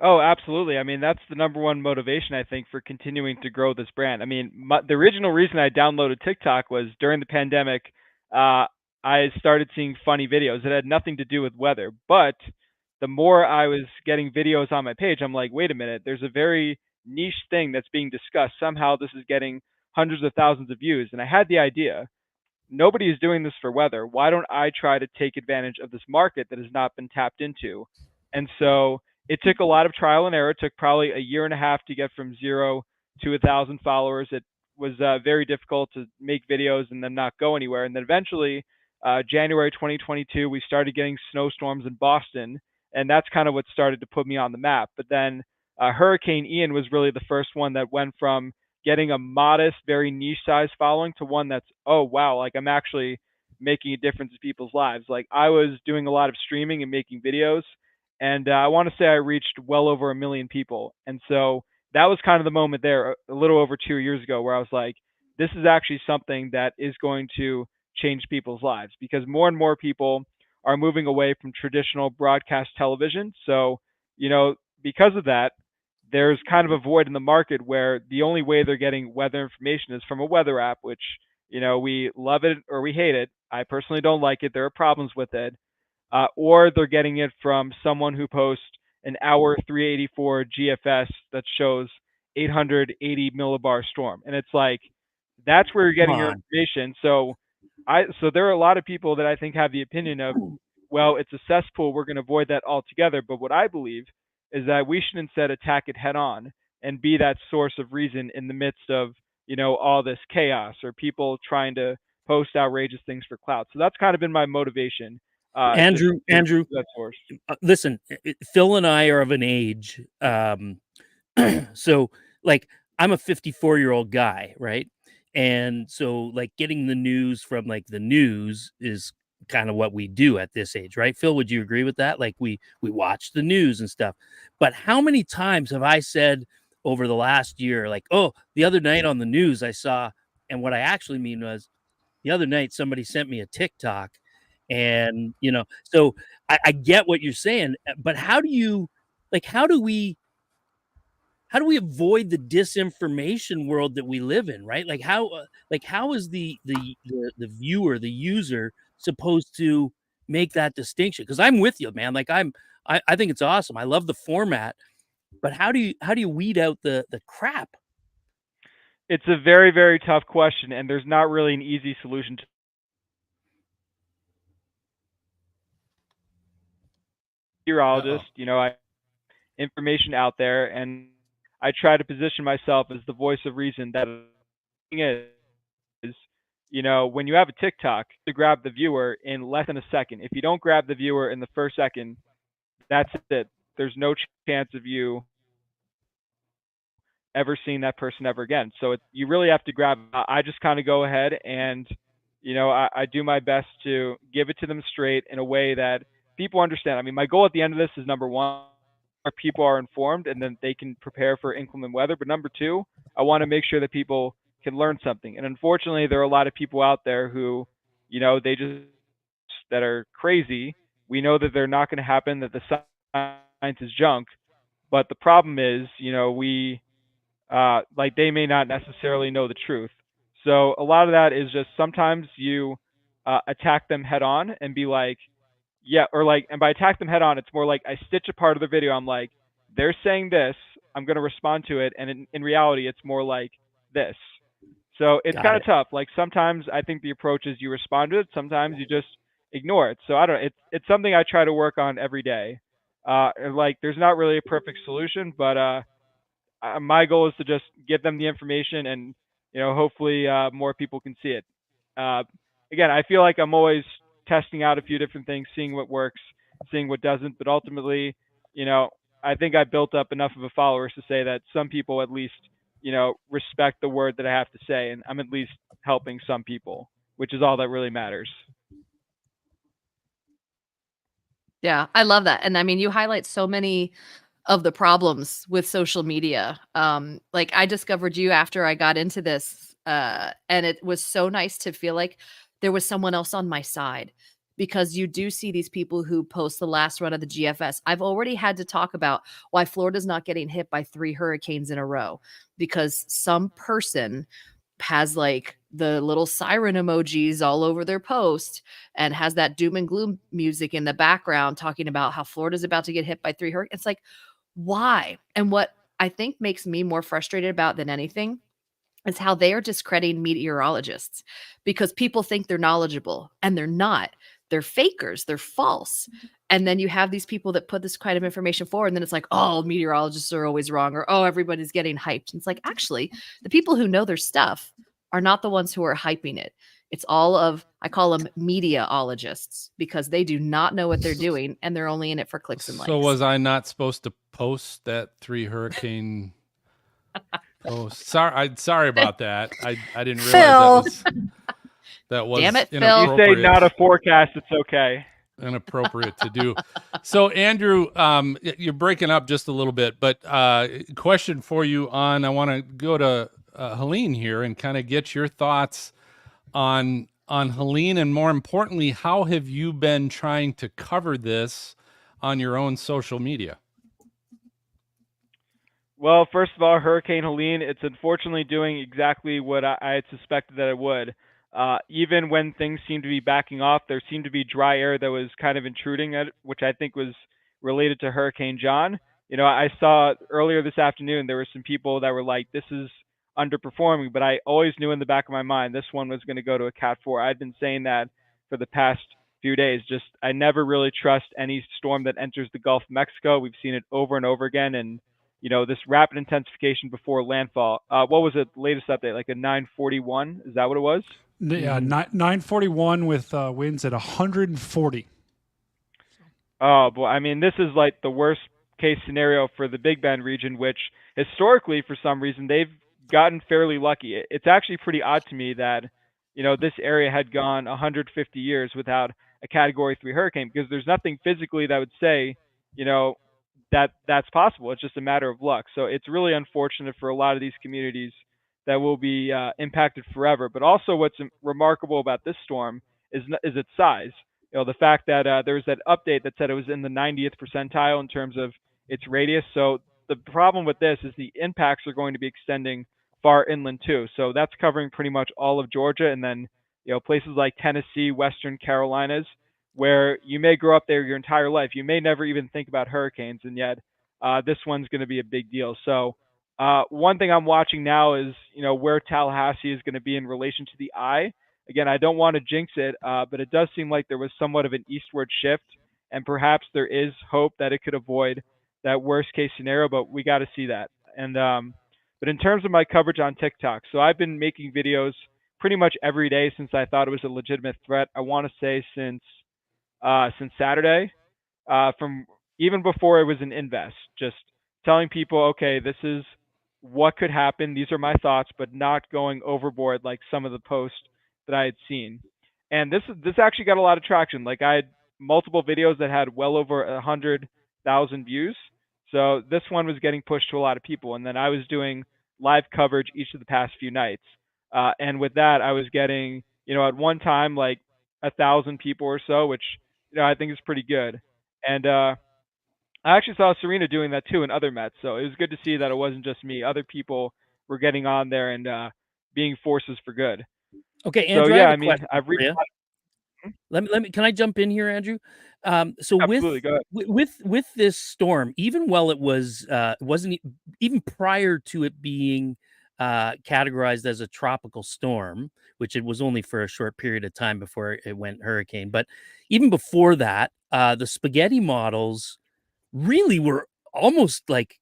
Oh, absolutely. I mean, that's the number one motivation, I think, for continuing to grow this brand. I mean, the original reason I downloaded TikTok was during the pandemic. I started seeing funny videos. It had nothing to do with weather, but the more I was getting videos on my page, I'm like, wait a minute, there's a very niche thing that's being discussed. Somehow this is getting hundreds of thousands of views. And I had the idea, nobody is doing this for weather. Why don't I try to take advantage of this market that has not been tapped into? And so it took a lot of trial and error. It took probably a year and a half to get from 0 to 1,000 followers. It was very difficult to make videos and then not go anywhere. And then eventually, January 2022, we started getting snowstorms in Boston, and that's kind of what started to put me on the map. But then Hurricane Ian was really the first one that went from getting a modest, very niche size following to one that's, oh, wow, like I'm actually making a difference in people's lives. Like I was doing a lot of streaming and making videos, and I want to say I reached well over 1 million people. And so that was kind of the moment there, a little over 2 years ago, where I was like, this is actually something that is going to change people's lives, because more and more people are moving away from traditional broadcast television. So, because of that, there's kind of a void in the market where the only way they're getting weather information is from a weather app, which, we love it or we hate it. I personally don't like it. There are problems with it. Or they're getting it from someone who posts an hour 384 GFS that shows 880 millibar storm. And it's like, that's where you're getting your information. So there are a lot of people that I think have the opinion of, well, it's a cesspool, we're going to avoid that altogether. But what I believe is that we should instead attack it head on and be that source of reason in the midst of, all this chaos or people trying to post outrageous things for clout. So that's kind of been my motivation. Andrew, that source. Listen, Phil and I are of an age. So like I'm a 54-year-old guy, right? And so like getting the news from like the news is kind of what we do at this age, right? Phil, would you agree with that? Like we watch the news and stuff. But how many times have I said over the last year, like, oh, the other night on the news I saw, and what I actually mean was the other night somebody sent me a TikTok, and so I get what you're saying, but how do we avoid the disinformation world that we live in, right? Like how is the viewer, the user supposed to make that distinction? Because I'm with you, man. Like I think it's awesome. I love the format, but how do you weed out the crap? It's a very, very tough question, and there's not really an easy solution to meteorologist. I information out there, and I try to position myself as the voice of reason. That is, when you have a TikTok, to grab the viewer in less than a second. If you don't grab the viewer in the first second, that's it. There's no chance of you ever seeing that person ever again. So you really have to grab. I just kind of go ahead and, I do my best to give it to them straight in a way that people understand. I mean, my goal at the end of this is, number one, people are informed and then they can prepare for inclement weather. But number two, I want to make sure that people can learn something. And unfortunately, there are a lot of people out there who, they just that are crazy. We know that they're not going to happen, that the science is junk. But the problem is, we like they may not necessarily know the truth. So a lot of that is just sometimes you attack them head on and be like, yeah, or like, and by attack them head on, it's more like I stitch a part of the video. I'm like, they're saying this, I'm going to respond to it, and in reality, it's more like this. So it's kind of tough. Like sometimes I think the approach is you respond to it, sometimes you just ignore it. So I don't. It's something I try to work on every day. Like there's not really a perfect solution, but my goal is to just give them the information, and hopefully more people can see it. Again, I feel like I'm always testing out a few different things, seeing what works, seeing what doesn't. But ultimately, I think I built up enough of a followers to say that some people at least respect the word that I have to say, and I'm at least helping some people, which is all that really matters. Yeah, I love that. And I mean, you highlight so many of the problems with social media. Like I discovered you after I got into this, and it was so nice to feel like there was someone else on my side, because you do see these people who post the last run of the GFS. I've already had to talk about why Florida's not getting hit by 3 hurricanes in a row, because some person has like the little siren emojis all over their post and has that doom and gloom music in the background talking about how Florida's about to get hit by 3 hurricanes. It's like, why? And what I think makes me more frustrated about than anything is how they are discrediting meteorologists, because people think they're knowledgeable and they're not. They're fakers. They're false. And then you have these people that put this kind of information forward, and then it's like, oh, meteorologists are always wrong, or oh, everybody's getting hyped. And it's like, actually, the people who know their stuff are not the ones who are hyping it. It's all of, I call them mediaologists, because they do not know what they're doing and they're only in it for clicks and likes. So was I not supposed to post that 3 hurricane post? Sorry about that. I didn't realize that was Damn it, Phil. inappropriate. You say not a forecast, it's okay. Inappropriate to do. So Andrew, you're breaking up just a little bit, but question for you on, I want to go to Helene here and kind of get your thoughts on Helene, and more importantly, how have you been trying to cover this on your own social media? Well, first of all, Hurricane Helene, it's unfortunately doing exactly what I had suspected that it would. Even when things seemed to be backing off, there seemed to be dry air that was kind of intruding at it, which I think was related to Hurricane John. I saw earlier this afternoon, there were some people that were like, this is underperforming, but I always knew in the back of my mind, this one was going to go to a Cat 4. I've been saying that for the past few days. Just, I never really trust any storm that enters the Gulf of Mexico. We've seen it over and over again. And, this rapid intensification before landfall, what was the latest update? Like a 941? Is that what it was? Yeah, 941 with winds at 140. Oh, boy. I mean, this is like the worst case scenario for the Big Bend region, which historically, for some reason, they've gotten fairly lucky. It's actually pretty odd to me that, this area had gone 150 years without a Category 3 hurricane, because there's nothing physically that would say, that's possible. It's just a matter of luck. So it's really unfortunate for a lot of these communities that will be impacted forever. But also what's remarkable about this storm is its size. The fact that there was that update that said it was in the 90th percentile in terms of its radius. So the problem with this is the impacts are going to be extending far inland too. So that's covering pretty much all of Georgia, and then places like Tennessee, Western Carolinas, where you may grow up there your entire life. You may never even think about hurricanes, and yet this one's going to be a big deal. So one thing I'm watching now is where Tallahassee is going to be in relation to the eye. Again, I don't want to jinx it, but it does seem like there was somewhat of an eastward shift, and perhaps there is hope that it could avoid that worst case scenario, but we got to see that. And but in terms of my coverage on TikTok, so I've been making videos pretty much every day since I thought it was a legitimate threat. I want to say since Saturday, from even before it was an invest, just telling people, okay, this is what could happen. These are my thoughts, but not going overboard like some of the posts that I had seen. And this actually got a lot of traction. Like I had multiple videos that had well over 100,000 views. So this one was getting pushed to a lot of people. And then I was doing live coverage each of the past few nights. And with that, I was getting, at one time, like 1,000 people or so, which I think is pretty good. And I actually saw Serena doing that too in other Mets, so it was good to see that it wasn't just me. Other people were getting on there and being forces for good. Okay, So Andrew, I yeah, have I a mean, question I've for reached. you. Let me. Can I jump in here, Andrew? So Absolutely, go ahead. with this storm, even while it was wasn't even prior to it being categorized as a tropical storm, which it was only for a short period of time before it went hurricane. But even before that, the spaghetti models really were almost like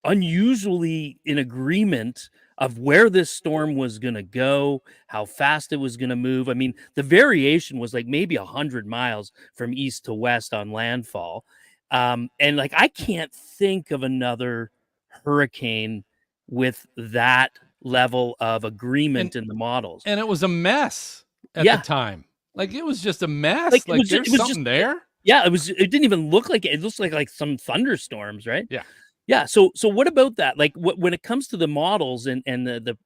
unusually in agreement of where this storm was going to go, how fast it was going to move. I mean, the variation was like maybe 100 miles from east to west on landfall. And like, I can't think of another hurricane with that level of agreement in the models. And it was a mess at the Yeah. time. Like, it was just a mess. Like, Like, there's it was something there. Yeah, it didn't even look like it looks like some thunderstorms, right? Yeah. Yeah. So what about that? Like when it comes to the models and the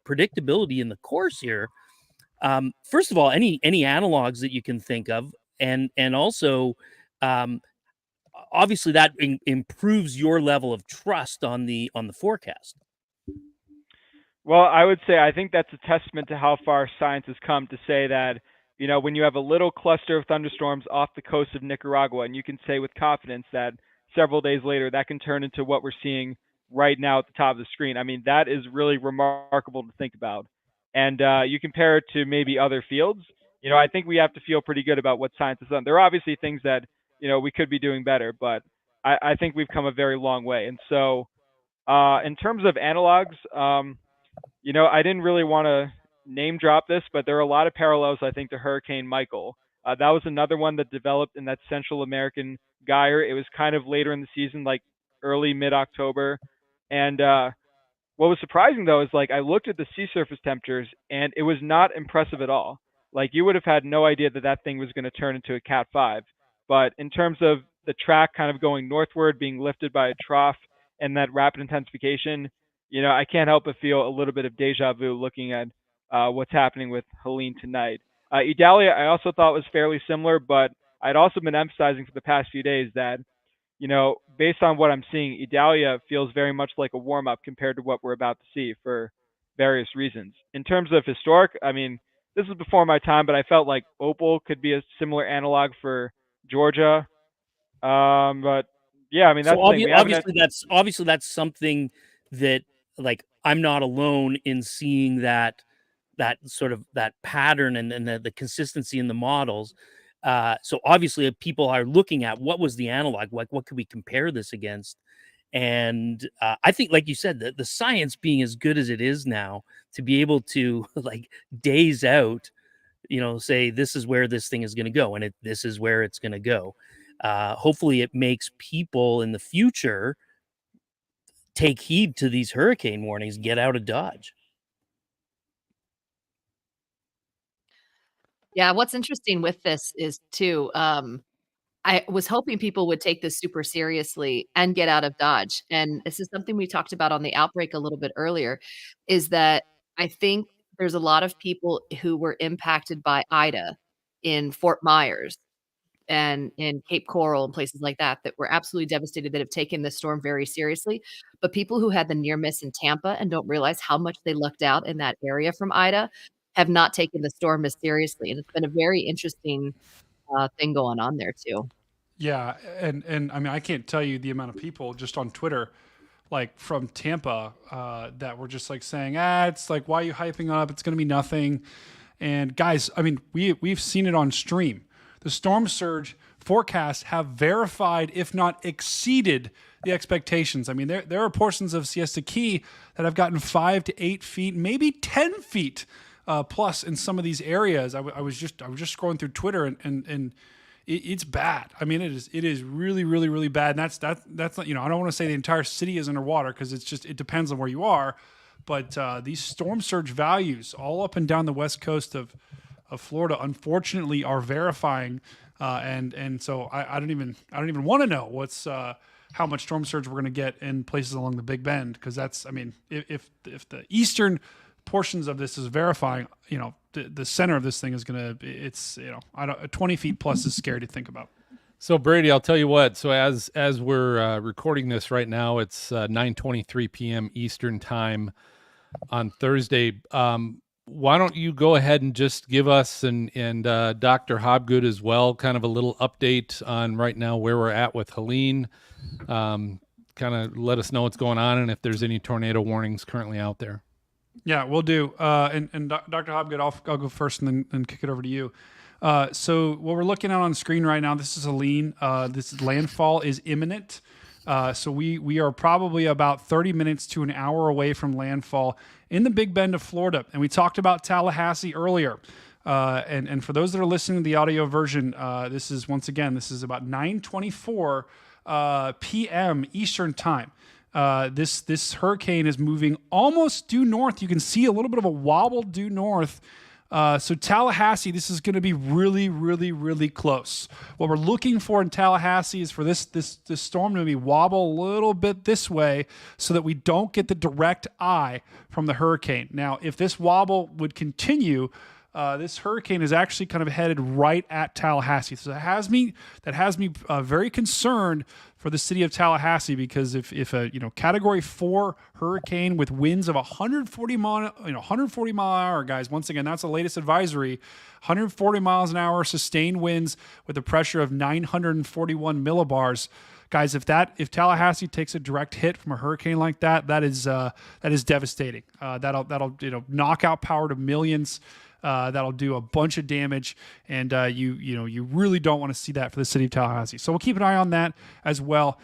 predictability in the course here, first of all, any analogs that you can think of, and also obviously that improves your level of trust on the forecast. Well, I would say I think that's a testament to how far science has come to say that, when you have a little cluster of thunderstorms off the coast of Nicaragua, and you can say with confidence that several days later that can turn into what we're seeing right now at the top of the screen. I mean, that is really remarkable to think about. And you compare it to maybe other fields, I think we have to feel pretty good about what science has done. There are obviously things that, we could be doing better, but I think we've come a very long way. And so in terms of analogs, I didn't really want to name drop this, but there are a lot of parallels, I think, to Hurricane Michael. That was another one that developed in that Central American gyre. It was kind of later in the season, like early mid-October. And what was surprising, though, is like I looked at the sea surface temperatures, and it was not impressive at all. Like you would have had no idea that that thing was going to turn into a Cat 5. But in terms of the track kind of going northward, being lifted by a trough, and that rapid intensification, I can't help but feel a little bit of deja vu looking at what's happening with Helene tonight. Idalia, I also thought was fairly similar, but I'd also been emphasizing for the past few days that, based on what I'm seeing, Idalia feels very much like a warm up compared to what we're about to see for various reasons. In terms of historic, I mean, this is before my time, but I felt like Opal could be a similar analog for Georgia. But yeah, I mean, that's So the thing. obviously that's something that, like, I'm not alone in seeing that sort of that pattern and the consistency in the models. So obviously people are looking at what was the analog, like what could we compare this against? And I think, like you said, the science being as good as it is now, to be able to like days out, say this is where this thing is going to go, and this is where it's going to go. Hopefully it makes people in the future take heed to these hurricane warnings, get out of Dodge. Yeah, what's interesting with this is too, I was hoping people would take this super seriously and get out of Dodge. And this is something we talked about on the outbreak a little bit earlier, is that I think there's a lot of people who were impacted by Ida in Fort Myers and in Cape Coral and places like that were absolutely devastated, that have taken this storm very seriously. But people who had the near miss in Tampa and don't realize how much they lucked out in that area from Ida have not taken the storm as seriously. And it's been a very interesting thing going on there too. Yeah, and I mean, I can't tell you the amount of people just on Twitter, like from Tampa, that were just like saying, it's like, why are you hyping up? It's going to be nothing. And guys, I mean, we've seen it on stream. The storm surge forecasts have verified, if not exceeded, the expectations. I mean, there are portions of Siesta Key that have gotten 5 to 8 feet, maybe 10 feet plus in some of these areas. I was just scrolling through Twitter and it's bad. I mean, it is really, really, really bad. And that's not, I don't want to say the entire city is underwater, because it depends on where you are. But these storm surge values all up and down the west coast of Florida, unfortunately, are verifying. And so I don't even want to know what's how much storm surge we're going to get in places along the Big Bend, because that's, I mean, if the eastern portions of this is verifying, the center of this thing is going to, it's, 20 feet plus is scary to think about. So Brady, I'll tell you what. So as we're recording this right now, it's 9:23 p.m. Eastern time on Thursday. Why don't you go ahead and just give us and Dr. Hobgood as well, kind of a little update on right now where we're at with Helene. Kind of let us know what's going on and if there's any tornado warnings currently out there. Yeah, we'll do. And Dr. Hobgood, I'll go first and then kick it over to you. So what we're looking at on screen right now, this is Helene. This landfall is imminent. So we are probably about 30 minutes to an hour away from landfall in the Big Bend of Florida. And we talked about Tallahassee earlier. And for those that are listening to the audio version, this is about 9:24 p.m. Eastern time. This hurricane is moving almost due north. You can see a little bit of a wobble due north. So Tallahassee, this is going to be really, really, really close. What we're looking for in Tallahassee is for this storm to maybe wobble a little bit this way so that we don't get the direct eye from the hurricane. Now, if this wobble would continue, this hurricane is actually kind of headed right at Tallahassee. So that has me very concerned for the city of Tallahassee, because if a Category 4 hurricane with winds of 140 mile an hour, guys, once again, that's the latest advisory, 140 miles an hour sustained winds with a pressure of 941 millibars. Guys, if Tallahassee takes a direct hit from a hurricane like that, that is devastating. That'll knock out power to millions. That'll do a bunch of damage, and you really don't want to see that for the city of Tallahassee. So we'll keep an eye on that as well.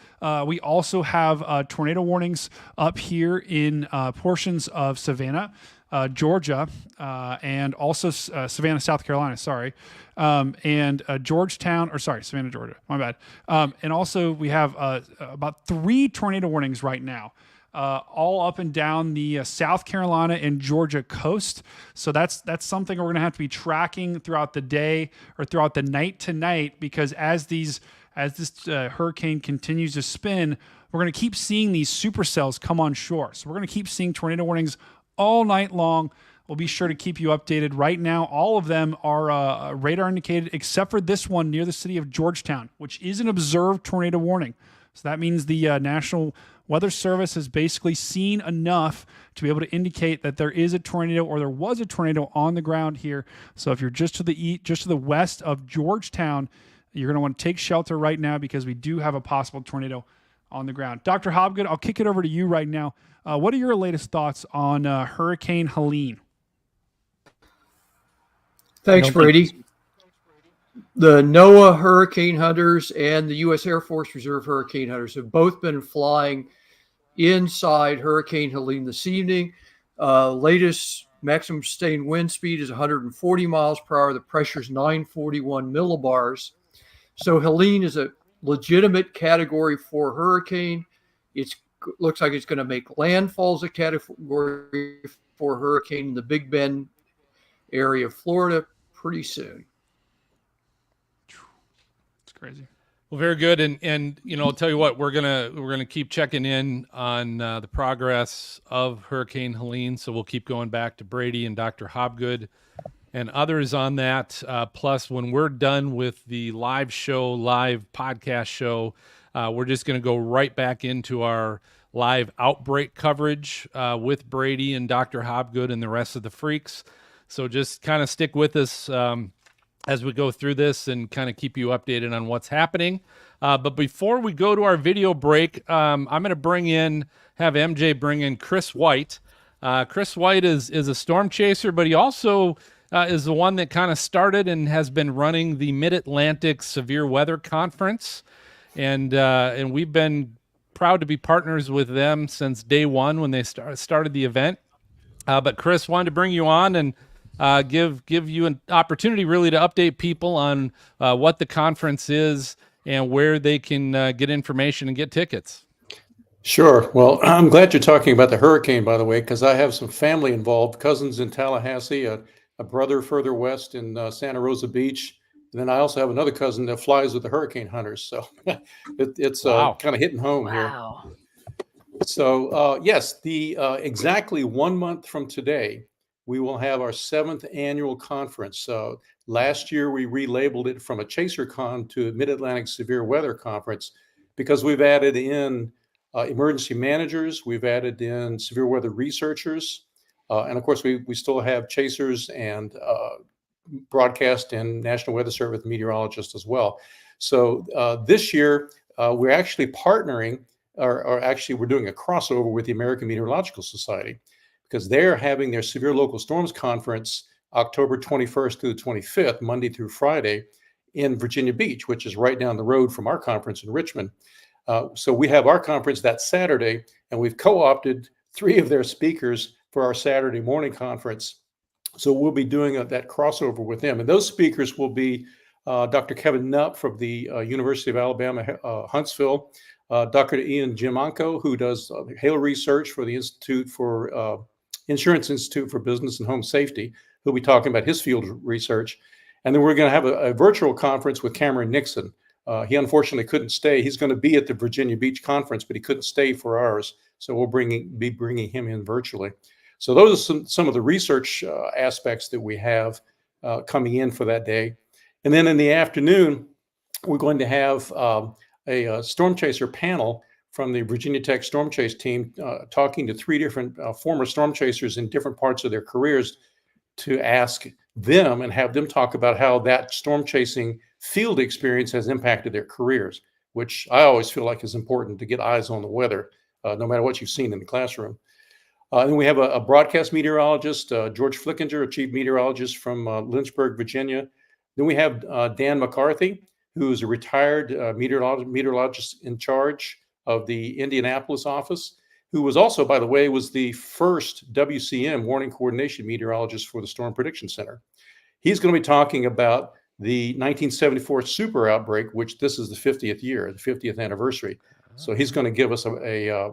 We also have tornado warnings up here in portions of Savannah, Georgia, and also Savannah, South Carolina. And Savannah, Georgia. My bad. And also we have about 3 tornado warnings right now. All up and down the South Carolina and Georgia coast. So that's something we're going to have to be tracking throughout the day or throughout the night tonight, because as this hurricane continues to spin, we're going to keep seeing these supercells come on shore. So we're going to keep seeing tornado warnings all night long. We'll be sure to keep you updated. Right now, all of them are radar indicated, except for this one near the city of Georgetown, which is an observed tornado warning. So that means the National Weather Service has basically seen enough to be able to indicate that there is a tornado, or there was a tornado on the ground here. So if you're just to the west of Georgetown, you're going to want to take shelter right now, because we do have a possible tornado on the ground. Dr. Hobgood, I'll kick it over to you right now. What are your latest thoughts on Hurricane Helene? Thanks, Brady. The NOAA Hurricane Hunters and the U.S. Air Force Reserve Hurricane Hunters have both been flying inside Hurricane Helene this evening. Latest maximum sustained wind speed is 140 miles per hour. The pressure is 941 millibars. So Helene is a legitimate Category 4 hurricane. It looks like it's going to make landfall as a Category 4 hurricane in the Big Bend area of Florida pretty soon. It's crazy. Well, very good, and I'll tell you what, we're gonna keep checking in on the progress of Hurricane Helene. So we'll keep going back to Brady and Dr. Hobgood and others on that. Plus, when we're done with the live podcast show, we're just gonna go right back into our live outbreak coverage with Brady and Dr. Hobgood and the rest of the freaks. So just kind of stick with us as we go through this and kind of keep you updated on what's happening. But before we go to our video break, I'm going to have MJ bring in Chris White. Chris White is a storm chaser, but he also is the one that kind of started and has been running the Mid-Atlantic Severe Weather Conference. And we've been proud to be partners with them since day one when they started the event. But Chris, wanted to bring you on and give you an opportunity really to update people on what the conference is and where they can get information and get tickets. Sure. Well, I'm glad you're talking about the hurricane, by the way, because I have some family involved, cousins in Tallahassee, a brother further west in Santa Rosa Beach. And then I also have another cousin that flies with the hurricane hunters. So it's kind of hitting home here. So yes, exactly 1 month from today, we will have our 7th annual conference. Last year, we relabeled it from a Chaser Con to a Mid-Atlantic Severe Weather Conference because we've added in emergency managers, we've added in severe weather researchers, and of course, we still have chasers and broadcast and National Weather Service meteorologists as well. So this year, we're actually partnering, or actually we're doing a crossover with the American Meteorological Society, because they're having their Severe Local Storms Conference October 21st through the 25th, Monday through Friday, in Virginia Beach, which is right down the road from our conference in Richmond. So we have our conference that Saturday, and we've co-opted 3 of their speakers for our Saturday morning conference. So we'll be doing that crossover with them. And those speakers will be Dr. Kevin Knupp from the University of Alabama, Huntsville, Dr. Ian Gimanco, who does hail research for the Insurance Institute for Business and Home Safety. He'll be talking about his field research. And then we're going to have a virtual conference with Cameron Nixon. He unfortunately couldn't stay. He's going to be at the Virginia Beach conference, but he couldn't stay for ours. So we'll be bringing him in virtually. So those are some of the research aspects that we have coming in for that day. And then in the afternoon, we're going to have a storm chaser panel from the Virginia Tech Storm Chase team, talking to 3 different former storm chasers in different parts of their careers to ask them and have them talk about how that storm chasing field experience has impacted their careers, which I always feel like is important to get eyes on the weather, no matter what you've seen in the classroom. Then we have a broadcast meteorologist, George Flickinger, a chief meteorologist from Lynchburg, Virginia. Then we have Dan McCarthy, who is a retired meteorologist in charge of the Indianapolis office, who was also, by the way, was the first WCM, Warning Coordination Meteorologist for the Storm Prediction Center. He's going to be talking about the 1974 super outbreak, which this is the 50th year, the 50th anniversary. So he's going to give us a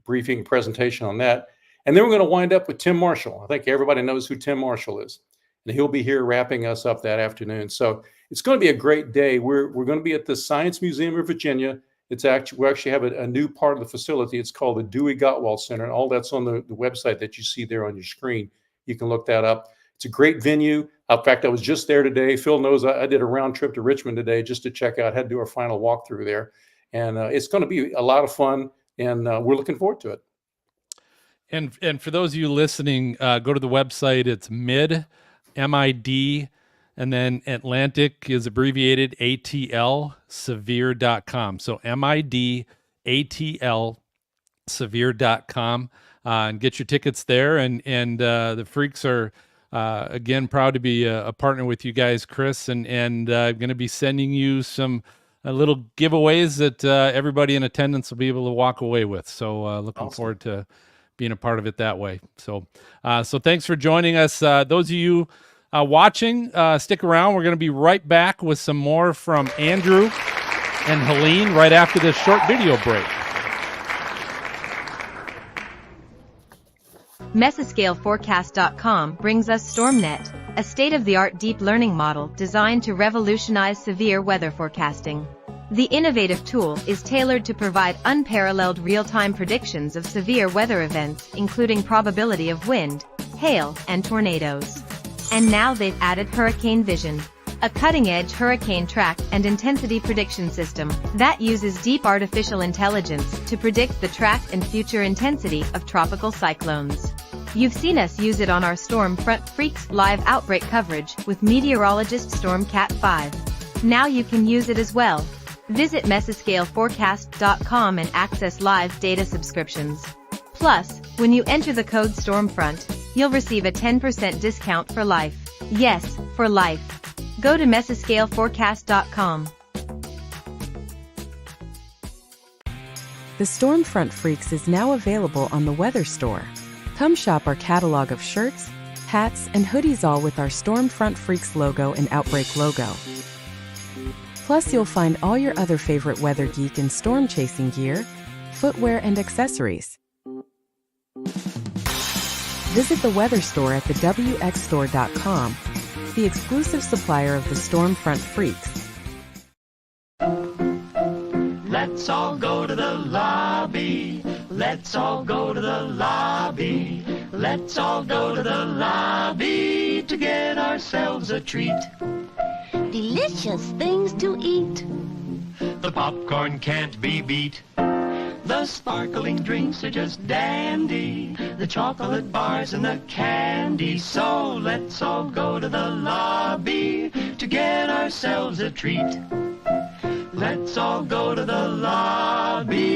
briefing presentation on that. And then we're going to wind up with Tim Marshall. I think everybody knows who Tim Marshall is. And he'll be here wrapping us up that afternoon. So it's going to be a great day. We're going to be at the Science Museum of Virginia. We actually have a new part of the facility. It's called the Dewey Gottwald Center. And all that's on the website that you see there on your screen. You can look that up. It's a great venue. In fact, I was just there today. Phil knows I did a round trip to Richmond today just to check out, had to do our final walkthrough there. And it's going to be a lot of fun, and we're looking forward to it. And for those of you listening, go to the website. It's MID, and then Atlantic is abbreviated ATL, severe.com. So MID, ATL, severe.com, and get your tickets there. And the Freaks are, again, proud to be a partner with you guys, Chris, and going to be sending you some little giveaways that everybody in attendance will be able to walk away with. So looking forward to being a part of it that way. So thanks for joining us. Those of you watching, stick around. We're going to be right back with some more from Andrew and Helene right after this short video break. Mesoscaleforecast.com brings us StormNet, a state-of-the-art deep learning model designed to revolutionize severe weather forecasting. The innovative tool is tailored to provide unparalleled real-time predictions of severe weather events, including probability of wind, hail, and tornadoes. And now they've added Hurricane Vision, a cutting-edge hurricane track and intensity prediction system that uses deep artificial intelligence to predict the track and future intensity of tropical cyclones. You've seen us use it on our Storm Front Freaks live outbreak coverage with meteorologist Stormcat 5. Now you can use it as well. Visit Mesoscaleforecast.com and access live data subscriptions. Plus, when you enter the code Stormfront, you'll receive a 10% discount for life. Yes, for life. Go to Mesoscaleforecast.com. The Stormfront Freaks is now available on the Weather Store. Come shop our catalog of shirts, hats, and hoodies, all with our Stormfront Freaks logo and Outbreak logo. Plus, you'll find all your other favorite weather geek and storm chasing gear, footwear, and accessories. Visit the Weather Store at thewxstore.com, the exclusive supplier of the Stormfront Freaks. Let's all go to the lobby. Let's all go to the lobby. Let's all go to the lobby to get ourselves a treat. Delicious things to eat. The popcorn can't be beat. The sparkling drinks are just dandy. The chocolate bars and the candy. So let's all go to the lobby to get ourselves a treat. Let's all go to the lobby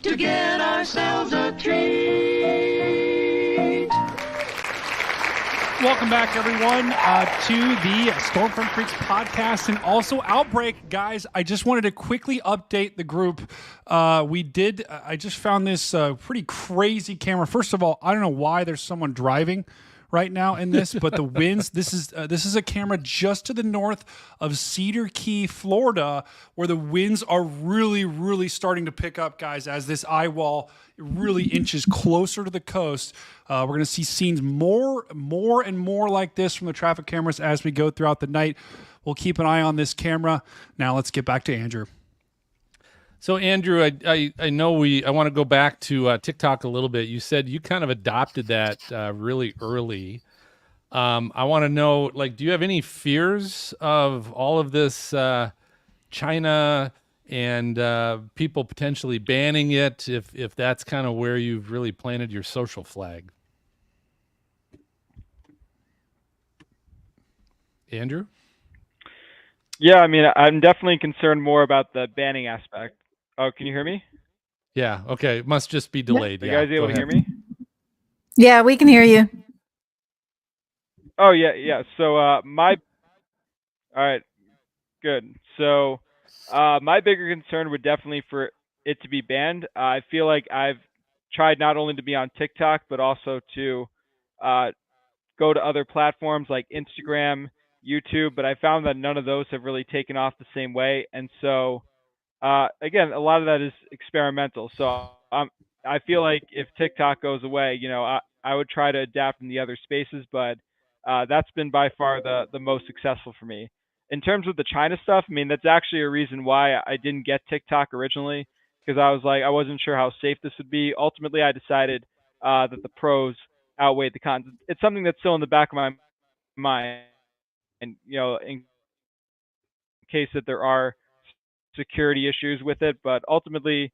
to get ourselves a treat. Welcome back, everyone, to the Stormfront Freaks podcast and also Outbreak. Guys, I just wanted to quickly update the group. I just found this pretty crazy camera. First of all, I don't know why there's someone driving right now in this, but the winds, this is a camera just to the north of Cedar Key, Florida, where the winds are really, really starting to pick up, guys, as this eye wall really inches closer to the coast. We're going to see scenes more and more like this from the traffic cameras as we go throughout the night. We'll keep an eye on this camera. Now let's get back to Andrew. So Andrew, I know I want to go back to TikTok a little bit. You said you kind of adopted that really early. I want to know, like, do you have any fears of all of this China and people potentially banning it, if that's kind of where you've really planted your social flag? Andrew? Yeah, I mean, I'm definitely concerned more about the banning aspect. Oh, can you hear me? Yeah, okay. It must just be delayed. Are you Yeah, guys able go to hear ahead. me? Yeah, we can hear you. Oh, yeah. So all right, good. So my bigger concern would definitely for it to be banned. I feel like I've tried not only to be on TikTok, but also to go to other platforms like Instagram, YouTube, but I found that none of those have really taken off the same way. And so, again, a lot of that is experimental. So I feel like if TikTok goes away, I would try to adapt in the other spaces, but that's been by far the most successful for me. In terms of the China stuff, I mean, that's actually a reason why I didn't get TikTok originally, because I wasn't sure how safe this would be. Ultimately, I decided that the pros outweighed the cons. It's something that's still in the back of my mind, and in case that there are security issues with it, but ultimately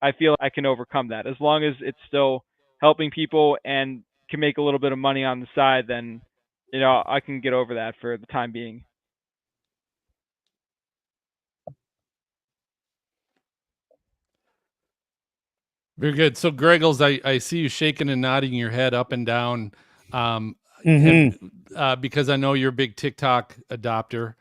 I feel I can overcome that. As long as it's still helping people and can make a little bit of money on the side, then I can get over that for the time being. Very good. So Greggles, I see you shaking and nodding your head up and down because I know you're a big TikTok adopter.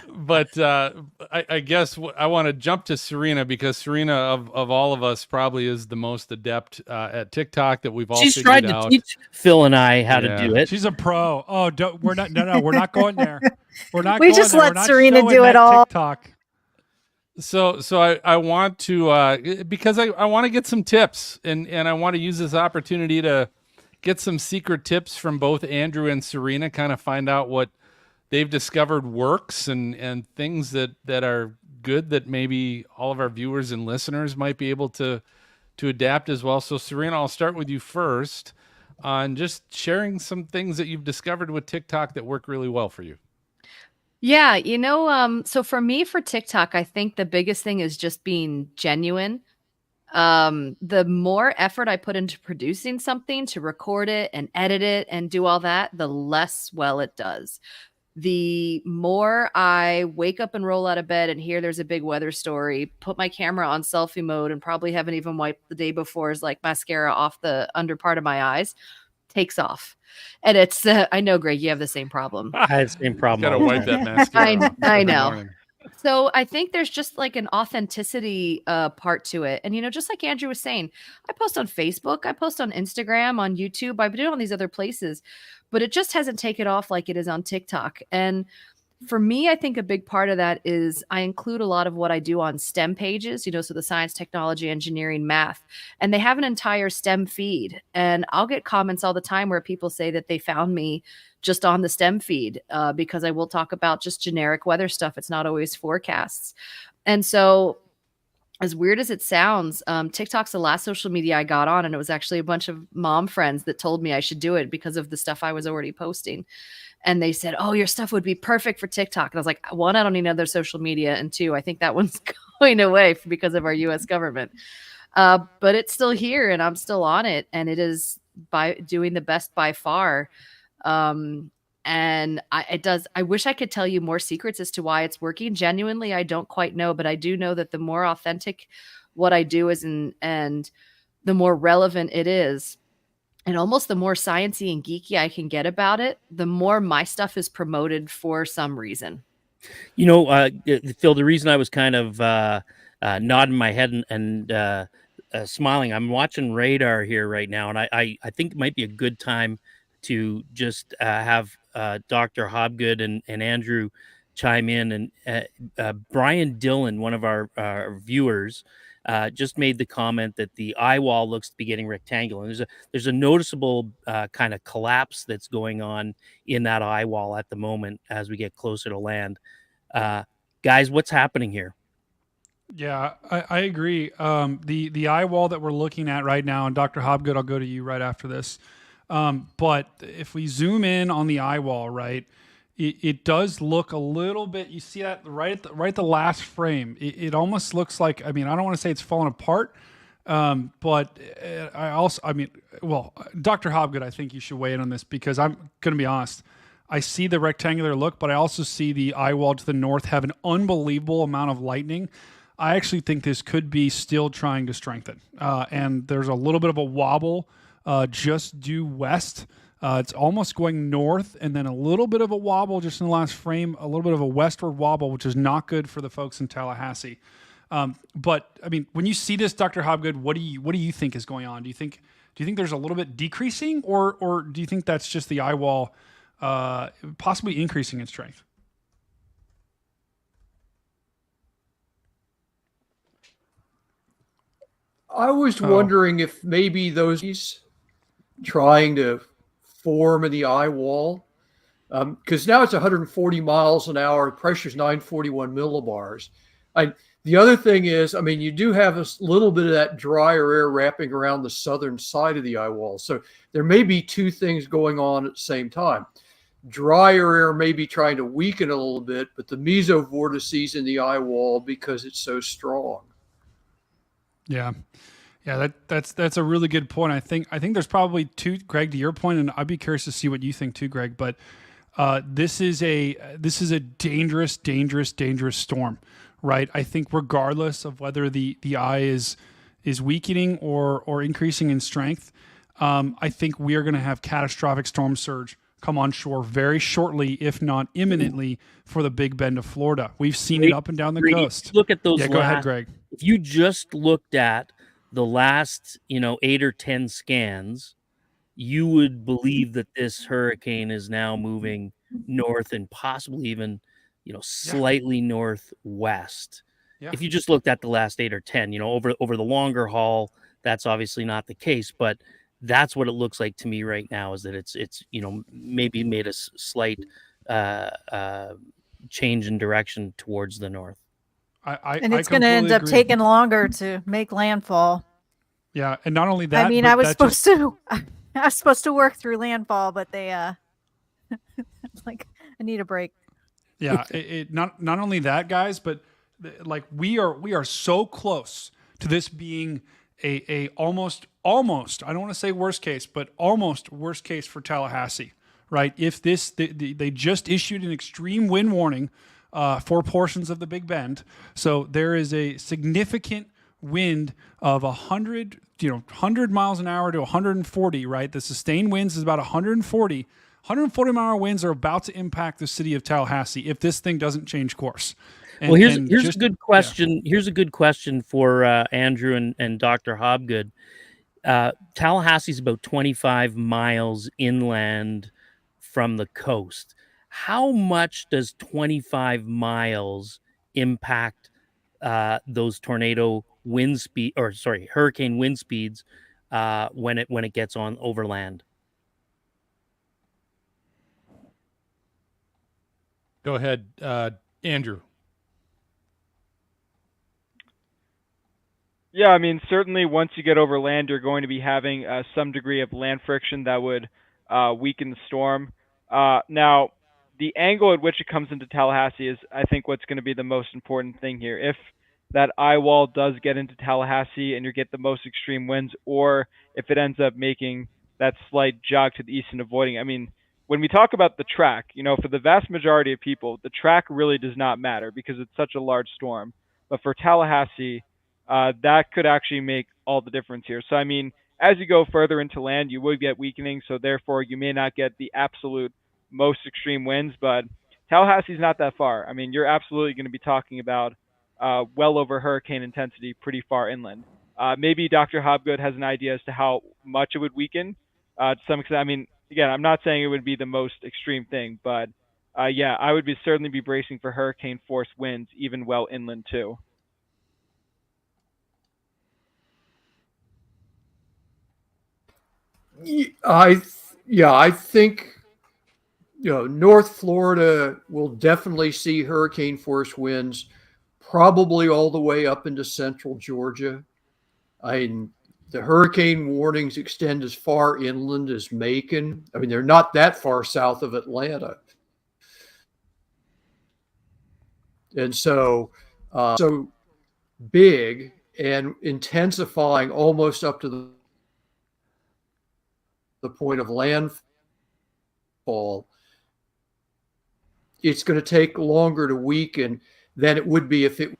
But I guess I want to jump to Serena, because Serena of all of us probably is the most adept at TikTok that we've all She's figured tried to out. teach Phil and I how to do it. She's a pro. Oh, we're not going there. We're not. We going just there. let We're not Serena showing do it that all. TikTok. So I want to because I want to get some tips, and I want to use this opportunity to get some secret tips from both Andrew and Serena, kind of find out what they've discovered works and things that are good that maybe all of our viewers and listeners might be able to adapt as well. So Serena, I'll start with you first on just sharing some things that you've discovered with TikTok that work really well for you. Yeah, so for me, for TikTok, I think the biggest thing is just being genuine. The more effort I put into producing something, to record it and edit it and do all that, the less well it does. The more I wake up and roll out of bed and hear there's a big weather story, put my camera on selfie mode and probably haven't even wiped the day before's like mascara off the under part of my eyes, takes off. And it's, I know, Greg, you have the same problem. I have the same problem. Gotta wipe that mascara. I know. Morning. So I think there's just like an authenticity part to it. And, just like Andrew was saying, I post on Facebook, I post on Instagram, on YouTube, I've been doing all these other places, but it just hasn't taken off like it is on TikTok. And for me, I think a big part of that is I include a lot of what I do on STEM pages, so the science, technology, engineering, math, and they have an entire STEM feed. And I'll get comments all the time where people say that they found me just on the STEM feed because I will talk about just generic weather stuff. It's not always forecasts. And so as weird as it sounds, TikTok's the last social media I got on, and it was actually a bunch of mom friends that told me I should do it because of the stuff I was already posting. And they said, "Oh, your stuff would be perfect for TikTok." And I was like, one, I don't need another social media, and two, I think that one's going away because of our U.S. government. But it's still here, and I'm still on it, and it is by doing the best by far. And I wish I could tell you more secrets as to why it's working. Genuinely, I don't quite know, but I do know that the more authentic what I do is, and the more relevant it is, and almost the more sciencey and geeky I can get about it, the more my stuff is promoted for some reason. Phil, the reason I was kind of nodding my head and smiling, I'm watching radar here right now, and I think it might be a good time to just have Dr. Hobgood and Andrew chime in. And Brian Dillon, one of our viewers, just made the comment that the eye wall looks to be getting rectangular. And there's a noticeable kind of collapse that's going on in that eye wall at the moment as we get closer to land. Guys, what's happening here? Yeah, I agree. The eye wall that we're looking at right now, and Dr. Hobgood, I'll go to you right after this. But if we zoom in on the eye wall, right, it does look a little bit. You see that right at the last frame. It almost looks like. I mean, I don't want to say it's falling apart, but Dr. Hobgood, I think you should weigh in on this because I'm going to be honest. I see the rectangular look, but I also see the eye wall to the north have an unbelievable amount of lightning. I actually think this could be still trying to strengthen, and there's a little bit of a wobble just due west. It's almost going north, and then a little bit of a wobble just in the last frame, a little bit of a westward wobble, which is not good for the folks in Tallahassee. But I mean, when you see this, Dr. Hobgood, what do you think is going on? Do you think there's a little bit decreasing, or do you think that's just the eye wall possibly increasing in strength? I was wondering if maybe those trying to form in the eye wall, because now it's 140 miles an hour, pressure's 941 millibars. The other thing is, I mean, you do have a little bit of that drier air wrapping around the southern side of the eye wall. So there may be two things going on at the same time. Drier air may be trying to weaken a little bit, but the mesovortices in the eye wall because it's so strong. Yeah. Yeah, that's a really good point. I think there's probably two, Greg, to your point, and I'd be curious to see what you think too, Greg. But this is a dangerous storm, right? I think regardless of whether the eye is weakening or increasing in strength, I think we are going to have catastrophic storm surge come on shore very shortly, if not imminently, for the Big Bend of Florida. We've seen it up and down the coast. Look at those. Yeah, go ahead, Greg. If you just looked at the last, 8 or 10 scans, you would believe that this hurricane is now moving north and possibly even, slightly northwest. Yeah. If you just looked at the last 8 or 10, over the longer haul, that's obviously not the case, but that's what it looks like to me right now, is that it's maybe made a slight change in direction towards the north. And it's going to end up taking longer to make landfall. Yeah, and not only that. I mean, I was supposed to work through landfall, but they like, I need a break. Yeah, it not only that, guys, but like we are so close to this being a almost I don't want to say worst case, but almost worst case for Tallahassee, right? If they just issued an extreme wind warning for portions of the Big Bend, so there is a significant wind of 100 miles an hour to 140, right? The sustained winds is about 140 mile winds are about to impact the city of Tallahassee if this thing doesn't change course. Well, here's a good question. Yeah. Here's a good question for Andrew and Dr. Hobgood. Tallahassee is about 25 miles inland from the coast. How much does 25 miles impact those hurricane wind speeds when it gets on overland? Go ahead, Andrew. Yeah, I mean, certainly once you get over land, you're going to be having some degree of land friction that would weaken the storm. Now, the angle at which it comes into Tallahassee is, I think, what's going to be the most important thing here. If that eye wall does get into Tallahassee and you get the most extreme winds, or if it ends up making that slight jog to the east and avoiding, I mean, when we talk about the track, for the vast majority of people, the track really does not matter because it's such a large storm. But for Tallahassee, that could actually make all the difference here. So, I mean, as you go further into land, you would get weakening. So, therefore, you may not get the absolute most extreme winds. But Tallahassee's not that far. I mean, you're absolutely going to be talking about well over hurricane intensity pretty far inland. Maybe Dr. Hobgood has an idea as to how much it would weaken to some extent. I mean, again, I'm not saying it would be the most extreme thing, but yeah, I would certainly be bracing for hurricane force winds, even well inland too. I think North Florida will definitely see hurricane force winds, probably all the way up into central Georgia. The hurricane warnings extend as far inland as Macon. I mean, they're not that far south of Atlanta. And so big and intensifying almost up to the point of landfall. It's going to take longer to weaken than it would be if it.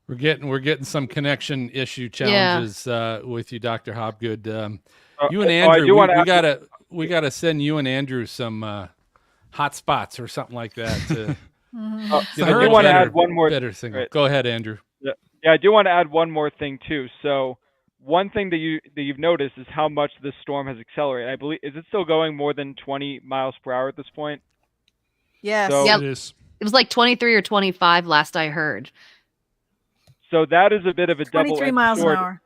We're getting some connection issue challenges with you, Dr. Hobgood. You and Andrew, we gotta send you and Andrew some hot spots or something like that. To I do want to add one more better thing. Right. Go ahead, Andrew. Yeah, I do want to add one more thing too. So one thing that you've noticed is how much this storm has accelerated. I believe, is it still going more than 20 miles per hour at this point? Yes. So, It is. It was like 23 or 25 last I heard. So that is a bit of a 23 miles an hour.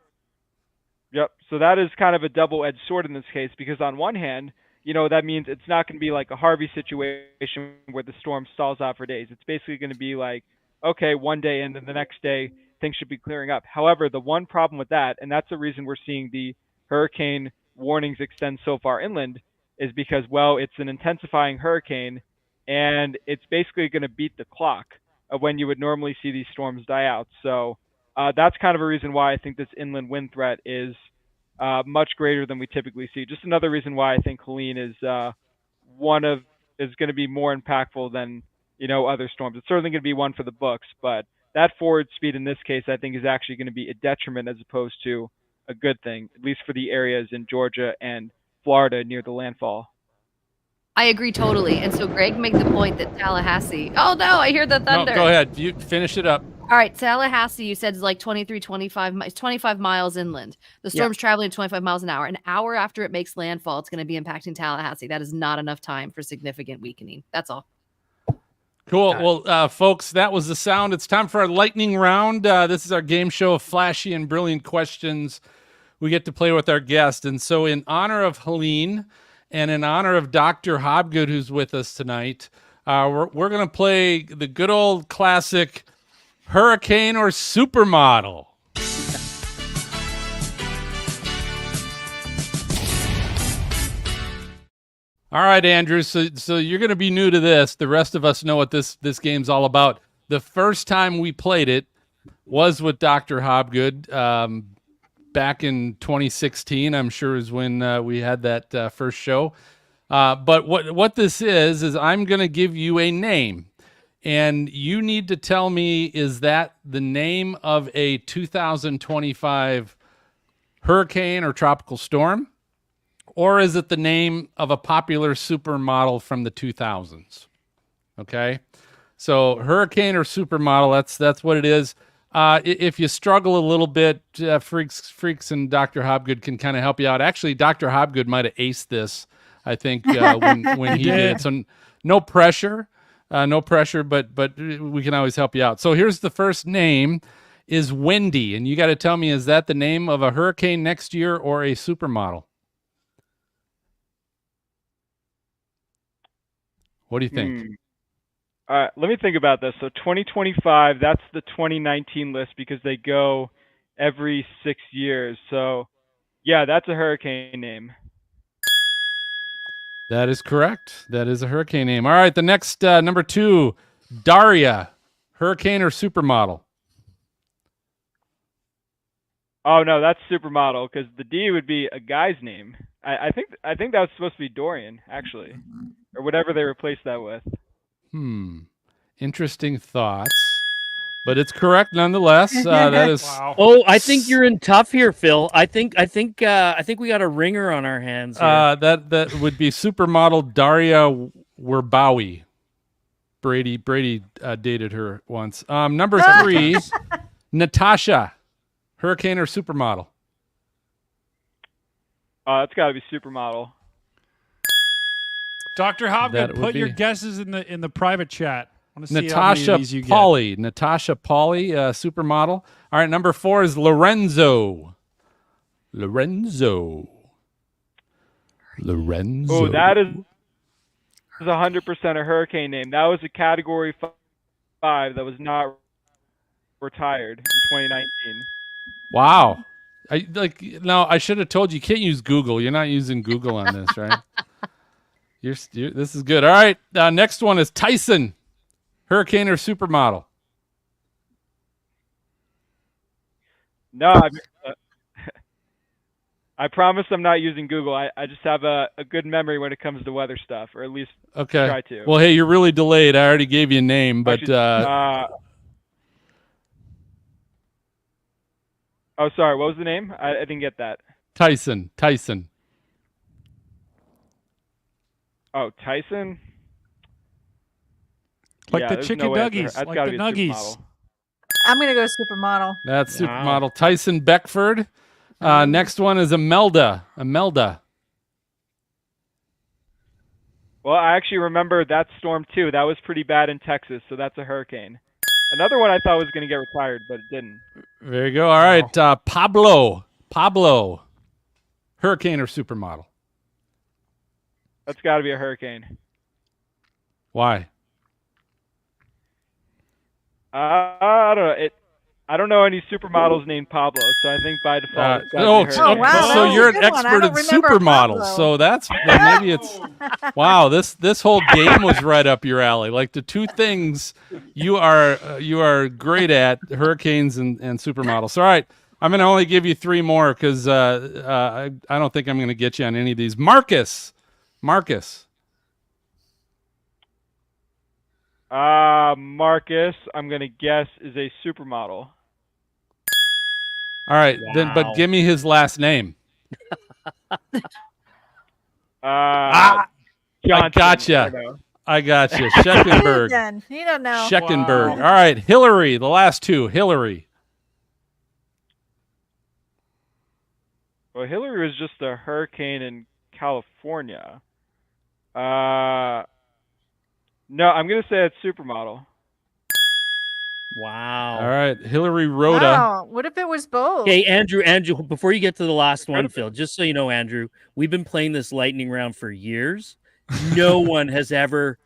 Yep. So that is kind of a double-edged sword in this case, because on one hand, that means it's not going to be like a Harvey situation where the storm stalls out for days. It's basically going to be like, okay, one day and then the next day things should be clearing up. However, the one problem with that, and that's the reason we're seeing the hurricane warnings extend so far inland, is because, well, it's an intensifying hurricane and it's basically going to beat the clock of when you would normally see these storms die out. So that's kind of a reason why I think this inland wind threat is much greater than we typically see. Just another reason why I think Helene is going to be more impactful than other storms. It's certainly going to be one for the books, but that forward speed in this case I think is actually going to be a detriment as opposed to a good thing, at least for the areas in Georgia and Florida near the landfall. I agree totally. And so Greg made the point that Tallahassee. Oh no, I hear the thunder. No, go ahead. You finish it up. All right, Tallahassee, you said is like 25 miles inland. The storm's traveling at 25 miles an hour. An hour after it makes landfall, it's going to be impacting Tallahassee. That is not enough time for significant weakening. That's all. Cool. Well, folks, that was the sound. It's time for our lightning round. This is our game show of flashy and brilliant questions we get to play with our guest. And so in honor of Helene and in honor of Dr. Hobgood, who's with us tonight, we're going to play the good old classic Hurricane or Supermodel. All right, Andrew. So you're going to be new to this. The rest of us know what this game's all about. The first time we played it was with Dr. Hobgood back in 2016. I'm sure is when we had that first show. But what this is I'm going to give you a name. And you need to tell me, is that the name of a 2025 hurricane or tropical storm? Or is it the name of a popular supermodel from the 2000s? Okay. So hurricane or supermodel, that's what it is. If you struggle a little bit, Freaks and Dr. Hobgood can kind of help you out. Actually, Dr. Hobgood might have aced this, I think, when he did. So no pressure. No pressure, but we can always help you out. So here's the first name is Wendy, and you got to tell me, is that the name of a hurricane next year or a supermodel? What do you think? All right, let me think about this. So 2025, that's the 2019 list because they go every 6 years. So, yeah, that's a hurricane name. That is correct. That is a hurricane name. All right, the next number 2, Daria, hurricane or supermodel? Oh no, that's supermodel because the D would be a guy's name. I think that was supposed to be Dorian actually, or whatever they replaced that with. Interesting thoughts, but it's correct nonetheless. That is. Wow. Oh, I think you're in tough here, Phil. I think we got a ringer on our hands here. That would be supermodel Daria Werbawi. Brady dated her once. Number 3, Natasha, hurricane or supermodel? It's got to be supermodel. Dr. Hobgood, put your be guesses in the private chat. I want to see Natasha how many of these you get. Pauly. Natasha Pauly, supermodel. All right, number 4 is Lorenzo. Lorenzo. Oh, that is 100% a hurricane name. That was a Category 5 that was not retired in 2019. Wow. I should have told you can't use Google. You're not using Google on this, right? This is good. All right. Next one is Tyson, hurricane or supermodel? No, I promise I'm not using Google. I just have a good memory when it comes to weather stuff, or at least try to. Well, hey, you're really delayed. I already gave you a name, but oh, sorry. What was the name? I didn't get that. Tyson. Oh, Tyson. Like the chicken nuggies. Like the nuggies. I'm gonna go supermodel. That's supermodel. Tyson Beckford. Next one is Imelda. Well, I actually remember that storm too. That was pretty bad in Texas, so that's a hurricane. Another one I thought was going to get retired, but it didn't. There you go. All right, Pablo, hurricane or supermodel? That's got to be a hurricane. Why? I don't know. I don't know any supermodels named Pablo, so I think by default it's gotta be a hurricane. wow, so you're an good one. I expert don't in remember supermodels. Pablo. So that's maybe it's wow. This whole game was right up your alley. Like the two things you are great at: hurricanes and supermodels. So, all right, I'm going to only give you 3 more because I don't think I'm going to get you on any of these. Marcus. Marcus, I'm going to guess, is a supermodel. All right, then, but give me his last name. I gotcha. Scheckenberg. You don't know. Scheckenberg. All right, Hillary. The last 2. Hillary. Well, Hillary was just a hurricane in California. No, I'm going to say it's supermodel. Wow. All right, Hillary Rhoda. Wow. What if it was both? Okay, Andrew, before you get to the last one, Phil, just so you know, Andrew, we've been playing this lightning round for years. No one has ever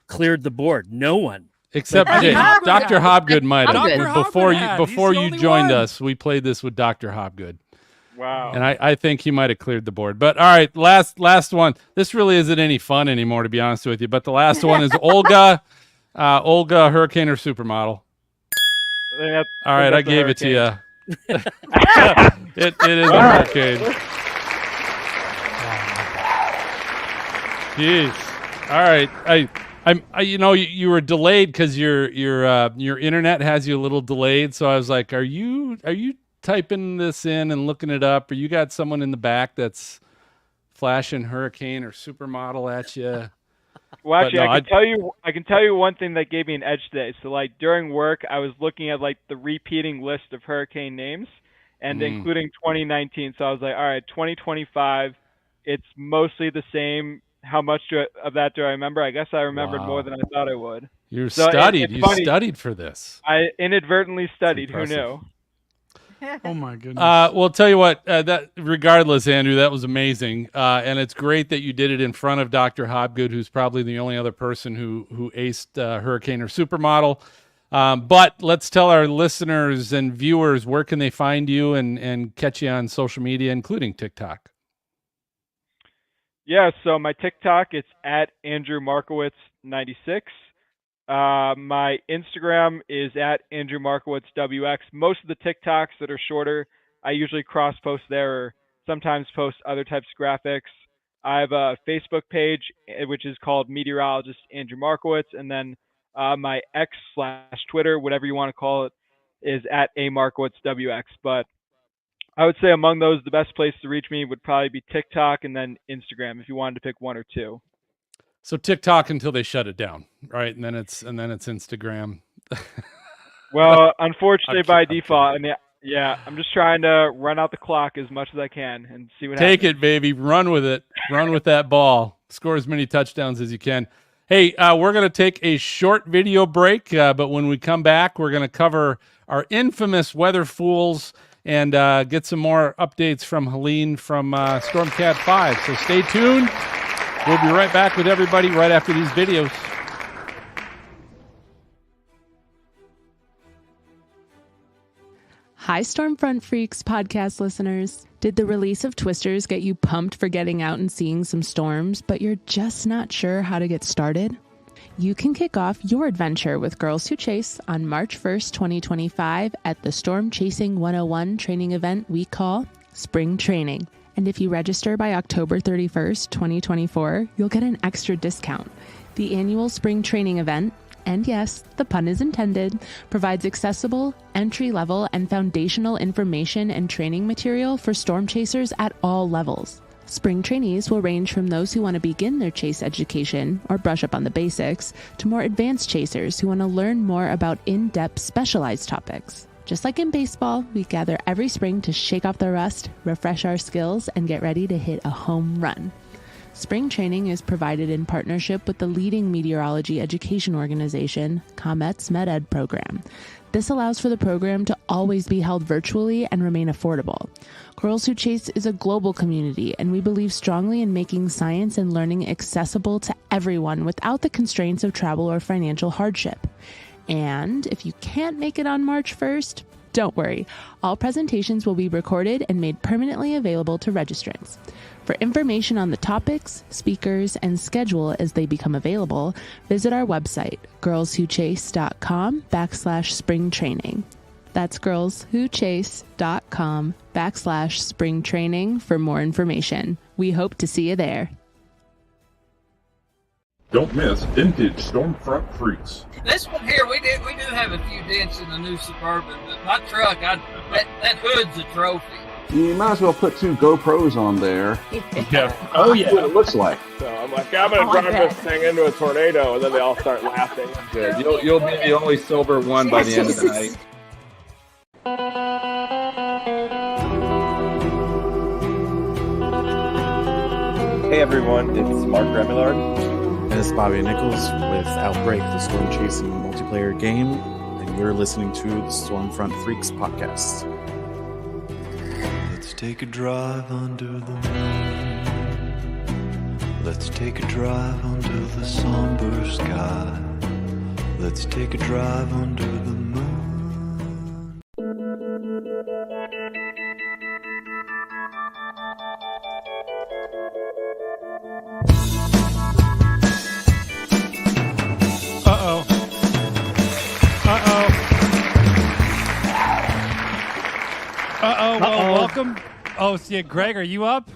cleared the board. No one. Except Dr. Hobgood might have. Before you joined us, we played this with Dr. Hobgood. Wow. And I think he might have cleared the board. But all right, last one. This really isn't any fun anymore, to be honest with you. But the last one is Olga. Olga, hurricane or supermodel? All right, I gave it to you. It is a hurricane. Jeez. All right. I you were delayed because your internet has you a little delayed. So I was like, are you typing this in and looking it up, or you got someone in the back that's flashing hurricane or supermodel at you? Well, actually, no, I can tell you one thing that gave me an edge today. So, like during work, I was looking at like the repeating list of hurricane names, and including 2019. So I was like, all right, 2025, it's mostly the same. How much of that do I remember? I guess I remembered more than I thought I would. You studied. You studied for this. I inadvertently studied. Who knew? Oh my goodness. Well, tell you what, that regardless, Andrew, that was amazing. And it's great that you did it in front of Dr. Hobgood, who's probably the only other person who aced Hurricane or Supermodel. But let's tell our listeners and viewers, where can they find you and catch you on social media, including TikTok? Yeah, so my TikTok, it's at Andrew Markowitz 96. My Instagram is at Andrew Markowitz WX. Most of the TikToks that are shorter, I usually cross post there or sometimes post other types of graphics. I have a Facebook page, which is called Meteorologist Andrew Markowitz. And then my X/Twitter, whatever you want to call it, is at A Markowitz WX. But I would say among those, the best place to reach me would probably be TikTok and then Instagram if you wanted to pick one or two. So TikTok until they shut it down, right? And then it's Instagram. Well, unfortunately, by default, and yeah, I'm just trying to run out the clock as much as I can and see what happens. Take it, baby. Run with it. Run with that ball. Score as many touchdowns as you can. Hey, we're going to take a short video break, but when we come back, we're going to cover our infamous weather fools and get some more updates from Helene from Storm Cat 5. So stay tuned. We'll be right back with everybody right after these videos. Hi, Stormfront Freaks podcast listeners. Did the release of Twisters get you pumped for getting out and seeing some storms, but you're just not sure how to get started? You can kick off your adventure with Girls Who Chase on March 1st, 2025 at the Storm Chasing 101 training event we call Spring Training. And if you register by October 31st, 2024, you'll get an extra discount. The annual Spring Training event, and yes, the pun is intended, provides accessible, entry-level, and foundational information and training material for storm chasers at all levels. Spring trainees will range from those who want to begin their chase education or brush up on the basics to more advanced chasers who want to learn more about in-depth specialized topics. Just like in baseball, we gather every spring to shake off the rust, refresh our skills, and get ready to hit a home run. Spring training is provided in partnership with the leading meteorology education organization, ComEt's MedEd program. This allows for the program to always be held virtually and remain affordable. Girls Who Chase is a global community, and we believe strongly in making science and learning accessible to everyone without the constraints of travel or financial hardship. And if you can't make it on March 1st, don't worry. All presentations will be recorded and made permanently available to registrants. For information on the topics, speakers, and schedule as they become available, visit our website, girlswhochase.com/spring training. That's girlswhochase.com/spring training for more information. We hope to see you there. Don't miss Vintage Stormfront Freaks. This one here, we do have a few dents in the new Suburban, but my truck, that hood's a trophy. You might as well put 2 GoPros on there. Yeah. Oh, yeah. What it looks like. So I'm like, I'm going to drive this thing into a tornado, and then they all start laughing. Good. You'll be the only sober one by the end of the night. Hey everyone, it's Mark Remillard. And it's Bobby Nichols with Outbreak, the Storm Chasing multiplayer game, and you're listening to the Stormfront Freaks podcast. Let's take a drive under the moon. Let's take a drive under the somber sky. Let's take a drive under the moon. Uh-oh. Well, welcome. Oh, yeah, Greg, are you up?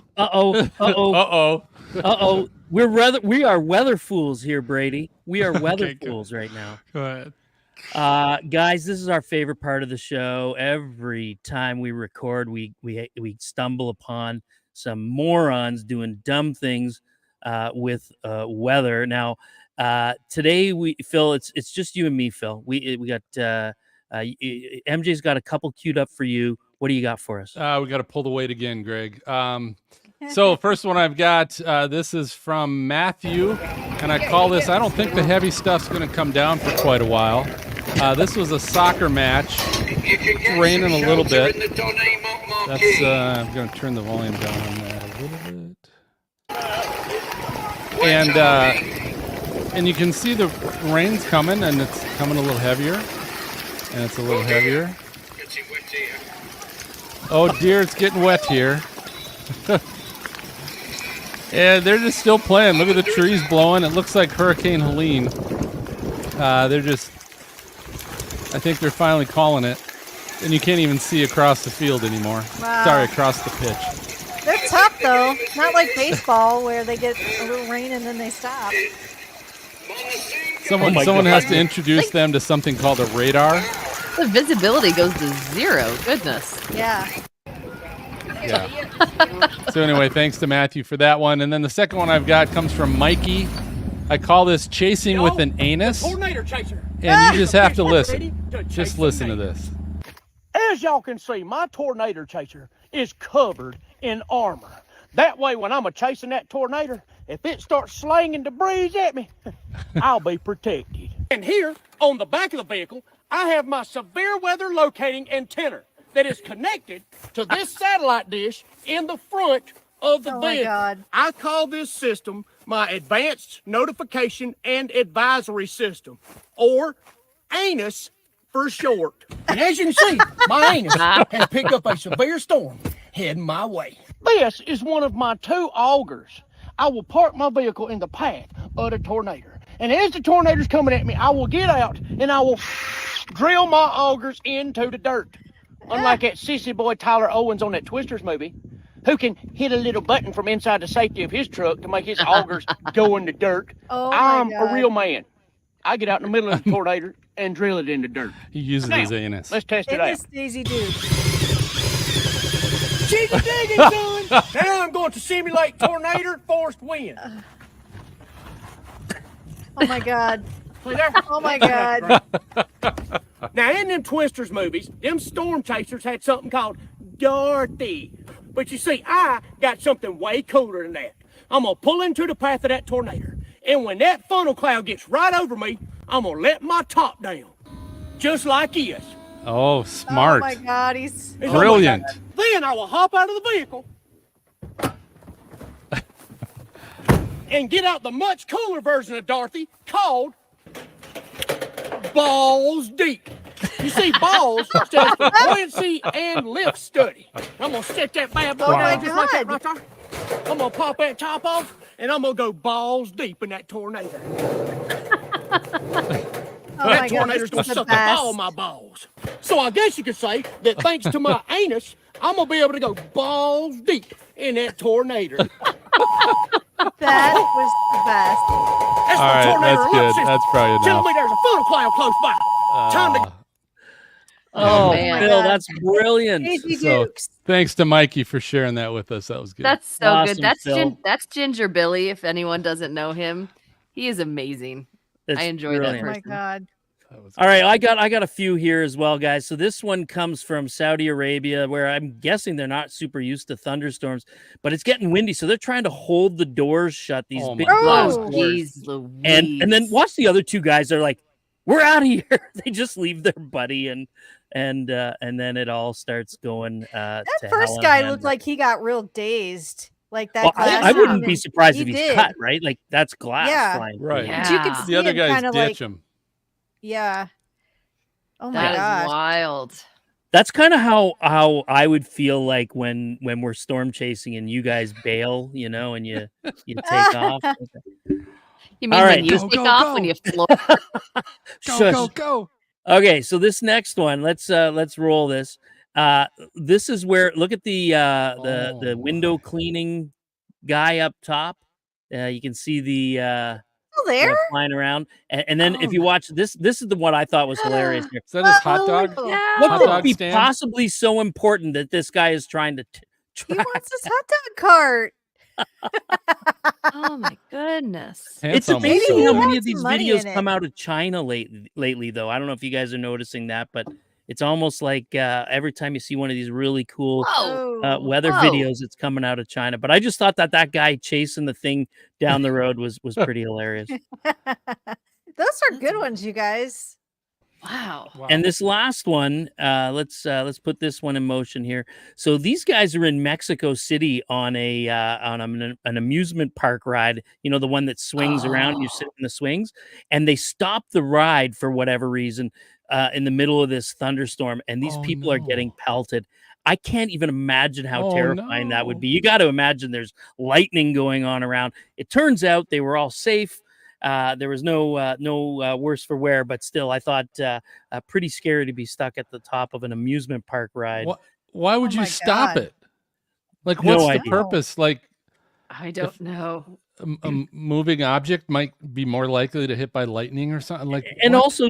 We are weather fools here, Brady. We are weather fools right now. Go ahead. Guys, this is our favorite part of the show. Every time we record, we stumble upon some morons doing dumb things with weather. Now, today Phil, it's just you and me, Phil. We got MJ's got a couple queued up for you. What do you got for us? We got to pull the weight again, Greg. So first one I've got, this is from Matthew, and I call this, I don't think the heavy stuff's going to come down for quite a while. This was a soccer match. It's raining a little bit. That's I'm going to turn the volume down on that a little bit. And you can see the rain's coming, and it's coming a little heavier, and it's a little heavier. Oh dear, it's getting wet here. And they're just still playing. Look at the trees blowing. It looks like Hurricane Helene. They're just, I think they're finally calling it. And you can't even see across the field anymore. Wow. Sorry, across the pitch. They're tough though. Not like baseball where they get a little rain and then they stop. Someone has to introduce them to something called a radar. The visibility goes to 0. Goodness. Yeah. Yeah. So anyway, thanks to Matthew for that one. And then the second one I've got comes from Mikey. I call this Chasing with an Anus. Tornado chaser. And you just have to listen. Just listen to this. As y'all can see, my tornado chaser is covered in armor. That way, when I'm chasing that tornado, if it starts slinging debris at me, I'll be protected. And here, on the back of the vehicle, I have my severe weather locating antenna that is connected to this satellite dish in the front of the vehicle. My God. I call this system my Advanced Notification and Advisory System, or ANUS for short. And as you can see, my anus has picked up a severe storm heading my way. This is one of my 2 augers. I will park my vehicle in the path of the tornado. And as the tornado's coming at me, I will get out and I will drill my augers into the dirt. Unlike that sissy boy Tyler Owens on that Twisters movie, who can hit a little button from inside the safety of his truck to make his augers go in the dirt. I'm a real man. I get out in the middle of the tornado and drill it in the dirt. He uses his anus. Let's test it out. It is Daisy Dude. Cheesy digging, son! Now I'm going to simulate tornado forced wind. Oh my God. See there? Oh my God. Now in them Twisters movies, them storm chasers had something called Dorothy. But you see, I got something way cooler than that. I'm going to pull into the path of that tornado. And when that funnel cloud gets right over me, I'm going to let my top down. Just like this. Oh, smart. Oh my God, he's brilliant. Then I will hop out of the vehicle and get out the much cooler version of Dorothy called Balls Deep. You see, balls stands for buoyancy and lift study. I'm going to set that bad boy down just like that right there. I'm going to pop that top off, and I'm going to go balls deep in that tornado. That tornado's going to suck up all my balls. So I guess you could say that thanks to my anus, I'm going to be able to go balls deep in that tornado. That was the best. That's All right, tornado that's alert good. system. That's probably enough. Tell me there's a funnel cloud close by. Time to... Oh, man. Phil, that's brilliant. So thanks to Mikey for sharing that with us. That was good. That's so Awesome, good. Phil. That's Ginger Billy. If anyone doesn't know him, he is amazing. That's I enjoy brilliant. that Oh person. my God. All right, I got a few here as well, guys. So this one comes from Saudi Arabia, where I'm guessing they're not super used to thunderstorms, but it's getting windy, so they're trying to hold the doors shut. These big glass doors. Jeez Louise. And then watch the other 2 guys. They're like, "We're out of here." They just leave their buddy, and then it all starts going. That to first hell in a guy handbasket. looked like he got real dazed. Like that. Well, glass I wouldn't hit be him. surprised if He he's did. cut, right? Like that's glass Yeah. flying. Right. Yeah. But you could see The other him guys kind of ditch like, him. yeah. Oh my That is gosh. wild. That's kind of how I would feel like when we're storm chasing and you guys bail, and you take off. You mean All when right. you Go, take go, off go. when you float? Go. Okay, so this next one, let's roll this. This is where look at the window cleaning guy up top. You can see the Still there? flying around, and then if you watch this is the one I thought was hilarious here. Is that his hot dog? Oh, Yeah. What Hot could dog be stand? possibly so important that this guy is trying to He track? wants his hot dog cart. Oh my goodness. It's Handsome. amazing Maybe how he many had of these some money videos in come it. out of China lately, though. I don't know if you guys are noticing that, but it's almost like every time you see one of these really cool Whoa. weather Whoa. videos, it's coming out of China. But I just thought that guy chasing the thing down the road was pretty hilarious. Those are good ones, you guys. Wow. And this last one, let's put this one in motion here. So these guys are in Mexico City on an amusement park ride. You know, the one that swings around. You sit in the swings, and they stop the ride for whatever reason in the middle of this thunderstorm, and these people are getting pelted. I can't even imagine how terrifying that would be. You got to imagine there's lightning going on around. It turns out they were all safe. There was no worse for wear, but still, I thought pretty scary to be stuck at the top of an amusement park ride. Why would you stop it? Like, what's the purpose? Like, I don't know. A moving object might be more likely to hit by lightning or something. Like, and also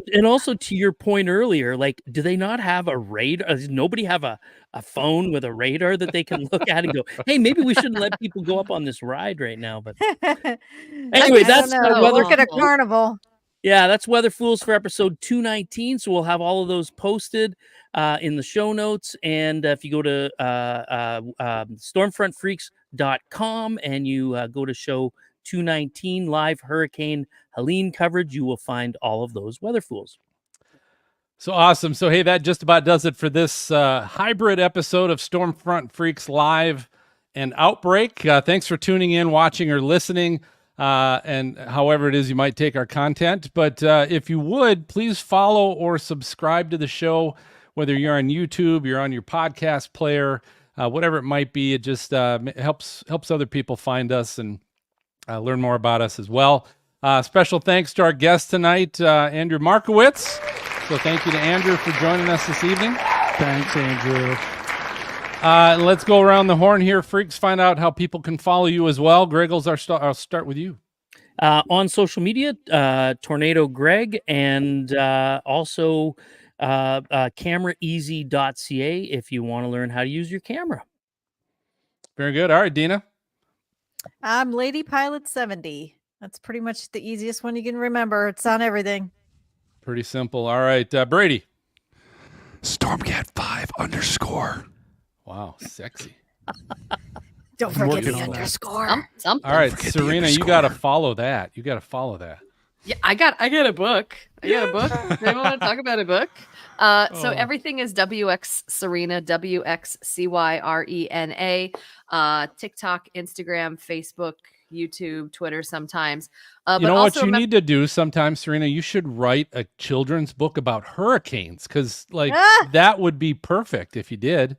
to your point earlier, like, do they not have a radar? Does nobody have a phone with a radar that they can look at and go, hey, maybe we shouldn't let people go up on this ride right now? But anyway, that's look at a carnival. Yeah, that's Weather Fools for episode 219. So we'll have all of those posted in the show notes. And if you go to stormfrontfreaks.com and you go to show 219 live Hurricane Helene coverage, you will find all of those Weather Fools. So awesome. So, hey, that just about does it for this hybrid episode of Stormfront Freaks Live and Outbreak. Thanks for tuning in, watching, or listening. And however it is you might take our content. But if you would, please follow or subscribe to the show, whether you're on YouTube, you're on your podcast player, whatever it might be. It just helps other people find us and learn more about us as well. Special thanks to our guest tonight, Andrew Markowitz. So thank you to Andrew for joining us this evening. Thanks, Andrew. Let's go around the horn here, freaks. Find out how people can follow you as well. Greggles, I'll start with you. On social media, Tornado Greg, and also cameraeasy.ca if you want to learn how to use your camera. Very good. All right, Dina. I'm Lady Pilot 70. That's pretty much the easiest one you can remember. It's on everything. Pretty simple. All right, Brady. Stormcat5_. Wow, sexy. Don't forget the underscore. Something. All right, Serena, you got to follow that. Yeah, I got a book. Maybe I want to talk about a book. So everything is WX Serena, WXCYRENA. TikTok, Instagram, Facebook, YouTube, Twitter sometimes. You know what you need to do sometimes, Serena? You should write a children's book about hurricanes, because that would be perfect if you did.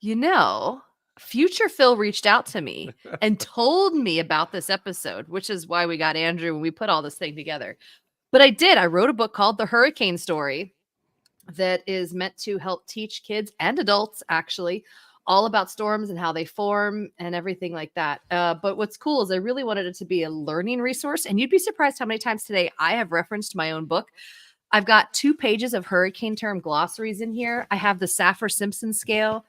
You know, Future Phil reached out to me and told me about this episode, which is why we got Andrew when we put all this thing together. But I did. I wrote a book called The Hurricane Story that is meant to help teach kids and adults, actually, all about storms and how they form and everything like that. But what's cool is I really wanted it to be a learning resource. And you'd be surprised how many times today I have referenced my own book. I've got 2 pages of hurricane term glossaries in here. I have the Saffir-Simpson scale,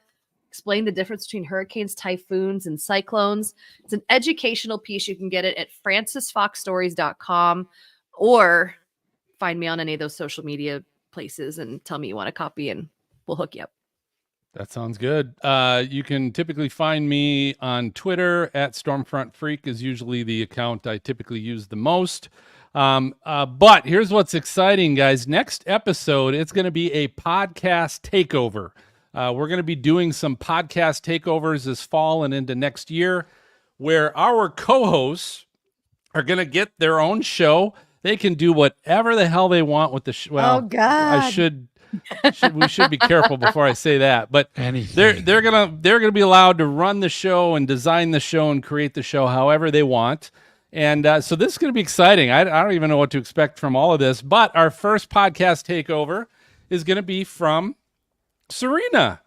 explain the difference between hurricanes, typhoons, and cyclones. It's an educational piece. You can get it at francisfoxstories.com or find me on any of those social media places and tell me you want a copy and we'll hook you up. That sounds good. You can typically find me on Twitter at Stormfront Freak is usually the account I typically use the most. But here's what's exciting, guys. Next episode, it's going to be a podcast takeover. We're going to be doing some podcast takeovers this fall and into next year where our co-hosts are going to get their own show. They can do whatever the hell they want with the show. Well, oh, God. We should be careful before I say that, but they're gonna be allowed to run the show and design the show and create the show however they want, and so this is gonna be exciting. I don't even know what to expect from all of this, but our first podcast takeover is gonna be from Serena.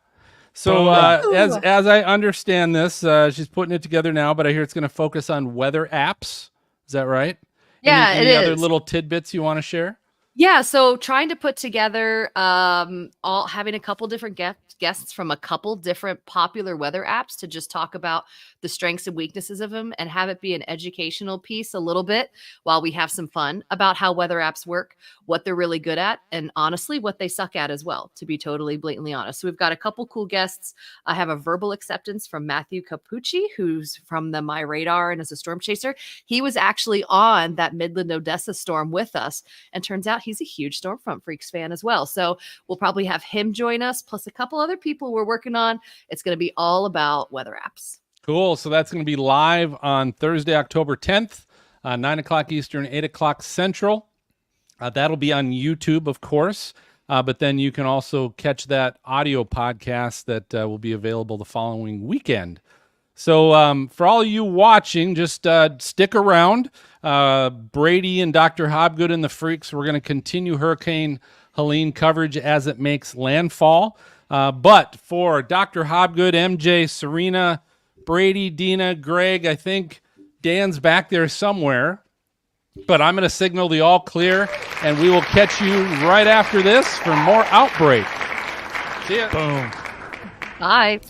So as I understand this, she's putting it together now, but I hear it's gonna focus on weather apps. Is that right? Yeah, any other little tidbits you want to share? Yeah, so trying to put together having a couple different guests from a couple different popular weather apps to just talk about the strengths and weaknesses of them and have it be an educational piece a little bit while we have some fun about how weather apps work, what they're really good at, and honestly, what they suck at as well, to be totally blatantly honest. So we've got a couple cool guests. I have a verbal acceptance from Matthew Capucci, who's from the My Radar and is a storm chaser. He was actually on that Midland Odessa storm with us, and turns out he's a huge Stormfront Freaks fan as well. So we'll probably have him join us, plus a couple other people we're working on. It's going to be all about weather apps. Cool. So that's going to be live on Thursday, October 10th, 9 o'clock Eastern, 8 o'clock Central. That'll be on YouTube, of course. But then you can also catch that audio podcast that will be available the following weekend. So for all you watching, just stick around. Brady and Dr. Hobgood and the Freaks, we're going to continue Hurricane Helene coverage as it makes landfall. But for Dr. Hobgood, MJ, Serena, Brady, Dina, Greg, I think Dan's back there somewhere. But I'm going to signal the all clear, and we will catch you right after this for more Outbreak. See ya. Boom. Bye.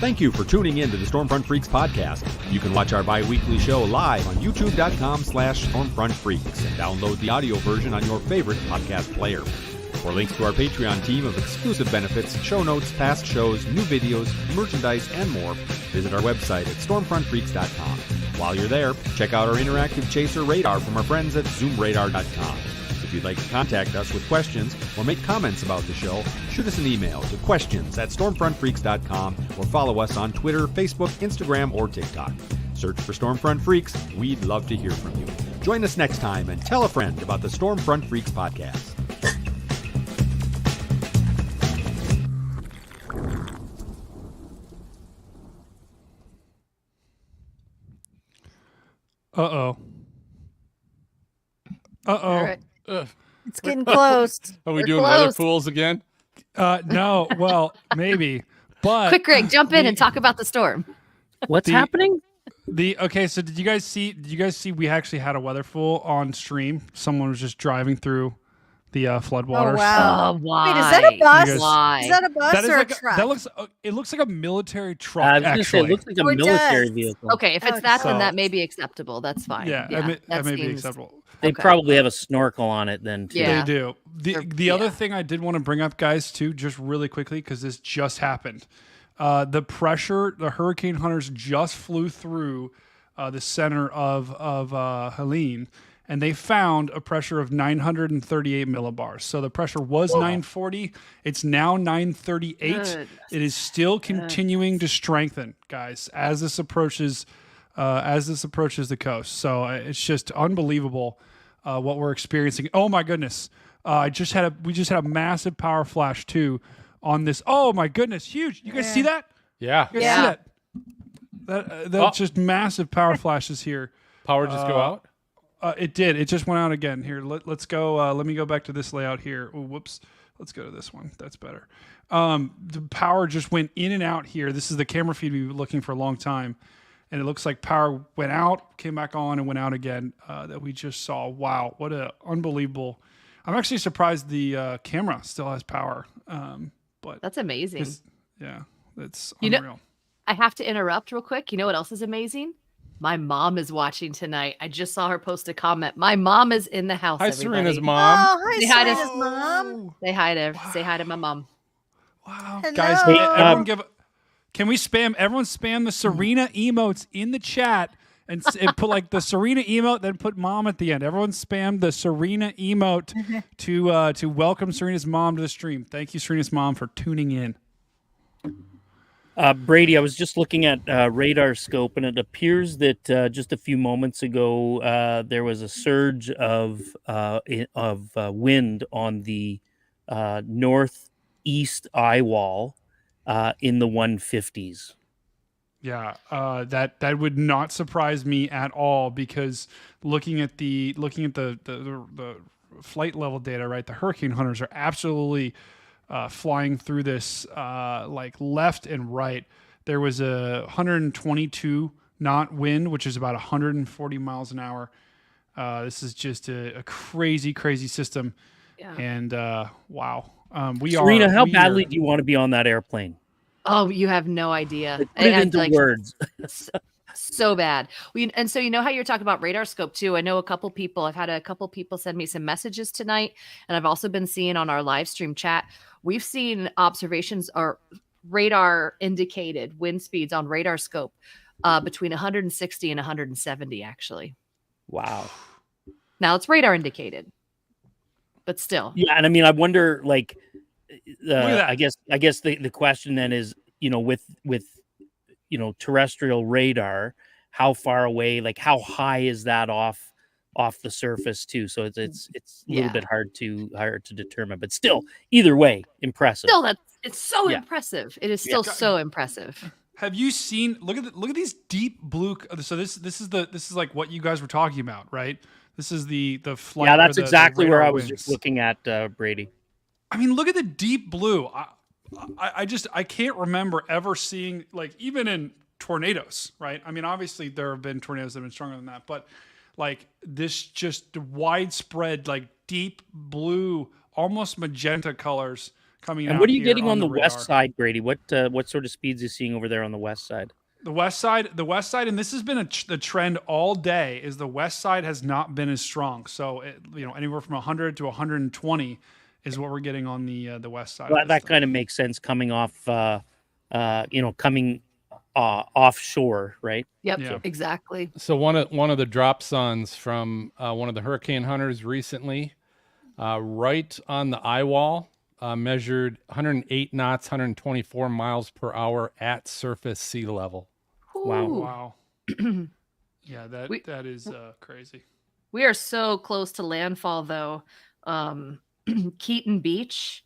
Thank you for tuning in to the Stormfront Freaks podcast. You can watch our bi-weekly show live on youtube.com/StormfrontFreaks and download the audio version on your favorite podcast player. For links to our Patreon team of exclusive benefits, show notes, past shows, new videos, merchandise, and more, visit our website at stormfrontfreaks.com. While you're there, check out our interactive chaser radar from our friends at zoomradar.com. If you'd like to contact us with questions or make comments about the show, shoot us an email to questions@stormfrontfreaks.com or follow us on Twitter, Facebook, Instagram, or TikTok. Search for Stormfront Freaks. We'd love to hear from you. Join us next time and tell a friend about the Stormfront Freaks podcast. Uh-oh. Uh-oh. All right. It's getting close. Are we We're doing close. weather pools again? No, well, maybe. But Quick, Greg, jump in and talk about the storm. What's happening? Okay, so did you guys see we actually had a weather fool on stream? Someone was just driving through the floodwaters. Oh, wow. Why? Wait, is that a bus? Why? Is that a bus That is or like a truck? it looks like a military truck. I was gonna say, actually, it looks like a Oh, it military does. vehicle. Okay, if it's Oh, that, so- then that may be acceptable. That's fine. yeah, that may be acceptable. They Okay. probably have a snorkel on it then, too. Yeah. They do. The other thing I did want to bring up, guys, too, just really quickly, because this just happened. The hurricane hunters just flew through the center of Helene, and they found a pressure of 938 millibars. So the pressure was 940. It's now 938. Goodness. It is still continuing to strengthen, guys, as this approaches the coast. So it's just unbelievable what we're experiencing. Oh my goodness! We just had a massive power flash too on this. Oh my goodness, huge! You guys see that? Yeah. You guys see that? That's just massive power flashes here. Power just go out? It did. It just went out again. Here, let's go. Let me go back to this layout here. Oh, whoops. Let's go to this one. That's better. The power just went in and out here. This is the camera feed we've been looking for a long time. And it looks like power went out, came back on, and went out again that we just saw. Wow, what a unbelievable. I'm actually surprised the camera still has power. But That's amazing. Yeah, that's You unreal. know, I have to interrupt real quick. You know what else is amazing? My mom is watching tonight. I just saw her post a comment. My mom is in the house. Hi, everybody. Serena's mom. Oh, hi, Say hi to- Serena's mom. Say hi to say hi to my mom. Wow. Hello. Guys, can we spam? Everyone spam the Serena emotes in the chat and put like the Serena emote, then put mom at the end. Everyone spam the Serena emote to welcome Serena's mom to the stream. Thank you, Serena's mom, for tuning in. Brady, I was just looking at radar scope, and it appears that just a few moments ago there was a surge of wind on the northeast eye wall in the 150s. Yeah, that would not surprise me at all, because looking at the flight level data, right? The hurricane hunters are absolutely flying through this like left and right. There was a 122 knot wind, which is about 140 miles an hour. This is just a crazy system. Yeah. And wow, Serena, how badly do you want to be on that airplane? Oh, you have no idea. Put it into words. So bad. And so you know how you're talking about radar scope too. I know I've had a couple people send me some messages tonight, and I've also been seeing on our live stream chat we've seen observations or radar indicated wind speeds on radar scope between 160 and 170 actually. Wow. Now it's radar indicated, but still. Yeah, and I mean, I wonder, like, that. I guess the question then is, with terrestrial radar, how far away, like how high is that off the surface too? So it's a little bit hard to determine, but still, either way, impressive. Still, it's so impressive. It is still so impressive. Have you seen? Look at these deep blue. So this is like what you guys were talking about, right? This is the flight. Yeah, that's exactly where I was winds. just looking at, Brady. I mean, look at the deep blue. I can't remember ever seeing, like, even in tornadoes, right? I mean, obviously there have been tornadoes that have been stronger than that, but like this just widespread, like deep blue, almost magenta colors coming out. And what are you here getting on the radar. west side, Brady? What sort of speeds are you seeing over there on the west side? The west side, and this has been the trend all day, is the west side has not been as strong. So, anywhere from 100 to 120 is what we're getting on the west side. Well, that kind of makes sense coming off, coming offshore, right? Yep, Yeah. exactly. So one of the drop zones from one of the hurricane hunters recently, right on the eye wall, measured 108 knots, 124 miles per hour at surface sea level. Wow. Yeah, that is crazy. We are so close to landfall, though. Keaton Beach,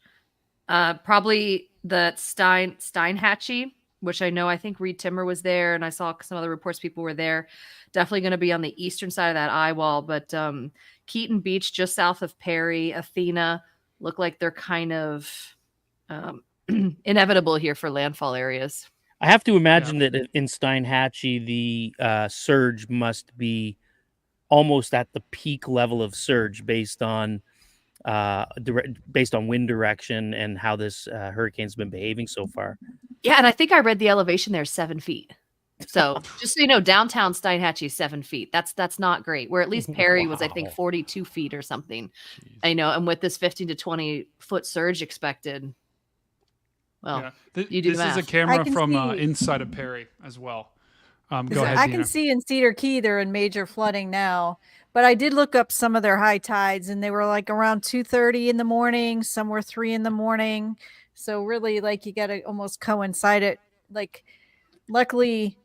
probably the Steinhatchee, which I think Reed Timmer was there, and I saw some other reports people were there. Definitely going to be on the eastern side of that eye wall, but Keaton Beach, just south of Perry, Athena, look like they're kind of inevitable here for landfall areas. I have to imagine that in Steinhatchee, the surge must be almost at the peak level of surge based on wind direction and how this hurricane's been behaving so far. Yeah, and I think I read the elevation there is 7 feet. So just so you know, downtown Steinhatchee is 7 feet. That's not great. Where at least Perry was, I think, 42 feet or something. I know, and with this 15 to 20 foot surge expected. Well, you do the math. This is a camera from inside of Perry as well. Go ahead, I Dina. can see in Cedar Key they're in major flooding now, but I did look up some of their high tides, and they were like around 2:30 in the morning. Some were 3 in the morning. So really, like, you got to almost coincide it. Like, luckily,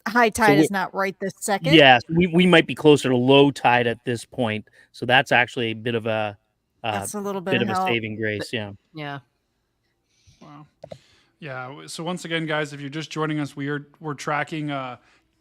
high tide is not right this second. Yes, we might be closer to low tide at this point. So that's actually a bit of a that's a little bit of help. a saving grace. Yeah. Yeah. Wow. Yeah. So once again, guys, if you're just joining us, we're tracking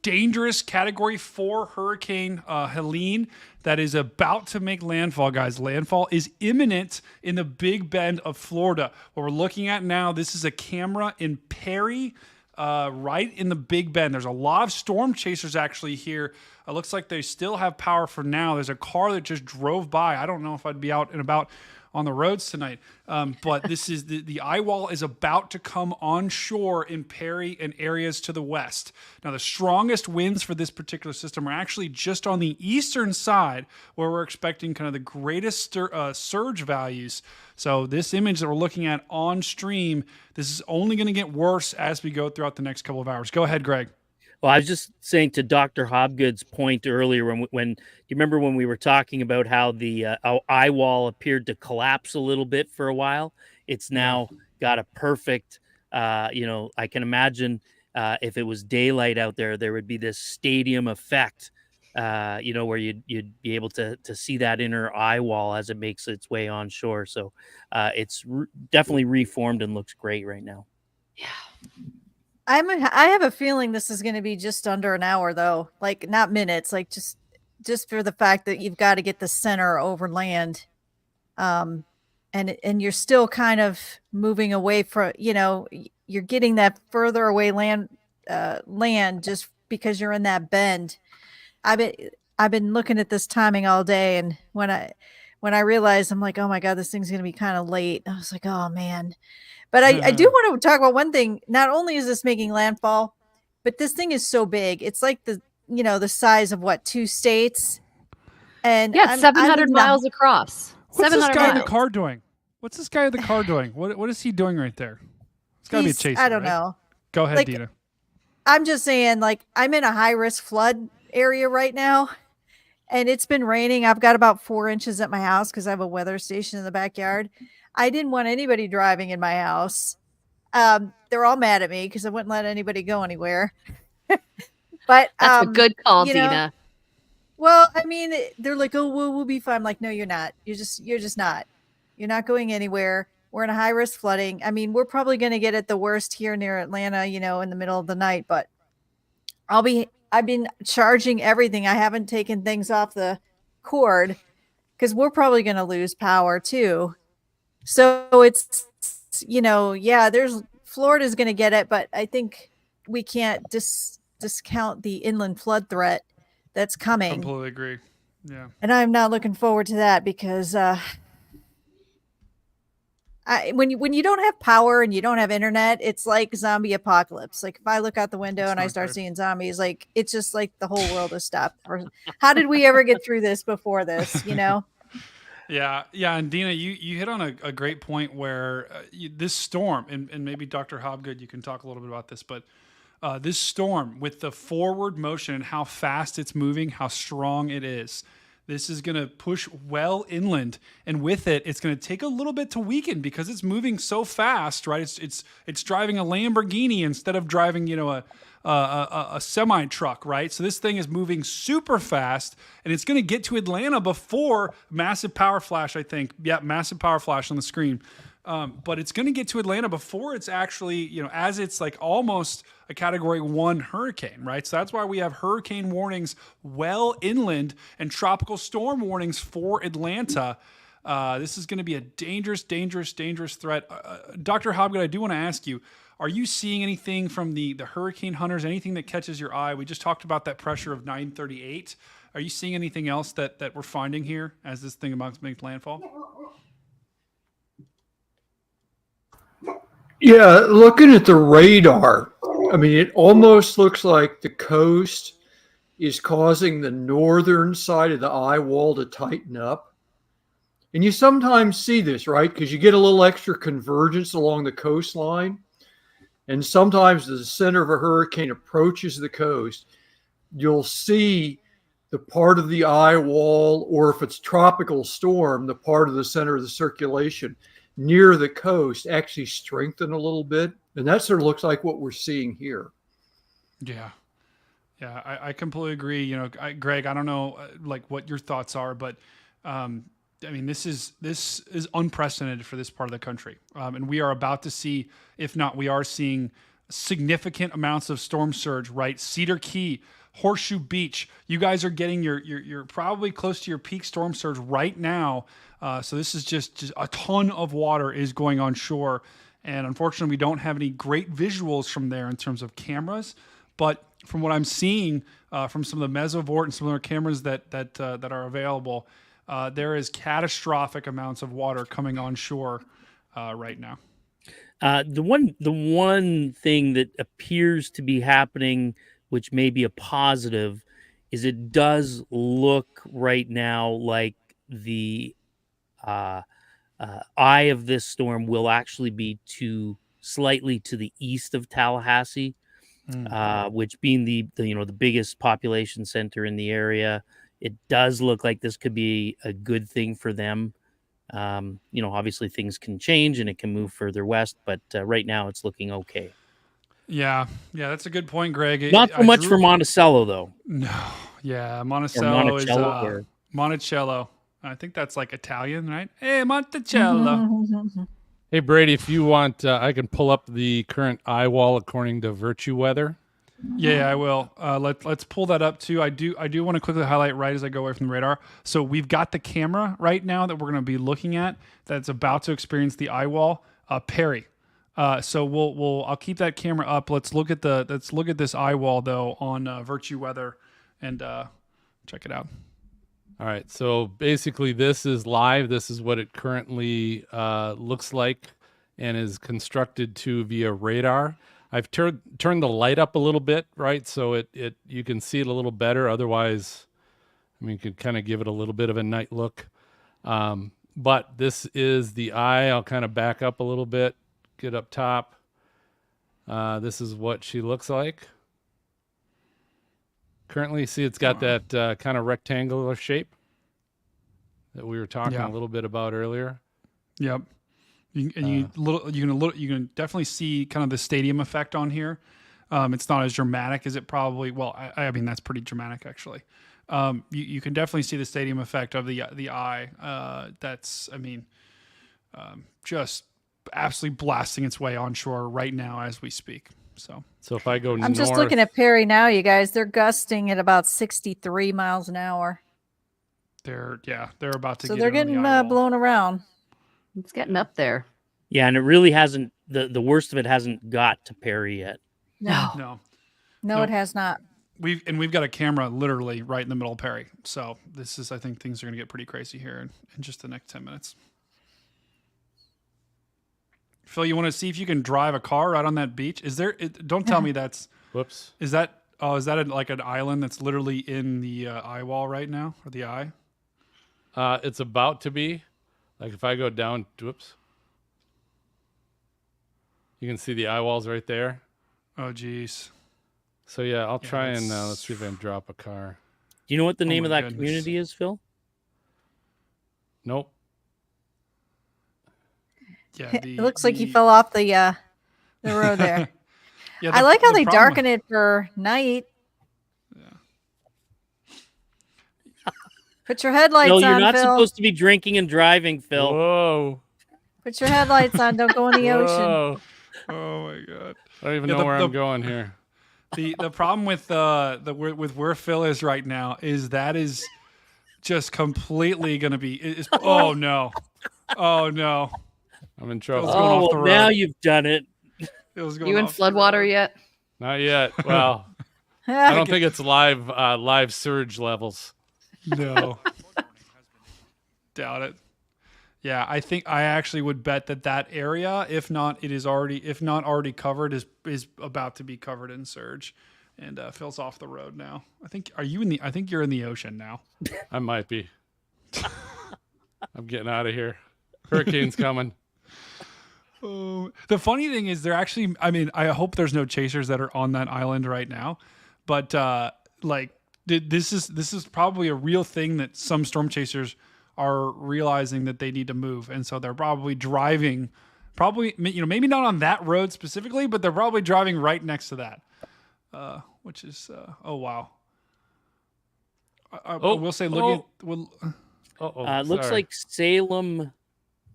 dangerous Category 4 Hurricane Helene that is about to make landfall, guys. Landfall is imminent in the Big Bend of Florida. What we're looking at now, this is a camera in Perry, right in the Big Bend. There's a lot of storm chasers actually here. It looks like they still have power for now. There's a car that just drove by. I don't know if I'd be out and about on the roads tonight. But this is the eye wall is about to come on shore in Perry and areas to the west. Now, the strongest winds for this particular system are actually just on the eastern side, where we're expecting kind of the greatest surge values. So this image that we're looking at on stream, this is only going to get worse as we go throughout the next couple of hours. Go ahead, Greg. Well, I was just saying to Dr. Hobgood's point earlier, when you remember when we were talking about how the eye wall appeared to collapse a little bit for a while, it's now got a perfect, I can imagine if it was daylight out there, there would be this stadium effect, where you'd be able to see that inner eye wall as it makes its way on shore. So it's definitely reformed and looks great right now. Yeah. I have a feeling this is going to be just under an hour, though. Like, not minutes, like just for the fact that you've got to get the center over land, and you're still kind of moving away from, you're getting that further away land just because you're in that bend. I've been looking at this timing all day, and when I realized, I'm like, oh my God, this thing's going to be kind of late. I was like, oh man. But I do want to talk about one thing. Not only is this making landfall, but this thing is so big. It's like the size of 2 states. And yeah, 700 miles across. What's this guy in the miles. car doing? What's this guy in the car doing? What is he doing right there? It's got to be a chaser. I don't right? know. Go ahead, Like, Dina. I'm just saying, like, I'm in a high risk flood area right now, and it's been raining. I've got about 4 inches at my house because I have a weather station in the backyard. I didn't want anybody driving in my house. They're all mad at me because I wouldn't let anybody go anywhere. But That's a good call, you know, Dina. well, I mean, they're like, "Oh, we'll be fine." I'm like, no, you're not. You're just not. You're not going anywhere. We're in a high risk flooding. I mean, we're probably going to get it the worst here near Atlanta, you know, in the middle of the night. But I've been charging everything. I haven't taken things off the cord because we're probably going to lose power too. So it's, you know, yeah, Florida's going to get it, but I think we can't discount the inland flood threat that's coming. Completely agree. Yeah. And I'm not looking forward to that because when you don't have power and you don't have internet, it's like zombie apocalypse. Like if I look out the window and I start seeing zombies, like it's just like the whole world has stopped. Or how did we ever get through this before this? You know? Yeah. And Dina, you hit on a great point where this storm, and maybe Dr. Hobgood, you can talk a little bit about this, but this storm with the forward motion and how fast it's moving, how strong it is. This is going to push well inland, and with it, it's going to take a little bit to weaken because it's moving so fast, right? It's driving a Lamborghini instead of driving, you know, a semi truck, right? So this thing is moving super fast, and it's going to get to Atlanta before massive power flash. I think, yeah, massive power flash on the screen. But it's going to get to Atlanta before it's actually, you know, as it's like almost a category 1 hurricane, right? So that's why we have hurricane warnings well inland and tropical storm warnings for Atlanta. This is going to be a dangerous threat. Dr. Hobgood, I do want to ask you, are you seeing anything from the hurricane hunters, anything that catches your eye? We just talked about that pressure of 938. Are you seeing anything else that we're finding here as this thing about to make landfall? Yeah, looking at the radar, I mean, it almost looks like the coast is causing the northern side of the eye wall to tighten up. And you sometimes see this, right? Because you get a little extra convergence along the coastline. And sometimes as the center of a hurricane approaches the coast, you'll see the part of the eye wall, or if it's tropical storm, the part of the center of the circulation near the coast actually strengthen a little bit. And that sort of looks like what we're seeing here. Yeah. I completely agree. You know, Greg, I don't know like what your thoughts are, but I mean, this is unprecedented for this part of the country. And we are about to see, if not, we are seeing significant amounts of storm surge, right? Cedar Key, Horseshoe Beach, you guys are getting you're probably close to your peak storm surge right now. So this is just a ton of water is going on shore. And unfortunately, we don't have any great visuals from there in terms of cameras. But from what I'm seeing from some of the Mesovort and some other cameras that are available, there is catastrophic amounts of water coming on shore right now. The one thing that appears to be happening, which may be a positive, is it does look right now like the eye of this storm will actually be slightly to the east of Tallahassee, which being the biggest population center in the area, it does look like this could be a good thing for them. Obviously things can change and it can move further west, but right now it's looking okay. Yeah, that's a good point, Greg. Not so much for Monticello, though. No, yeah, Monticello is Monticello. I think that's like Italian, right? Hey, Monticello. Hey, Brady, if you want, I can pull up the current eye wall according to Virtue Weather. Yeah, I will. Let's pull that up too. I do want to quickly highlight right as I go away from the radar. So we've got the camera right now that we're going to be looking at that's about to experience the eye wall. Perry. So I'll keep that camera up. Let's look at this eye wall though on Virtue Weather and check it out. All right. So basically, this is live. This is what it currently looks like and is constructed to via radar. I've turned the light up a little bit, right? So you can see it a little better. Otherwise, I mean, you could kind of give it a little bit of a night look. but this is the eye. I'll kind of back up a little bit, get up top. This is what she looks like. Currently, see, it's got that kind of rectangular shape that we were talking a little bit about earlier. Yep. You can definitely see kind of the stadium effect on here. It's not as dramatic as it probably. Well, I mean that's pretty dramatic actually. You can definitely see the stadium effect of the eye. That's just absolutely blasting its way onshore right now as we speak. So if I go I'm just looking at Perry now, you guys. They're gusting at about 63 miles an hour. They're about to. So get they're it on getting the eye wall. blown around. It's getting up there. Yeah, and it really hasn't. The worst of it hasn't got to Perry yet. No, it has not. We've got a camera literally right in the middle of Perry. So I think things are going to get pretty crazy here in just the next 10 minutes. Phil, you want to see if you can drive a car right on that beach? Don't tell me that's. Whoops. Is that like an island that's literally in the eye wall right now, or the eye? It's about to be. Like if I go down, whoops. You can see the eye walls right there. Oh, geez. So yeah, I'll try and let's see if I can drop a car. Do you know what the name of that goodness. community is, Phil? Nope. Yeah, It looks like he fell off the road there. Yeah, I like how they problem darken it for night. Put your headlights Phil, on, you're not Phil. supposed to be drinking and driving, Phil. Whoa. Put your headlights on. Don't go in the ocean. Oh my god. I don't even know where I'm going here. The problem with with where Phil is right now is just completely going to be. Oh no! Oh no! I'm in trouble. Oh, well, now you've done it. You in floodwater yet? Not yet. Well, I don't think it's live surge levels. No. Doubt it. Yeah, I actually would bet that area, if not already covered, is about to be covered in surge, and Phil's off the road now. I think you're in the ocean now. I might be. I'm getting out of here. Hurricane's coming. Oh, the funny thing is, they're actually. I mean, I hope there's no chasers that are on that island right now, but this is probably a real thing that some storm chasers are realizing that they need to move, and so they're probably driving, maybe not on that road specifically, but they're probably driving right next to that, which is oh wow. I will say, it looks like Salem,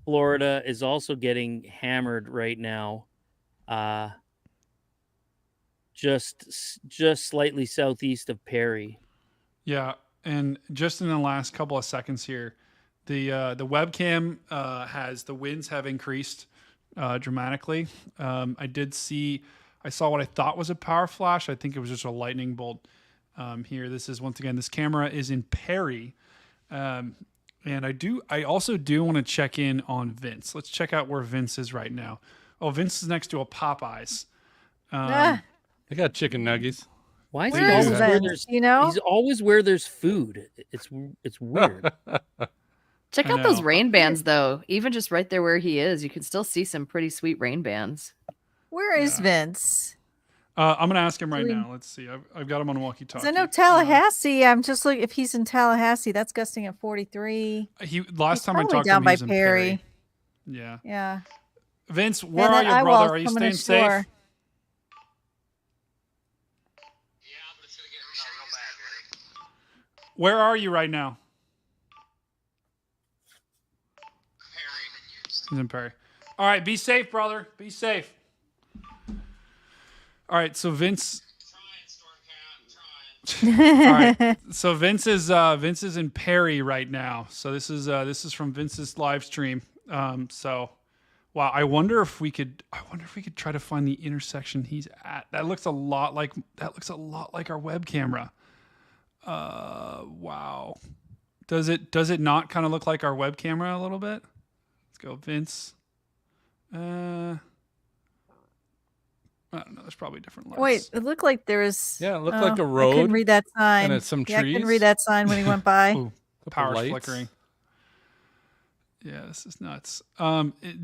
Florida is also getting hammered right now. Just slightly southeast of Perry. Yeah, and just in the last couple of seconds here, the webcam has the winds have increased dramatically. I saw what I thought was a power flash. I think it was just a lightning bolt. Here, this is once again, this camera is in Perry, and I also do want to check in on Vince. Let's check out where Vince is right now. Oh, Vince is next to a Popeyes. They got chicken nuggets. Why is Where he is always where Vince, there's? you know? He's always where there's food. It's weird. Check out those rain bands, though. Even just right there where he is, you can still see some pretty sweet rain bands. Where is Vince? I'm gonna ask him right now. Let's see. I've got him on walkie-talkie. I know Tallahassee. I'm just looking if he's in Tallahassee. That's gusting at 43. Last time I talked to down him, by he was in Perry. Yeah. Yeah. Vince, where are you, brother? Are you staying safe? Where are you right now? He's in Perry. All right, be safe, brother. Be safe. All right, so Vince. All right, so Vince is in Perry right now. So this is from Vince's live stream. So, wow, I wonder if we could try to find the intersection he's at. That looks a lot like our web camera. Wow. Does it not kind of look like our web camera a little bit? Let's go, Vince. I don't know. There's probably different lights. Wait, it looked like there was. Yeah, it looked like a road. I couldn't read that sign. And some Yeah, I trees. couldn't read that sign when he went by. Ooh, power flickering. Yeah, this is nuts.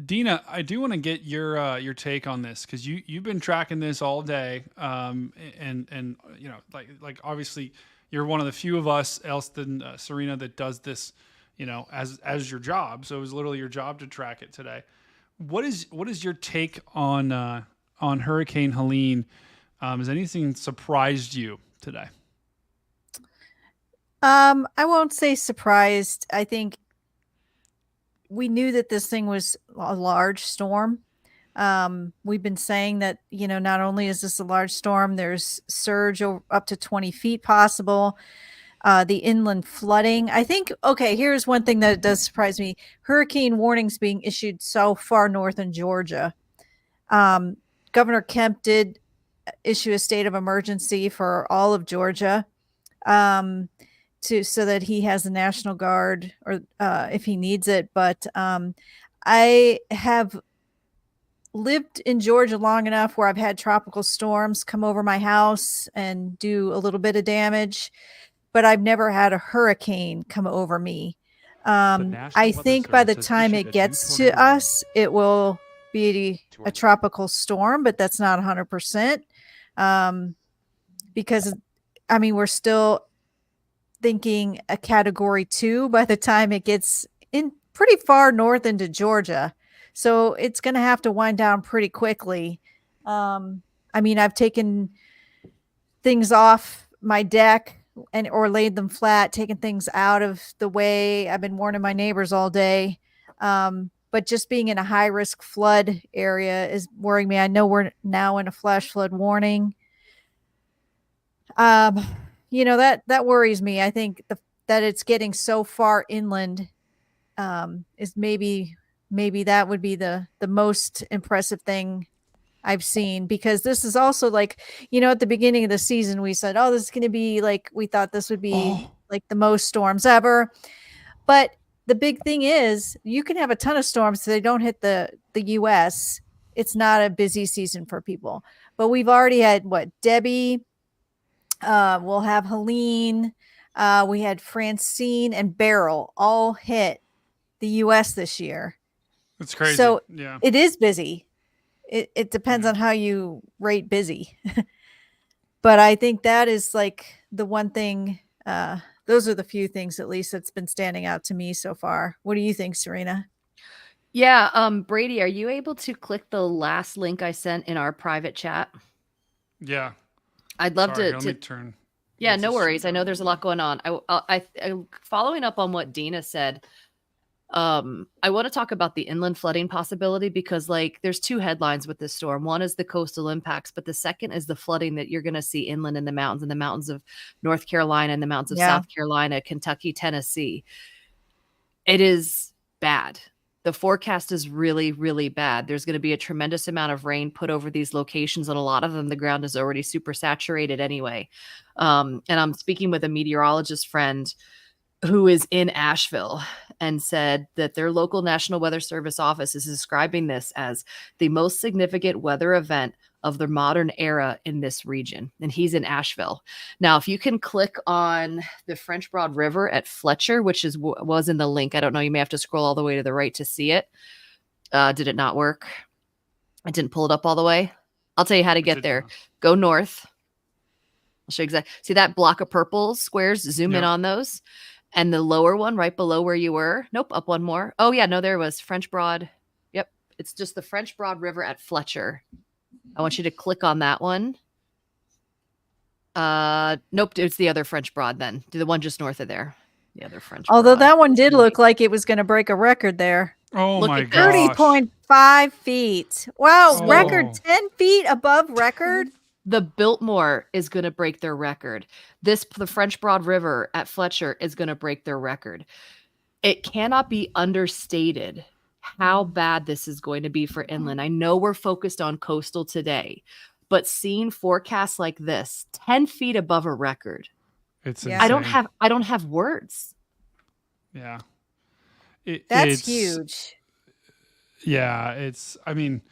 Dina, I do want to get your take on this because you've been tracking this all day. And you know, like obviously you're one of the few of us else than Serena that does this, you know, as your job. So it was literally your job to track it today. What is your take on Hurricane Helene? Has anything surprised you today? I won't say surprised. I think we knew that this thing was a large storm. We've been saying that, you know, not only is this a large storm, there's surge up to 20 feet possible. The inland flooding. I think, okay, here's one thing that does surprise me. Hurricane warnings being issued so far north in Georgia. Governor Kemp did issue a state of emergency for all of Georgia. So that he has the National Guard or if he needs it. But I have lived in Georgia long enough where I've had tropical storms come over my house and do a little bit of damage, but I've never had a hurricane come over me. I think by the time it gets to us, it will be a tropical storm, but that's not 100%. Because, I mean, we're still thinking a category 2 by the time it gets in pretty far north into Georgia. So it's going to have to wind down pretty quickly. I mean, I've taken things off my deck or laid them flat, taken things out of the way. I've been warning my neighbors all day. But just being in a high risk flood area is worrying me. I know we're now in a flash flood warning. You know, that worries me. I think that it's getting so far inland is maybe that would be the most impressive thing I've seen, because this is also like, you know, at the beginning of the season, we said, oh, this is going to be like, we thought this would be like the most storms ever. But the big thing is you can have a ton of storms. So they don't hit the US. It's not a busy season for people, but we've already had Debbie, we'll have Helene. We had Francine and Beryl all hit the U.S. this year. It's crazy. So yeah, it is busy. It depends on how you rate busy. But I think that is like the one thing. Those are the few things, at least, that's been standing out to me so far. What do you think, Serena? Yeah. Brady, are you able to click the last link I sent in our private chat? Yeah. I'd love Sorry, to let me turn. Yeah, no worries. I know there's a lot going on. I following up on what Dina said. I want to talk about the inland flooding possibility because, like, there's two headlines with this storm. One is the coastal impacts, but the second is the flooding that you're going to see inland in the mountains of North Carolina and the mountains of South Carolina, Kentucky, Tennessee. It is bad. The forecast is really, really bad. There's going to be a tremendous amount of rain put over these locations, and a lot of them, the ground is already super saturated anyway. And I'm speaking with a meteorologist friend who is in Asheville and said that their local National Weather Service office is describing this as the most significant weather event of the modern era in this region. And he's in Asheville. Now, if you can click on the French Broad River at Fletcher, which was in the link. I don't know. You may have to scroll all the way to the right to see it. Did it not work? I didn't pull it up all the way. I'll tell you how to get there. Go north. I'll show you exactly. See that block of purple squares? Zoom in on those. And the lower one right below where you were. Nope, up one more. Oh, yeah, no, there it was. French Broad. Yep, it's just the French Broad River at Fletcher. I want you to click on that one. Nope, it's the other French Broad then. The one just north of there. The other French Although Broad. that one did look like it was going to break a record there. Oh, Look my at gosh. 30.5 feet. Wow, Oh. record 10 feet above record. The Biltmore is going to break their record. The French Broad River at Fletcher is going to break their record. It cannot be understated how bad this is going to be for inland. I know we're focused on coastal today, but seeing forecasts like this, 10 feet above a record, It's Yeah. insane. I don't have words. Yeah. That's It's huge. Yeah, I mean,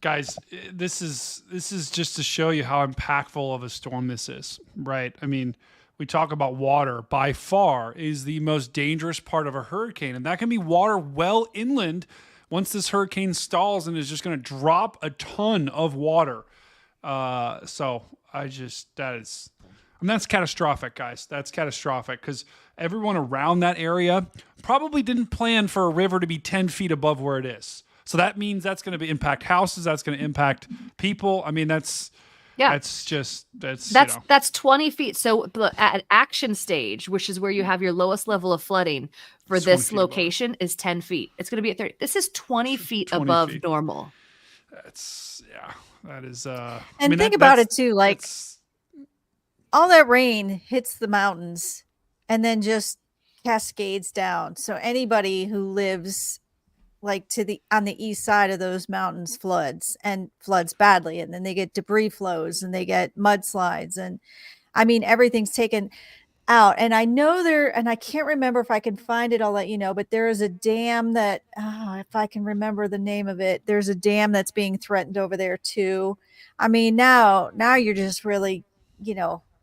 guys, this is just to show you how impactful of a storm this is, right? I mean, we talk about water, by far is the most dangerous part of a hurricane. And that can be water well inland once this hurricane stalls and is just going to drop a ton of water. So that's catastrophic, guys. That's catastrophic because everyone around that area probably didn't plan for a river to be 10 feet above where it is. So that means that's going to impact houses. That's going to impact people. I mean, that's 20 feet. So at action stage, which is where you have your lowest level of flooding for this location, is 10 feet. It's going to be at 30. This is 20 feet above normal. That is. And think about it too, like all that rain hits the mountains and then just cascades down. So anybody who lives like on the east side of those mountains floods badly, and then they get debris flows and they get mudslides, and I mean everything's taken out. And I know and I can't remember if I can find it, I'll let you know, but there is a dam that if I can remember the name of it, there's a dam that's being threatened over there too. I mean, now you're just really,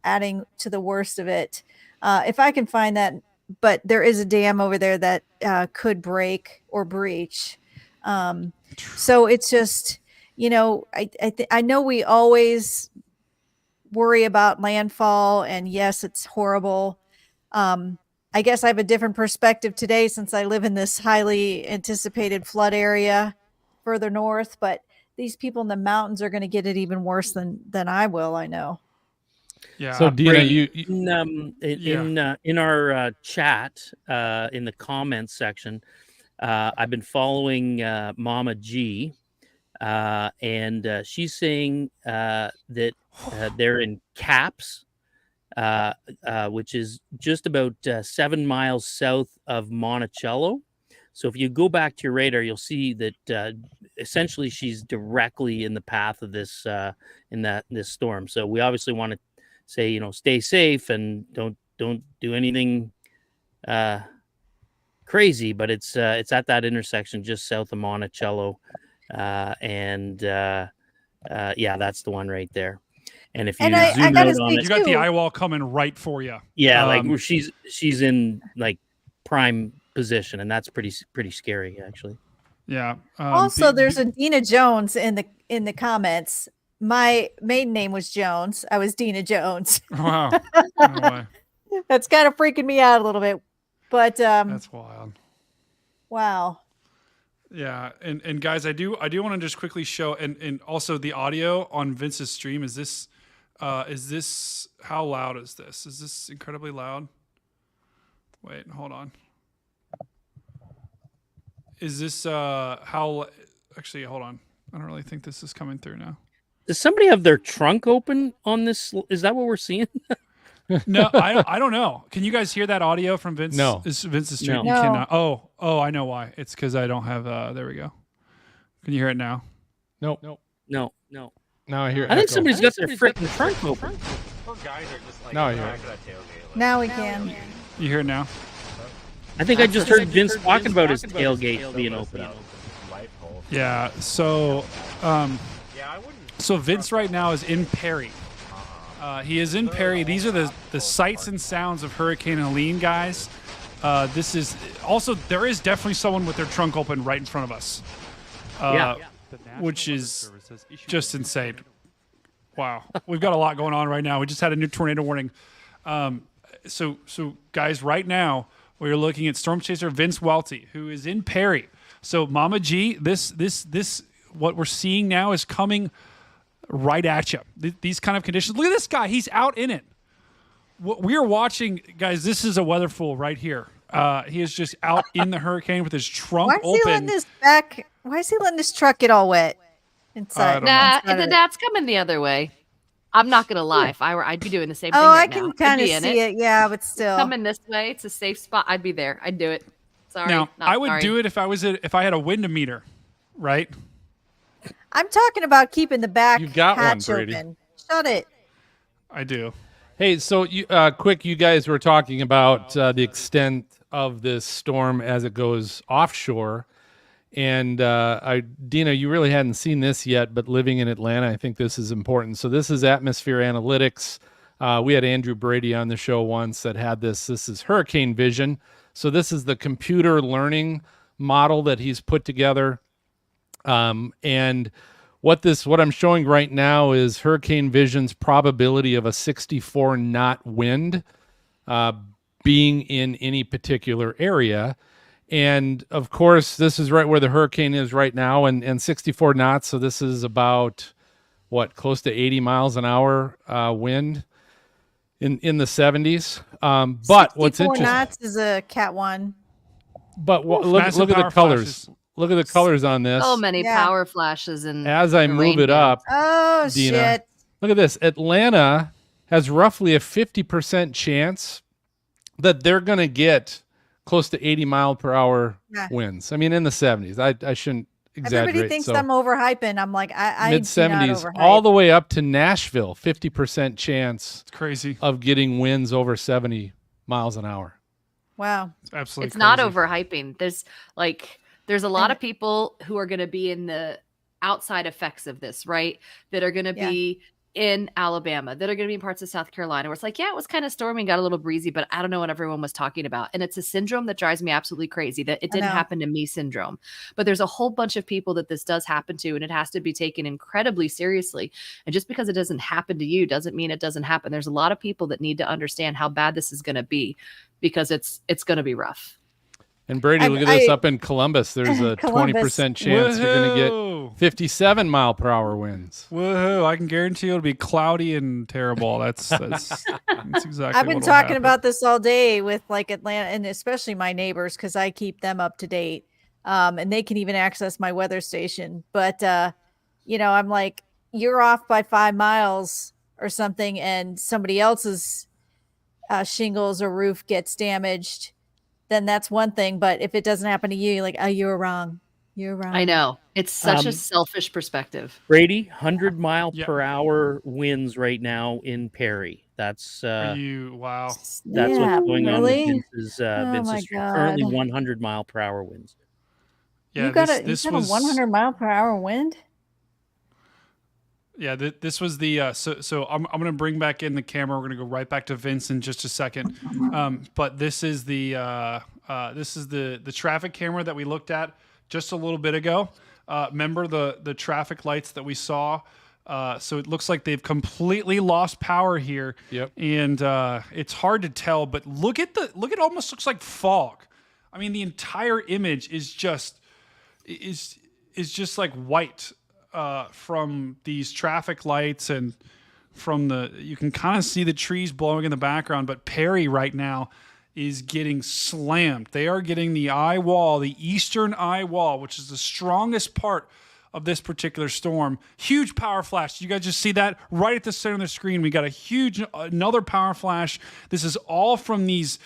adding to the worst of it. If I can find that, but there is a dam over there that could break or breach. So it's just, I know we always worry about landfall, and yes, it's horrible. I guess I have a different perspective today since I live in this highly anticipated flood area further north, but these people in the mountains are going to get it even worse than I will, I know. Yeah. So Dina, in our chat, in the comments section, I've been following Mama G, and she's saying that they're in Caps, which is just about 7 miles south of Monticello. So if you go back to your radar, you'll see that essentially she's directly in the path of this this storm. So we obviously want to say, stay safe and don't do anything crazy, but it's at that intersection just south of Monticello, and that's the one right there. And if you zoom out on it, you got the eye wall coming right for you. Yeah, like she's in like prime position, and that's pretty scary actually. Yeah. Also, there's a Dina Jones in the comments. My maiden name was Jones. I was Dina Jones. Wow. No way. That's kind of freaking me out a little bit, but that's wild. Wow. Yeah, and guys, I do want to just quickly show, and also the audio on Vince's stream. Is this how loud is this? Is this incredibly loud? Wait, hold on. Is this actually, hold on. I don't really think this is coming through now. Does somebody have their trunk open on this? Is that what we're seeing? No, I don't know. Can you guys hear that audio from Vince? No. Vince's stream. No. You cannot. Oh, I know why. It's because I don't have. There we go. Can you hear it now? Nope. No. Now I hear it. I think somebody's got their freaking trunk open. Now I hear it. Now we can. You hear it now? I think I just heard Vince talking about his tailgate being open. Yeah. So, Vince right now is in Perry. He is in Perry. These are the sights and sounds of Hurricane Helene, guys. This is also, there is definitely someone with their trunk open right in front of us. Which is just insane. Wow. We've got a lot going on right now. We just had a new tornado warning. So guys, right now we're looking at Storm Chaser Vince Welty, who is in Perry. So Mama G, this what we're seeing now is coming right at you. These kind of conditions. Look at this guy. He's out in it. What we are watching, guys, this is a weather fool right here. He is just out in the hurricane with his trunk open. Why is he letting this truck get all wet inside? That's coming the other way. I'm not gonna lie. If I were, I'd be doing the same thing. I can kind of see it. Yeah, but still coming this way. It's a safe spot. I'd be there. I'd do it. Sorry. Now I would do it if I had a wind meter, right? I'm talking about keeping the back hatch Brady. open. Shut it. I do. Hey, so you guys were talking about the extent of this storm as it goes offshore. And Dina, you really hadn't seen this yet, but living in Atlanta, I think this is important. So this is atmosphere analytics. We had Andrew Brady on the show once that had this. This is Hurricane Vision. So this is the computer learning model that he's put together. And what I'm showing right now is Hurricane Vision's probability of a 64 knot wind being in any particular area. And of course, this is right where the hurricane is right now, and 64 knots. So this is about close to 80 miles an hour wind in the 70s. But what's 64 interesting, knots is a Cat 1. but look at the colors. Look at the colors on this. So many power flashes and as I move it up, Oh, Dina, shit. look at this. Atlanta has roughly a 50% chance that they're going to get close to 80 mile per hour winds. I mean, in the 70s. I shouldn't exaggerate. Everybody thinks I'm overhyping. I'm like, I mid 70s, all the way up to Nashville, 50% chance. It's crazy of getting winds over 70 miles an hour. Wow, it's absolutely. It's not overhyping. There's a lot of people who are going to be in the outside effects of this, right? That are going to be in Alabama, that are going to be in parts of South Carolina, where it's like, yeah, it was kind of stormy, got a little breezy, but I don't know what everyone was talking about. And it's a syndrome that drives me absolutely crazy, that it didn't happen to me syndrome. But there's a whole bunch of people that this does happen to, and it has to be taken incredibly seriously. And just because it doesn't happen to you doesn't mean it doesn't happen. There's a lot of people that need to understand how bad this is going to be, because it's going to be rough. And Brady, look at this up in Columbus. There's a 20% chance you're going to get 57 mile per hour winds. Woohoo! I can guarantee it'll be cloudy and terrible. That's exactly. I've been talking about this all day with Atlanta, and especially my neighbors, because I keep them up to date, and they can even access my weather station. But I'm like, you're off by 5 miles or something, and somebody else's shingles or roof gets damaged, then that's one thing. But if it doesn't happen to you, you're like, oh, you were wrong. You're wrong. I know. It's such a selfish perspective. Brady, 100 mile per hour winds right now in Perry. That's wow. That's what's going on with Vince's. Oh Vince's currently 100 mile per hour winds. Yeah, you got a 100 mile per hour wind. Yeah, this was the so I'm going to bring back in the camera. We're going to go right back to Vince in just a second. But this is the traffic camera that we looked at just a little bit ago. Remember the traffic lights that we saw? So it looks like they've completely lost power here. Yep. And it's hard to tell, but look at it almost looks like fog. I mean, the entire image is just like white. From these traffic lights and from you can kind of see the trees blowing in the background, but Perry right now is getting slammed. They are getting the eye wall, the eastern eye wall, which is the strongest part of this particular storm. Huge power flash. You guys just see that right at the center of the screen. We got another power flash. This is all from these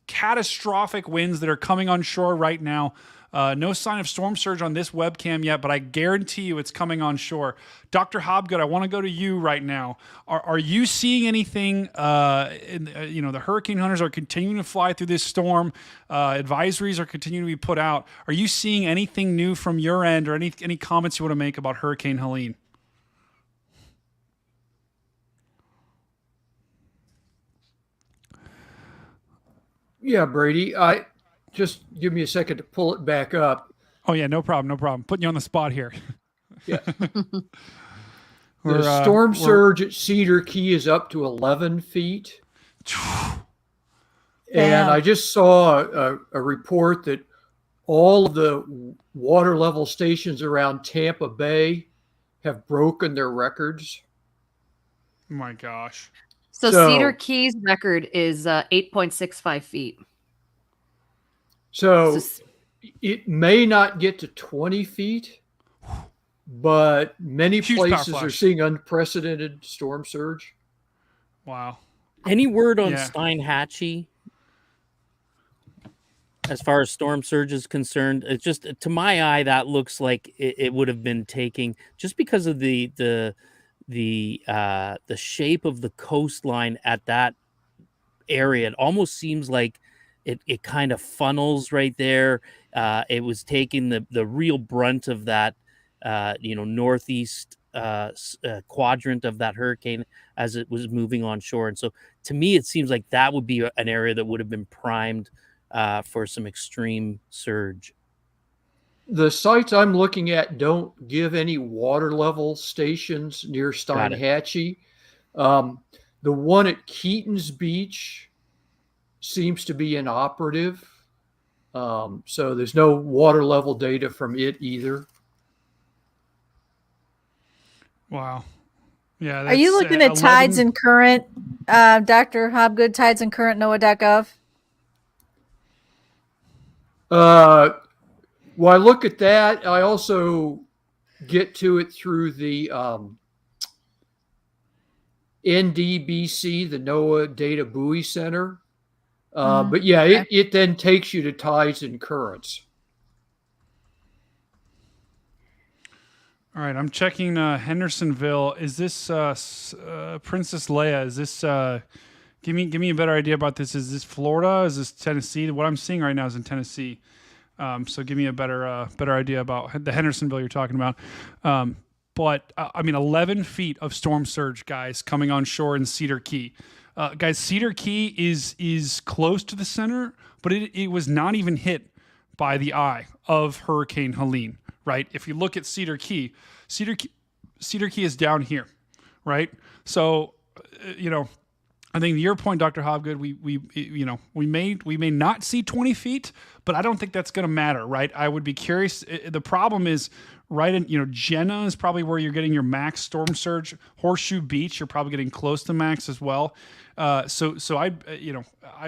catastrophic winds that are coming on shore right now. No sign of storm surge on this webcam yet, but I guarantee you it's coming on shore. Dr. Hobgood, I want to go to you right now. Are you seeing anything? The hurricane hunters are continuing to fly through this storm. Advisories are continuing to be put out. Are you seeing anything new from your end, or any comments you want to make about Hurricane Helene? Yeah, Brady. Just give me a second to pull it back up. Oh, yeah, no problem. Putting you on the spot here. Yeah. The storm surge at Cedar Key is up to 11 feet. And I just saw a report that all of the water level stations around Tampa Bay have broken their records. Oh, my gosh. So Cedar Key's record is 8.65 feet. So it may not get to 20 feet, but many places are seeing unprecedented storm surge. Wow. Any word on Steinhatchee as far as storm surge is concerned? It's just, to my eye, that looks like it would have been taking, just because of the shape of the coastline at that area. It almost seems like it kind of funnels right there. It was taking the real brunt of that, northeast quadrant of that hurricane as it was moving on shore. And so to me, it seems like that would be an area that would have been primed for some extreme surge. The sites I'm looking at don't give any water level stations near Steinhatchee. The one at Keaton's Beach seems to be inoperative. So there's no water level data from it either. Wow. Yeah. Are you looking at 11... tides and current, Dr. Hobgood, tides and current, NOAA.gov? Well, I look at that. I also get to it through the NDBC, the NOAA Data Buoy Center. But yeah, it then takes you to tides and currents. All right, I'm checking Hendersonville. Is this Princess Leia? Is this give me a better idea about this? Is this Florida? Is this Tennessee? What I'm seeing right now is in Tennessee. So give me a better idea about the Hendersonville you're talking about. But I mean, 11 feet of storm surge, guys, coming on shore in Cedar Key. Guys, Cedar Key is close to the center, but it was not even hit by the eye of Hurricane Helene, right? If you look at Cedar Key is down here, right? So, I think to your point, Dr. Hobgood, we may not see 20 feet, but I don't think that's going to matter, right? I would be curious. The problem is, right in, Jenna is probably where you're getting your max storm surge. Horseshoe Beach, you're probably getting close to max as well. So I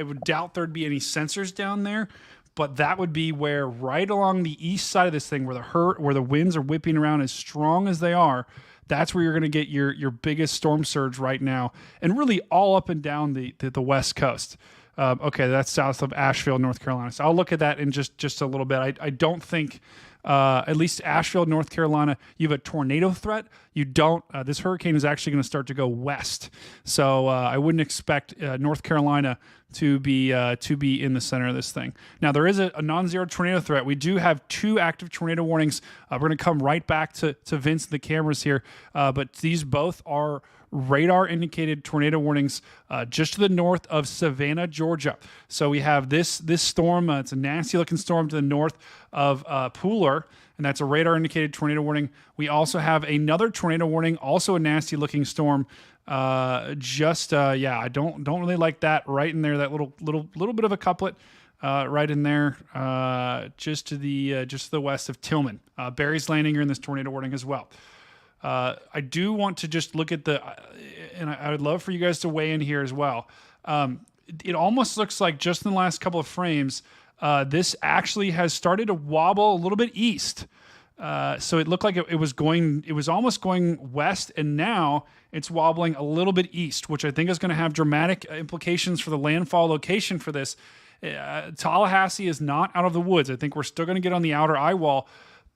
would doubt there'd be any sensors down there, but that would be where right along the east side of this thing, where the winds are whipping around as strong as they are. That's where you're going to get your biggest storm surge right now, and really all up and down the West Coast. Okay, that's south of Asheville, North Carolina. So I'll look at that in just a little bit. I don't think, at least Asheville, North Carolina, you have a tornado threat. You don't. This hurricane is actually going to start to go west. So I wouldn't expect North Carolina to be in the center of this thing. Now, there is a non-zero tornado threat. We do have 2 active tornado warnings. We're going to come right back to Vince and the cameras here, but these both are radar indicated tornado warnings just to the north of Savannah, Georgia. So we have this storm. It's a nasty looking storm to the north of Pooler, and that's a radar indicated tornado warning. We also have another tornado warning, also a nasty looking storm. I don't really like that right in there. That little bit of a couplet right in there, just to the west of Tillman. Barry's Landing are in this tornado warning as well. I do want to just look at and I would love for you guys to weigh in here as well. It almost looks like just in the last couple of frames, this actually has started to wobble a little bit east. So it looked like it was almost going west, and now it's wobbling a little bit east, which I think is going to have dramatic implications for the landfall location for this. Tallahassee is not out of the woods. I think we're still going to get on the outer eye wall.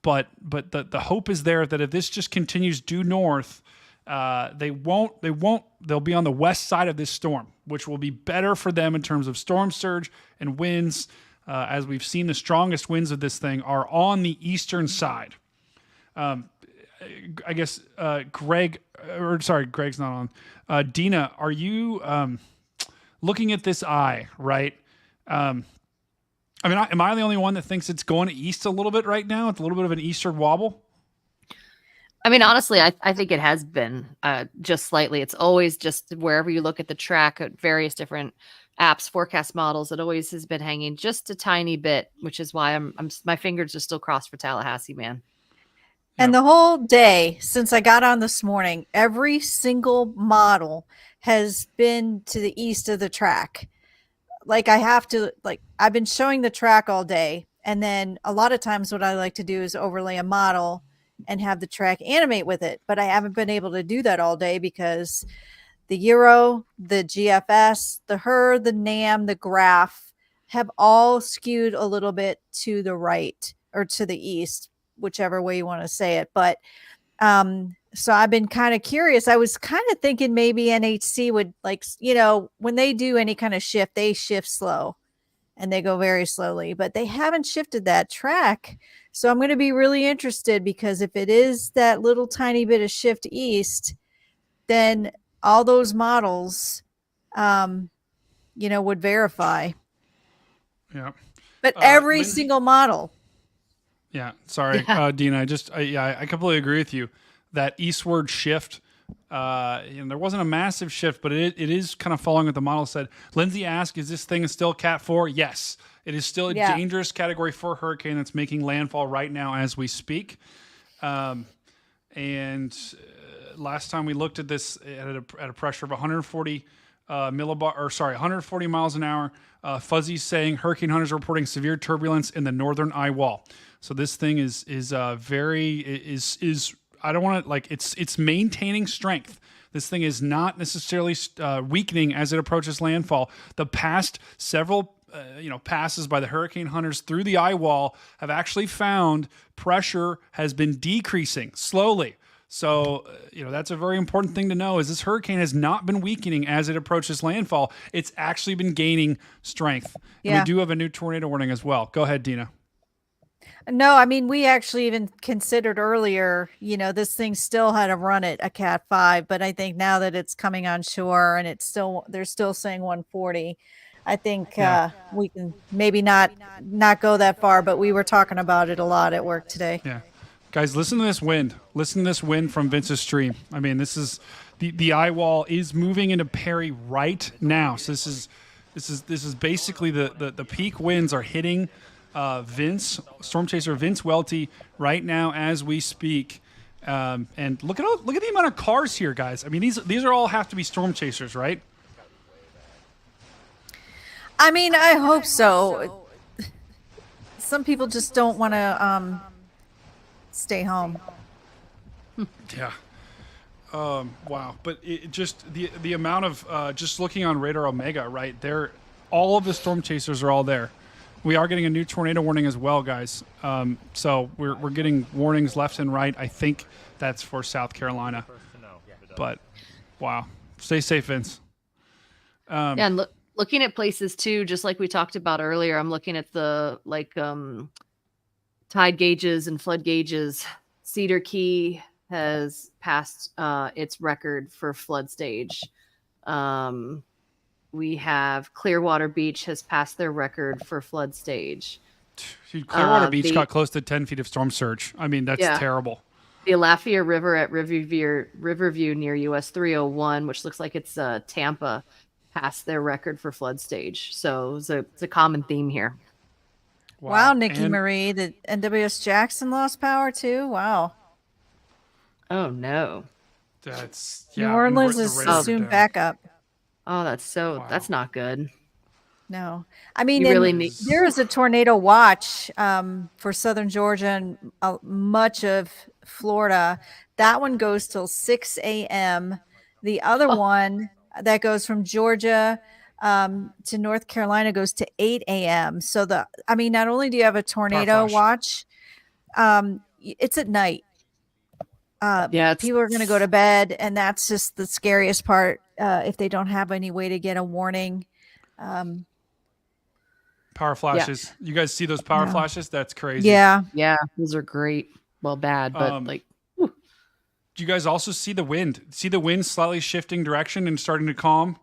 But the hope is there that if this just continues due north, they'll be on the west side of this storm, which will be better for them in terms of storm surge and winds. As we've seen, the strongest winds of this thing are on the eastern side. I guess Greg's not on. Dina, are you looking at this eye, right? Am I the only one that thinks it's going east a little bit right now? It's a little bit of an eastern wobble. I mean, honestly, I think it has been just slightly. It's always just wherever you look at the track at various different apps, forecast models, it always has been hanging just a tiny bit, which is why my fingers are still crossed for Tallahassee, man. And the whole day since I got on this morning, every single model has been to the east of the track. I've been showing the track all day. And then a lot of times what I like to do is overlay a model and have the track animate with it. But I haven't been able to do that all day because the Euro, the GFS, the HER, the NAM, the graph have all skewed a little bit to the right or to the east, whichever way you want to say it. But so I've been kind of curious. I was kind of thinking maybe NHC would when they do any kind of shift, they shift slow. and they go very slowly, but they haven't shifted that track. So I'm going to be really interested, because if it is that little tiny bit of shift east, then all those models, would verify. Yeah. But every Lindsay- single model. Yeah, sorry, Dina. I completely agree with you. That eastward shift, there wasn't a massive shift, but it is kind of following what the model said. Lindsay asked, "Is this thing still Cat 4?" Yes, it is still a dangerous Category 4 hurricane that's making landfall right now as we speak. Last time we looked at this at a pressure of 140 140 miles an hour. Fuzzy's saying hurricane hunters are reporting severe turbulence in the northern eye wall. So this thing is I don't want to it's maintaining strength. This thing is not necessarily weakening as it approaches landfall. The past several passes by the hurricane hunters through the eye wall have actually found pressure has been decreasing slowly. So, that's a very important thing to know, is this hurricane has not been weakening as it approaches landfall. It's actually been gaining strength. Yeah. And we do have a new tornado warning as well. Go ahead, Dina. No, I mean, we actually even considered earlier, this thing still had a run at a Cat 5, but I think now that it's coming on shore and they're still saying 140, I think we can maybe not go that far, but we were talking about it a lot at work today. Yeah. Guys, listen to this wind. Listen to this wind from Vince's stream. I mean, this is the eye wall is moving into Perry right now. So this is basically the peak winds are hitting Storm Chaser Vince Welty right now as we speak. And look at the amount of cars here, guys. I mean, these are all have to be Storm Chasers, right? I mean, I hope so. Some people just don't want to stay home. Yeah. Wow. But it just the amount of just looking on Radar Omega, right there, all of the Storm Chasers are all there. We are getting a new tornado warning as well, guys. So we're getting warnings left and right. I think that's for South Carolina. But wow, stay safe, Vince. And looking at places too, just like we talked about earlier. I'm looking at the tide gauges and flood gauges. Cedar Key has passed its record for flood stage. We have Clearwater Beach has passed their record for flood stage. Dude, Clearwater Beach got close to 10 feet of storm surge. I mean, that's terrible. The Alafia River at Riverview near US 301, which looks like it's Tampa, passed their record for flood stage. So it's a common theme here. Wow, Nikki Marie, the NWS Jackson lost power too. Wow. Oh no. That's New Orleans is soon back up. Oh, that's not good. No, I mean, there is a tornado watch for southern Georgia and much of Florida. That one goes till 6 a.m. The other one that goes from Georgia to North Carolina goes to 8 a.m. So not only do you have a tornado watch, it's at night. People are going to go to bed, and that's just the scariest part if they don't have any way to get a warning. Power flashes. You guys see those power flashes? That's crazy. Yeah, those are great. Well, bad, but do you guys also see the wind? See the wind slightly shifting direction and starting to calm?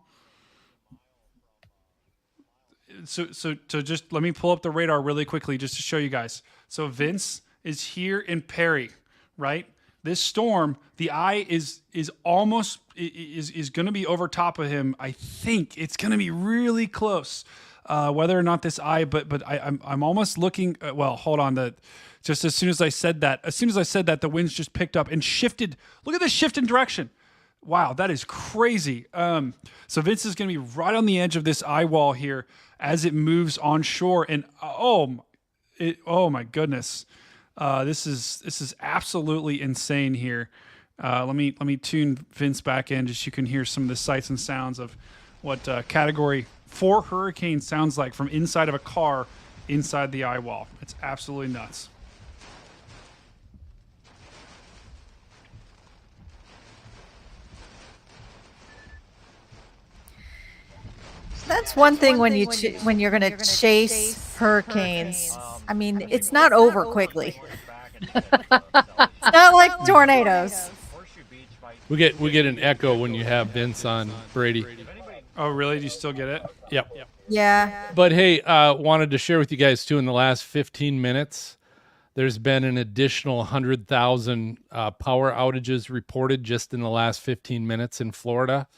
So just let me pull up the radar really quickly just to show you guys. So Vince is here in Perry, right? This storm, the eye is almost is going to be over top of him. I think it's going to be really close. Whether or not this eye, but I'm almost looking. Well, hold on. Just as soon as I said that, the winds just picked up and shifted. Look at this shift in direction. Wow, that is crazy. So Vince is going to be right on the edge of this eye wall here as it moves onshore, and oh my goodness. This is absolutely insane here. Let me tune Vince back in just so you can hear some of the sights and sounds of what Category 4 hurricane sounds like from inside of a car inside the eye wall. It's absolutely nuts. That's one thing when when you're going to chase hurricanes. I mean, it's not over quickly. It's not like tornadoes. We get an echo when you have Vince on, Brady. Oh, really? Do you still get it? Yep. Yeah. But hey, wanted to share with you guys too. In the last 15 minutes, there's been an additional 100,000 power outages reported just in the last 15 minutes in Florida.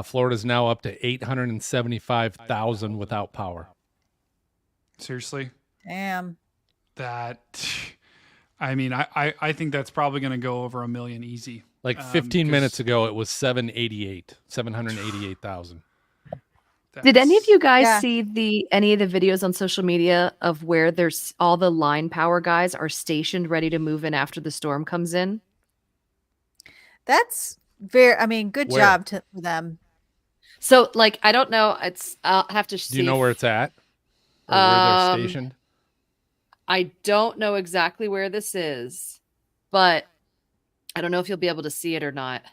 Florida's now up to 875,000 without power. Seriously? Damn. I mean, I think that's probably going to go over 1 million easy. Like 15 minutes ago, it was 788,000. Did any of you guys see any of the videos on social media of where there's all the line power guys are stationed ready to move in after the storm comes in? That's good job for them. So, like, I don't know. I'll have to see. Do you know where it's at? Or where they're stationed? I don't know exactly where this is, but I don't know if you'll be able to see it or not.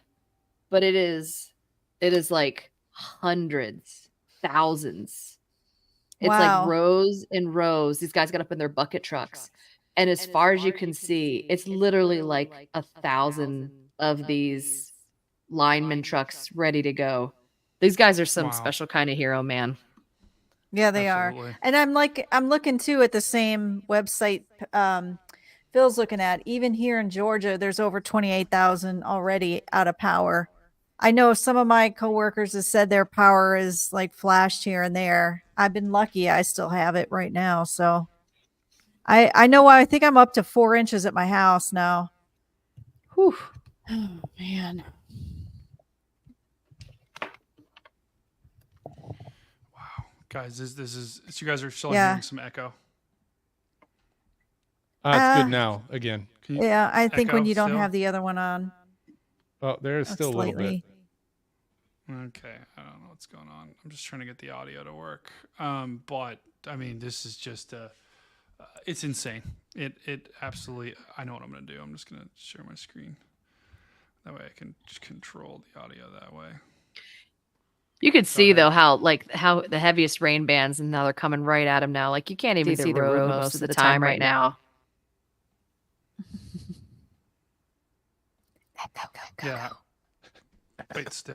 But it is like hundreds, thousands. It's like rows and rows. These guys got up in their bucket trucks. And as far as you can see, it's literally like 1,000 of these lineman trucks ready to go. These guys are some special kind of hero, man. Yeah, they are. And I'm looking too at the same website Phil's looking at. Even here in Georgia, there's over 28,000 already out of power. I know some of my coworkers have said their power is like flashed here and there. I've been lucky. I still have it right now. So I know I think I'm up to 4 inches at my house now. Whew. Oh, man. Guys, this is you guys are still hearing some echo. It's good now again. Yeah, I think when you don't have the other one on. Oh, there's still a little bit. Okay, I don't know what's going on. I'm just trying to get the audio to work. But I mean, this is just it's insane. It absolutely. I know what I'm gonna do. I'm just gonna share my screen. That way I can just control the audio that way. You could see though how the heaviest rain bands and now they're coming right at him now. Like you can't even see the road most of the time right now. Yeah. Wait, still.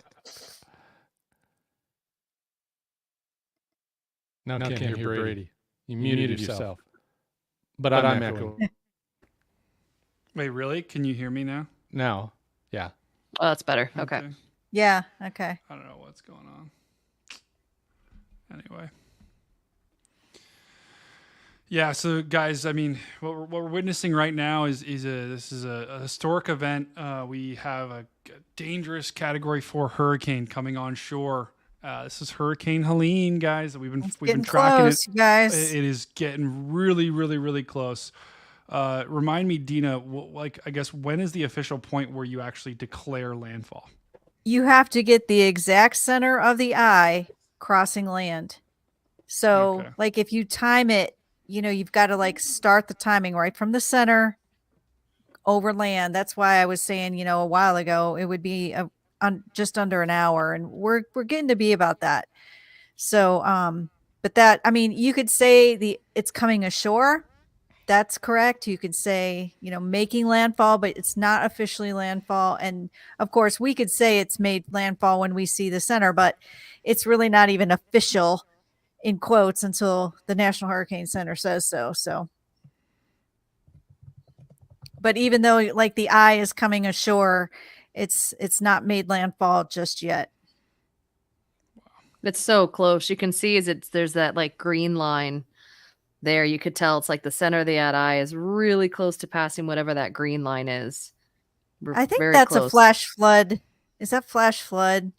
Now can't hear Brady. You muted yourself. But I'm echoing. Wait, really? Can you hear me now? Now, yeah. Oh, that's better. Okay. Yeah. Okay. I don't know what's going on. Anyway. Yeah. So, guys, I mean, what we're witnessing right now is a historic event. We have a dangerous Category 4 hurricane coming on shore. This is Hurricane Helene, guys. We've been tracking close, it. Guys. It is getting really, really, really close. Remind me, Dina. I guess when is the official point where you actually declare landfall? You have to get the exact center of the eye crossing land. So, like, if you time it, you've got to start the timing right from the center over land. That's why I was saying, a while ago, it would be just under an hour, and we're getting to be about that. So, but that, I mean, you could say it's coming ashore. That's correct. You could say, making landfall, but it's not officially landfall. And of course, we could say it's made landfall when we see the center, but it's really not even official in quotes until the National Hurricane Center says so. So, but even though the eye is coming ashore, it's not made landfall just yet. It's so close. You can see there's that green line. There, you could tell it's like the center of the eye is really close to passing whatever that green line is. I think that's a flash flood. Is that flash flood?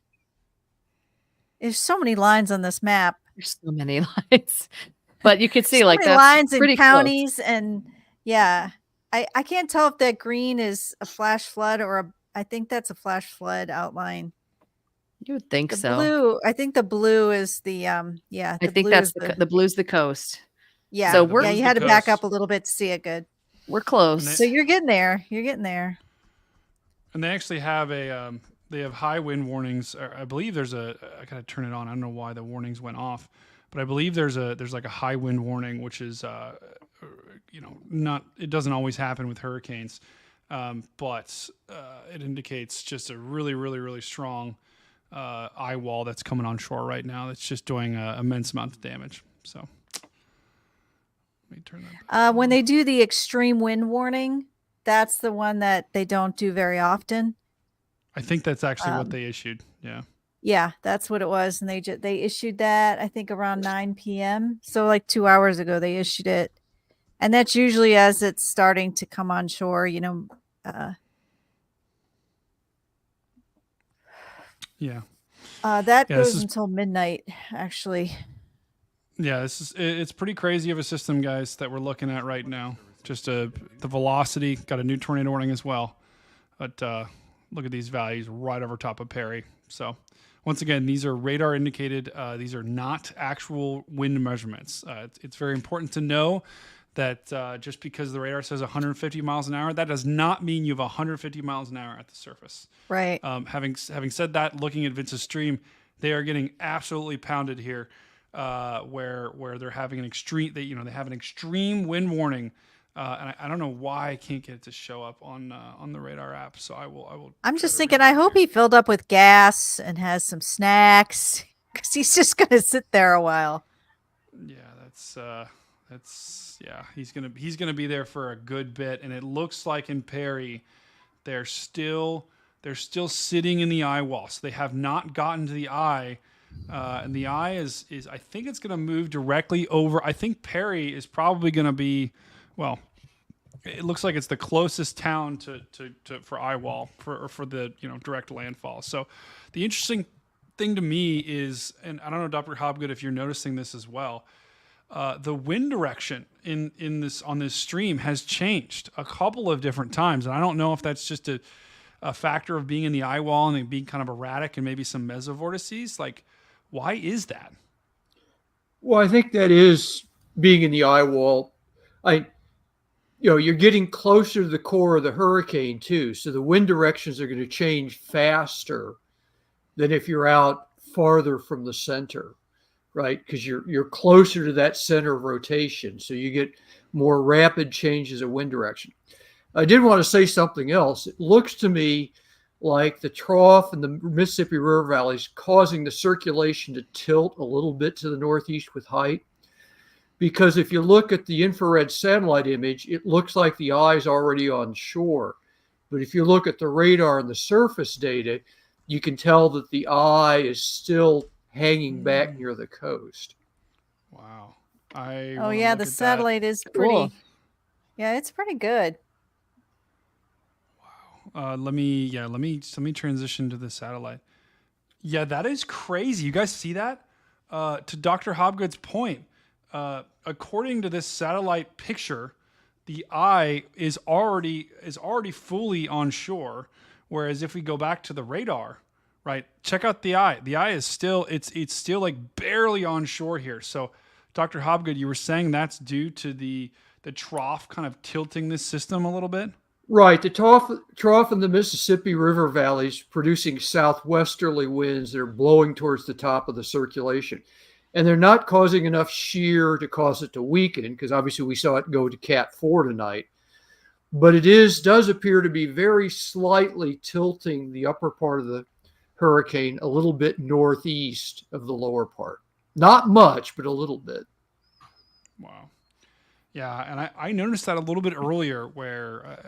There's so many lines on this map. There's so many lines, but you could see so that's lines and counties, close. And yeah, I can't tell if that green is a flash flood or I think that's a flash flood outline. You would think so. Blue, I think the blue is the I think that's the blue's the coast. Yeah. So you had to back up a little bit to see it good. We're close. So you're getting there. You're getting there. And they actually have a They have high wind warnings. I believe there's I gotta turn it on. I don't know why the warnings went off, but I believe there's like a high wind warning, which is not, it doesn't always happen with hurricanes, but it indicates just a really, really, really strong eye wall that's coming on shore right now. That's just doing an immense amount of damage. So let me turn that. When they do the extreme wind warning, that's the one that they don't do very often. I think that's actually what they issued. Yeah. Yeah, that's what it was. And they issued that, I think, around 9 p.m. So like 2 hours ago, they issued it. And that's usually as it's starting to come on shore, Yeah. That goes until midnight, actually. Yeah, it's pretty crazy of a system, guys, that we're looking at right now. Just the velocity, got a new tornado warning as well. But look at these values right over top of Perry. So once again, these are radar indicated. These are not actual wind measurements. It's very important to know that just because the radar says 150 miles an hour, that does not mean you have 150 miles an hour at the surface. Right. Having said that, looking at Vince's stream, they are getting absolutely pounded here, where they're having an extreme. They have an extreme wind warning. And I don't know why I can't get it to show up on the radar app. So I will. I'm just thinking, I hope he filled up with gas and has some snacks, because he's just going to sit there a while. Yeah, he's gonna be there for a good bit. And it looks like in Perry, they're still sitting in the eye wall. So they have not gotten to the eye. And the eye is I think it's going to move directly over. I think Perry is probably going to be. Well, it looks like it's the closest town for eye wall for the direct landfall. So the interesting thing to me is, and I don't know, Dr. Hobgood, if you're noticing this as well, the wind direction on this stream has changed a couple of different times, and I don't know if that's just a factor of being in the eye wall and it being kind of erratic and maybe some mesovortices. Like, why is that? Well, I think that is being in the eye wall. You're getting closer to the core of the hurricane too. So the wind directions are going to change faster than if you're out farther from the center, right? Because you're closer to that center of rotation. So you get more rapid changes of wind direction. I did want to say something else. It looks to me like the trough and the Mississippi River Valley is causing the circulation to tilt a little bit to the northeast with height. Because if you look at the infrared satellite image, it looks like the eye is already on shore. But if you look at the radar and the surface data, you can tell that the eye is still hanging back near the coast. Wow. The satellite is pretty. Cool. Yeah, it's pretty good. Wow. Let me transition to the satellite. Yeah, that is crazy. You guys see that? To Dr. Hobgood's point, according to this satellite picture, the eye is already fully on shore. Whereas if we go back to the radar, right, check out the eye. The eye is still it's still like barely on shore here. So, Dr. Hobgood, you were saying that's due to the trough kind of tilting this system a little bit? Right. The trough in the Mississippi River Valley is producing southwesterly winds that are blowing towards the top of the circulation. And they're not causing enough shear to cause it to weaken, because obviously we saw it go to Cat 4 tonight. But it does appear to be very slightly tilting the upper part of the hurricane a little bit northeast of the lower part. Not much, but a little bit. Wow. Yeah, and I noticed that a little bit earlier, where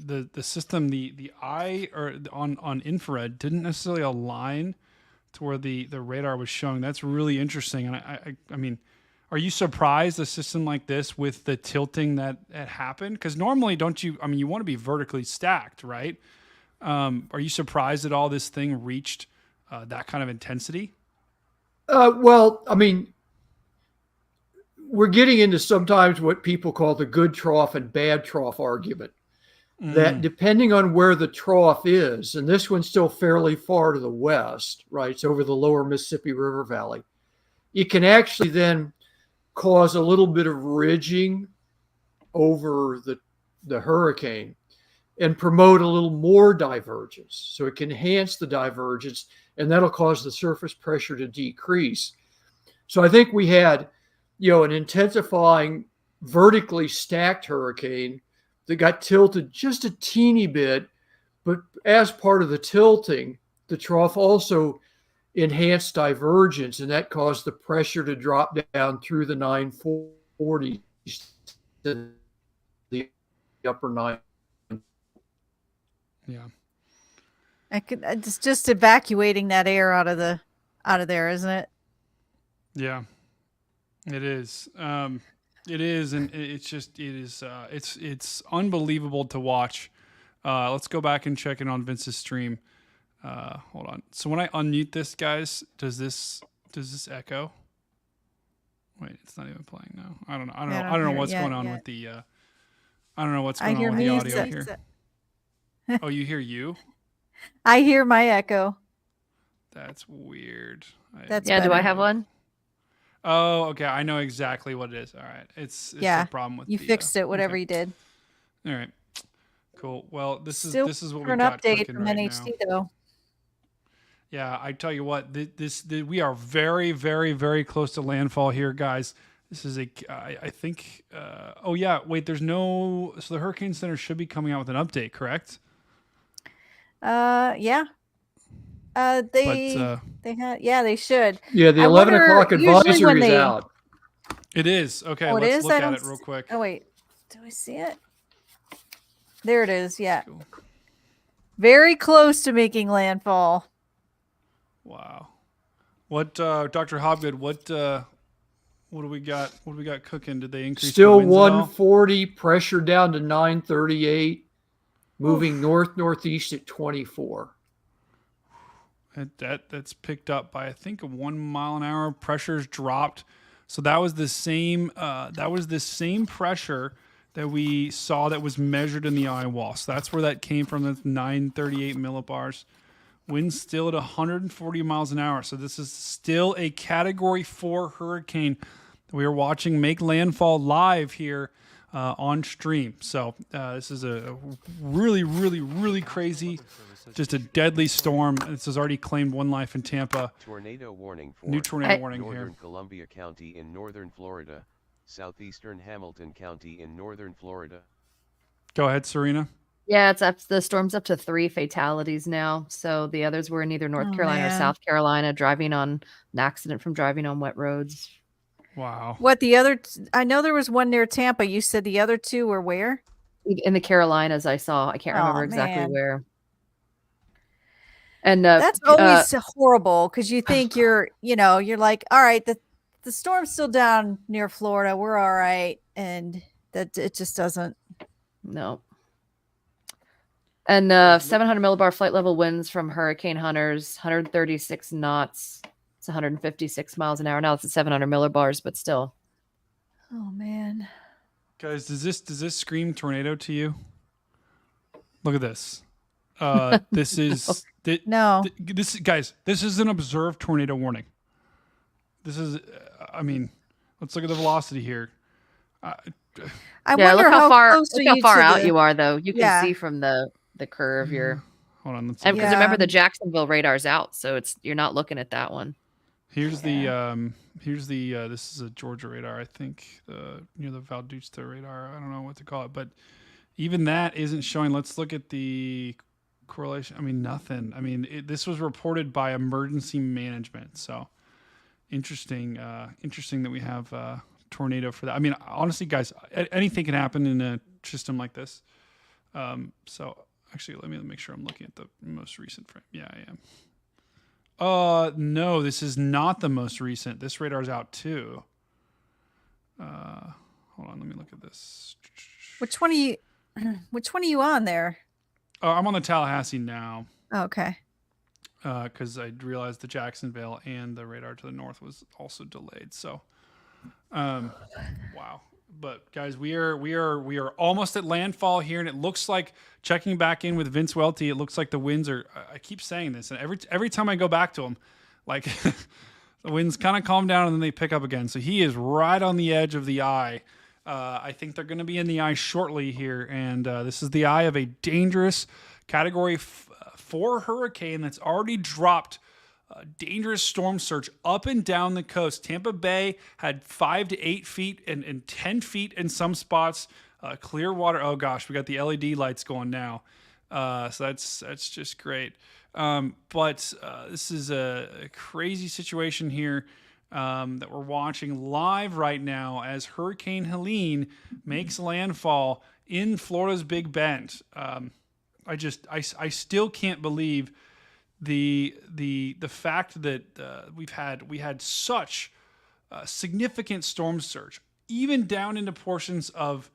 the system, the eye or on infrared didn't necessarily align to where the radar was showing. That's really interesting. And I mean, are you surprised a system like this with the tilting that happened? Because normally, you want to be vertically stacked, right? Are you surprised that all this thing reached that kind of intensity? Well, I mean, we're getting into sometimes what people call the good trough and bad trough argument. That depending on where the trough is, and this one's still fairly far to the west, right? It's over the lower Mississippi River Valley. It can actually then cause a little bit of ridging over the hurricane. and promote a little more divergence. So it can enhance the divergence, and that'll cause the surface pressure to decrease. So I think we had, an intensifying vertically stacked hurricane that got tilted just a teeny bit, but as part of the tilting, the trough also enhanced divergence, and that caused the pressure to drop down through the 940s to the upper 9. Yeah. It's just evacuating that air out of there, isn't it? Yeah, it is. It is, and it's unbelievable to watch. Let's go back and check in on Vince's stream. Hold on. So when I unmute this, guys, does this echo? Wait, it's not even playing now. I don't know. I don't know what's going on with the. I don't know what's going on with the audio here. Oh, you hear you? I hear my echo. That's weird. Do I have one? Oh, okay. I know exactly what it is. All right. It's a problem with you fixed it, whatever you did. All right. Cool. Well, this is what we an got update cooking from right NHC now. though. Yeah, I tell you what, we are very, very, very close to landfall here, guys. This is I think. Oh yeah, wait. There's no. So the Hurricane Center should be coming out with an update, correct? Yeah. They had. Yeah, they should. Yeah, the 11 o'clock advisory is out. It is. Okay, let's look at it real quick. Oh wait, do I see it? There it is. Yeah. Cool. Very close to making landfall. Wow. What, Dr. Hobgood? What do we got? What do we got cooking? Did they increase? Still the winds 140, pressure down to 938, moving northeast at 24. That's picked up by I think 1 mile an hour. Pressure's dropped, so that was the same. That was the same pressure that we saw that was measured in the eye wall. So that's where that came from. That's 938 millibars. Winds still at 140 miles an hour. So this is still a Category 4 hurricane that we are watching make landfall live here on stream. So this is a really, really, really crazy, just a deadly storm. This has already claimed one life in Tampa. Tornado warning for new tornado warning northern here. Columbia County in northern Florida, southeastern Hamilton County in northern Florida. Go ahead, Serena. Yeah, it's up. The storm's up to 3 fatalities now. So the others were in either North Carolina or South Carolina, an accident from driving on wet roads. Wow. What the other? I know there was one near Tampa. You said the other 2 were where? In the Carolinas, I saw. I can't remember exactly where. And that's always horrible because you think you're like, all right, the storm's still down near Florida. We're all right, and that it just doesn't. No. And 700 millibar flight level winds from hurricane hunters, 136 knots. It's 156 miles an hour. Now it's at 700 millibars, but still. Oh man, guys, does this scream tornado to you? Look at this. This is no. This guys, this is an observed tornado warning. This is, I mean, let's look at the velocity here. I wonder look how far out the... you are, though. You can see from the curve here. Hold on, let's. Because remember the Jacksonville radar's out, so you're not looking at that one. Here's the this is a Georgia radar, I think, near the Valdusta radar. I don't know what to call it, but even that isn't showing. Let's look at the correlation. I mean, nothing. I mean, this was reported by emergency management. So interesting that we have tornado for that. I mean, honestly, guys, anything can happen in a system like this. So actually, let me make sure I'm looking at the most recent frame. Yeah, I am. No, this is not the most recent. This radar's out too. Hold on, let me look at this. Which one are you on there? I'm on the Tallahassee now. Okay. Because I realized the Jacksonville and the radar to the north was also delayed. So, wow. But guys, we are almost at landfall here, and it looks like, checking back in with Vince Welty, it looks like the winds are. I keep saying this, and every time I go back to him, like the winds kind of calm down and then they pick up again. So he is right on the edge of the eye I think they're going to be in the eye shortly here, and this is the eye of a dangerous Category 4 hurricane that's already dropped dangerous storm surge up and down the coast. Tampa Bay had 5 to 8 feet and 10 feet in some spots. Clearwater, oh gosh, we got the LED lights going now. So that's just great. But this is a crazy situation here that we're watching live right now as Hurricane Helene makes landfall in Florida's Big Bend. I still can't believe the fact that we had such significant storm surge, even down into portions of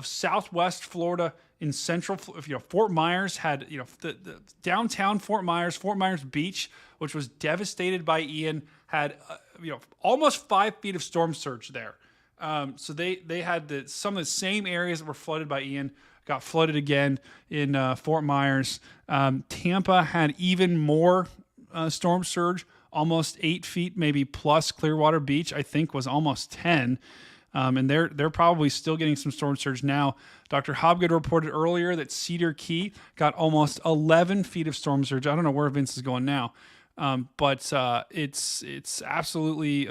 Southwest Florida. In Central, Fort Myers had, the downtown Fort Myers Beach, which was devastated by Ian, had, almost 5 feet of storm surge there. So they had some of the same areas that were flooded by Ian got flooded again in Fort Myers. Tampa had even more storm surge, almost 8 feet, maybe plus. Clearwater Beach, I think, was almost 10. And they're probably still getting some storm surge now. Dr. Hobgood reported earlier that Cedar Key got almost 11 feet of storm surge. I don't know where Vince is going now, but it's absolutely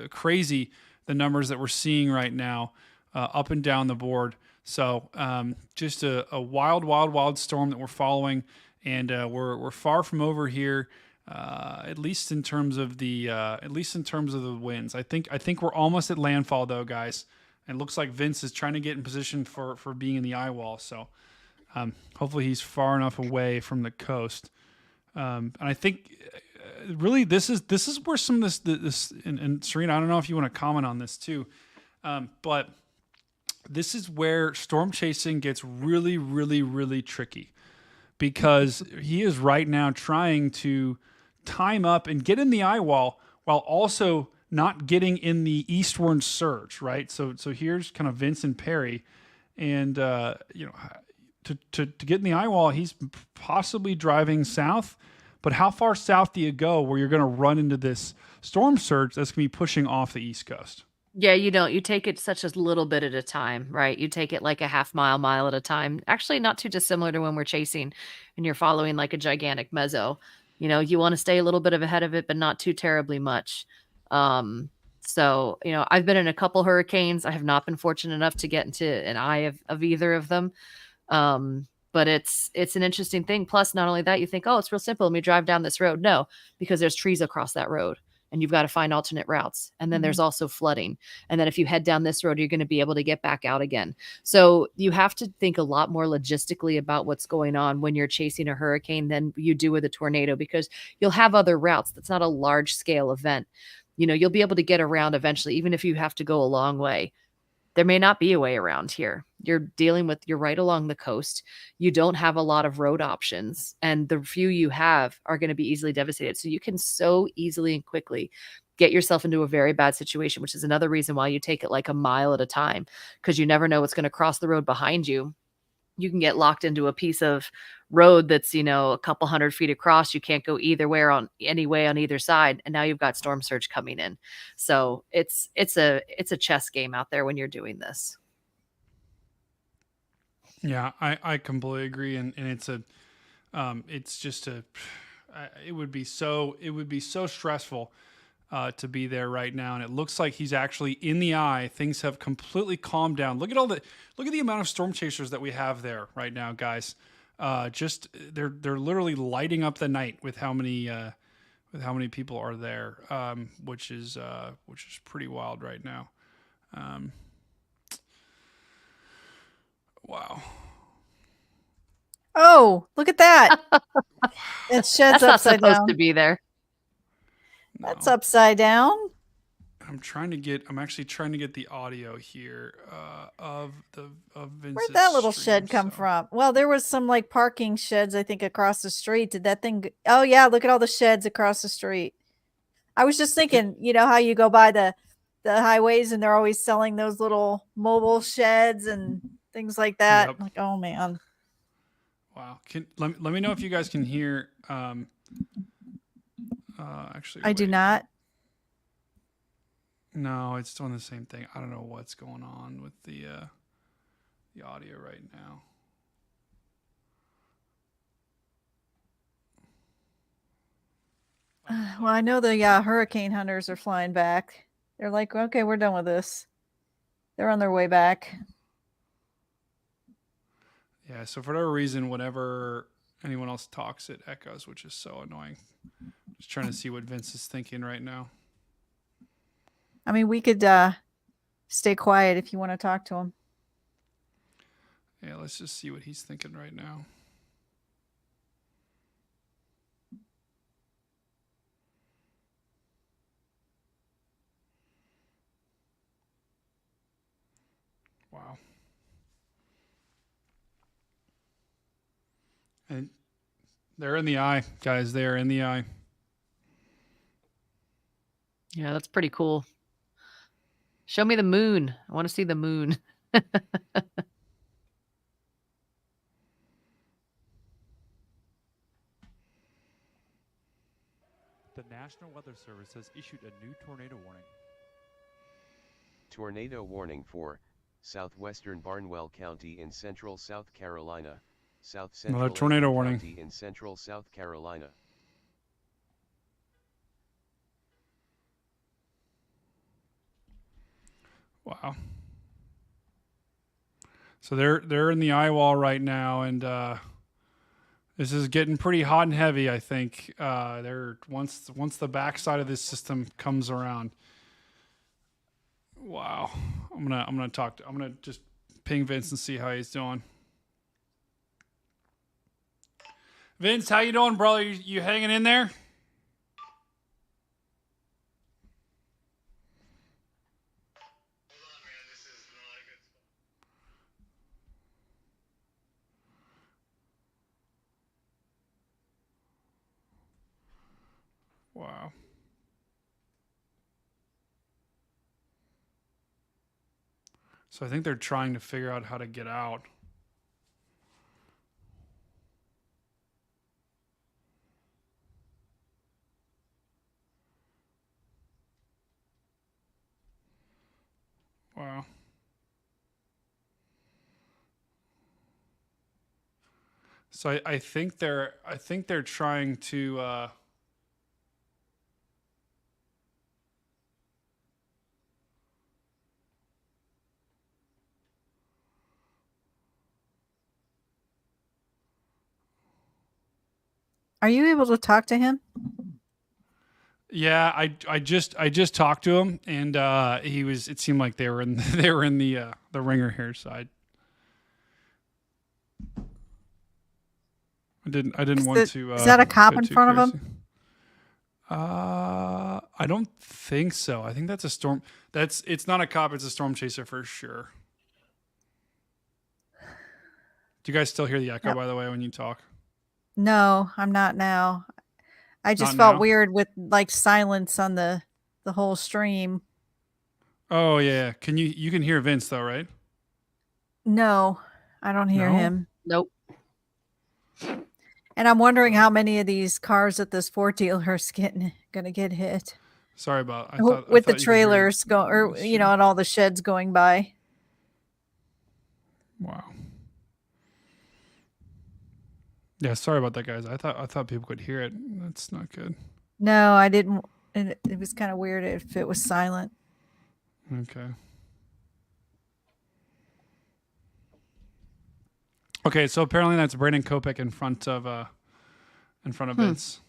crazy, the numbers that we're seeing right now up and down the board. So just a wild storm that we're following, and we're far from over here. At least in terms of the winds. I think we're almost at landfall though, guys. And it looks like Vince is trying to get in position for being in the eye wall. So hopefully he's far enough away from the coast. And I think really this is where some of this and Serena, I don't know if you want to comment on this too, but this is where storm chasing gets really, really, really tricky, because he is right now trying to time up and get in the eye wall while also not getting in the eastward surge, right? So here's kind of Vince and Perry, and to get in the eye wall, he's possibly driving south. But how far south do you go where you're going to run into this storm surge that's going to be pushing off the East Coast? Yeah, you don't. You take it such a little bit at a time, right? You take it like a half mile at a time. Actually, not too dissimilar to when we're chasing and you're following like a gigantic mezzo. You want to stay a little bit ahead of it, but not too terribly much. So, I've been in a couple hurricanes. I have not been fortunate enough to get into an eye of either of them. But it's an interesting thing. Plus, not only that, you think, oh, it's real simple. Let me drive down this road. No, because there's trees across that road, and you've got to find alternate routes. And then there's also flooding. And then if you head down this road, you're going to be able to get back out again. So you have to think a lot more logistically about what's going on when you're chasing a hurricane than you do with a tornado, because you'll have other routes. That's not a large scale event. You'll be able to get around eventually, even if you have to go a long way. There may not be a way around here. You're right along the coast. You don't have a lot of road options, and the few you have are going to be easily devastated. So you can so easily and quickly get yourself into a very bad situation, which is another reason why you take it like a mile at a time, because you never know what's going to cross the road behind you. You can get locked into a piece of road that's, a couple 100 feet across. You can't go any way on either side. And now you've got storm surge coming in. So it's a chess game out there when you're doing this. Yeah, I completely agree. And it would be so stressful to be there right now. And it looks like he's actually in the eye. Things have completely calmed down. Look at the amount of storm chasers that we have there right now, guys. They're literally lighting up the night with how many people are there, which is pretty wild right now. Wow. Oh, look at that. It sheds That's not upside supposed down. to be there. That's upside down. I'm actually trying to get the audio here of Vince's Where'd that little stream, shed come from? Well, there was some like parking sheds, I think, across the street. Did that thing? Oh yeah, look at all the sheds across the street. I was just thinking, how you go by the highways and they're always selling those little mobile sheds and things like that. Yep. Like, oh man. Wow. Let me know if you guys can hear. Actually, I do not. No, it's doing the same thing. I don't know what's going on with the audio right now. Well, I know the hurricane hunters are flying back. They're like, okay, we're done with this. They're on their way back. Yeah, so for whatever reason, whenever anyone else talks, it echoes, which is so annoying. Just trying to see what Vince is thinking right now. I mean, we could stay quiet if you want to talk to him. Yeah, let's just see what he's thinking right now. Wow. And they're in the eye, guys. They're in the eye. Yeah, that's pretty cool. Show me the moon. I want to see the moon. The National Weather Service has issued a new tornado warning. Tornado warning for southwestern Barnwell County in central South Carolina, south central tornado Aiken warning. County in central South Carolina. Wow. So they're in the eye wall right now, and this is getting pretty hot and heavy. I think they're once the backside of this system comes around. Wow. I'm gonna just ping Vince and see how he's doing. Vince, how you doing, brother? You hanging in there? Wow. So I think they're trying to figure out how to get out. Wow. So I think they're trying to Are you able to talk to him? Yeah, I just talked to him, and it seemed like they were in the ringer here, so I didn't want to. Is that a cop go in too front of crazy. him? I don't think so. I think that's a storm. It's not a cop. It's a storm chaser for sure. Do you guys still hear the echo, Yep. by the way, when you talk? No, I'm not now. I just Not felt now? weird with like silence on the whole stream. Oh yeah. You can hear Vince though, right? No, I don't hear No? him. Nope. And I'm wondering how many of these cars at this Ford dealer is gonna get hit. Sorry about. I With thought the you could hear it. trailers go, or and all the sheds going by. Wow. Yeah, sorry about that, guys. I thought people could hear it. That's not good. No, I didn't. And it was kind of weird if it was silent. Okay. Okay, so apparently that's Brandon Kopech in front of Vince.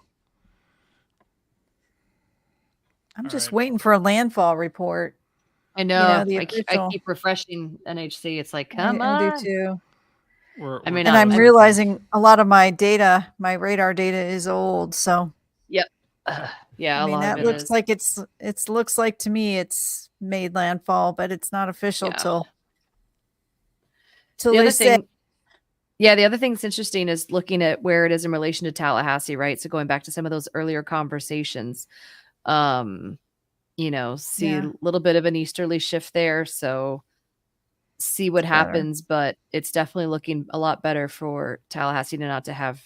I'm just waiting for a landfall report. I know. The I official. keep refreshing NHC. It's like, I come on. do too. I mean, and I'm realizing a lot of my data, my radar data, is old. So. Yep. Yeah, I mean, a lot that of it looks is. like it looks like to me it's made landfall, but it's not official till The they other say. thing, yeah, the other thing that's interesting is looking at where it is in relation to Tallahassee, right? So going back to some of those earlier conversations, see Yeah. a little bit of an easterly shift there. So see what Better. happens, but it's definitely looking a lot better for Tallahassee to not to have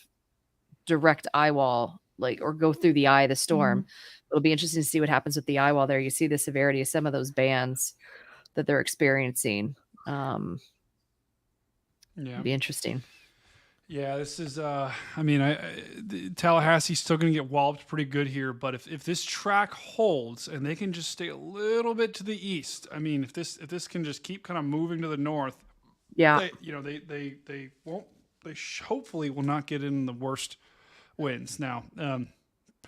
direct eye wall or go through the eye of the storm. Mm-hmm. It'll be interesting to see what happens with the eye while there. You see the severity of some of those bands that they're experiencing. Yeah. It'll be interesting. Yeah, this is. Tallahassee's still going to get walloped pretty good here, but if this track holds and they can just stay a little bit to the east, I mean, if this can just keep kind of moving to the north, yeah, they won't. They hopefully will not get in the worst winds. Now, in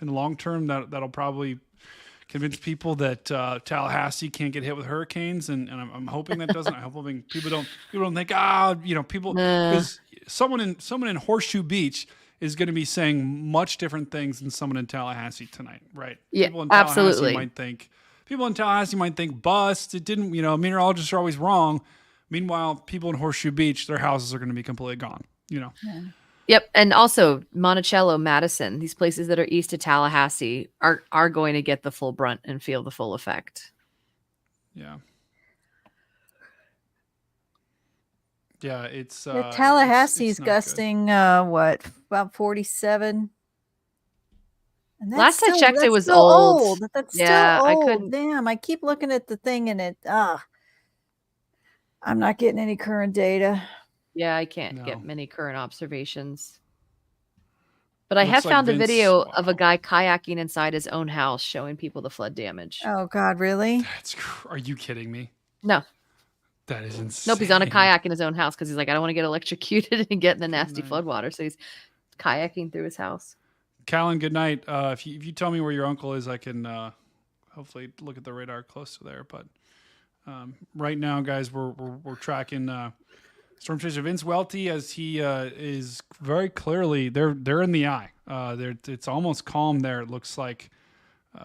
the long term, that'll probably convince people that Tallahassee can't get hit with hurricanes, and I'm hoping that doesn't. I'm hoping people don't think people because someone in Horseshoe Beach is going to be saying much different things than someone in Tallahassee tonight, right? Yeah, people in absolutely. People in Tallahassee might think bust. It didn't. Meteorologists are always wrong. Meanwhile, people in Horseshoe Beach, their houses are going to be completely gone. Yeah. Yep, and also Monticello, Madison, these places that are east of Tallahassee are going to get the full brunt and feel the full effect. Yeah. Yeah, it's Tallahassee's it's gusting about 47. And Last I checked, it was still old. That's Yeah, still I old. couldn't. Damn, I keep looking at the thing and I'm not getting any current data. Yeah, I can't get many current observations. But I have Looks like found a Vince- video of a guy kayaking inside his own house showing people the flood damage. Oh God, really? Are you kidding me? No. That is insane. Nope, he's on a kayak in his own house because he's like, I don't want to get electrocuted and get in the nasty flood water. So he's kayaking through his house. Callan, good night. If you tell me where your uncle is, I can hopefully look at the radar close to there. But right now, guys, we're tracking Storm Chaser Vince Welty as he is very clearly they're in the eye. It's almost calm there. It looks like,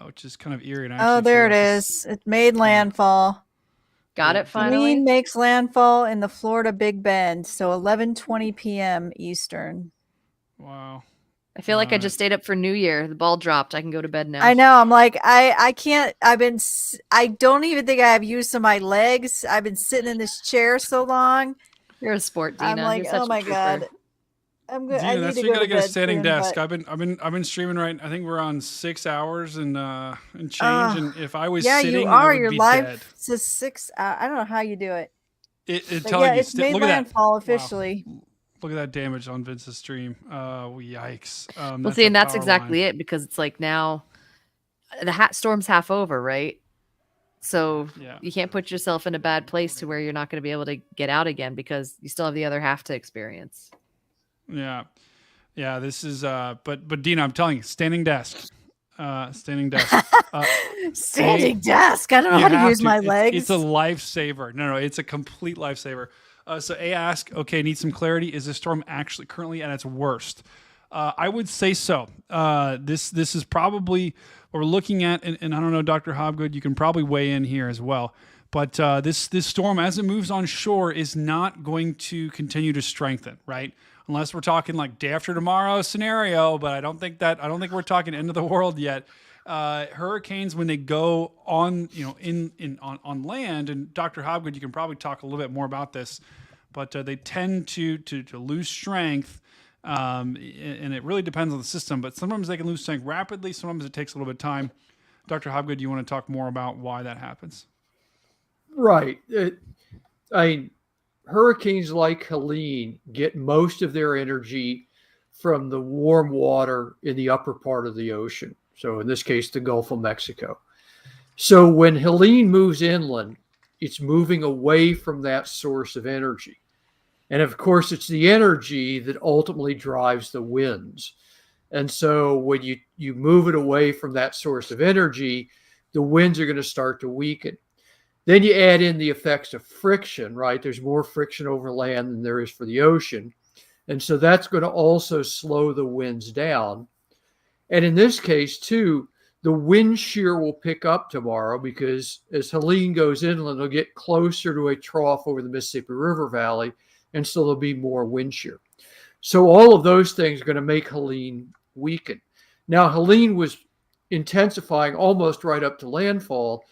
which is kind of eerie. And Oh, there it is. It made landfall. Got it finally. Helene makes landfall in the Florida Big Bend, so 11:20 p.m. Eastern. Wow. I feel like I just stayed up for New Year. The ball dropped. I can go to bed now. I know. I'm like, I can't. I don't even think I have use of my legs. I've been sitting in this chair so long. You're a sport, Dina. I'm like, You're such oh a my trooper. God. I'm good. Dina, I need that's to you go gotta to get a bed standing soon, desk. but- I've been streaming right. I think we're on 6 hours and change. And if I was yeah, sitting, you I are. would Your be live dead. says 6 hours. I don't know how you do it. It But telling yeah, you. it's made Look at that. landfall officially. Wow. Look at that damage on Vince's stream. Yikes. Well, see, and that's exactly it, because it's like now the storm's half over, right? So you can't put yourself in a bad place to where you're not going to be able to get out again because you still have the other half to experience. Yeah. Yeah, this is but Dina, I'm telling you, standing desk. Standing desk. Standing desk. I don't know how to use my legs. It's a lifesaver. No, it's a complete lifesaver. So A asks, okay, need some clarity. Is the storm actually currently at its worst? I would say so. This is probably what we're looking at, and I don't know, Dr. Hobgood, you can probably weigh in here as well. But this storm, as it moves on shore, is not going to continue to strengthen, right? Unless we're talking like day after tomorrow scenario, but I don't think we're talking end of the world yet. Hurricanes, when they go on, on land, and Dr. Hobgood, you can probably talk a little bit more about this, but they tend to lose strength, and it really depends on the system. But sometimes they can lose strength rapidly. Sometimes it takes a little bit of time. Dr. Hobgood, do you want to talk more about why that happens? Right. Hurricanes like Helene get most of their energy from the warm water in the upper part of the ocean. So in this case, the Gulf of Mexico. So when Helene moves inland, it's moving away from that source of energy. And of course, it's the energy that ultimately drives the winds. And so when you move it away from that source of energy, the winds are going to start to weaken. Then you add in the effects of friction, right? There's more friction over land than there is for the ocean. And so that's going to also slow the winds down. And in this case, too, the wind shear will pick up tomorrow because as Helene goes inland, it'll get closer to a trough over the Mississippi River Valley. And so there'll be more wind shear. So all of those things are going to make Helene weaken. Now, Helene was intensifying almost right up to landfall,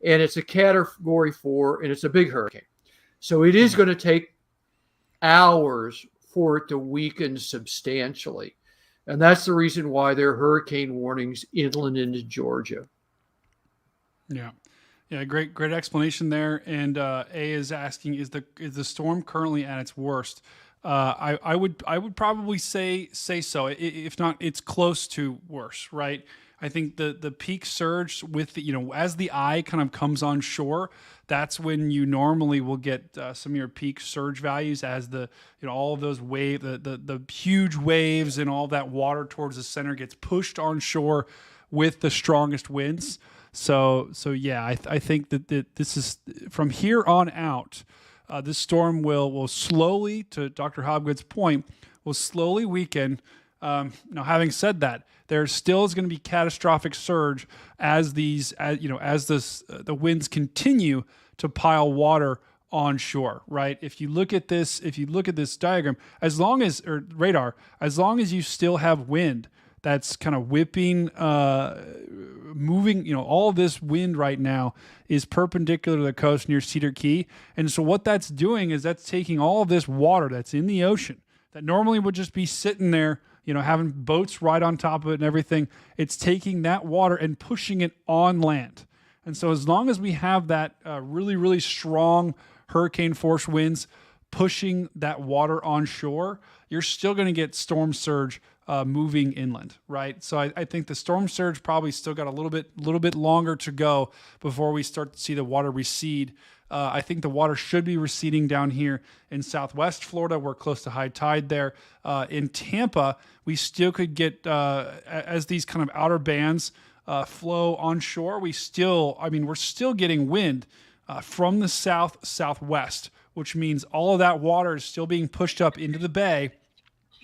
and it's a Category 4, and it's a big hurricane. So it is going to take hours for it to weaken substantially. And that's the reason why there are hurricane warnings inland into Georgia. Yeah. Yeah, great explanation there. And A is asking, is the storm currently at its worst? I would probably say so. If not, it's close to worse, right? I think the peak surge with the, as the eye kind of comes on shore, that's when you normally will get some of your peak surge values as all of those the huge waves and all that water towards the center gets pushed on shore with the strongest winds. So yeah, I think that this is from here on out. This storm will slowly, to Dr. Hobgood's point, will slowly weaken. Now, having said that, there still is going to be catastrophic surge as the winds continue to pile water onshore. Right? If you look at this diagram, as long as you still have wind that's kind of whipping, moving, all this wind right now is perpendicular to the coast near Cedar Key. And so what that's doing is that's taking all of this water that's in the ocean that normally would just be sitting there, having boats right on top of it and everything. It's taking that water and pushing it on land. And so as long as we have that really, really strong hurricane force winds pushing that water onshore, you're still going to get storm surge moving inland, right? So I think the storm surge probably still got a little bit longer to go before we start to see the water recede. I think the water should be receding down here in Southwest Florida. We're close to high tide there. In Tampa, we still could get, as these kind of outer bands flow onshore, we're still getting wind from the southwest, which means all of that water is still being pushed up into the bay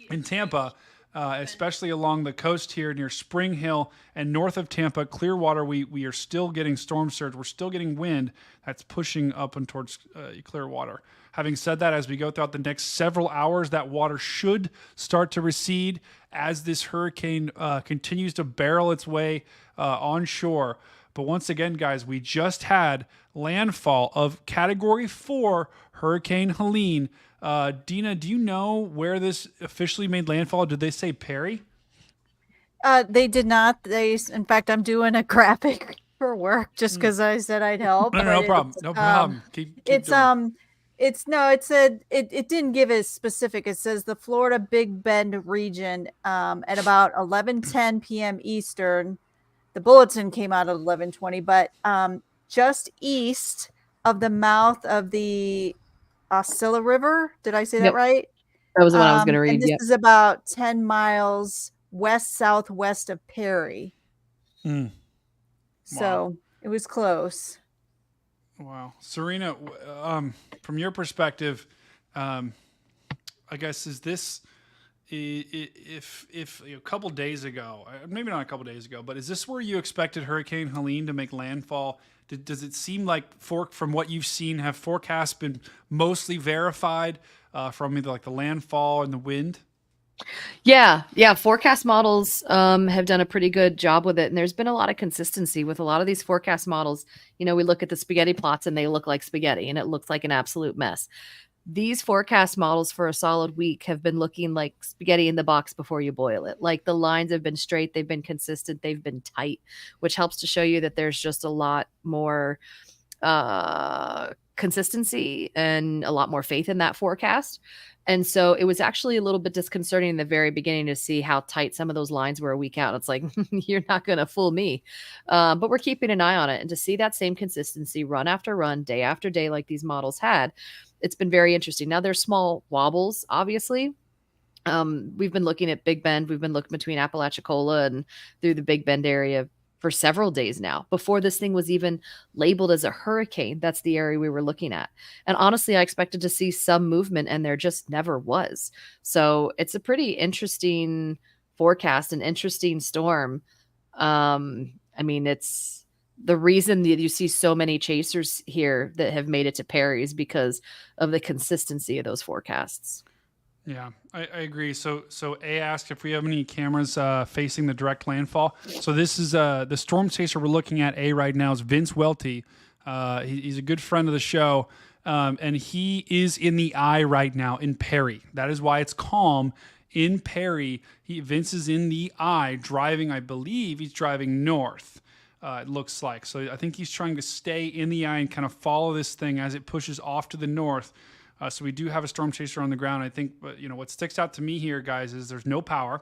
in Tampa. Especially along the coast here near Spring Hill and north of Tampa, Clearwater, we are still getting storm surge. We're still getting wind that's pushing up and towards Clearwater. Having said that, as we go throughout the next several hours, that water should start to recede as this hurricane continues to barrel its way onshore. But once again, guys, we just had landfall of Category 4 Hurricane Helene. Dina, do you know where this officially made landfall? Did they say Perry? They did not. In fact, I'm doing a graphic for work just because I said I'd help. No problem. No problem. Keep doing. It didn't give it specific. It says the Florida Big Bend region at about 11:10 p.m. Eastern. The bulletin came out at 11:20, but just east of the mouth of the Osceola River. Did I say that right? That was the one I was going to read. And this is about 10 miles west-southwest of Perry. Wow. So it was close. Wow. Serena, from your perspective, I guess, is this, if a couple days ago, maybe not a couple days ago, but is this where you expected Hurricane Helene to make landfall? Does it seem like, from what you've seen, have forecasts been mostly verified from either like the landfall and the wind? Yeah. Forecast models have done a pretty good job with it. And there's been a lot of consistency with a lot of these forecast models. We look at the spaghetti plots and they look like spaghetti and it looks like an absolute mess. These forecast models for a solid week have been looking like spaghetti in the box before you boil it. Like the lines have been straight, they've been consistent, they've been tight, which helps to show you that there's just a lot more consistency and a lot more faith in that forecast. And so it was actually a little bit disconcerting in the very beginning to see how tight some of those lines were a week out. It's like, you're not going to fool me. But we're keeping an eye on it. And to see that same consistency run after run, day after day, like these models had, it's been very interesting. Now there's small wobbles, obviously. We've been looking at Big Bend. We've been looking between Apalachicola and through the Big Bend area for several days now. Before this thing was even labeled as a hurricane, that's the area we were looking at. And honestly, I expected to see some movement and there just never was. So it's a pretty interesting forecast, an interesting storm. It's the reason that you see so many chasers here that have made it to Perry is because of the consistency of those forecasts. Yeah, I agree. So A asked if we have any cameras facing the direct landfall. So this is the storm chaser we're looking at. A right now is Vince Welty. He's a good friend of the show, and he is in the eye right now in Perry. That is why it's calm in Perry. Vince is in the eye driving, I believe he's driving north. It looks like. So I think he's trying to stay in the eye and kind of follow this thing as it pushes off to the north. So we do have a storm chaser on the ground. I think, what sticks out to me here, guys, is there's no power.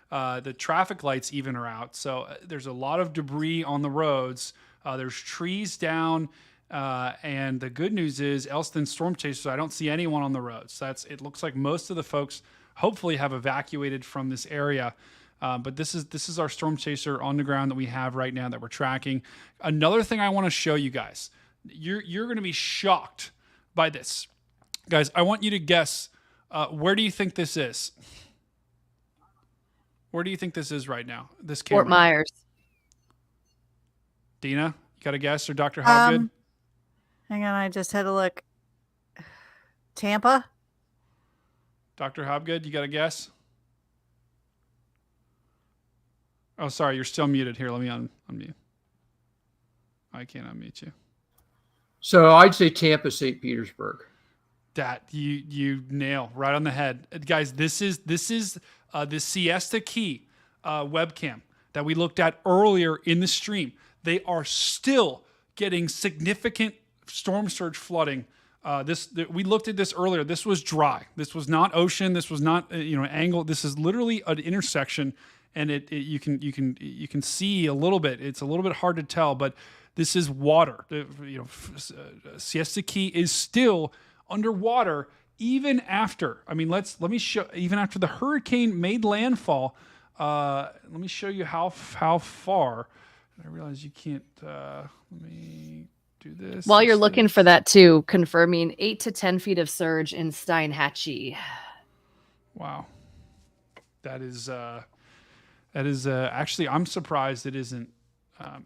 The traffic lights even are out. So there's a lot of debris on the roads. There's trees down. And the good news is Elston storm chasers, I don't see anyone on the roads. It looks like most of the folks hopefully have evacuated from this area. But this is our storm chaser on the ground that we have right now that we're tracking. Another thing I want to show you guys, you're going to be shocked by this. Guys, I want you to guess, where do you think this is? Where do you think this is right now? This camera. Fort Myers. Dina, you got a guess, or Dr. Hobgood? Hang on, I just had to look. Tampa? Dr. Hobgood, you got a guess? Oh, sorry, you're still muted. Here, let me unmute. I can't unmute you. So I'd say Tampa, St. Petersburg. That you nail right on the head, guys. This is the Siesta Key webcam that we looked at earlier in the stream. They are still getting significant storm surge flooding. We looked at this earlier. This was dry. This was not ocean. This was not angle. This is literally an intersection, and you can see a little bit. It's a little bit hard to tell, but this is water. Siesta Key is still underwater even after. let me show. Even after the hurricane made landfall, let me show you how far. I realize you can't. Let me do this. While you're looking for that too, confirming 8 to 10 feet of surge in Steinhatchee. Wow, that is actually. I'm surprised it isn't.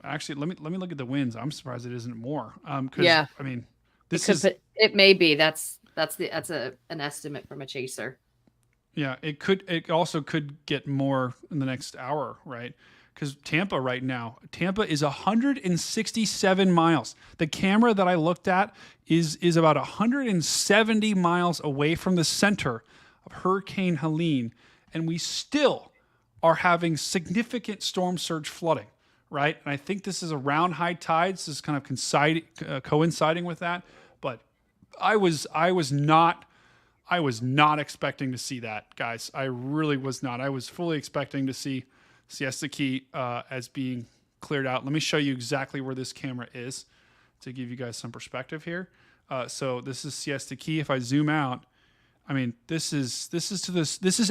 Actually, let me look at the winds. I'm surprised it isn't more. Yeah, I mean, it may be. That's an estimate from a chaser. Yeah, it also could get more in the next hour, right? Because Tampa is 167 miles. The camera that I looked at is about 170 miles away from the center of Hurricane Helene, and we still are having significant storm surge flooding, right? And I think this is around high tides. This is kind of coinciding with that. But I was not expecting to see that, guys. I really was not. I was fully expecting to see Siesta Key as being cleared out. Let me show you exactly where this camera is to give you guys some perspective here. So this is Siesta Key. If I zoom out, I mean, this is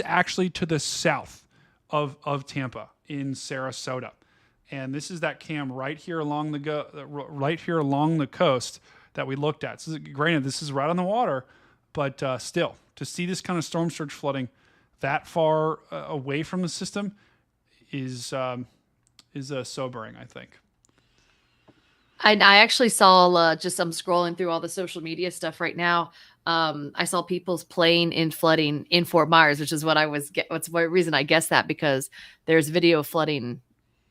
actually to the south of Tampa in Sarasota. And this is that cam right here along the coast that we looked at. So granted, this is right on the water, but still, to see this kind of storm surge flooding that far away from the system is sobering, I think. I actually saw I'm scrolling through all the social media stuff right now. I saw people's playing in flooding in Fort Myers, which is what's the reason I guessed that, because there's video flooding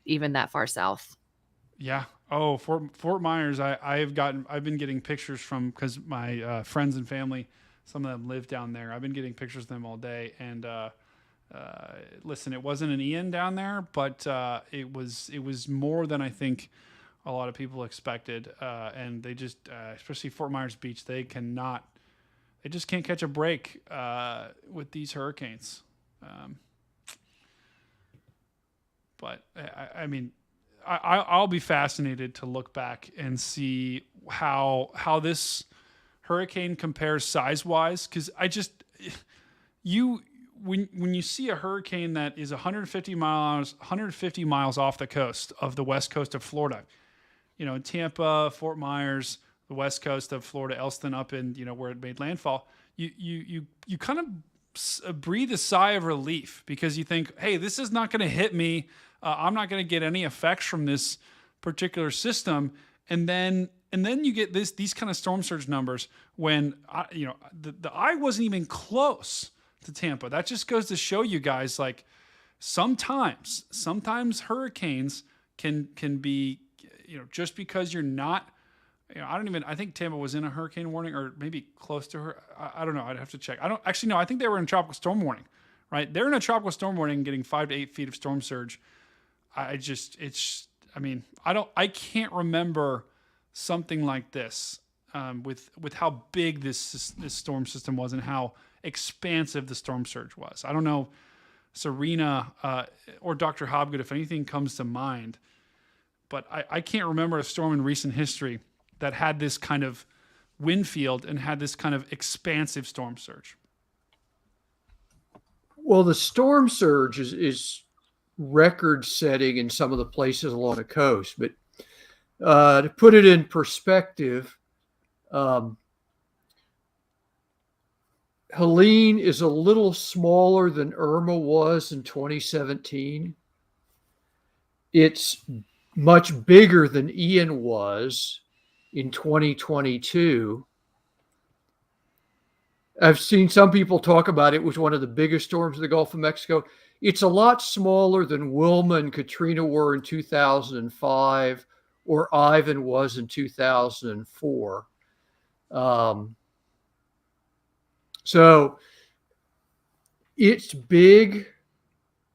even that far south. Yeah. Oh, Fort Myers. I've been getting pictures from, because my friends and family, some of them live down there. I've been getting pictures of them all day, and listen, it wasn't an Ian down there, but it was more than I think a lot of people expected. And they just, especially Fort Myers Beach, they just can't catch a break with these hurricanes. But I mean, I'll be fascinated to look back and see how this hurricane compares size-wise, because when you see a hurricane that is 150 miles off the coast of the west coast of Florida, Tampa, Fort Myers, the west coast of Florida, Elston, up in where it made landfall, you kind of breathe a sigh of relief, because you think, hey, this is not going to hit me. I'm not going to get any effects from this particular system. And then you get these kind of storm surge numbers when the eye wasn't even close to Tampa. That just goes to show you guys, like, sometimes hurricanes can be, just because you're not, I think Tampa was in a hurricane warning, or maybe close to her. I don't know. I'd have to check. I think they were in tropical storm warning right? They're in a tropical storm warning, getting 5 to 8 feet of storm surge. I can't remember something like this with how big this storm system was and how expansive the storm surge was. I don't know, Serena or Dr. Hobgood, if anything comes to mind, but I can't remember a storm in recent history that had this kind of wind field and had this kind of expansive storm surge. Well, the storm surge is record setting in some of the places along the coast, but to put it in perspective, Helene is a little smaller than Irma was in 2017. It's much bigger than Ian was in 2022. I've seen some people talk about it was one of the biggest storms in the Gulf of Mexico. It's a lot smaller than Wilma and Katrina were in 2005 or Ivan was in 2004. So it's big,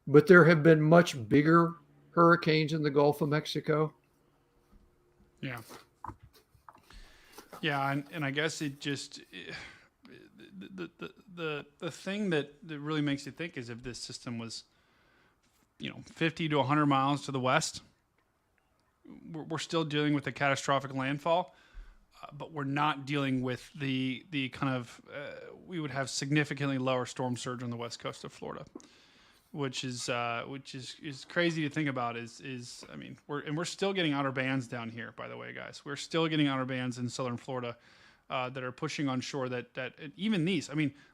but there have been much bigger hurricanes in the Gulf of Mexico. Yeah. Yeah, and I guess it just the thing that really makes you think is if this system was, 50 to 100 miles to the west, we're still dealing with a catastrophic landfall, but we're not dealing with the kind of we would have significantly lower storm surge on the west coast of Florida, which is crazy to think about. We're still getting outer bands down here, by the way, guys. We're still getting outer bands in southern Florida that are pushing on shore. That even these.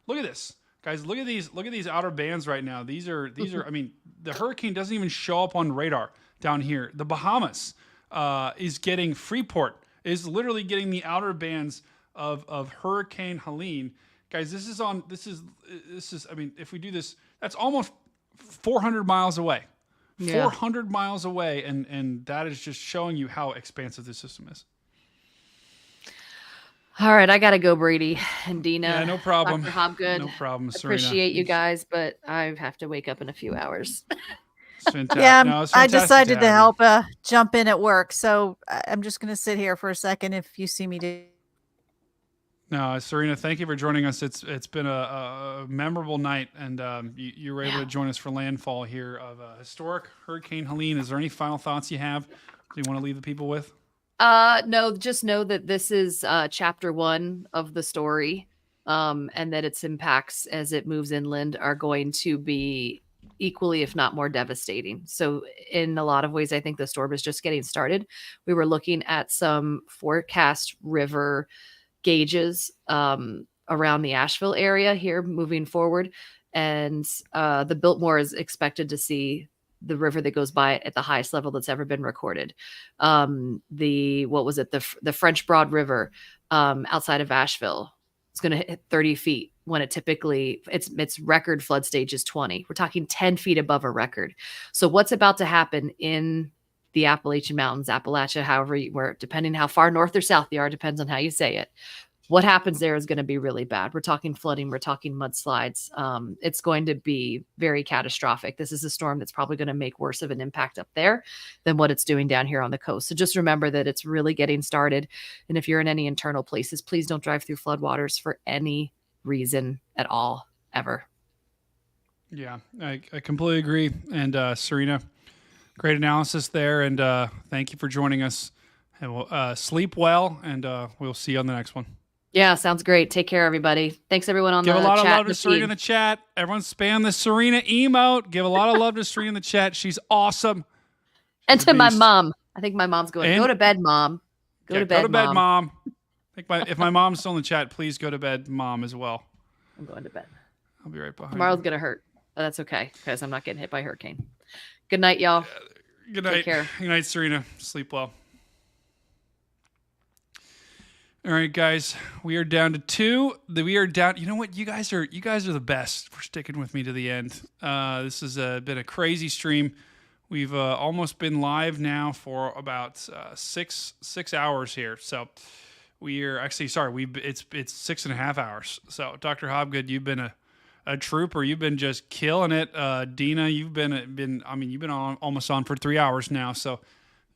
Look at this, guys. Look at these outer bands right now. These are. The hurricane doesn't even show up on radar down here. The Bahamas is getting Freeport is literally getting the outer bands of Hurricane Helene, guys. This is. If we do this, that's almost 400 miles away. Yeah. 400 miles away, and that is just showing you how expansive this system is. All right, I gotta go, Brady and Dina. Yeah, no problem. Dr. Hobgood. No problem, Serena. Appreciate you guys, but I have to wake up in a few hours. It's fantastic. Yeah, no, it's I fantastic decided to have help jump in at work, so I'm just gonna sit here for a second. If you see me do. No, Serena, thank you for joining us. It's been a memorable night, and you were able to join us for landfall here of historic Hurricane Helene. Is there any final thoughts you have that you want to leave the people with? No, just know that this is chapter 1 of the story, and that its impacts as it moves inland are going to be equally, if not more, devastating. So in a lot of ways, I think the storm is just getting started. We were looking at some forecast river gauges around the Asheville area here moving forward, and the Biltmore is expected to see the river that goes by it at the highest level that's ever been recorded. The French Broad River outside of Asheville is going to hit 30 feet when it typically its record flood stage is 20. We're talking 10 feet above a record. So what's about to happen in the Appalachian Mountains, Appalachia, depending how far north or south you are, depends on how you say it. What happens there is going to be really bad. We're talking flooding. We're talking mudslides. It's going to be very catastrophic. This is a storm that's probably going to make worse of an impact up there than what it's doing down here on the coast. So just remember that it's really getting started. And if you're in any internal places, please don't drive through floodwaters for any reason at all, ever. Yeah, I completely agree. And Serena, great analysis there. And thank you for joining us. And we'll sleep well, and we'll see you on the next one. Yeah, sounds great. Take care, everybody. Thanks, everyone on the chat. Give a lot of love to Serena in the chat. Everyone spam the Serena emote. Give a lot of love to Serena in the chat. She's awesome. And to my mom. I think my mom's going, go to bed, Mom. Go to bed, Mom. If my mom's still in the chat, please go to bed, Mom, as well. I'm going to bed. I'll be right behind Tomorrow's you. going to hurt. But that's okay, because I'm not getting hit by a hurricane. Good night, y'all. Good night. Take care. Good night, Serena. Sleep well. All right, guys, we are down to 2. We are down. You know what? You guys are the best for sticking with me to the end. This has been a crazy stream. We've almost been live now for about 6 hours here. So we are actually it's 6.5 hours. So Dr. Hobgood, you've been a trooper. You've been just killing it. Dina, you've been on almost on for 3 hours now, so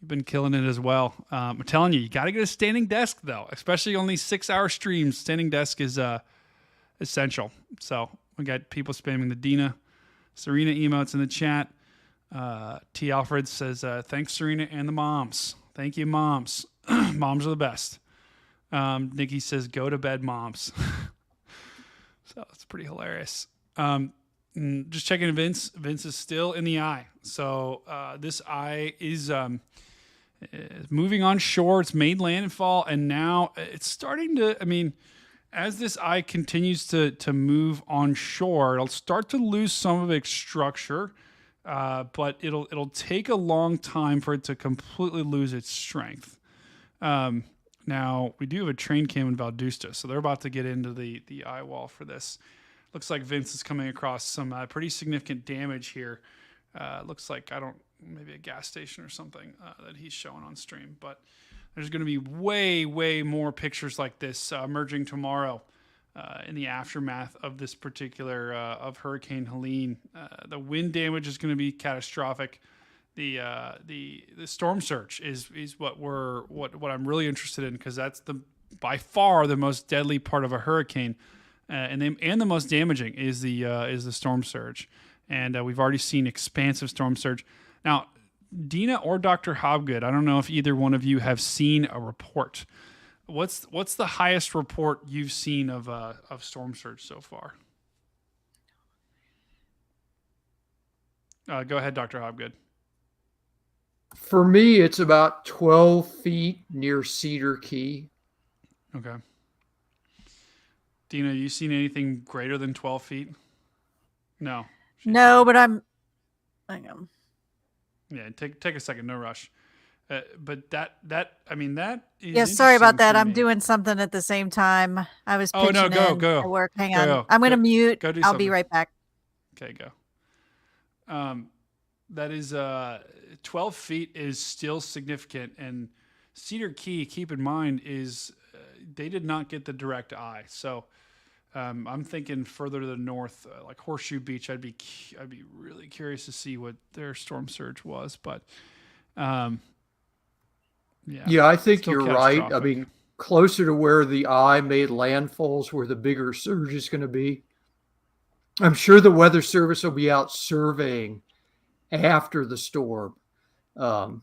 you've been killing it as well. I'm telling you, you got to get a standing desk though, especially on these 6-hour streams. Standing desk is essential. So we got people spamming the Dina, Serena emotes in the chat. T. Alfred says, thanks, Serena and the moms. Thank you, moms. Moms are the best. Nikki says, go to bed, moms. So it's pretty hilarious. Just checking Vince. Vince is still in the eye. So this eye is moving on shore. It's made landfall, and now it's starting to, as this eye continues to move on shore, it'll start to lose some of its structure, but it'll take a long time for it to completely lose its strength. Now, we do have a train cam in Valdusta, so they're about to get into the eye wall for this. Looks like Vince is coming across some pretty significant damage here. Looks like, maybe a gas station or something that he's showing on stream. But there's going to be way, way more pictures like this emerging tomorrow in the aftermath of this particular, of Hurricane Helene. The wind damage is going to be catastrophic. The storm surge is what I'm really interested in, because that's by far the most deadly part of a hurricane, and the most damaging is the storm surge, and we've already seen expansive storm surge. Now, Dina or Dr. Hobgood, I don't know if either one of you have seen a report. What's the highest report you've seen of storm surge so far? Go ahead, Dr. Hobgood. For me, it's about 12 feet near Cedar Key. Okay. Dina, you seen anything greater than 12 feet? No. No, but hang on. Yeah, take a second, no rush. But that is. Yeah, sorry about that. I'm doing something at the same time. I was pitching go. at work. Hang on. I'm going to mute. Go do I'll something. be right back. Okay, go. That is 12 feet is still significant, and Cedar Key, keep in mind, is they did not get the direct eye. So I'm thinking further to the north, like Horseshoe Beach. I'd be really curious to see what their storm surge was, but yeah, I think you're right. Closer to where the eye made landfalls, where the bigger surge is going to be. I'm sure the Weather Service will be out surveying after the storm. And